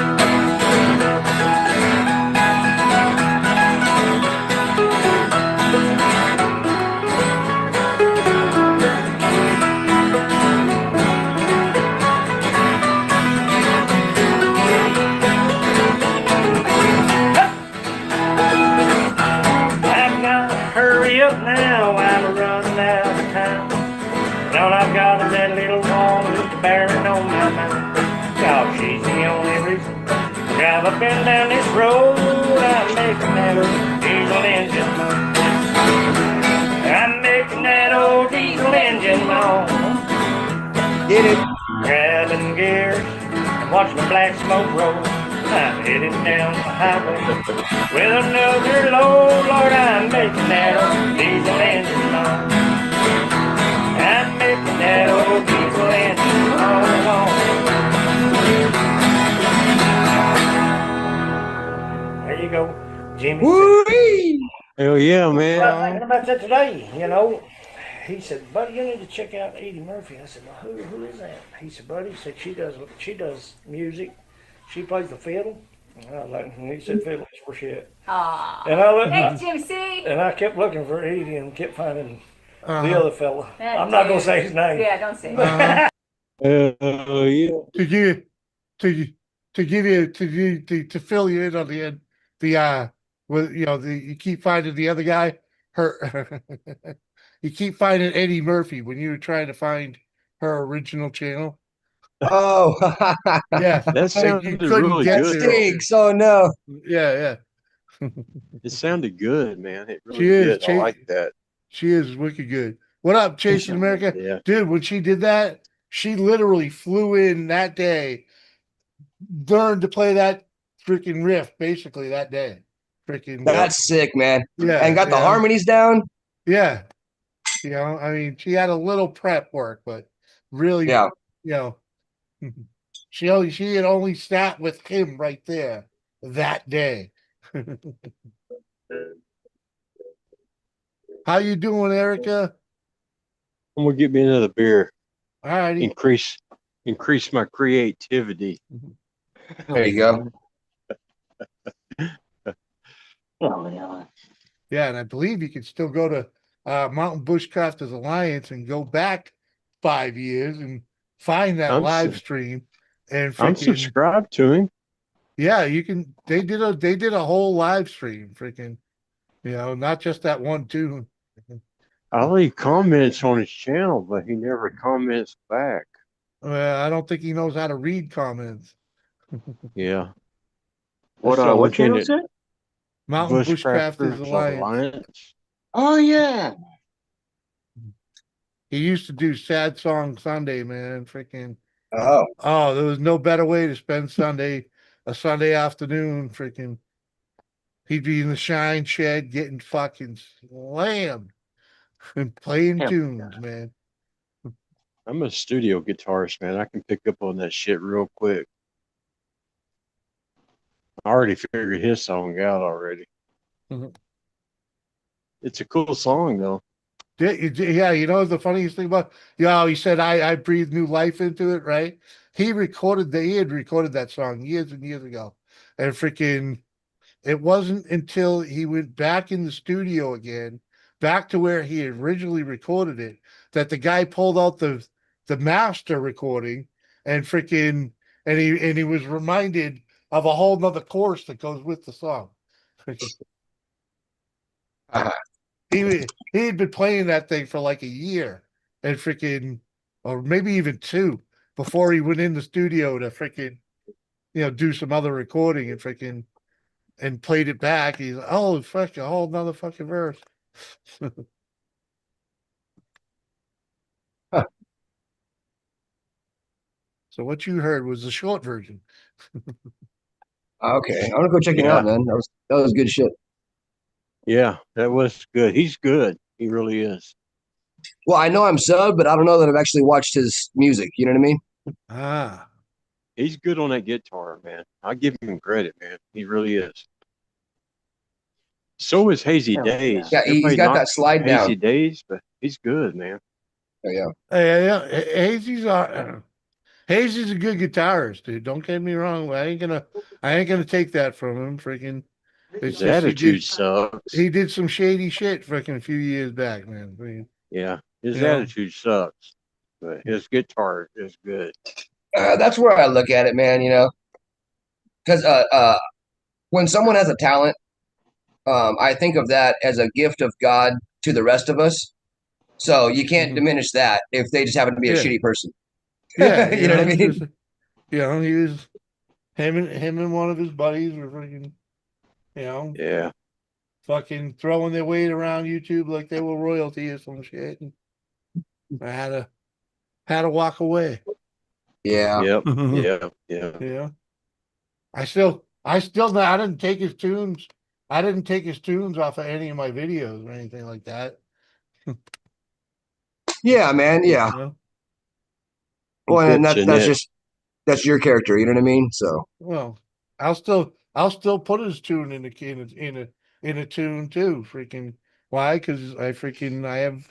Hurry up now, I'm running out of time. And all I've got is that little woman who's bearing on my mind. God, she's the only reason I drive up and down this road. I'm making that old diesel engine moan. I'm making that old diesel engine moan. Get it. Grabbing gears and watching the black smoke roll. I'm heading down the highway with another load, Lord, I'm making that old diesel engine on. I'm making that old diesel engine all along. There you go, Jimmy. Woo-wee! Hell yeah, I was man. thinking about that today, you know. He said, buddy, you need to check out Eddie Murphy. I said, well, who is that? He said, buddy, he said she does music. She plays the fiddle. And I was like, and he said, fiddle is for shit. Aw. And I looked, Thanks, Jimmy C. and I kept looking for Eddie and kept finding the Uh-huh. other fella. That I'm not gonna dude. say his name. Yeah, don't say it. Uh-huh. Yeah. To give to give you to fill you in on the with you keep finding the other guy her you keep finding Eddie Murphy when you were trying to find her original channel. Oh, Yeah, That like you sounded couldn't really get that good. to it. stinks. Oh no. Yeah, It sounded good, man. It She really is. did. I like that. She is wicked good. What up, Chasing America? Yeah. Dude, when she did that, she literally flew in that day, learned to play that freaking riff basically that day. Freaking That's sick, man. yeah, And got the yeah. harmonies down. Yeah. I mean, she had a little prep work, but really, Yeah. you know, she had only sat with him right there that day. How you doing, Erica? I'm gonna get me another beer. All righty. Increase my creativity. There you go. Yeah, and I believe you can still go to Mountain Bushcrafters Alliance and go back 5 years and find that live stream. And I'm freaking subscribed to him. yeah, you can. They did a whole live stream, freaking, not just that one tune. I leave comments on his channel, but he never comments back. Well, I don't think he knows how to read comments. Yeah. What That's the only what channel thing is it? Mountain Bushcrafters Bushcrafters Alliance. Alliance. Oh yeah. He used to do Sad Song Sunday, man. Freaking. Oh, There was no better way to spend a Sunday afternoon. Freaking. He'd be in the shine shed getting fucking slammed and playing Yeah. tunes, man. I'm a studio guitarist, man. I can pick up on that shit real quick. I already figured his song out already. Mhm. It's a cool song, though. Yeah, the funniest thing about he said I breathed new life into it, right? He had recorded that song years and years ago. And freaking it wasn't until he went back in the studio again, back to where he had originally recorded it, that the guy pulled out the master recording and freaking and he was reminded of a whole nother chorus that goes with the song. He had been playing that thing for like a year and freaking, or maybe even two, before he went in the studio to freaking, do some other recording and freaking and played it back. He's like, oh fuck, a whole nother fucking verse. Huh. So what you heard was the short version. Okay. I'm gonna go check it out, man. That was good shit. Yeah, that was good. He's good. He really is. Well, I know I'm sub, but I don't know that I've actually watched his music. You know what I mean? Ah. He's good on that guitar, man. I give him credit, man. He really is. So is Hazy Days. Yeah, he's Everybody got that knocks slide down. Hazy Days, but he's good, man. Oh, yeah. Yeah. Hazy's a good guitarist, dude. Don't get me wrong. I ain't gonna take that from him. Freaking, His attitude sucks. He did some shady shit freaking a few years back, man. I mean, Yeah, his attitude sucks, but his guitar is good. That's where I look at it, man. Because when someone has a talent, I think of that as a gift of God to the rest of us. So you can't diminish that if they just happen to be a shitty person. Yeah, you know what I mean? He was him and one of his buddies were freaking, Yeah, fucking throwing their weight around YouTube like they were royalty or some shit. And I had to walk away. Yeah. Yep. Yeah. I still I didn't take his tunes. I didn't take his tunes off of any of my videos or anything like that. Yeah, man. Yeah. You know? Well, and that's Jeanette. just that's your character. You know what I mean? So Well, I'll still put his tune in a tune too. Freaking why? Because I have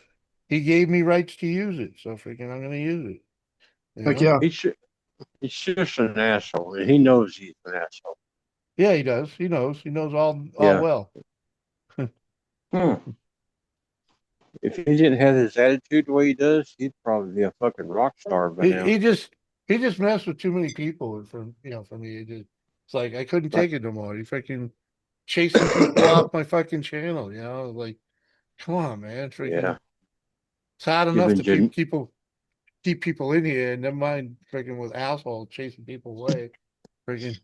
he gave me rights to use it, so freaking I'm gonna use it. You heck know? yeah. He's just an asshole, and he knows he's an asshole. Yeah, he does. He knows. He knows all Yeah. well. Hmm. If he didn't have his attitude the way he does, he'd probably be a fucking rock star by He now. he just messed with too many people for me. It's like I couldn't take it no more. He freaking chasing people off my fucking channel, like come on, man. Freaking Yeah. it's hard enough Even to Jan- keep people in here, and never mind freaking with assholes chasing people away. Freaking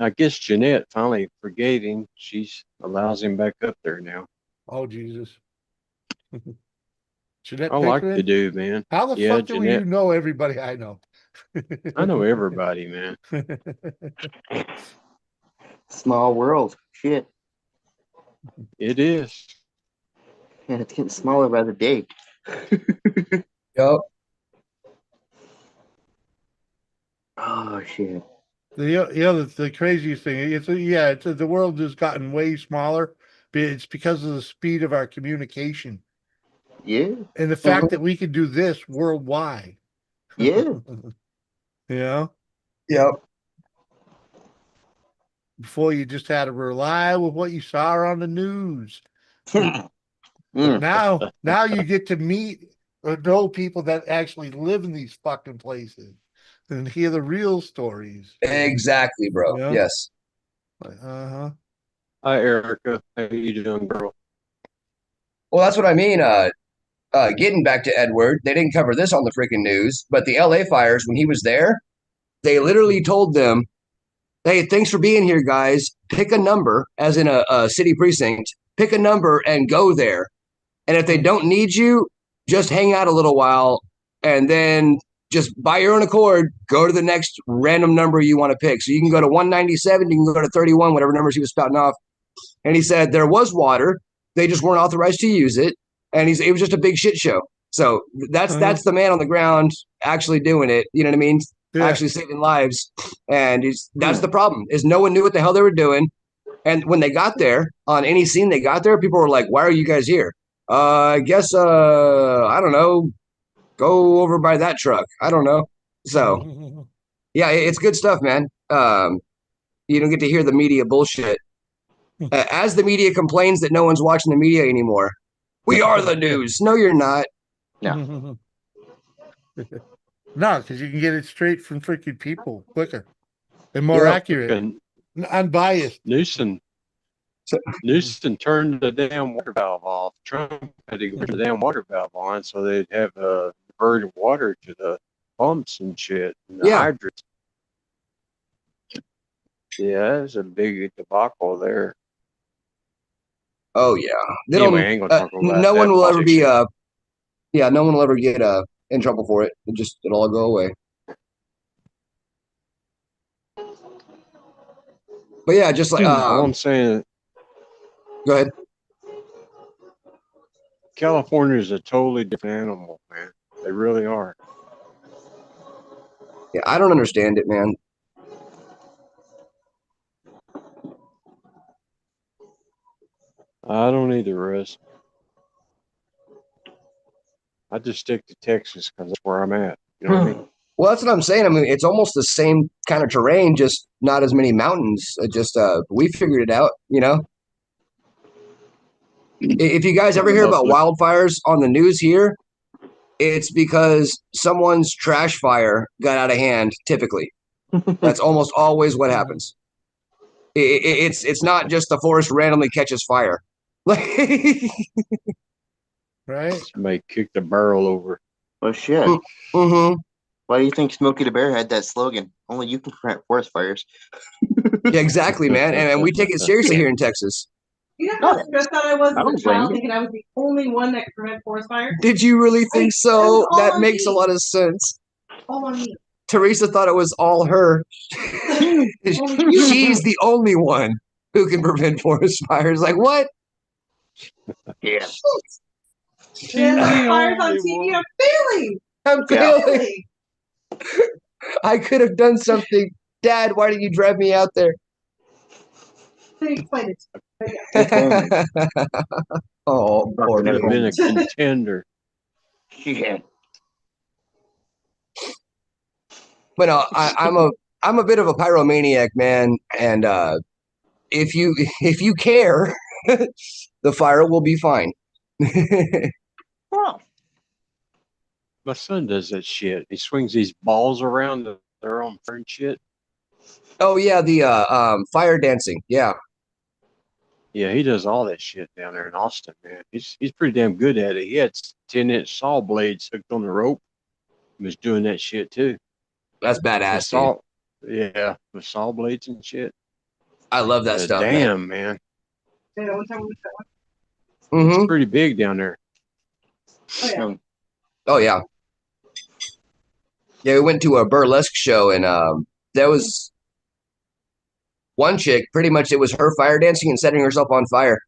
I guess Jeanette finally forgave him. She's allows him back up there now. oh Jesus. I Jeanette like the Pickering? dude, man. How the Yeah, fuck do you Jeanette. know everybody I know? I know everybody, man. Small world. Shit. It is. And it's getting smaller by the day. Yep. Oh shit. The craziest thing the world has gotten way smaller, but it's because of the speed of our communication Yeah. and the fact that we can do this worldwide. Yeah. Yep. Before you just had to rely with what you saw on the news. But Mm. now you get to meet or know people that actually live in these fucking places and hear the real stories. Exactly, bro. Yeah. Yes. Uh-huh. Hi, Erica. How you doing, girl? Well, that's what I mean. Getting back to Edward, they didn't cover this on the freaking news, but the LA fires, when he was there, they literally told them, hey, thanks for being here, guys. Pick a number, as in a city precinct, pick a number and go there. And if they don't need you, just hang out a little while and then just by your own accord, go to the next random number you want to pick. So you can go to 197, you can go to 31, whatever numbers he was spouting off. And he said there was water, they just weren't authorized to use it. And it was just a big shit show. So that's the man on the ground actually doing it. You know what I mean? Yeah. Actually saving lives. And that's the problem is no one knew what the hell they were doing. And when they got there, on any scene they got there, people were like, "Why are you guys here?" I guess I don't know. Go over by that truck. I don't know. So yeah, it's good stuff, man. You don't get to hear the media bullshit. As the media complains that no one's watching the media anymore, we are the news. No, you're not. No. No, because you can get it straight from freaking people quicker and more accurate, And unbiased. Newsom turned the damn water valve off. Trump had to turn the damn water valve on so they'd have diverted water to the pumps and shit and the hydrants. Yeah, there's a big debacle there. Oh yeah. Anyway, I ain't gonna talk about no that one will ever be politics. no one will ever get in trouble for it. It'll all go away. But yeah, just like all I'm saying, go ahead. California is a totally different animal, man. They really are. Yeah, I don't understand it, man. I don't either, Russ. I just stick to Texas because that's where I'm at. You know what I mean? Well, that's what I'm saying. I mean, it's almost the same kind of terrain, just not as many mountains. We figured it out, you know. If you guys ever hear about wildfires on the news here, it's because someone's trash fire got out of hand. Typically, that's almost always what happens. It's not just the forest randomly catches fire. Right? Somebody kicked the barrel over. Oh shit. Mm-hmm. Why do you think Smokey the Bear had that slogan? Only you can prevent forest fires. Yeah, exactly, man. And we take it seriously here in Texas. You know how stressed out I was I as don't a child blame you. thinking I was the only one that could prevent forest fires? Did you really think so? It was all That on makes a me. lot of sense. All on me. Teresa thought it was all her. She's the only one who can prevent forest fires. Like, what? Yeah. Yeah, the fires on only TV one. are failing. I'm failing. I could have done something. Dad, why did you drive me out there? Let me explain it. If only. Oh, poor Could have been a baby. contender. Yeah. But no, I'm a bit of a pyromaniac, man. And if you care, the fire will be fine. Wow. My son does that shit. He swings these balls around that they're on fire and shit. Oh yeah, the fire dancing. Yeah. Yeah, he does all that shit down there in Austin, man. He's pretty damn good at it. He had 10-inch saw blades hooked on the rope. He was doing that shit too. That's With badass, dude. saw, yeah, with saw blades and shit. I love that stuff, man. Damn, man. Yeah, one time we Mm-hmm. It's pretty big down there. Oh yeah. Oh yeah. Yeah, we went to a burlesque show and there was one chick, pretty much it was her fire dancing and setting herself on fire.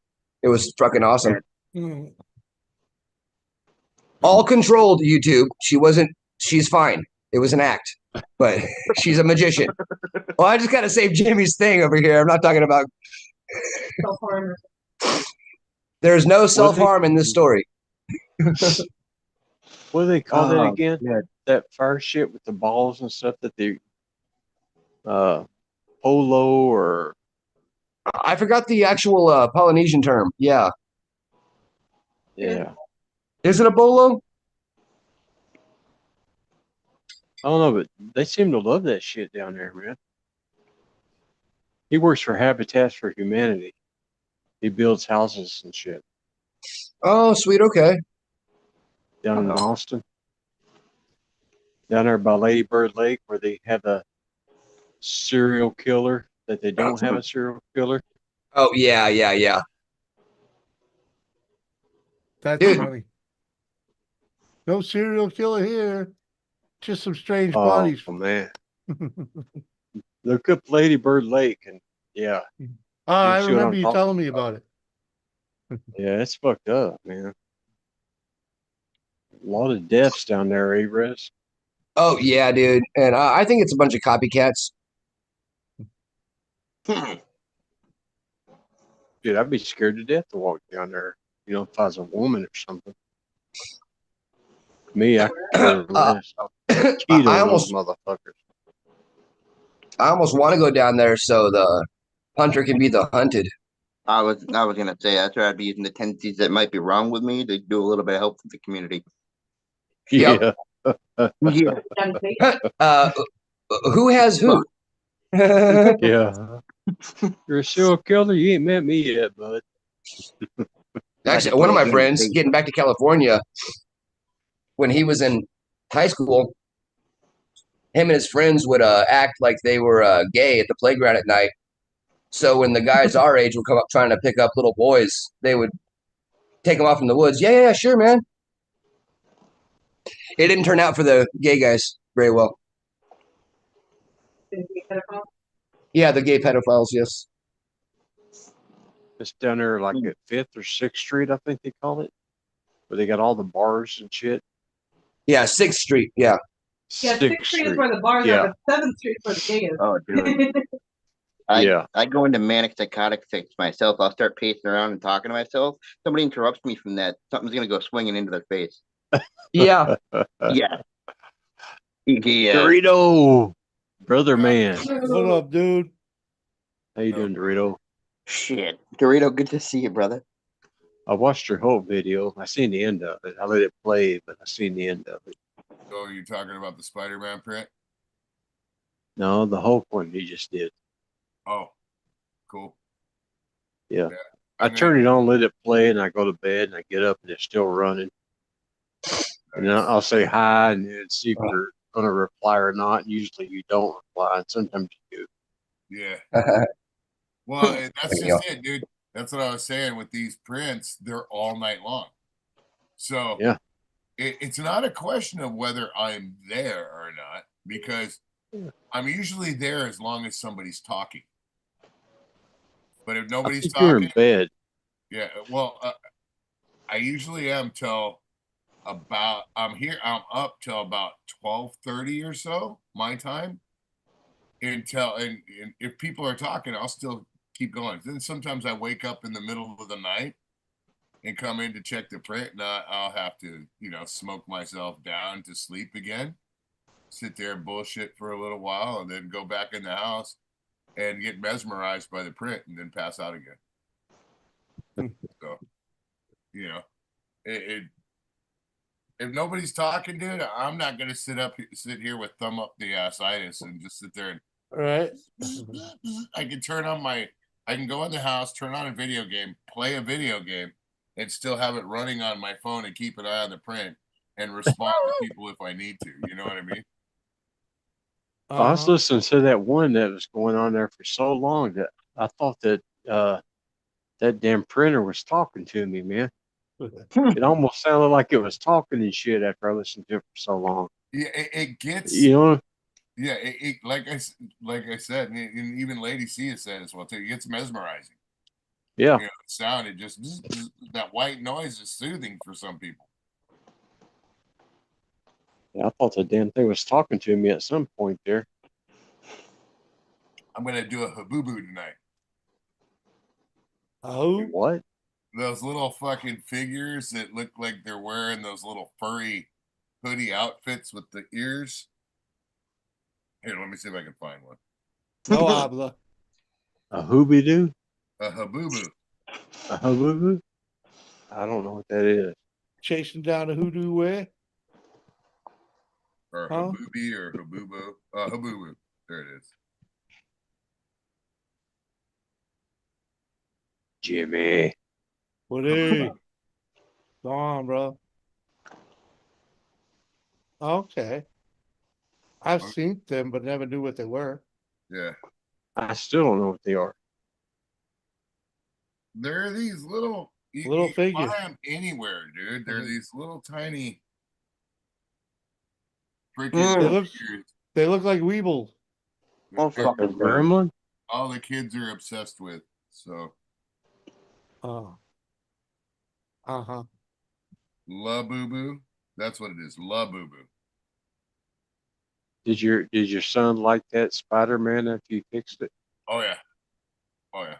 It was fucking awesome. Mm. All controlled, YouTube. She's fine. It was an act. But she's a magician. Well, I just gotta save Jimmy's thing over here. I'm not talking about Self-harm. there's no self-harm in this story. What do they call that Oh, again? good. That fire shit with the balls and stuff that they polo or I forgot the actual Polynesian term. Yeah. yeah. Is it a bolo? I don't know, but they seem to love that shit down there, man. He works for Habitat for Humanity. He builds houses and shit Oh, sweet. Okay. down in Austin. Down there by Lady Bird Lake where they have a serial killer that they don't have a serial killer. Oh, yeah, yeah, yeah. That's Dude. funny. No serial killer here. Just some strange Oh, bodies. man. Look up Lady Bird Lake and yeah. Oh, I see what remember I'm you talking telling me about it. Yeah, it's fucked up, man. A lot of deaths down there, Res. Oh, yeah, dude. And I think it's a bunch of copycats. Dude, I'd be scared to death to walk down there, you know, if I was a woman or something. Me, I could care less. I'll cheat on those motherfuckers. I almost want to go down there so the hunter can be the hunted. I was gonna say that's where I'd be using the tendencies that might be wrong with me to do a little bit of help for the community. Yeah. Yeah. Who has who? Yeah. You're a serial killer? You ain't met me yet, bud. Actually, one of my friends, getting back to California, when he was in high school, him and his friends would act like they were gay at the playground at night. So when the guys our age would come up trying to pick up little boys, they would take them off in the woods. Yeah, sure, man. It didn't turn out for the gay guys very well. Yeah, the gay pedophiles, yes. It's down there like at 5th or 6th Street, I think they call it, where they got all the bars and shit. Yeah, 6th Street, yeah. Yeah, 6th Street is where the bars are, but 7th Street is where the gay is. Oh, dude. I go into manic psychotic fix myself. I'll start pacing around and talking to myself. Somebody interrupts me from that. Something's gonna go swinging into their face. Yeah. Yeah. Dorito, brother man. What up, dude? How you doing, Dorito? Shit, Dorito, good to see you, brother. I watched your whole video. I seen the end of it. I let it play, but I seen the end of it. So you're talking about the Spider-Man print? No, the Hulk one you just did. Oh, cool. Yeah. I turn it on, let it play, and I go to bed, and I get up, and it's still running. And then I'll say hi, and then see if you're going to reply or not. Usually you don't reply, and sometimes you do. Yeah. Well, that's just it, dude. That's what I was saying with these prints. They're all night long. So yeah, it's not a question of whether I'm there or not. because I'm usually there as long as somebody's talking. But if I nobody's think you're in talking, bed. yeah, well, I usually am till about I'm up till about 12:30 or so my time until and if people are talking, I'll still keep going. Then sometimes I wake up in the middle of the night and come in to check the print, and I'll have to, smoke myself down to sleep again, sit there and bullshit for a little while, and then go back in the house and get mesmerized by the print, and then pass out again. So, it if nobody's talking, dude, I'm not gonna sit here with thumb up the assitis and just sit there and Right. I can go in the house, turn on a video game, play a video game, and still have it running on my phone and keep an eye on the print and respond to people if I need to. You know what I mean? I was listening to that one that was going on there for so long that I thought that that damn printer was talking to me, man. It almost sounded like it was talking and shit after I listened to it for so long. Yeah, it gets. Yeah, like I said, and even Lady C has said as well too. It gets mesmerizing. Yeah. The sound, it just that white noise is soothing for some people. Yeah, I thought the damn thing was talking to me at some point there. I'm gonna do a haboobo tonight. Oh, what? Those little fucking figures that look like they're wearing those little furry hoodie outfits with the ears. Here, let me see if I can find one. no habla. A hoobie doo? A haboobo. A haboobo? I don't know what that is. Chasing down a hoodoo where? Or habooby or haboobo. Haboobo. There it is. Jimmy. What hey? Go on, bro. Okay. I've seen them, but never knew what they were. Yeah. I still don't know what they are. There are these little figures. Buy them anywhere, dude. They're these little tiny freaking They look like Weebles. fucking gremlin. All the kids are obsessed with. So Oh. La Boo Boo. That's what it is. La Boo Boo. Did your son like that Spider-Man after you fixed it? Oh yeah. Oh yeah.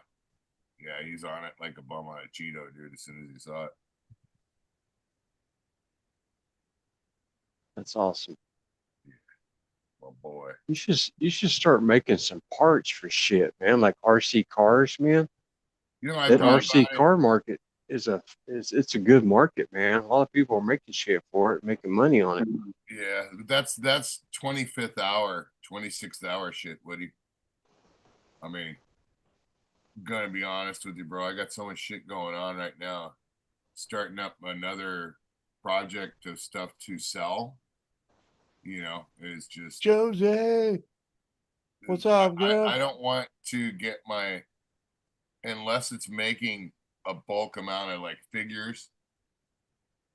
Yeah, he's on it like a bum on a Cheeto, dude, as soon as he saw it. That's awesome. Oh boy. You should start making some parts for shit, man, like RC cars, man. I That thought RC about car market it's a good market, man. A lot of people are making shit for it, making money on it. Yeah, that's 25th hour, 26th hour shit, Woody. I mean, I'm gonna be honest with you, bro. I got so much shit going on right now. Starting up another project of stuff to sell. Is just Josie. What's up, girl? I don't want to get unless it's making a bulk amount of like figures,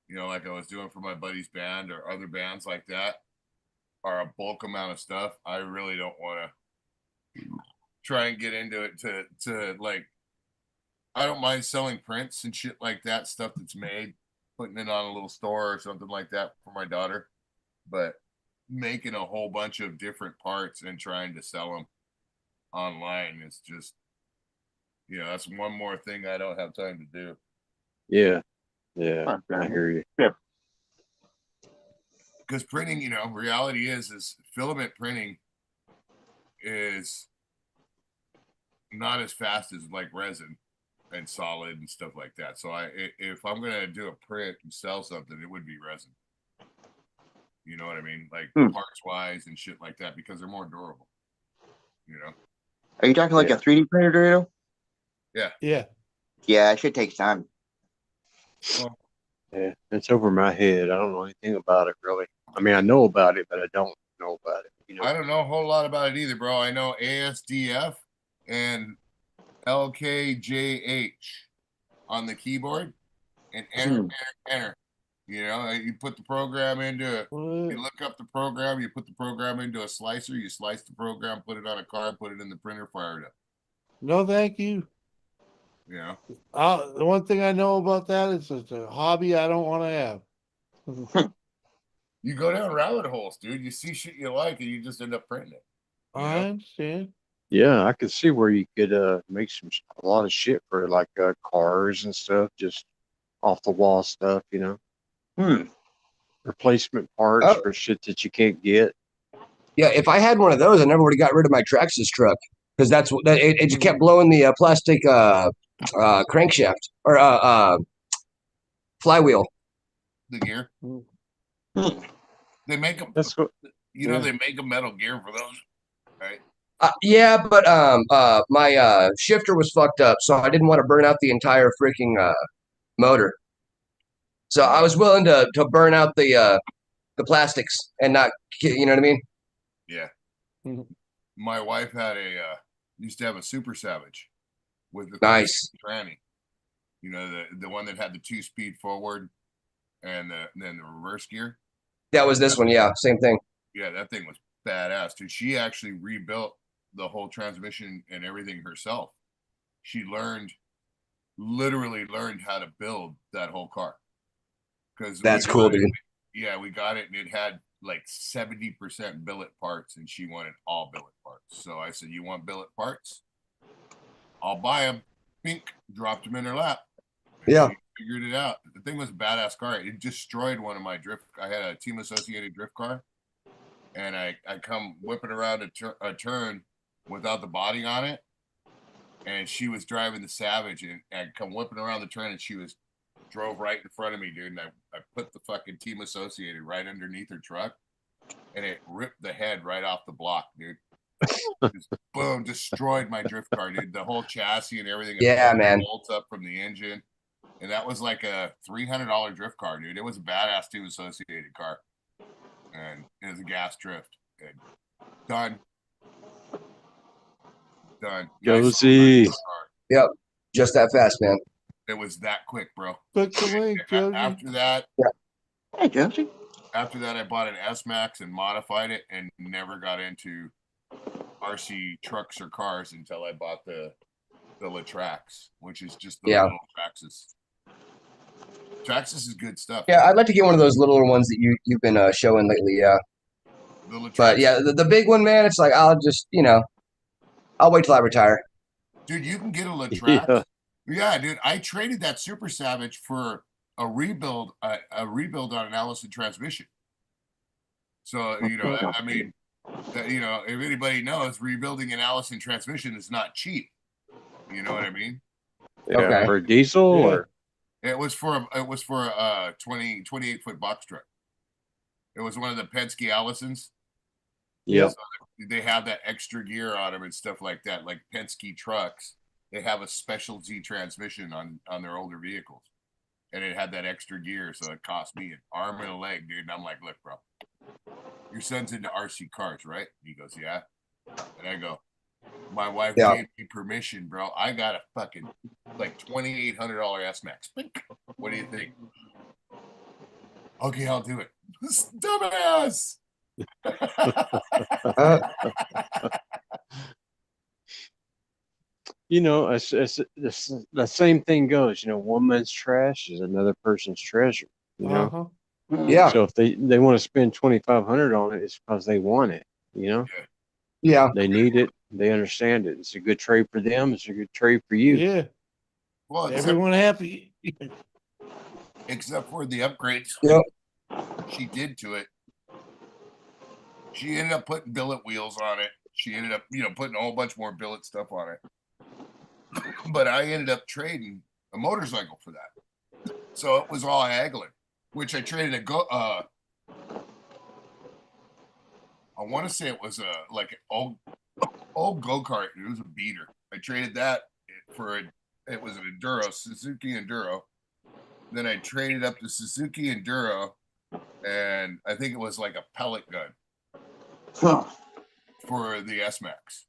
like I was doing for my buddy's band or other bands like that, or a bulk amount of stuff. I really don't want to try and get into it to like, I don't mind selling prints and shit like that, stuff that's made, putting it on a little store or something like that for my daughter, but making a whole bunch of different parts and trying to sell them online is just, that's one more thing I don't have time to do. Yeah. I hear you. Yeah. Because printing, reality is filament printing is not as fast as like resin and solid and stuff like that. So if I'm gonna do a print and sell something, it would be resin. You know what I mean? Like parts wise and shit like that, because they're more durable. Are you talking like a 3D printer, Dorito? Yeah. Yeah. Yeah, it should take time. Well, yeah, it's over my head. I don't know anything about it really. I mean, I know about it, but I don't know about it. I don't know a whole lot about it either, bro. I know ASDF and LKJH on the keyboard and enter. You know, you put the program into, you look up the program, you put the program into a slicer, you slice the program, put it on a card, put it in the printer, fire it up. No, thank you. You know, The one thing I know about that is it's a hobby I don't want to have. you go down rabbit holes, dude. You see shit you like, and you just end up printing it. I understand. Yeah, I could see where you could make a lot of shit for like cars and stuff, just off the wall stuff, you know. Replacement parts for shit that you can't get. Yeah, if I had one of those, I never would have got rid of my Traxxas truck because it just kept blowing the plastic crankshaft or flywheel. The gear. They make them. That's what. You know, they make a metal gear for those, right? Yeah, but my shifter was fucked up, so I didn't want to burn out the entire freaking motor. So I was willing to burn out the plastics and not, you know what I mean? Yeah. My wife had used to have a Super Savage with the nice tranny. You know, the one that had the 2-speed forward and then the reverse gear. That was this one, yeah, same thing. Yeah, that thing was badass, dude. She actually rebuilt the whole transmission and everything herself. She literally learned how to build that whole car. Because that's cool, dude. Yeah, we got it, and it had like 70% billet parts, and she wanted all billet parts. So I said, "You want billet parts? I'll buy them." Pink, dropped them in her lap. Yeah, she figured it out. The thing was a badass car. It destroyed one of my drift. I had a Team Associated drift car, and I come whipping around a turn without the body on it, and she was driving the Savage, and I come whipping around the turn, and she drove right in front of me, dude. And I put the fucking Team Associated right underneath her truck, and it ripped the head right off the block, dude. Just, boom, destroyed my drift car, dude. The whole chassis and everything. Yeah, man. Bolts up from the engine, and that was like a $300 drift car, dude. It was a badass Team Associated car, and it was a gas drift. And done. Josie. Nice. Yep, just that fast, man. It was that quick, bro. Click the link, Josie. After that, hey, Josie. After that, I bought an S-Max and modified it, and never got into RC trucks or cars until I bought the Latrax, which is just the little Traxxas. Traxxas is good stuff. Yeah, I'd like to get one of those littler ones that you've been showing lately. Yeah, but yeah, the big one, man. It's like I'll just I'll wait till I retire. Dude, you can get a Latrax. Yeah, dude. I traded that Super Savage for a rebuild on an Allison transmission. So I mean, if anybody knows, rebuilding an Allison transmission is not cheap. You know what I mean? Yeah, okay. For diesel or it was for a 28-foot box truck. It was one of the Penske Allisons. Yeah. So they have that extra gear on them and stuff like that. Like Penske trucks, they have a special Z transmission on their older vehicles. And it had that extra gear, so it cost me an arm and a leg, dude. And I'm like, look, bro, your son's into RC cars, right? He goes, yeah. And I go, my wife gave me permission, bro. I got a fucking like $2,800 S-Max. What do you think? Okay, I'll do it. Dumbass. It's the same thing goes. One man's trash is another person's treasure. Yeah. So if they want to spend $2,500 on it, it's because they want it. Yeah. They need it. They understand it. It's a good trade for them. It's a good trade for you. Yeah. Well, everyone happy. Except for the upgrades she did to it. She ended up putting billet wheels on it. She ended up, putting a whole bunch more billet stuff on it. But I ended up trading a motorcycle for that. So it was all haggling, which I traded I want to say it was like an old go-kart. It was a beater. I traded that for it was an Enduro, Suzuki Enduro. Then I traded up the Suzuki Enduro, and I think it was like a pellet gun for the S-Max.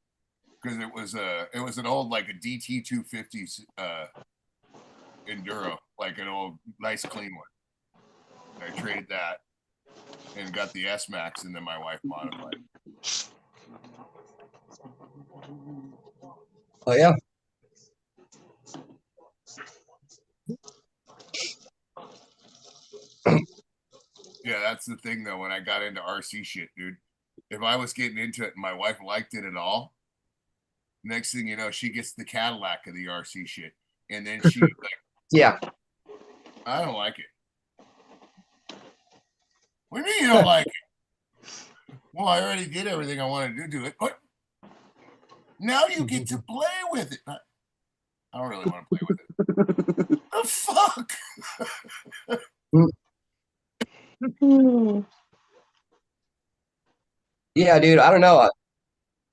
Because it was an old like a DT 250 Enduro, like an old nice clean one. I traded that and got the S Max, and then my wife modified. Oh yeah. Yeah, that's the thing though. When I got into RC shit, dude, if I was getting into it and my wife liked it at all, next thing you know, she gets the Cadillac of the RC shit, and then she like, yeah, I don't like it. What do you mean you don't like it? Well, I already did everything I wanted to do. It. What? Now you get to play with it. I don't really want to play with it. The fuck? Yeah, dude. I don't know.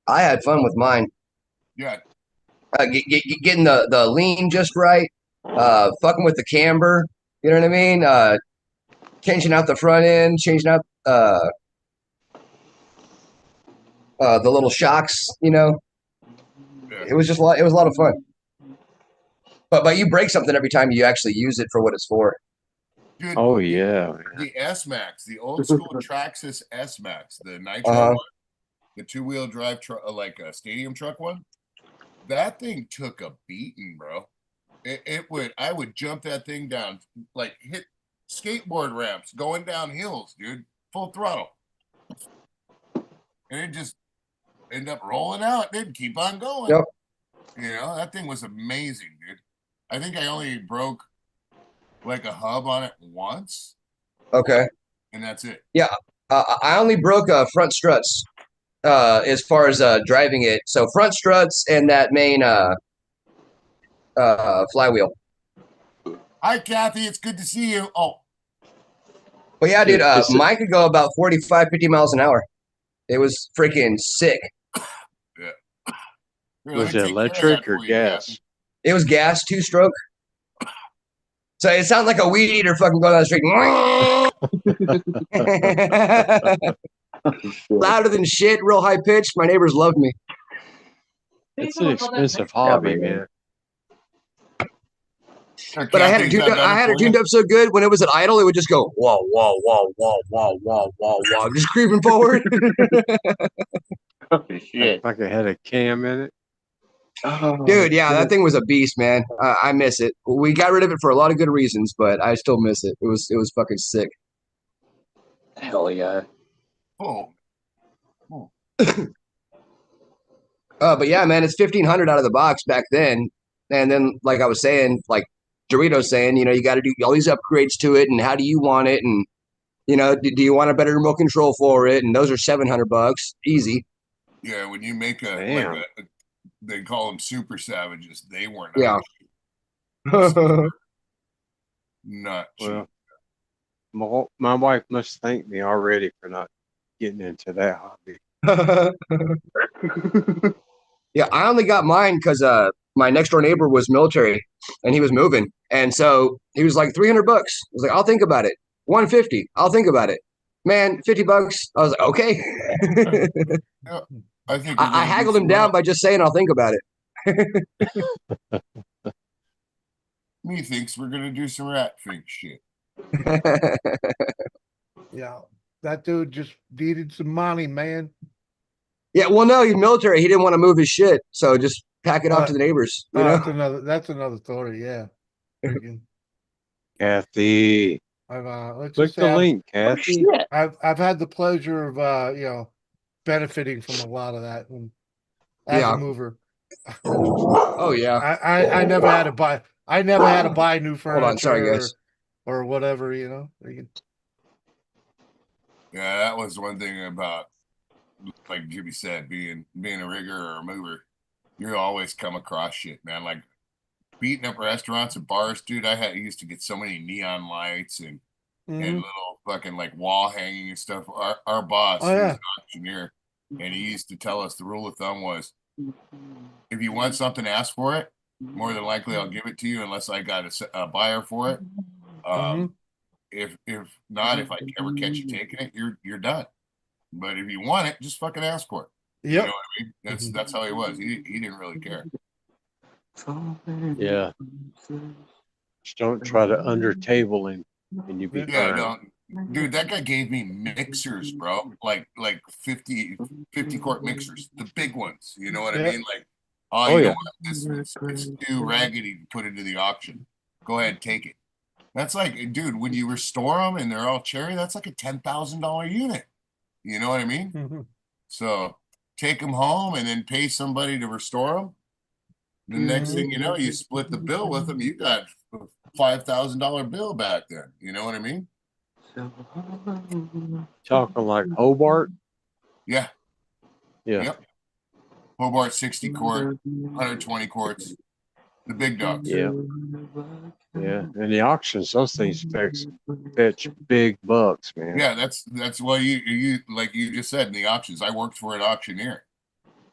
I had fun with mine. Yeah. Getting the lean just right. Fucking with the camber. You know what I mean? Changing out the front end, changing out the little shocks. You know, Yeah. it was just a lot. It was a lot of fun. But you break something every time you actually use it for what it's for. Dude, Oh yeah. The S Max, the old school Traxxas S Max, the nitro one, the 2-wheel drive like a stadium truck one. That thing took a beating, bro. I would jump that thing down, like hit skateboard ramps, going down hills, dude, full throttle, and it just end up rolling out. Then keep on going. Yep. You know, that thing was amazing, dude. I think I only broke like a hub on it once. Okay. And that's it. Yeah. I only broke front struts as far as driving it. So front struts and that main flywheel. Hi, Kathy. It's good to see you. Oh. But yeah, dude, mine could go about 45, 50 miles an hour. It was freaking sick. Yeah. Was it electric or gas? It was gas, 2-stroke. So it sounded like a weed eater fucking going down the street. Louder than shit, real high pitched. My neighbors loved me. It's an expensive hobby, man. But I had it tuned up so good when it was at idle, it would just go whoa, whoa, whoa, whoa, whoa, whoa, whoa, whoa, just creeping forward. Oh shit! Like it had a cam in it. Dude, yeah, that thing was a beast, man. I miss it. We got rid of it for a lot of good reasons, but I still miss it. It was fucking sick. Hell yeah! Oh. But yeah, man, it's 1,500 out of the box back then, and then like I was saying, like Dorito's saying, you know, you got to do all these upgrades to it, and how do you want it, and you know, do you want a better remote control for it? And those are $700, easy. Yeah, when you make they call them super savages. They weren't. Yeah. Not cheap. Well, my wife must thank me already for not getting into that hobby. Yeah, I only got mine because my next door neighbor was military and he was moving, and so he was like $300. I was like, I'll think about it. 150, I'll think about it. Man, $50. I was like, okay. Yeah, I think I haggled him down by just saying I'll think about it. Methinks we're gonna do some rat fink shit. Yeah, that dude just needed some money, man. Yeah, well, no, he's military. He didn't want to move his shit, so just pack it off to the neighbors. You know? That's another story. Yeah. Kathy, Let's click just the say link, Kathy. I've had the pleasure of you know, benefiting from a lot of that as a mover. Oh yeah. I never had to buy. I never had to buy new furniture. Hold on, sorry guys. Or whatever, you know. Yeah, that was one thing about, like Jimmy said, being a rigger or a mover. You always come across shit, man. Like beating up restaurants and bars, dude. I used to get so many neon lights and little fucking like wall hanging and stuff. Our boss, he was an auctioneer, and he used to tell us the rule of thumb was, if you want something, ask for it. More than likely, I'll give it to you unless I got a buyer for it. If not, if I ever catch you taking it, you're done. But if you want it, just fucking ask for it. Yep. You know what I mean? That's how he was. He didn't really care. Yeah. Just don't try to under table him and you be fine. Dude, that guy gave me mixers, bro. Like 50 quart mixers, the big ones. You know what I Yeah. mean? Like, oh, Oh you know yeah. what? It's too raggedy to put into the auction. Go ahead, take it. That's like, dude, when you restore them and they're all cherry, that's like a $10,000 unit. You know what I mean? Mhm. So take them home and then pay somebody to restore them. The next thing you know, you split the bill with them. You got a $5,000 bill back then. You know what I mean? Talking like Hobart. Yeah. Yeah. Yep. Hobart 60 quart, 120 quarts, the big dogs. Yeah. Yeah. And the auctions, those things fetch big bucks, man. Yeah, that's what you like you just said in the auctions. I worked for an auctioneer.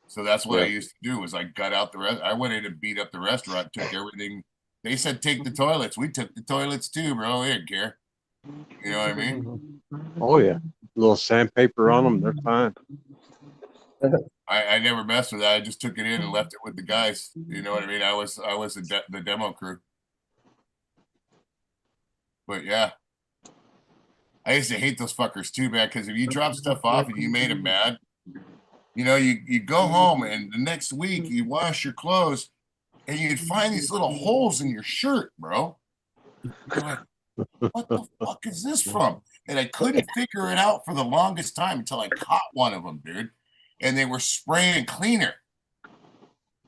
So that's what I Yeah. used to do was I got out the rest. I went in and beat up the restaurant, took everything. They said take the toilets. We took the toilets too, bro. We didn't care. You know what I mean? Oh yeah. A little sandpaper on them, they're fine. I never messed with that. I just took it in and left it with the guys. You know what I mean? I was the demo crew. But yeah, I used to hate those fuckers too, man. Because if you drop stuff off and you made them mad, you know, you go home and the next week you wash your clothes and you'd find these little holes in your shirt, bro. You're like, what the fuck is this from? And I couldn't figure it out for the longest time until I caught one of them, dude. And they were spraying cleaner.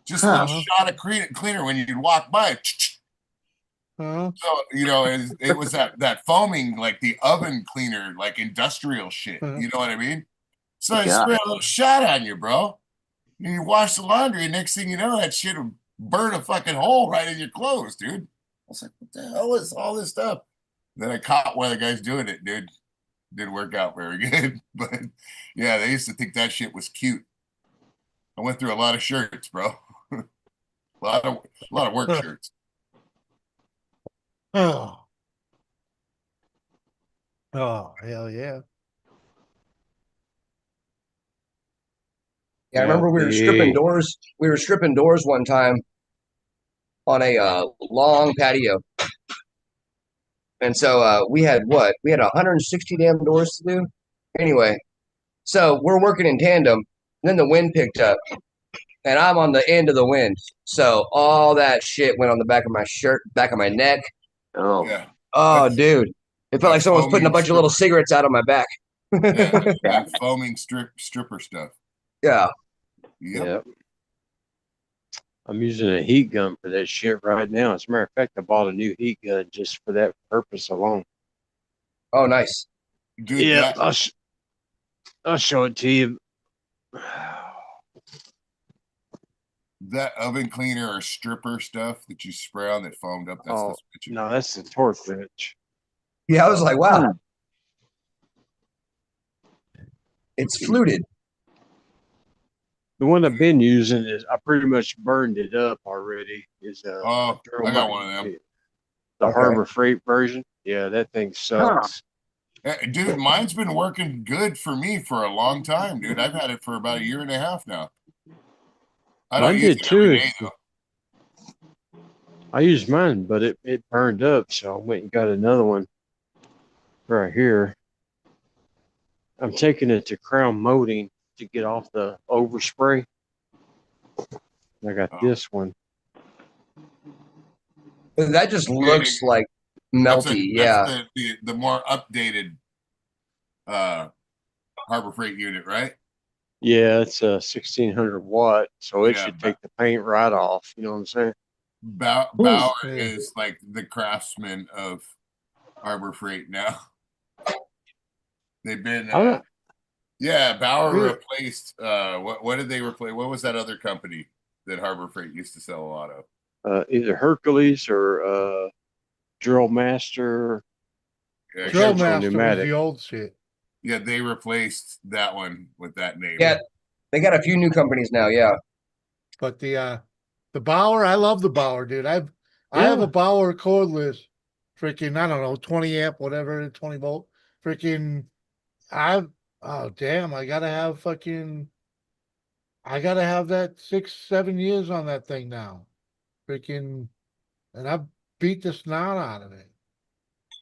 Just a little shot of cleaner when you'd walk by. So, you know, it was that foaming, like the oven cleaner, like industrial shit. You know what I mean? So I spray a little shot on you, bro. And you wash the laundry, and next thing you know, that shit would burn a fucking hole right in your clothes, dude. I was like, what the hell is all this stuff? Then I caught one of the guys doing it, dude. Didn't work out very good. But yeah, they used to think that shit was cute. I went through a lot of shirts, bro. a lot of work shirts. Oh. Oh, hell yeah. Yeah, I remember we were stripping doors. We were stripping doors one time on a long patio. And so we had what? We had 160 damn doors to do. Anyway, so we're working in tandem. Then the wind picked up, and I'm on the end of the wind. So all that shit went on the back of my shirt, back of my neck. Oh, yeah. Oh, dude. It felt like someone was putting a bunch of little cigarettes out on my back. that foaming stripper stuff. Yeah. Yep. I'm using a heat gun for that shit right now. As a matter of fact, I bought a new heat gun just for that purpose alone. Oh, nice. Dude, yeah, I'll show it to you. That oven cleaner or stripper stuff that you spray on that foamed up. That's the switch. No, that's the torque wrench. Yeah, I was like, wow. It's fluted. The one I've been using is I pretty much burned it up already. I got one of them. The Harbor Freight version. Yeah, that thing sucks. Dude, mine's been working good for me for a long time, dude. I've had it for about a year and a half now. I don't use it every day, though. I used mine, but it burned up, so I went and got another one right here. I'm taking it to Crown Molding to get off the overspray. I got this one. That just looks like melty. That's the more updated Harbor Freight unit, right? Yeah, it's a 1600 watt, so it should take the paint right off. You know what I'm saying? Bauer is like the craftsman of Harbor Freight now. They've been Bauer replaced what did they replace? What was that other company that Harbor Freight used to sell a lot of? Either Hercules or Drill Master. Yeah, Drill Master was the old shit. Yeah, they replaced that one with that name. Yeah, they got a few new companies now. Yeah, but the Bauer, I love the Bauer, dude. I have a Bauer cordless, freaking, I don't know, 20 amp, whatever, 20 volt, freaking. Oh damn, I gotta have that 6-7 years on that thing now, freaking, and I beat the snot out of it.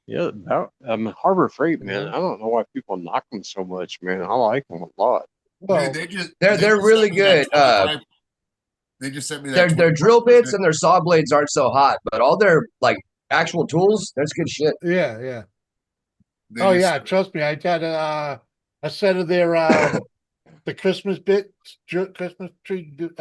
Yeah, Harbor Freight, man. I don't know why people knock them so much, man. I like them a lot. Dude, Well, they're really sent me that good. 25 They just sent me that. their drill bits 25%. and their saw blades aren't so hot, but all their like actual tools, that's good shit. yeah, yeah. They Oh just yeah, trust me. I had a set of their the Christmas bits, Christmas tree drill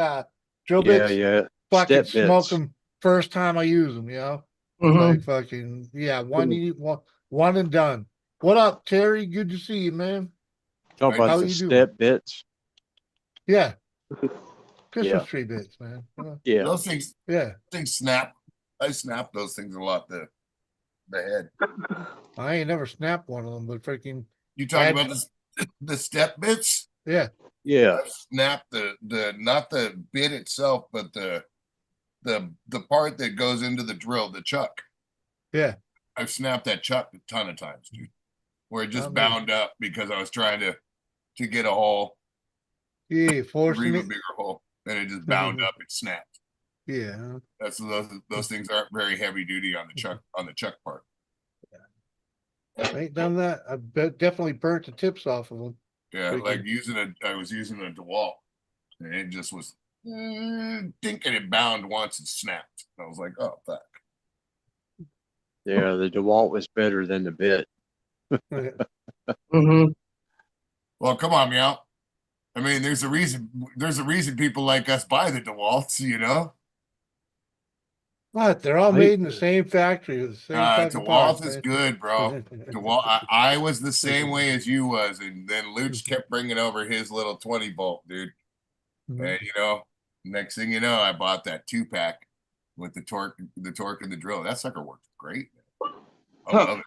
Yeah, bits. yeah. Fucking Step smoke bits. them first time I use them. You know, Mhm. like fucking yeah. One and done. What up, Terry? Good to see you, man. Talk about How the you doing? step bits. Yeah, Christmas Yeah. tree bits, man. Yeah. those things Yeah, snap. I snap those things a lot. The head. I ain't never snapped one of them, but freaking You talking had about the step bits? yeah. Yeah. I've snapped the not the bit itself, but the part that goes into the drill, the chuck. Yeah. I've snapped that chuck a ton of times, dude. Where it just Not me. bound up because I was trying to get a hole, Yeah, forcing reeve a it. bigger hole, and it just bound up. It snapped. Yeah. That's those things aren't very heavy duty on the chuck part. Ain't done that. I definitely burnt the tips off of them. Yeah, like Freaking I was using a DeWalt, and it just was thinking it bound once and snapped. I was like, oh fuck. Yeah, the DeWalt was better than the bit. Mhm. Well, come on, meow. I mean, there's a reason. There's a reason people like us buy the DeWalts, you know. What? They're all made in the same factory with the same fucking parts, DeWalt is man. good, bro. DeWalt. I was the same way as you was, and then Luch kept bringing over his little 20 volt, dude. And you know, next thing you know, I bought that 2-pack with the torque and the drill. That sucker works great. I love it.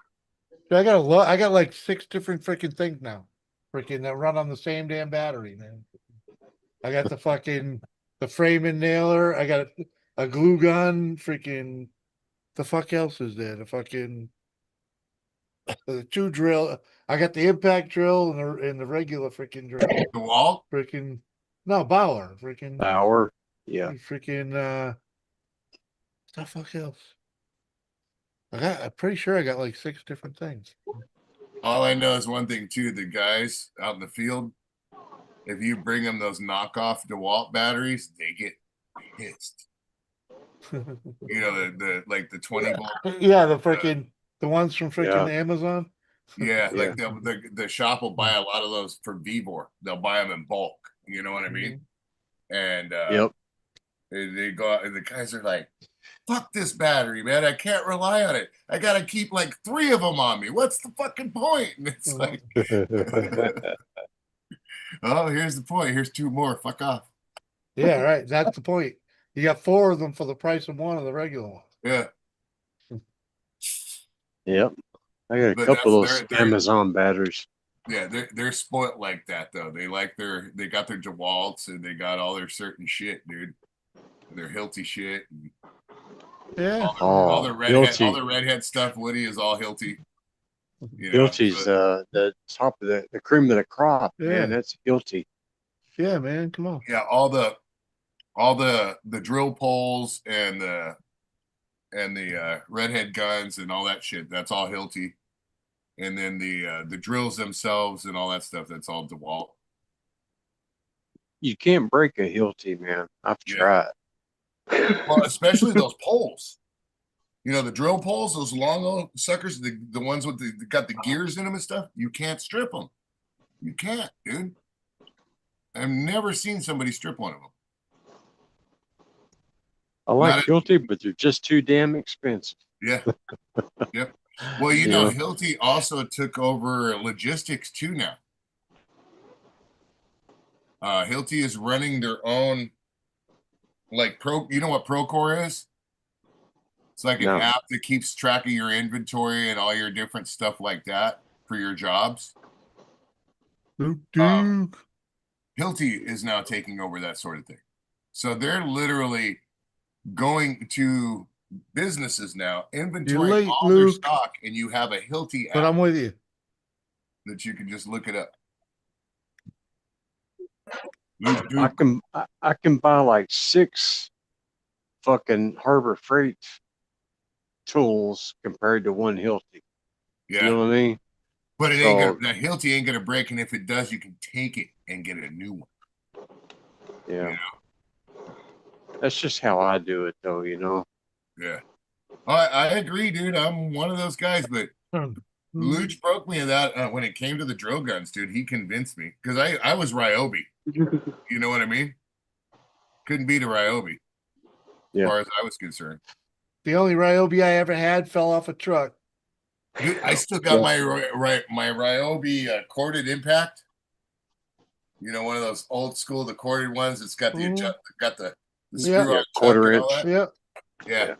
I got like 6 different freaking things now. Freaking that run on the same damn battery, man. I got the frame and nailer. I got a glue gun. Freaking the fuck else is there? The 2 drill. I got the impact drill and the regular freaking drill. DeWalt. Freaking no Bauer. Freaking Bauer. Yeah. Freaking the fuck else? I'm pretty sure I got like 6 different things. All I know is one thing too: the guys out in the field, if you bring them those knockoff DeWalt batteries, they get pissed. You know, the 20 volt. Yeah, the ones from freaking Yeah. Amazon. Yeah, Yeah. like the shop will buy a lot of those for Vivor. They'll buy them in bulk. You know what I mean? And Yep. they go out, and the guys are like, "Fuck this battery, man! I can't rely on it. I gotta keep like 3 of them on me. What's the fucking point?" And it's like, oh, here's the point. Here's 2 more. Fuck off. Yeah, right. That's the point. You got 4 of them for the price of one of the regular ones. Yeah. Yep. I got a But couple of that's those Amazon batteries. Yeah, they're spoiled like that though. They got their DeWalts and they got all their certain shit, dude. Their Hilti shit. And Yeah. all the redhead stuff. Woody is all Hilti. You know, Hilti's the top of the cream of the crop, Yeah. man. That's Hilti. Yeah, man. Come on. yeah, all the drill poles and the redhead guns and all that shit. That's all Hilti. And then the drills themselves and all that stuff. That's all DeWalt. You can't break a Hilti, man. I've tried. Well, especially those poles. You know, the drill poles, those long old suckers, the ones with got the gears in them and stuff. You can't strip them. You can't, dude. I've never seen somebody strip one of them. I like Hilti, but they're just too damn expensive. Yeah. Yep. Well, you know, Hilti also took over logistics too now. Hilti is running their own, like you know what Procore is? It's like an app that keeps track of your inventory and all your different stuff like that for your jobs. Hilti is now taking over that sort of thing. So they're literally going to businesses now, inventory all their stock, and you have a Hilti app. But I'm with you. That you can just look it up. I can buy like 6 fucking Harbor Freight tools compared to one Hilti. Yeah. You know what I mean? But it So- ain't gonna, that Hilti ain't gonna break, and if it does, you can take it and get a new one. Yeah. That's just how I do it, though. You know. Yeah. I agree, dude. I'm one of those guys, but Luch broke me of that when it came to the drill guns, dude. He convinced me because I was Ryobi. You know what I mean? Couldn't beat a Ryobi, as far as I was concerned. The only Ryobi I ever had fell off a truck. Dude, I still got my Ryobi corded impact. You know, one of those old school, the corded ones. It's got the screw on quarter and all inch. that. Yeah.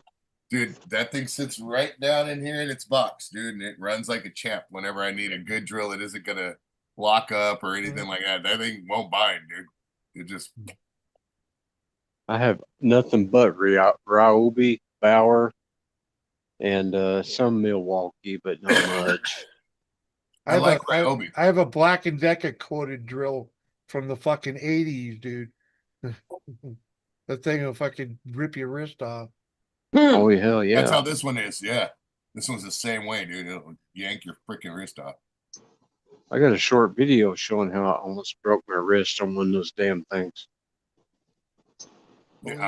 Dude, that thing sits right down in here in its box, dude, and it runs like a champ whenever I need a good drill that isn't gonna lock up or anything like that. That thing won't bind, dude. It just I have nothing but Ryobi, Bauer, and some Milwaukee, but not much. I like Ryobi. I have a Black and Decker corded drill from the fucking 80s, dude. That thing will fucking rip your wrist off. Oh hell yeah! That's how this one is. Yeah, this one's the same way, dude. It'll yank your freaking wrist off. I got a short video showing how I almost broke my wrist on one of those damn things. Yeah,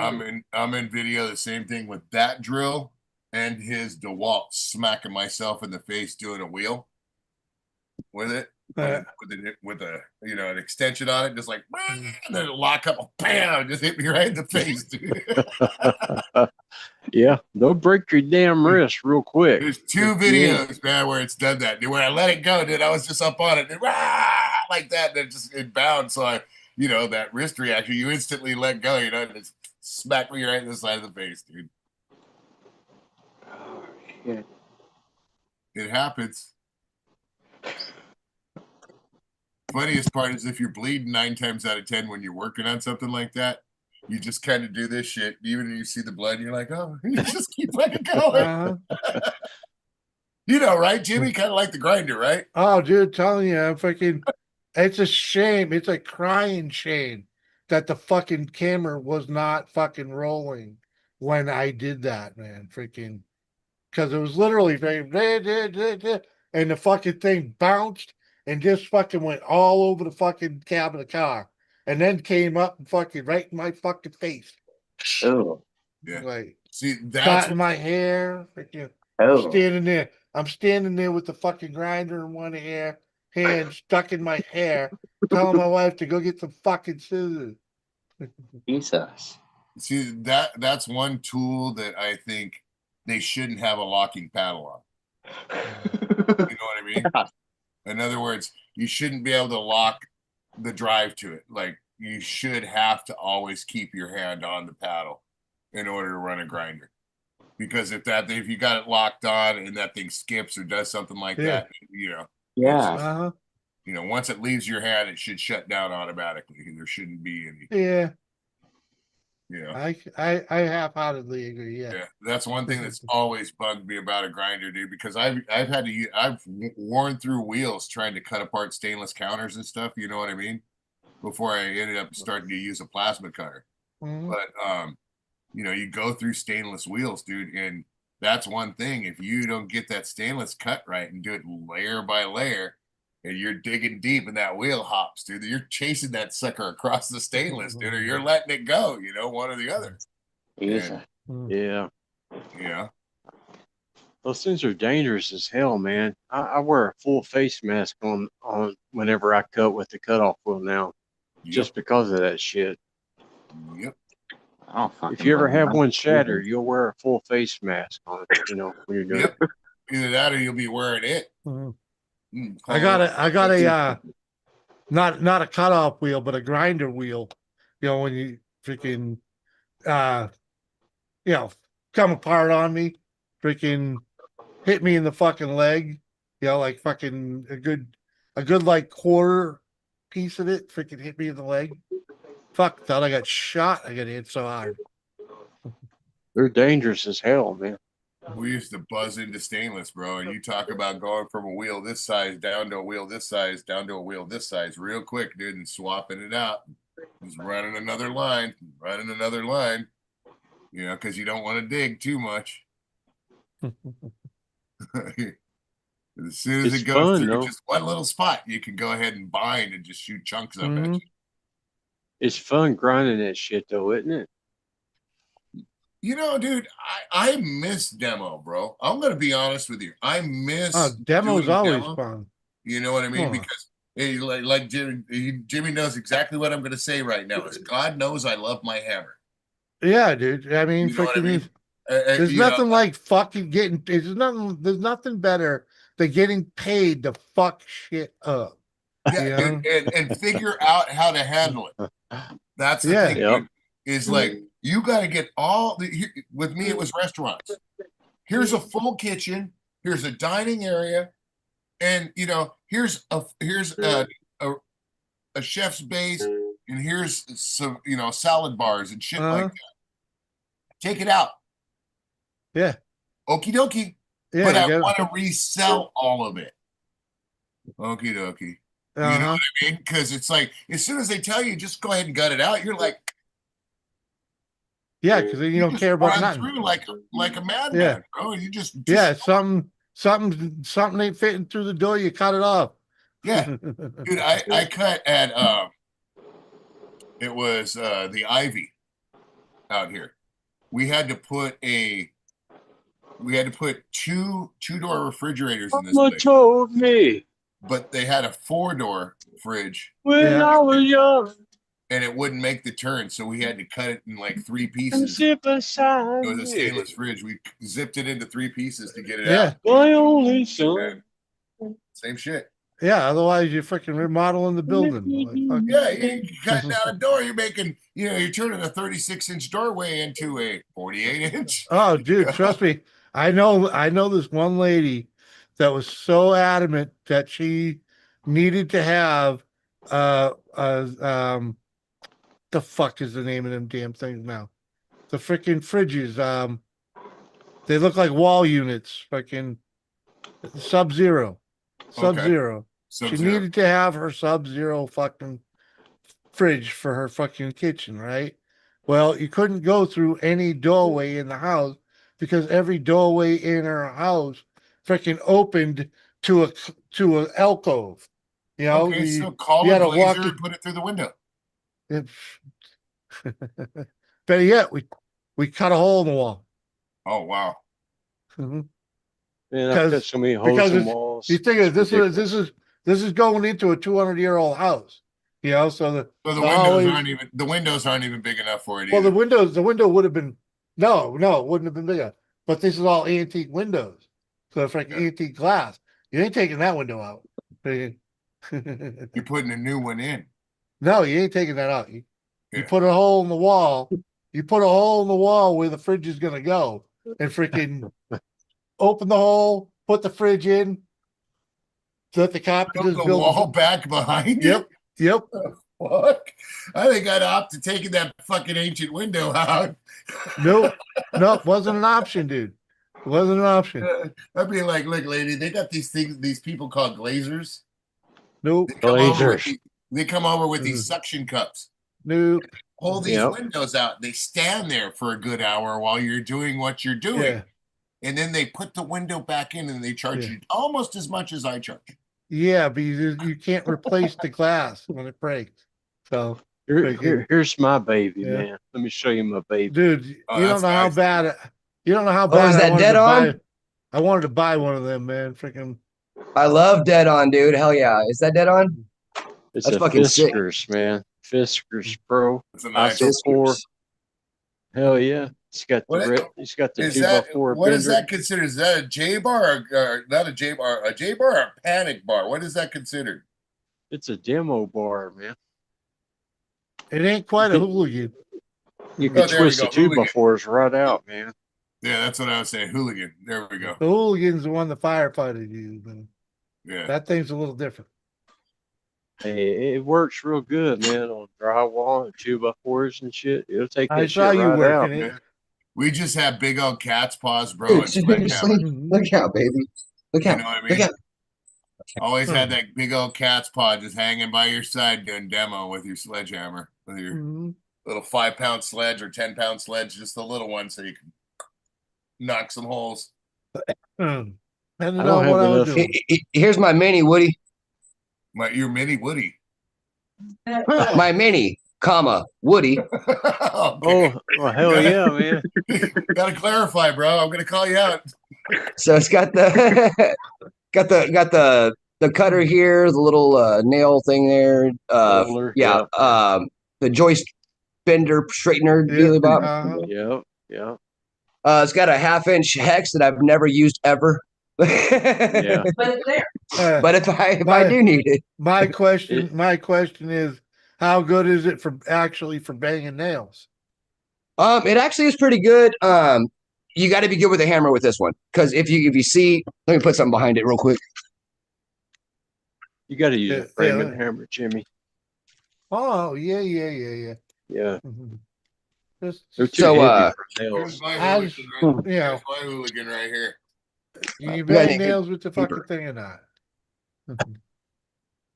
I'm in video the same thing with that drill and his DeWalt smacking myself in the face doing a wheel with it. With a an extension on it, just like and then it lock up, bam, just hit me right in the face, dude. Yeah, they'll break your damn wrist real quick. There's two videos, man, where it's done that. Dude, when I let it go, dude, I was just up on it, like that, and it bounced. So that wrist reaction, you instantly let go, and it smacked me right in the side of the face, dude. Oh shit! It happens. Funniest part is if you're bleeding 9 times out of 10 when you're working on something like that, you just kind of do this shit. Even when you see the blood, you're like, oh, you just keep fucking going. You know, right, Jimmy? Kind of like the grinder, right? Oh, dude, telling you, it's a shame. It's a crying shame that the fucking camera was not fucking rolling when I did that, man. Freaking, because it was literally and the fucking thing bounced and just fucking went all over the fucking cab of the car, and then came up and fucking right in my fucking face. Oh, yeah. Like, see, that's caught in my hair. Freaking, standing there. I'm standing there with the fucking grinder in one hand stuck in my hair, telling my wife to go get some fucking scissors. Jesus. See, that's one tool that I think they shouldn't have a locking paddle on. You know what I mean? In other words, you shouldn't be able to lock the drive to it. Like, you should have to always keep your hand on the paddle in order to run a grinder. Because if you got it locked on and that thing skips or does something like that, Yeah. Once it leaves your hand, it should shut down automatically. There shouldn't be any. Yeah. Yeah. I half-heartedly agree. Yeah. That's one thing that's always bugged me about a grinder, dude, because I've worn through wheels trying to cut apart stainless counters and stuff, you know what I mean? Before I ended up starting to use a plasma cutter. Mhm. But you go through stainless wheels, dude, and that's one thing. If you don't get that stainless cut right and do it layer by layer, and you're digging deep and that wheel hops, dude, you're chasing that sucker across the stainless, dude, or you're letting it go, one or the other. Jesus. Yeah. Yeah. Those things are dangerous as hell, man. I wear a full face mask on whenever I cut with the cutoff wheel now, just because of that shit. Yep. If you ever have one shatter, you'll wear a full face mask on it, when you're doing it. Either that or you'll be wearing it. I got a not a cutoff wheel, but a grinder wheel. When you freaking come apart on me, freaking hit me in the fucking leg, like fucking a good like quarter piece of it freaking hit me in the leg. Fuck, thought I got shot. I got hit so hard. They're dangerous as hell, man. We used to buzz into stainless, bro. And you talk about going from a wheel this size down to a wheel this size, down to a wheel this size real quick, dude, and swapping it out. Just running another line, because you don't want to dig too much. As soon as It's it goes fun, through though. just one little spot, you can go ahead and bind and just shoot chunks up at Mhm. you. It's fun grinding that shit, though, isn't it? You know, dude, I miss demo, bro. I'm gonna be honest with you. I Oh, miss demo's doing always demo. fun. You know what I mean? Huh. Because like Jimmy knows exactly what I'm gonna say right now. Is God knows I love my hammer. Yeah, dude. I mean, You know what I freaking, mean? there's You know, nothing like fucking getting. There's nothing better than getting paid to fuck shit up. yeah, You dude, know? and figure out how to handle it. That's the Yeah. thing, Yep. dude. Is like you got to get all the. With me, it was restaurants. Here's a full kitchen. Here's a dining area, and you know, here's a chef's base, and here's some salad bars and shit like Uh, that. Take it out, yeah. okie dokie. Yeah. But You I get. want to resell all of it, okie dokie. You know Uh-huh. what I mean? Because it's like as soon as they tell you just go ahead and gut it out, you're like, Yeah, because you don't just care about run nothing. through like a madman, Yeah. bro. You just Yeah. Something ain't fitting through the door. You cut it off. yeah, dude. I cut at it was the Ivy out here. We had to put two-door refrigerators in this Mama place, told me but they had a 4-door fridge when Yeah. I was young and it wouldn't make the turn, so we had to cut it in like 3 and pieces. sit beside It was a me. stainless fridge. We zipped it into 3 pieces to get it Yeah. out. My only son. Same shit. Yeah. Otherwise, you're freaking remodeling the building. Like, fuck. Yeah, you're cutting out a door. You're making, you're turning a 36-inch doorway into a 48-inch. Oh, dude, trust me. I know this one lady that was so adamant that she needed to have the fuck is the name of them damn things now? The freaking fridges. They look like wall units, fucking Sub-Zero. Sub-Zero. She Sub-Zero. needed to have her Sub-Zero fucking fridge for her fucking kitchen, right? Well, you couldn't go through any doorway in the house because every doorway in her house freaking opened to a alcove. You know, Okay, you, so call you a had to glazer walk and put it through the window. it. Better yet, we cut a hole in the wall. Oh wow. Mhm. Man, I've cut so many holes Because in it's walls. you think It's this ridiculous. is going into a 200-year-old house. You know, so So the the windows hallways aren't even big enough for it well, either. the window would have been no, it wouldn't have been bigger. But this is all antique windows, so it's like antique glass. You ain't taking that window out. You're putting a new one in. No, you ain't taking that out. You Yeah. put a hole in the wall. You put a hole in the wall where the fridge is gonna go, and freaking open the hole, put the fridge in, let the Put carpenters the build. wall back behind Yep, yep. Fuck. I think I'd opt to taking that fucking ancient window out. Nope, wasn't an option, dude. It wasn't an option. I'd be like, look, lady, they got these things, these people called glazers. Nope. They come over with these suction cups. Nope. Pull these windows out. They stand there for a good hour while you're doing what you're doing. Yeah. And then they put the window back in and they charge you almost as much as I charge. Yeah, but you can't replace the glass when it breaks. So here's my baby, man. Let me show you my baby. Dude, you don't know how bad you don't know how Oh, bad is I that wanted dead to on? buy. I wanted to buy one of them, man. Freaking I love Dead On, dude. Hell yeah. Is that Dead On? It's That's a fucking sick. Fiskars, man. Fiskars Pro. It's a nice ISO4. Hell yeah. It's got it's got the 2x4 what is bender. that considered? Is that a J bar or not a J bar? A J bar or a panic bar? What is that considered? It's a demo bar, man. it ain't quite a hooligan. You can there we twist the go, hooligan. 2x4s right out, man. Yeah, that's what I was saying. Hooligan. There we go. The hooligan's the one the firefighters use, man. Yeah. That thing's a little different. Hey, it works real good, man, on drywall and 2x4s and shit. It'll take I that saw shit you right out, working it. man. We just have big old cat's paws, bro, and sledgehammer. Look out, baby. Look You out. know what I mean? Look out. Always had that big old cat's paw just hanging by your side doing demo with your sledgehammer, with your little 5-pound sledge or 10-pound sledge, just the little one, so you can knock some holes. Depending I don't on what have I was enough. doing. Here's my mini Woody. Your mini Woody. My mini, comma, Woody. Okay. Oh, hell yeah, man. Gotta clarify, bro. I'm gonna call you out. So it's got the got the cutter here, the little nail thing there. Roller, Yeah. The joist bender straightener Yeah. dealy bop. Yeah. Yeah. It's got a 1/2 inch hex that I've never used ever. Yeah. But it's there. But if I do need it, My question is, how good is it for banging nails? it actually is pretty good. You got to be good with a hammer with this one, because if you see, let me put something behind it real quick. You got to use a Yeah, framing yeah. hammer, Jimmy. Oh, yeah. Yeah. Just, They're too So, heavy for Here's nails. my I hooligan. just, Right, you know, here's my hooligan right here. you we got bang any good nails with the fucking paper? thing or not?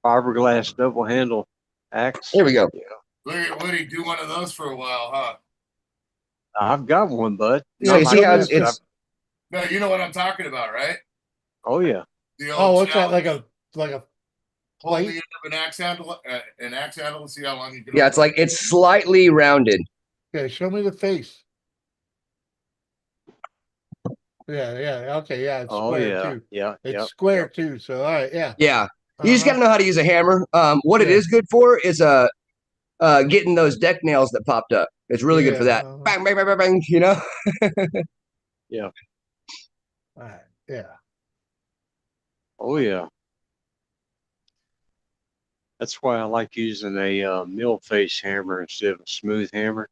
Fiberglass double handle axe. Here we go. Yeah. Look at Woody do one of those for a while, huh? I've got one, bud. So Yeah, you Not see like how this. it's No, you know what I'm talking about, right? Oh yeah. The Oh, old what's that? challenge. Like a Hold the plate? end of an axe handle, and see how long you can. yeah, it's like it's slightly rounded. Okay, show me the face. Yeah. Okay, yeah, it's Oh square yeah. too. Yeah. It's Yep. square Yep. too. So all right, yeah. Yeah, you just got to know how to use a hammer. What it Yeah. is good for is getting those deck nails that popped up. It's really good for that. Yeah. Bang, bang, bang, bang, bang. You know. Yeah. All right. Yeah. Oh yeah. That's why I like using a mill face hammer instead of a smooth hammer.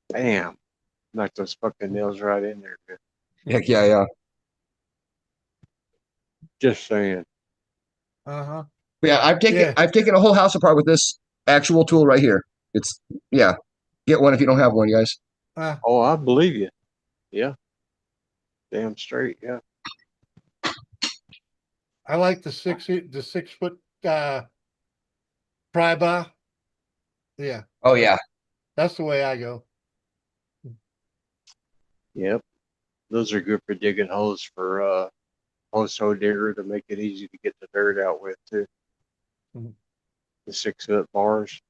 Bam. Knock those fucking nails right in there, man. Heck yeah. Just saying. Uh-huh. Yeah, I've taken a whole house apart with this actual tool right here. It's yeah. Get one if you don't have one, guys. Oh, I believe you. Yeah. Damn straight. Yeah. I like the 6 foot pry bar. Yeah, Oh yeah. that's the way I go. Yep. Those are good for digging holes for post hole digger to make it easy to get the dirt out with too. Mhm. The 6 foot bars.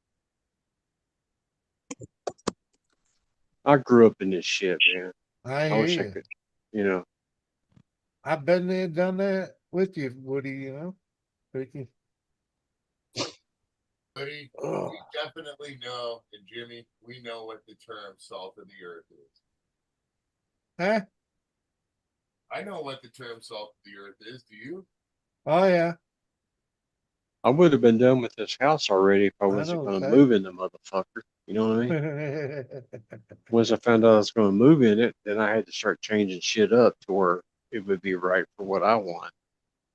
I grew up in this shit, man. I I hear wish I you. could, you know. I've been there, done that with you, Woody. You know, Ricky. Woody, Oh, we definitely know, and Jimmy, we know what the term salt of the earth is. Huh? I know what the term salt of the earth is. Do you? Oh yeah. I would have been done with this house already if I I wasn't know, going to okay. move in the motherfucker. You know what I mean? Once I found out I was going to move in it, then I had to start changing shit up to where it would be right for what I want.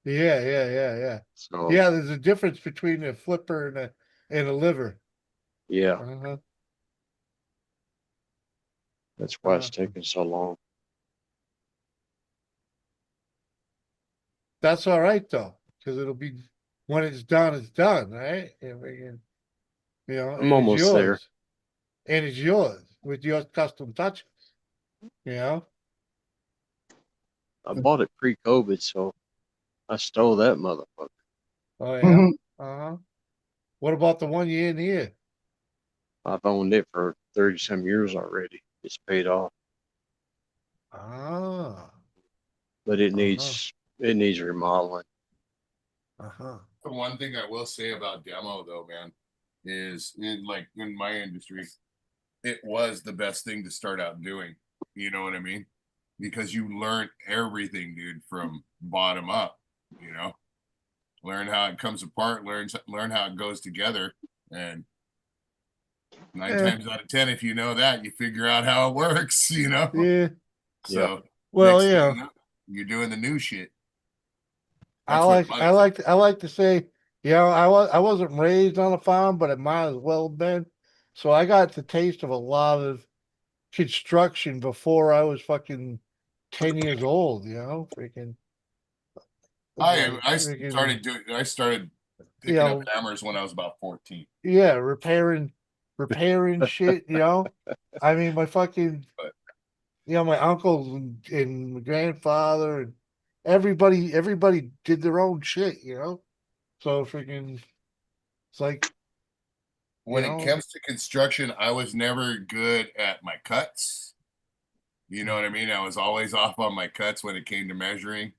Yeah. So Yeah, there's a difference between a flipper and a liver. yeah, Uh-huh. that's why it's taking so long. That's all right though, because it'll be when it's done, right? And we can, and I'm it's almost there. yours, and it's yours with your custom touches. You know. I bought it pre-COVID, so I stole that motherfucker. Oh yeah. Uh-huh. What about the one you in here? I've owned it for 30 some years already. It's paid off, Ah. but it Uh-huh. needs remodeling. Uh-huh. The one thing I will say about demo, though, man, is like in my industry, it was the best thing to start out doing. You know what I mean? Because you learn everything, dude, from bottom up. You know, learn how it comes apart, learn how it goes together, and nine Eh, times out of 10, if you know that, you figure out how it works. You know, yeah. so Well, next thing yeah. you know, you're doing the new shit. I That's where the like money's I like to say, I wasn't raised on a farm, but it might as well have been. So I got the taste of a lot of construction before I was fucking 10 years old, freaking like I freaking started you picking up know, hammers when I was about 14. yeah, repairing shit, I mean my fucking But my uncles and my grandfather and everybody did their own shit, you know. So freaking, it's like when you it know, comes to construction, I was never good at my cuts. You know what I mean? I was always off on my cuts when it came to measuring.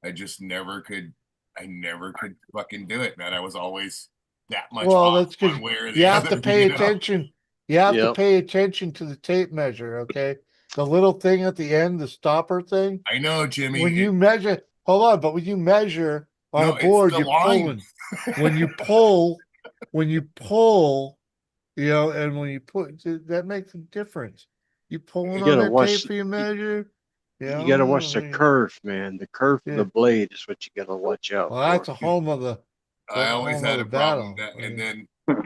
I just never could. I never could fucking do it, man. I was always that much well, off that's because one way or you the have to other. pay You know? attention. You have to Yep. pay attention to the tape measure. Okay, the little thing at the end, the stopper thing. I know, Jimmy. When you measure, hold on, but when you measure on a No, it's board, the you're line. pulling. When you pull, you know, and when you put, that makes a difference. You pulling You on gotta that watch. tape for your measure. You gotta watch the I mean, curve, man. The curve of yeah. the blade is what you gotta watch out Well, for. that's a whole nother. I always had a problem battle. that, I and mean, then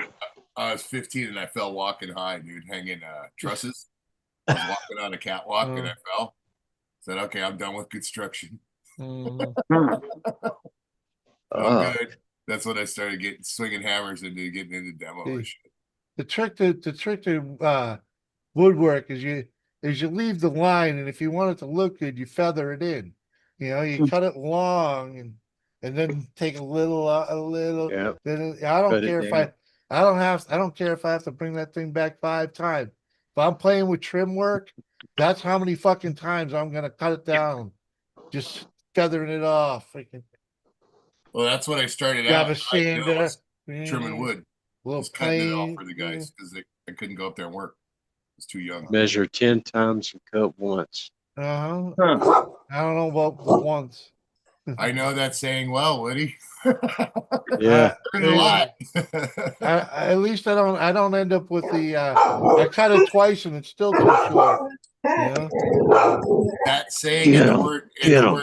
I was 15 and I fell walking high, dude, hanging trusses. I was walking on a catwalk and I fell. Said, okay, I'm done with construction. mhm. I'm good. That's when I started getting swinging hammers into getting into demo and shit. The trick to woodwork is you leave the line, and if you want it to look good, you feather it in. You know, you cut it long and then take a little. Yep. Then I don't Cut it care if down. I don't care if I have to bring that thing back 5 times. If I'm playing with trim work, that's how many fucking times I'm gonna cut it down. Just feathering it off. Freaking Well, that's what I started grab out a doing was sander, trimming wood, little just cutting it off plane. for the guys because I couldn't go up there and work. I was too young. Measure 10 times and cut once. I don't know about the once. I know that saying well, Woody. Yeah. Learned a lot. At least I don't end up with the I cut it twice and it's still too short. You know? That saying Get in the 'em. word Get 'em.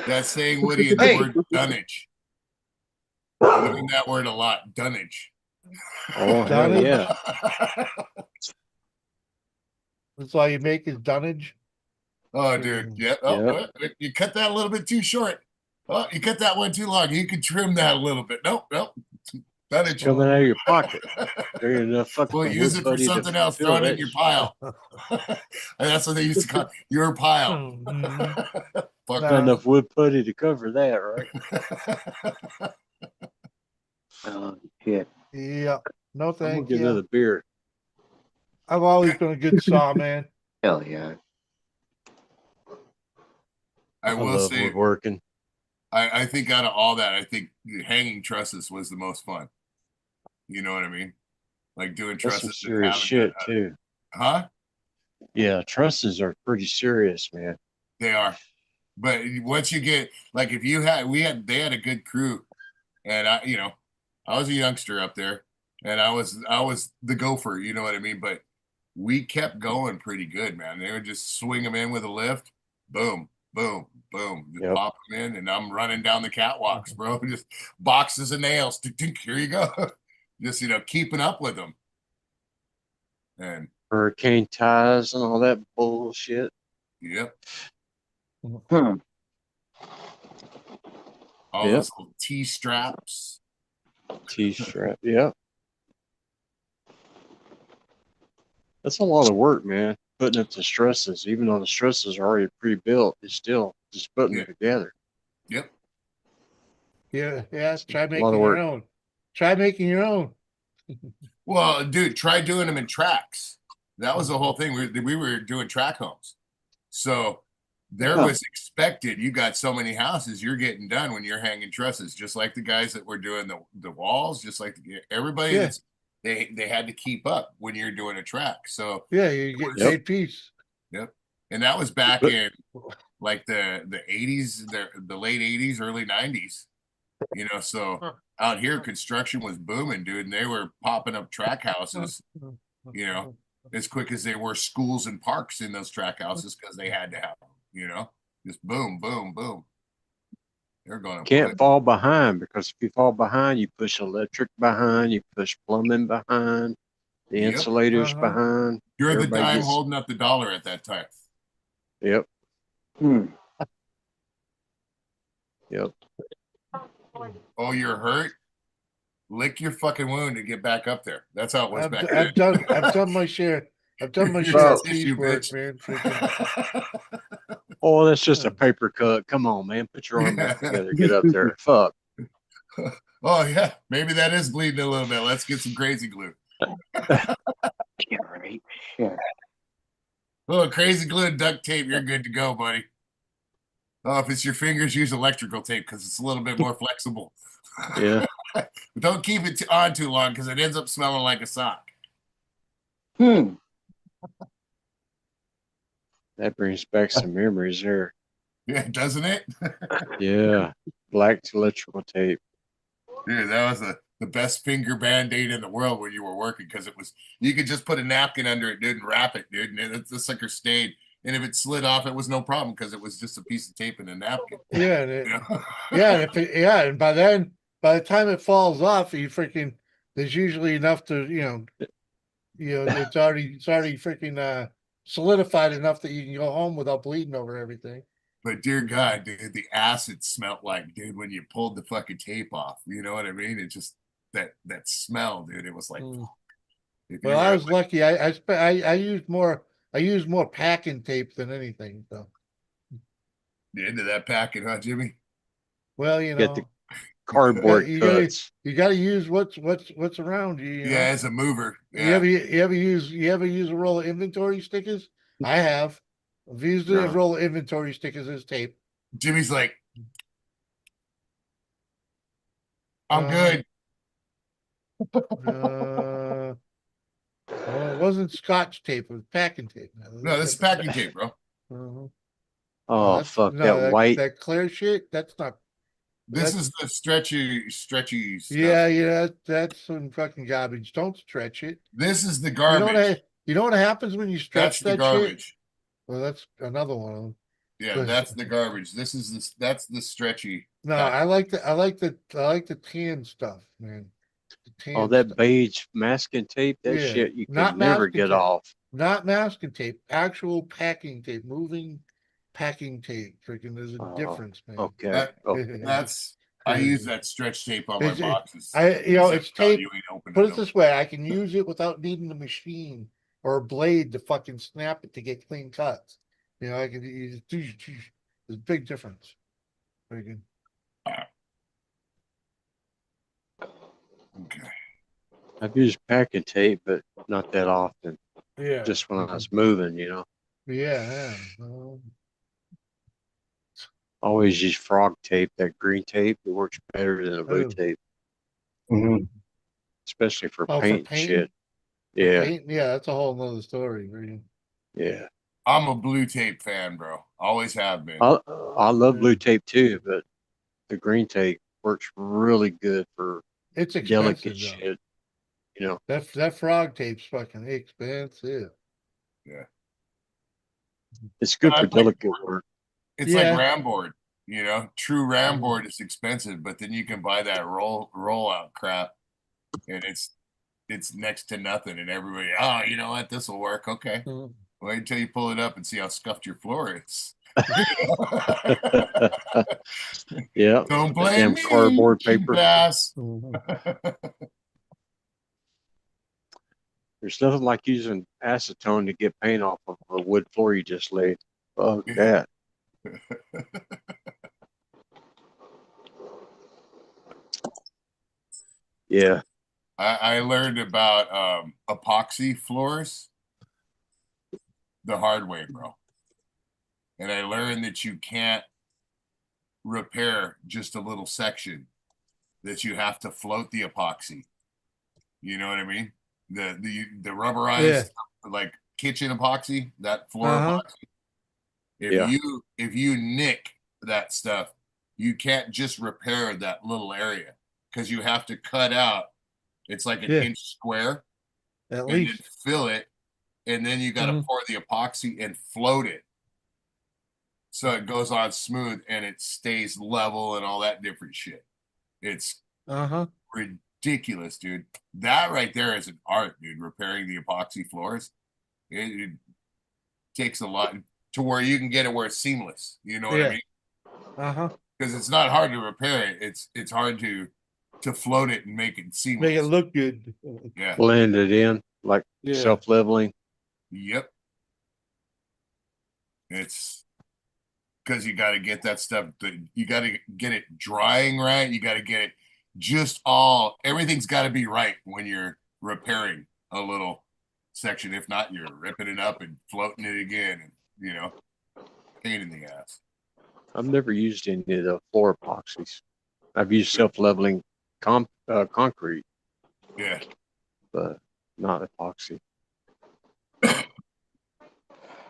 that saying, Woody, in the Hey. word dunnage. I learned that word a lot. Dunnage. Oh, hell Dunnage? yeah. That's all you make is dunnage. Oh, dude. Yep. Oh, you cut that a little bit too short. Oh, you cut that one too long. You could trim that a little bit. Nope. Dunnage. Coming out of your pocket. There ain't enough fucking We'll use wood it for putty to something else. fill Throw it in that your shit. pile. And that's what they used to call it, your pile. Fuck. Not enough wood putty to cover that, right? Oh shit. Yeah. No, I'm gonna thank get you. another beer. I've always been a good saw man. Hell yeah. I will love say, woodworking. I think out of all that, I think hanging trusses was the most fun. You know what I mean? Like doing That's some trusses and serious having shit too. Huh? Yeah, trusses are pretty serious, man. They are. But once you get like if you had they had a good crew and I was a youngster up there and I was the gopher, you know what I mean? But we kept going pretty good, man. They would just swing them in with a lift, boom, boom, boom, just pop them in, and I'm running down the catwalks, bro. Just boxes of nails. Tink, tink, here you go. Just keeping up with them. And Hurricane ties and all that bullshit. yep. Hmm. All those little T straps. T-strap, yeah. That's a lot of work, man. Putting up the stresses, even though the stresses are already pre-built, it's still just putting them together. Yep. Yeah. Try A lot making of your work. own. Try making your own. Well, dude, try doing them in tracks. That was the whole thing. We were doing track homes. So there was expected, you got so many houses, you're getting done when you're hanging trusses, just like the guys that were doing the walls, just like everybody that's they had to keep up when you're doing a track. So yeah, you get paid piece. Yep. And that was back in like the 80s, the late 80s, early 90s. So out here construction was booming, dude, and they were popping up track houses, as quick as they were schools and parks in those track houses because they had to have them, just boom, boom, boom. They're going to Can't fall behind, because if you fall behind, you push electric behind, you push plumbing behind, the insulators behind. You're the Everybody dime gets- holding up the dollar at that time. Yep. Hmm. Yep. Oh, you're hurt? Lick your fucking wound and get back up there. That's how it was back then. I've done my share. I've done my You're share a of tissue, piecework, bitch. man. Freaking. Oh, that's just a paper cut. Come on, man. Put your arm back together. Get up there. Fuck. Oh yeah, maybe that is bleeding a little bit. Let's get some crazy glue. Yeah, right. Shit. Little crazy glue and duct tape, you're good to go, buddy. Oh, if it's your fingers, use electrical tape because it's a little bit more flexible. Yeah. But don't keep it on too long because it ends up smelling like a sock. Hmm. That brings back some memories there. Yeah, doesn't it? Yeah. Black electrical tape. Dude, that was the best finger band-aid in the world when you were working because it was you could just put a napkin under it, dude, and wrap it, dude, and the sucker stayed. And if it slid off, it was no problem because it was just a piece of tape and a napkin. Yeah, and it, You know? yeah, and if it, yeah, and by the time it falls off, you freaking there's usually enough to it's already freaking solidified enough that you can go home without bleeding over everything. But dear God, dude, the acid smelled like, dude, when you pulled the fucking tape off. You know what I mean? It just that smell, dude. It was like, if you Well, I were was lucky. I used more packing tape than anything. So, into that packing, huh, Jimmy? well, Get the cardboard cuts. you got to use what's around you. You Yeah, know? as a mover. You Yeah. ever use a roll of inventory stickers? I have. I've used a roll of inventory stickers as tape. Jimmy's like, I'm good. Well, it wasn't Scotch tape; it was packing tape. No, this is packing tape, bro. Oh, fuck that white. That clear shit. That's not. This is the stretchy stuff. Yeah, that's some fucking garbage. Don't stretch it. This is the garbage. You know what happens when you stretch That's the that shit? garbage. Well, that's another one of them. Yeah, that's the garbage. That's the stretchy. No, I like the tan stuff, man. The tan Oh, that stuff. beige masking tape. That Yeah, shit you not can never masking get tape. off. Not masking tape, actual packing tape, moving packing tape. Freaking, there's a difference, man. Okay. That's I use that stretch tape on my It's- boxes. it's tape. You ain't opening Put it them. this way, I can use it without needing a machine or a blade to fucking snap it to get clean cuts. You know, I can use there's a big difference. Very good. Okay. I've used packing tape, but not that often. Yeah. Just when I was moving, you know. Yeah. Always use frog tape, that green tape. It works better than the blue tape. Especially for paint and shit. Yeah. Paint, yeah, that's a whole nother story. Really. Yeah. I'm a blue tape fan, bro. Always have been. I love blue tape too, but the green tape works really good for It's delicate expensive, shit. You know. That frog tape's fucking expensive. Yeah. It's good for delicate work. It's like Ramboard, you know. True Ramboard is expensive, but then you can buy that roll out crap, and it's next to nothing. And everybody, oh, you know what, this will work. Okay, wait until you pull it up and see how scuffed your floor is. Yeah. Don't blame me. Cardboard paper. There's nothing like using acetone to get paint off of a wood floor you just laid. Fuck that. Yeah. I learned about epoxy floors the hard way, bro. And I learned that you can't repair just a little section, that you have to float the epoxy. You know what I mean? The rubberized like kitchen epoxy, that floor epoxy. If you nick that stuff, you can't just repair that little area because you have to cut out. It's like an inch square, at least then fill it, and then you got to pour the epoxy and float it, so it goes on smooth and it stays level and all that different shit. It's ridiculous, dude. That right there is an art, dude. Repairing the epoxy floors, it takes a lot to where you can get it where it's seamless. You know what I mean? Because it's not hard to repair it. It's hard to float it and make it seamless. Make it look good. Yeah. Blend it in like self-leveling. Yep. It's because you got to get that stuff. You got to get it drying right. You got to get it everything's got to be right when you're repairing a little section. If not, you're ripping it up and floating it again, and pain in the ass. I've never used any of the floor epoxies. I've used self-leveling concrete, Yeah, but not epoxy.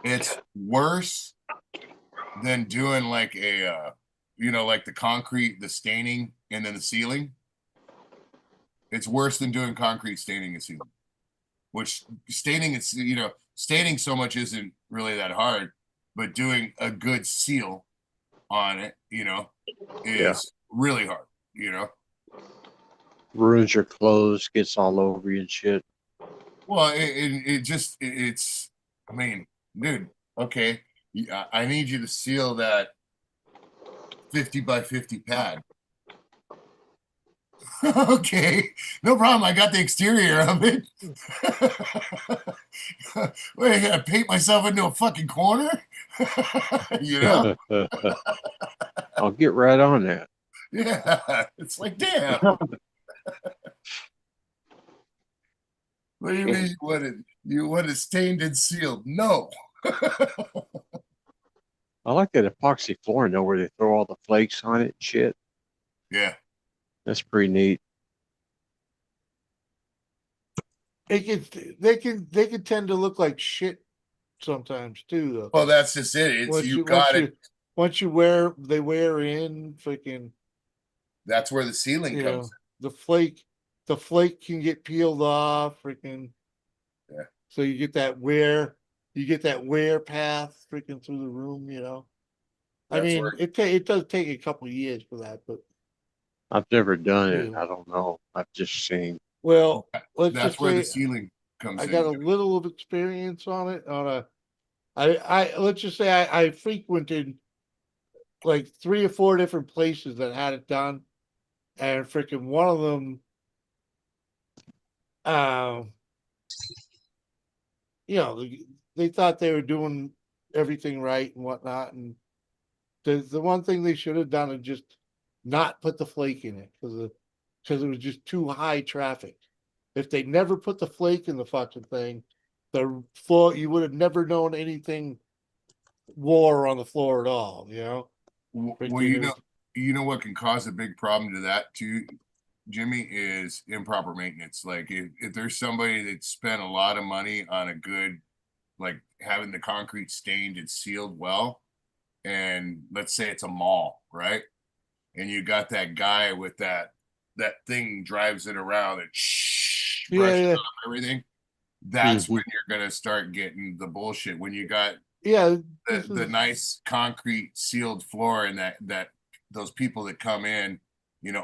it's worse than doing like a, like the concrete, the staining, and then the sealing. It's worse than doing concrete staining and sealing, which staining, staining so much isn't really that hard, but doing a good seal on it, is really hard, Ruins your clothes, gets all over you and shit. Well, I mean, dude, okay, I need you to seal that 50 by 50 pad. Okay, no problem. I got the exterior of it. Wait, I gotta paint myself into a fucking corner? I'll get right on that. Yeah, it's like, damn. What do you mean you want it stained and sealed? No. I like that epoxy flooring though, where they throw all the flakes on it and shit. Yeah. That's pretty neat. They can tend to look like shit sometimes too, though. Well, that's just it. It's once they wear in freaking. That's where the sealing comes. The flake can get peeled off, freaking. Yeah. So you get that wear path freaking through the room, I mean, it does take a couple of years for that, but I've never done it. I don't know. I've just seen. Well, that's where the ceiling comes in. I got a little of experience on it. Let's just say I frequented like 3 or 4 different places that had it done, and freaking one of them, they thought they were doing everything right and whatnot, and the one thing they should have done is just not put the flake in it because it was just too high traffic. If they never put the flake in the fucking thing, the floor, you would have never known anything wore on the floor at all, Well, you know what can cause a big problem to that too, Jimmy, is improper maintenance. Like if there's somebody that spent a lot of money on a good, like having the concrete stained and sealed well, and let's say it's a mall, right? And you got that guy with that thing drives it around and brushes off everything. That's when you're gonna start getting the bullshit. When you got the nice concrete sealed floor, and that those people that come in,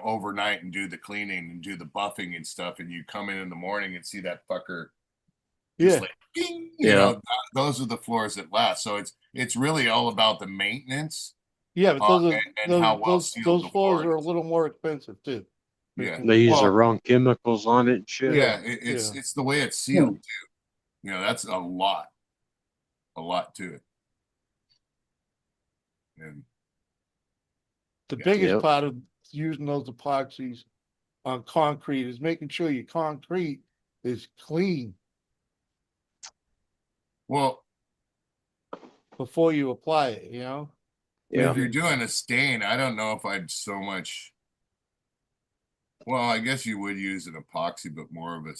overnight and do the cleaning and do the buffing and stuff, and you come in the morning and see that fucker just like ding, those are the floors that last. So it's really all about the maintenance. Yeah, but how well sealed those floors are a little more expensive too. Yeah, they use the wrong chemicals on it and shit. Yeah, it's the way it's sealed too. That's a lot to it. And the biggest part of using those epoxies on concrete is making sure your concrete is clean. Well, before you apply it, If you're doing a stain, I don't know if I'd so much. Well, I guess you would use an epoxy, but more of a.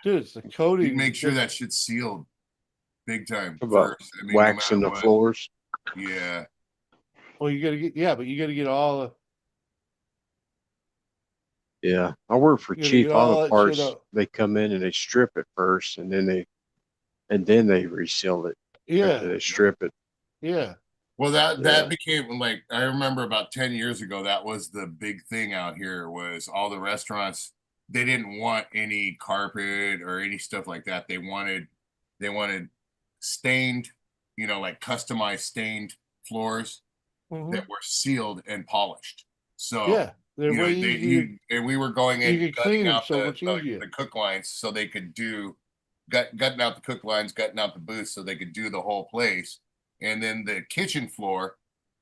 Dude, it's the coating. You make sure that shit's sealed big time first. I mean, waxing the floors. Yeah. Well, you gotta get all the. Yeah, I work for Cheap Auto Parts. They come in and they strip it first, and then they reseal it. Yeah, they strip it. Yeah. Well, that became like, I remember about 10 years ago, that was the big thing out here, was all the restaurants, they didn't want any carpet or any stuff like that. They wanted stained, like customized stained floors that were sealed and polished. So they're way easier. And we were going in and gutting out the cook lines so they could do gutting out the cook lines, gutting out the booths so they could do the whole place. and then the kitchen floor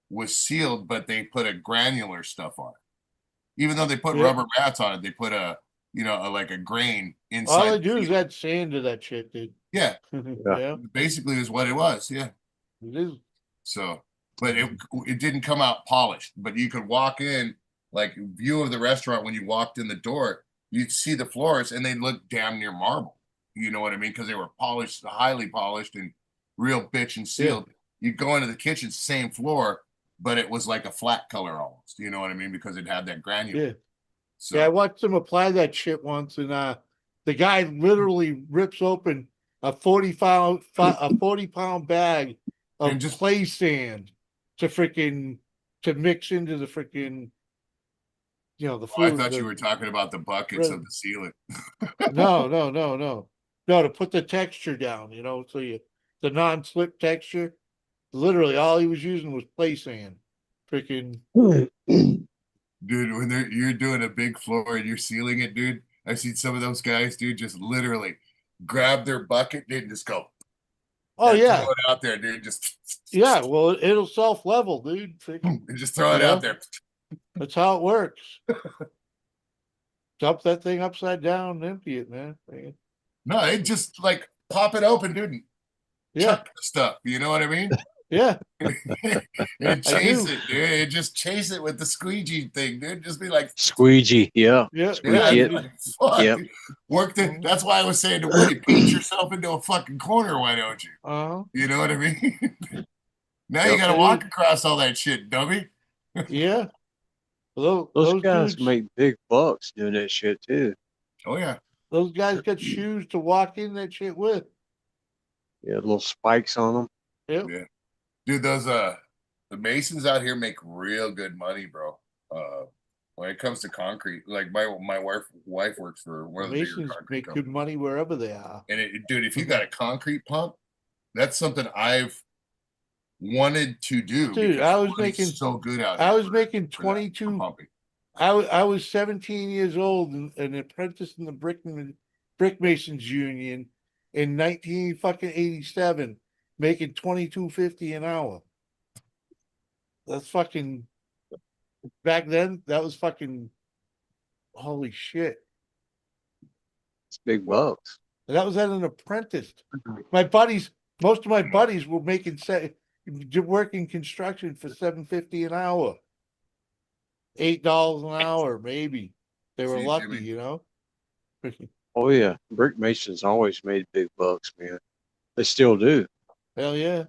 was sealed, but they put a granular stuff on it. Even though they put rubber mats on it, they put like a grain inside. All they do is add sand to that shit, dude. Yeah. Yeah. Basically is what it was. Yeah. It is. So, but it didn't come out polished, but you could walk in, like view of the restaurant when you walked in the door, you'd see the floors and they looked damn near marble. You know what I mean? Because they were polished, highly polished and real bitch and sealed. Yeah. You'd go into the kitchen, same floor, but it was like a flat color almost. You know what I mean? Because it had that granular. Yeah. So, yeah, I watched them apply that shit once, and the guy literally rips open a 40-pound bag of clay sand to mix into the freaking, the food. I thought you were talking about the buckets of the sealant. No, to put the texture down, so the non-slip texture. Literally, all he was using was clay sand. Freaking. Dude, when you're doing a big floor and you're sealing it, dude, I've seen some of those guys, dude, just literally grab their bucket, dude, and just go. Oh, yeah. Throw it out there, dude. Just. Yeah, well, it'll self-level, dude. And just throw it out there. That's how it works. Dump that thing upside down and empty it, man. No, it just like pop it open, dude. Chuck the stuff. You know what I mean? Yeah. And chase it, dude. And just chase it with the squeegee thing, dude. Just be like squeegee, yeah. Squeegee. Work the. That's why I was saying to Woody, paint yourself into a fucking corner. Why don't you? You know what I mean? Now you got to walk across all that shit, dummy. Yeah. Those guys dudes make big bucks doing that shit too. Oh yeah. Those guys got shoes to walk in that shit with. Yeah, little spikes on them. Yep. Yeah. Dude, those the masons out here make real good money, bro. When it comes to concrete, like my wife works for one of the bigger concrete make good money wherever they are. And dude, if you got a concrete pump, that's something I've wanted to do. Dude, I was making so good out. I was making 22. I was 17 years old and an apprentice in the brick masons union in 1987. Making $22.50 an hour. That's fucking back then. That was fucking holy shit. It's big bucks. And that was at an apprentice. Most of my buddies were working construction for $7.50 an hour, $8 an hour, maybe. They were lucky, Jimmy. Oh yeah, brick masons always made big bucks, man. They still do. Hell yeah.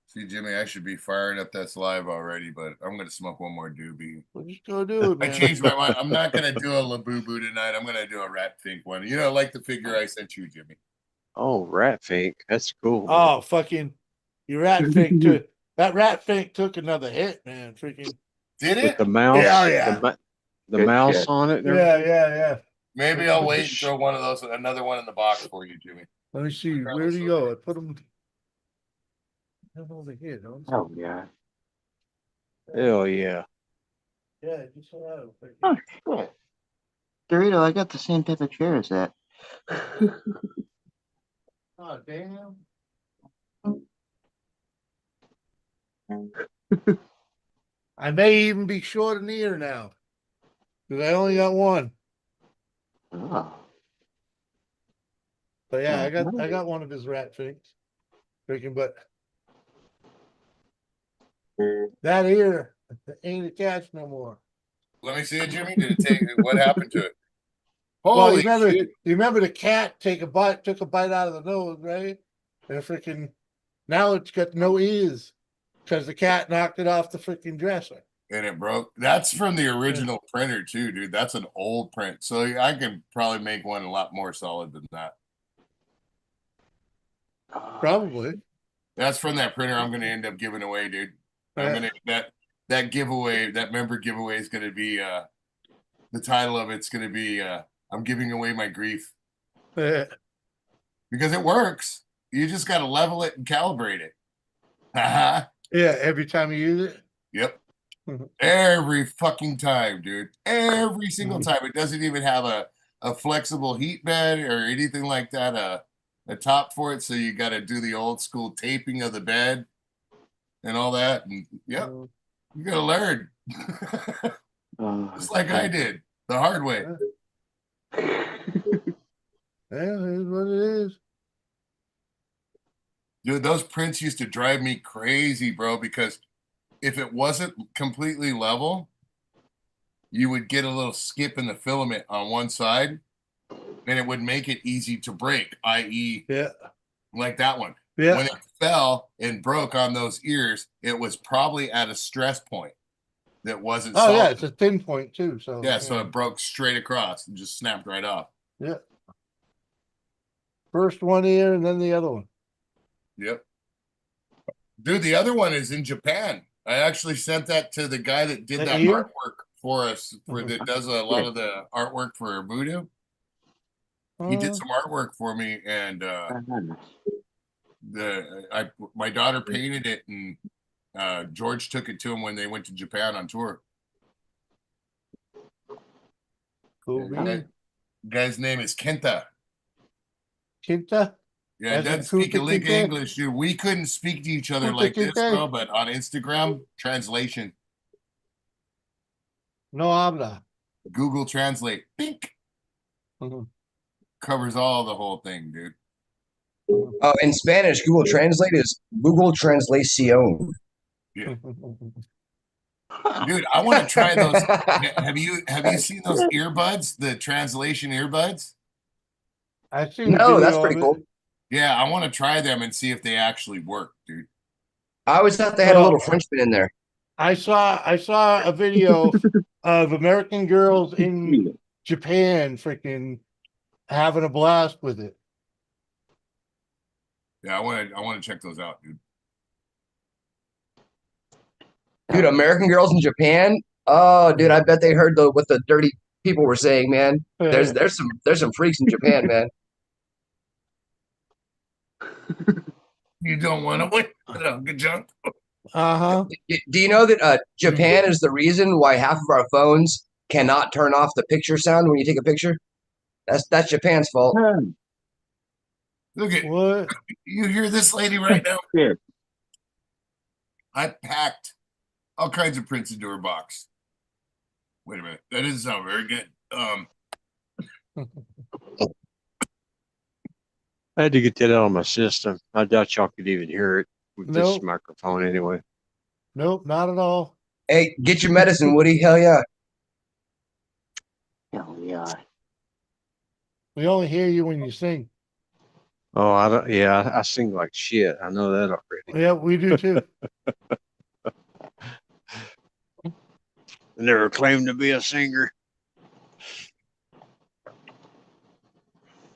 See, Jimmy, I should be firing up that live already, but I'm going to smoke one more doobie. Well, just go do it, man. I changed my mind. I'm not going to do a Labubu tonight. I'm going to do a Rat Fink one. Like the figure I sent you, Jimmy. Oh, Rat Fink. That's cool. Man. Oh, fucking your Rat Fink took that Rat Fink took another hit, man. Freaking did it? With the mouse. Yeah. The mouse on it. Yeah. Maybe I'll wait and throw another one in the box for you, Jimmy. Let me see. Where'd he go? I put him over here, don't I? Oh yeah. Hell yeah. Yeah, just so Oh shit. Dorito, I got the same type of chair as that. Oh damn. I may even be short an ear now. Because I only got one. Oh. But yeah, I got one of his Rat Finks. Freaking, but that ear ain't attached no more. Let me see it, Jimmy. Did it take? What happened to it? Holy shit! You remember the cat took a bite out of the nose, right? And freaking now it's got no ears because the cat knocked it off the freaking dresser. And it broke. That's from the original printer too, dude. That's an old print, so I can probably make one a lot more solid than that. Probably. That's from that printer I'm going to end up giving away, dude. I'm going to that giveaway, that member giveaway is going to be the title of it's going to be I'm giving away my grief. Because it works. You just got to level it and calibrate it. Yeah, every time you use it. Yep. Every fucking time, dude. Every single time. It doesn't even have a flexible heat bed or anything like that. A top for it, so you got to do the old school taping of the bed. and all that. And yep, you gotta learn. Just like I did the hard way. Yeah, it is what it is. Dude, those prints used to drive me crazy, bro, because if it wasn't completely level, you would get a little skip in the filament on one side, and it would make it easy to break, i.e., like that one. Yeah. When it fell and broke on those ears, it was probably at a stress point that wasn't Oh, solid. yeah, it's a thin point, too. So Yeah, so it broke straight across and just snapped right off. Yeah. First one ear and then the other one. Yep. Dude, the other one is in Japan. I actually sent that to the guy that did that ear? artwork for us, that does a lot of the artwork for Voodoo. He did some artwork for me, and my daughter painted it, and George took it to him when they went to Japan on tour. Cool. Guy's name is Kenta. Kenta? Yeah, doesn't speak a lick of English, dude. We couldn't speak to each other like this, bro, but on Instagram, translation. No habla. Google Translate. Bink. Covers all the whole thing, dude. Oh, in Spanish, Google Translate is Google Translación. Yeah. Dude, I want to try those. Have you seen those earbuds, the translation earbuds? I've seen No, that's pretty cool. Yeah, I want to try them and see if they actually work, dude. I always thought they had a little Frenchman in there. I saw a video of American girls in Japan freaking having a blast with it. Yeah, I want to check those out, dude. Dude, American Girls in Japan. Oh, dude, I bet they heard what the dirty people were saying, man. There's some freaks in Japan, man. You don't want to win. Good job. Do you know that Japan is the reason why half of our phones cannot turn off the picture sound when you take a picture? That's Japan's fault. Look at what you hear this lady right now. I packed all kinds of prints into her box. Wait a minute, that doesn't sound very good. I had to get that out of my system. I doubt y'all could even hear it with this microphone anyway. Nope, not at all. Hey, get your medicine, Woody. Hell yeah. Hell yeah. We only hear you when you sing. Oh, I don't. Yeah, I sing like shit. I know that already. Yeah, we do too. Never claimed to be a singer.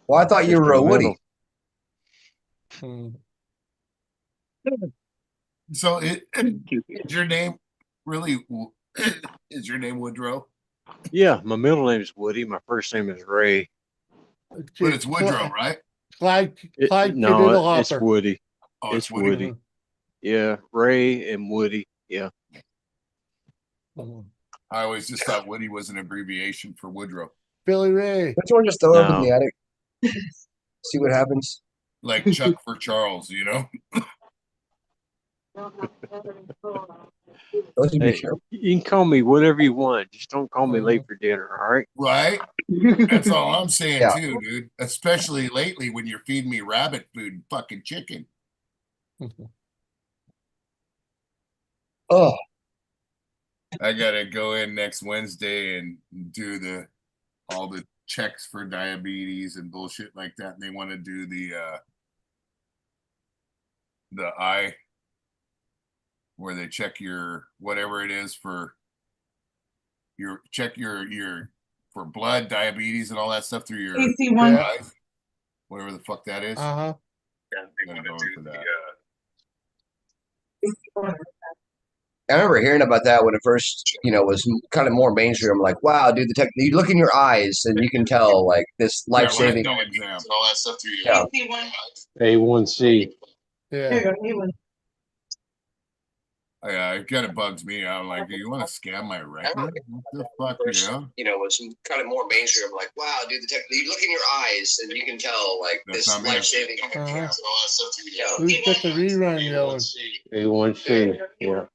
Well, I thought you were a Woody. So is your name really? Is your name Woodrow? Yeah, my middle name is Woody. My first name is Ray. But it's Woodrow, right? Clyde no, it's Woody. Oh, it's Woody. Yeah, Ray and Woody. Yeah. I always just thought Woody was an abbreviation for Woodrow. Billy Ray. Let's all just throw it up in the attic. See what happens. Like Chuck for Charles, you know? Hey, you can call me whatever you want. Just don't call me late for dinner, all right? Right? That's all I'm saying too, dude. Especially lately when you're feeding me rabbit food and fucking chicken. Oh. I gotta go in next Wednesday and do all the checks for diabetes and bullshit like that. And they want to do the eye where they check your whatever it is for your for blood, diabetes, and all that stuff through your eyes, whatever the fuck that is. Uh-huh. I'm gonna go in for that. I remember hearing about that when it first, was kind of more mainstream. I'm like, wow, dude, you look in your eyes and you can tell like this life-saving exam, all that stuff through your A1C. Yeah. Yeah, it kind of bugs me. I'm like, do you want to scam my retina? What the fuck, you know, with some kind of more mainstream, I'm like, wow, dude, you look in your eyes and you can tell, like, That's this not me. life-saving Uh-huh. and all that stuff. Who's got the rerun going? A1C. Yeah.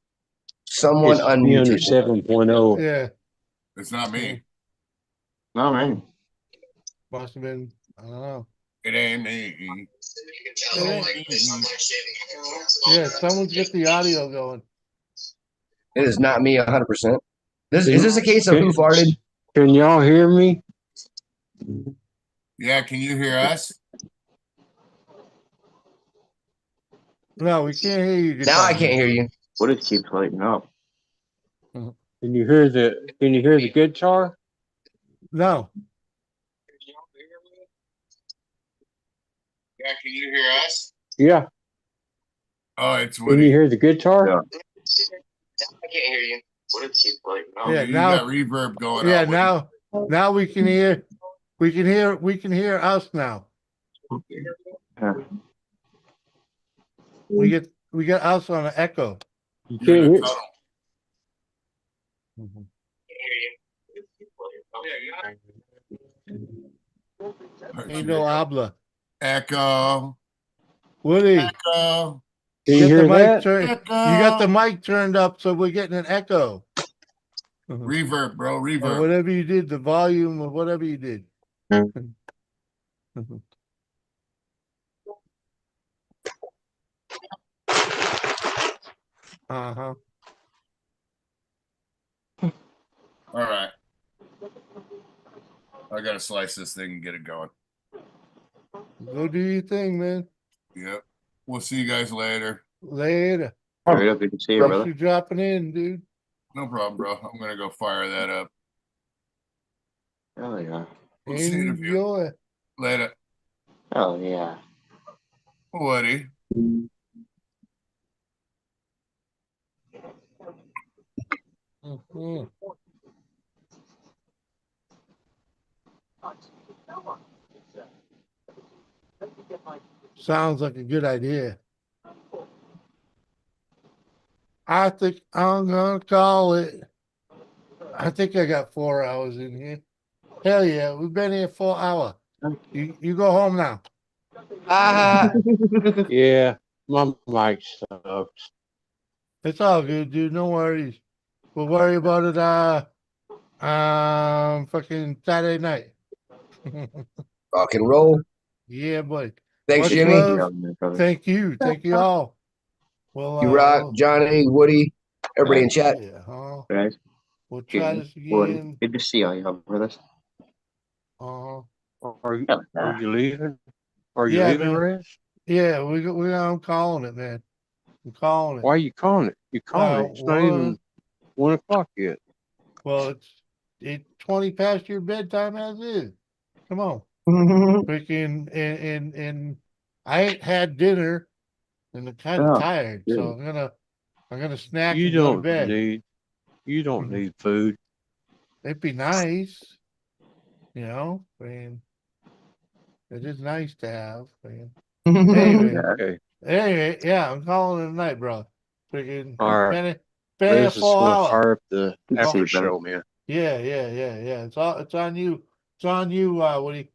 Someone It's be under unmuted. 7.0. Yeah, It's not me. No, man. must have been. I don't know. It ain't me. You can It tell, ain't. like, this life-saving. Yeah, someone's got the audio going. It is not me 100%. Is this a case of who farted? Can y'all hear me? Yeah, can you hear us? No, we can't hear you. Now I guitar, can't man. hear you. What it keeps lighting up? Can you hear the guitar? No. Yeah, can you hear us? Yeah. Oh, it's Can you Woody. hear the guitar? Yeah. Now I can't hear you. What it keeps lighting up? Yeah, You now. got reverb going Yeah, on. Woody. now we can hear. We can hear us now. Huh. We get us on an echo. You You're in can't a hear. tunnel. Ain't no habla. Echo. Woody, Echo. Can you get the hear mic that? turned. You got the mic turned up, so we're getting an echo. Reverb, bro. Or Reverb. whatever you did, the volume or whatever you did. Uh-huh. All right. I gotta slice this thing and get it going. Go do your thing, man. Yep. We'll see you guys later. Later. Straight up, you can see you, Thanks brother. for dropping in, dude. No problem, bro. I'm gonna go fire that up. Hell yeah. We'll see you in a few. Enjoy. Later. Hell yeah. Woody. Mhm. Sounds like a good idea. I think I'm gonna call it. I think I got 4 hours in here. Hell yeah, we've been here 4 hours. You go home now. Yeah, my mic sucks. It's all good, dude. No worries. We'll worry about it fucking Saturday night. Rock and roll. Yeah, boy. Thanks, Much Jimmy. love. Thank you. Thank you all. Well, You rock, Johnny, Woody, everybody in chat. Yeah, huh? Guys, We'll try this Woody, again. good to see all you brothers. Uh-huh. Are you leaving? Are you Yeah, leaving, man. Rez? Yeah, I'm calling it, man. I'm calling it. Why are you calling it? You calling it? It's not even 1 o'clock yet. Well, it's 20 past your bedtime as is. Come on. Freaking and I ain't had dinner and I'm kind of tired, so I'm gonna snack You and go to don't bed. need food. It'd be nice, I mean, it is nice to have, man. Anyway, yeah, I'm calling it a night, bro. Freaking All right. been Rez here is 4 gonna hours. fire up the after show, man. Yeah. It's on you. It's on you, Woody.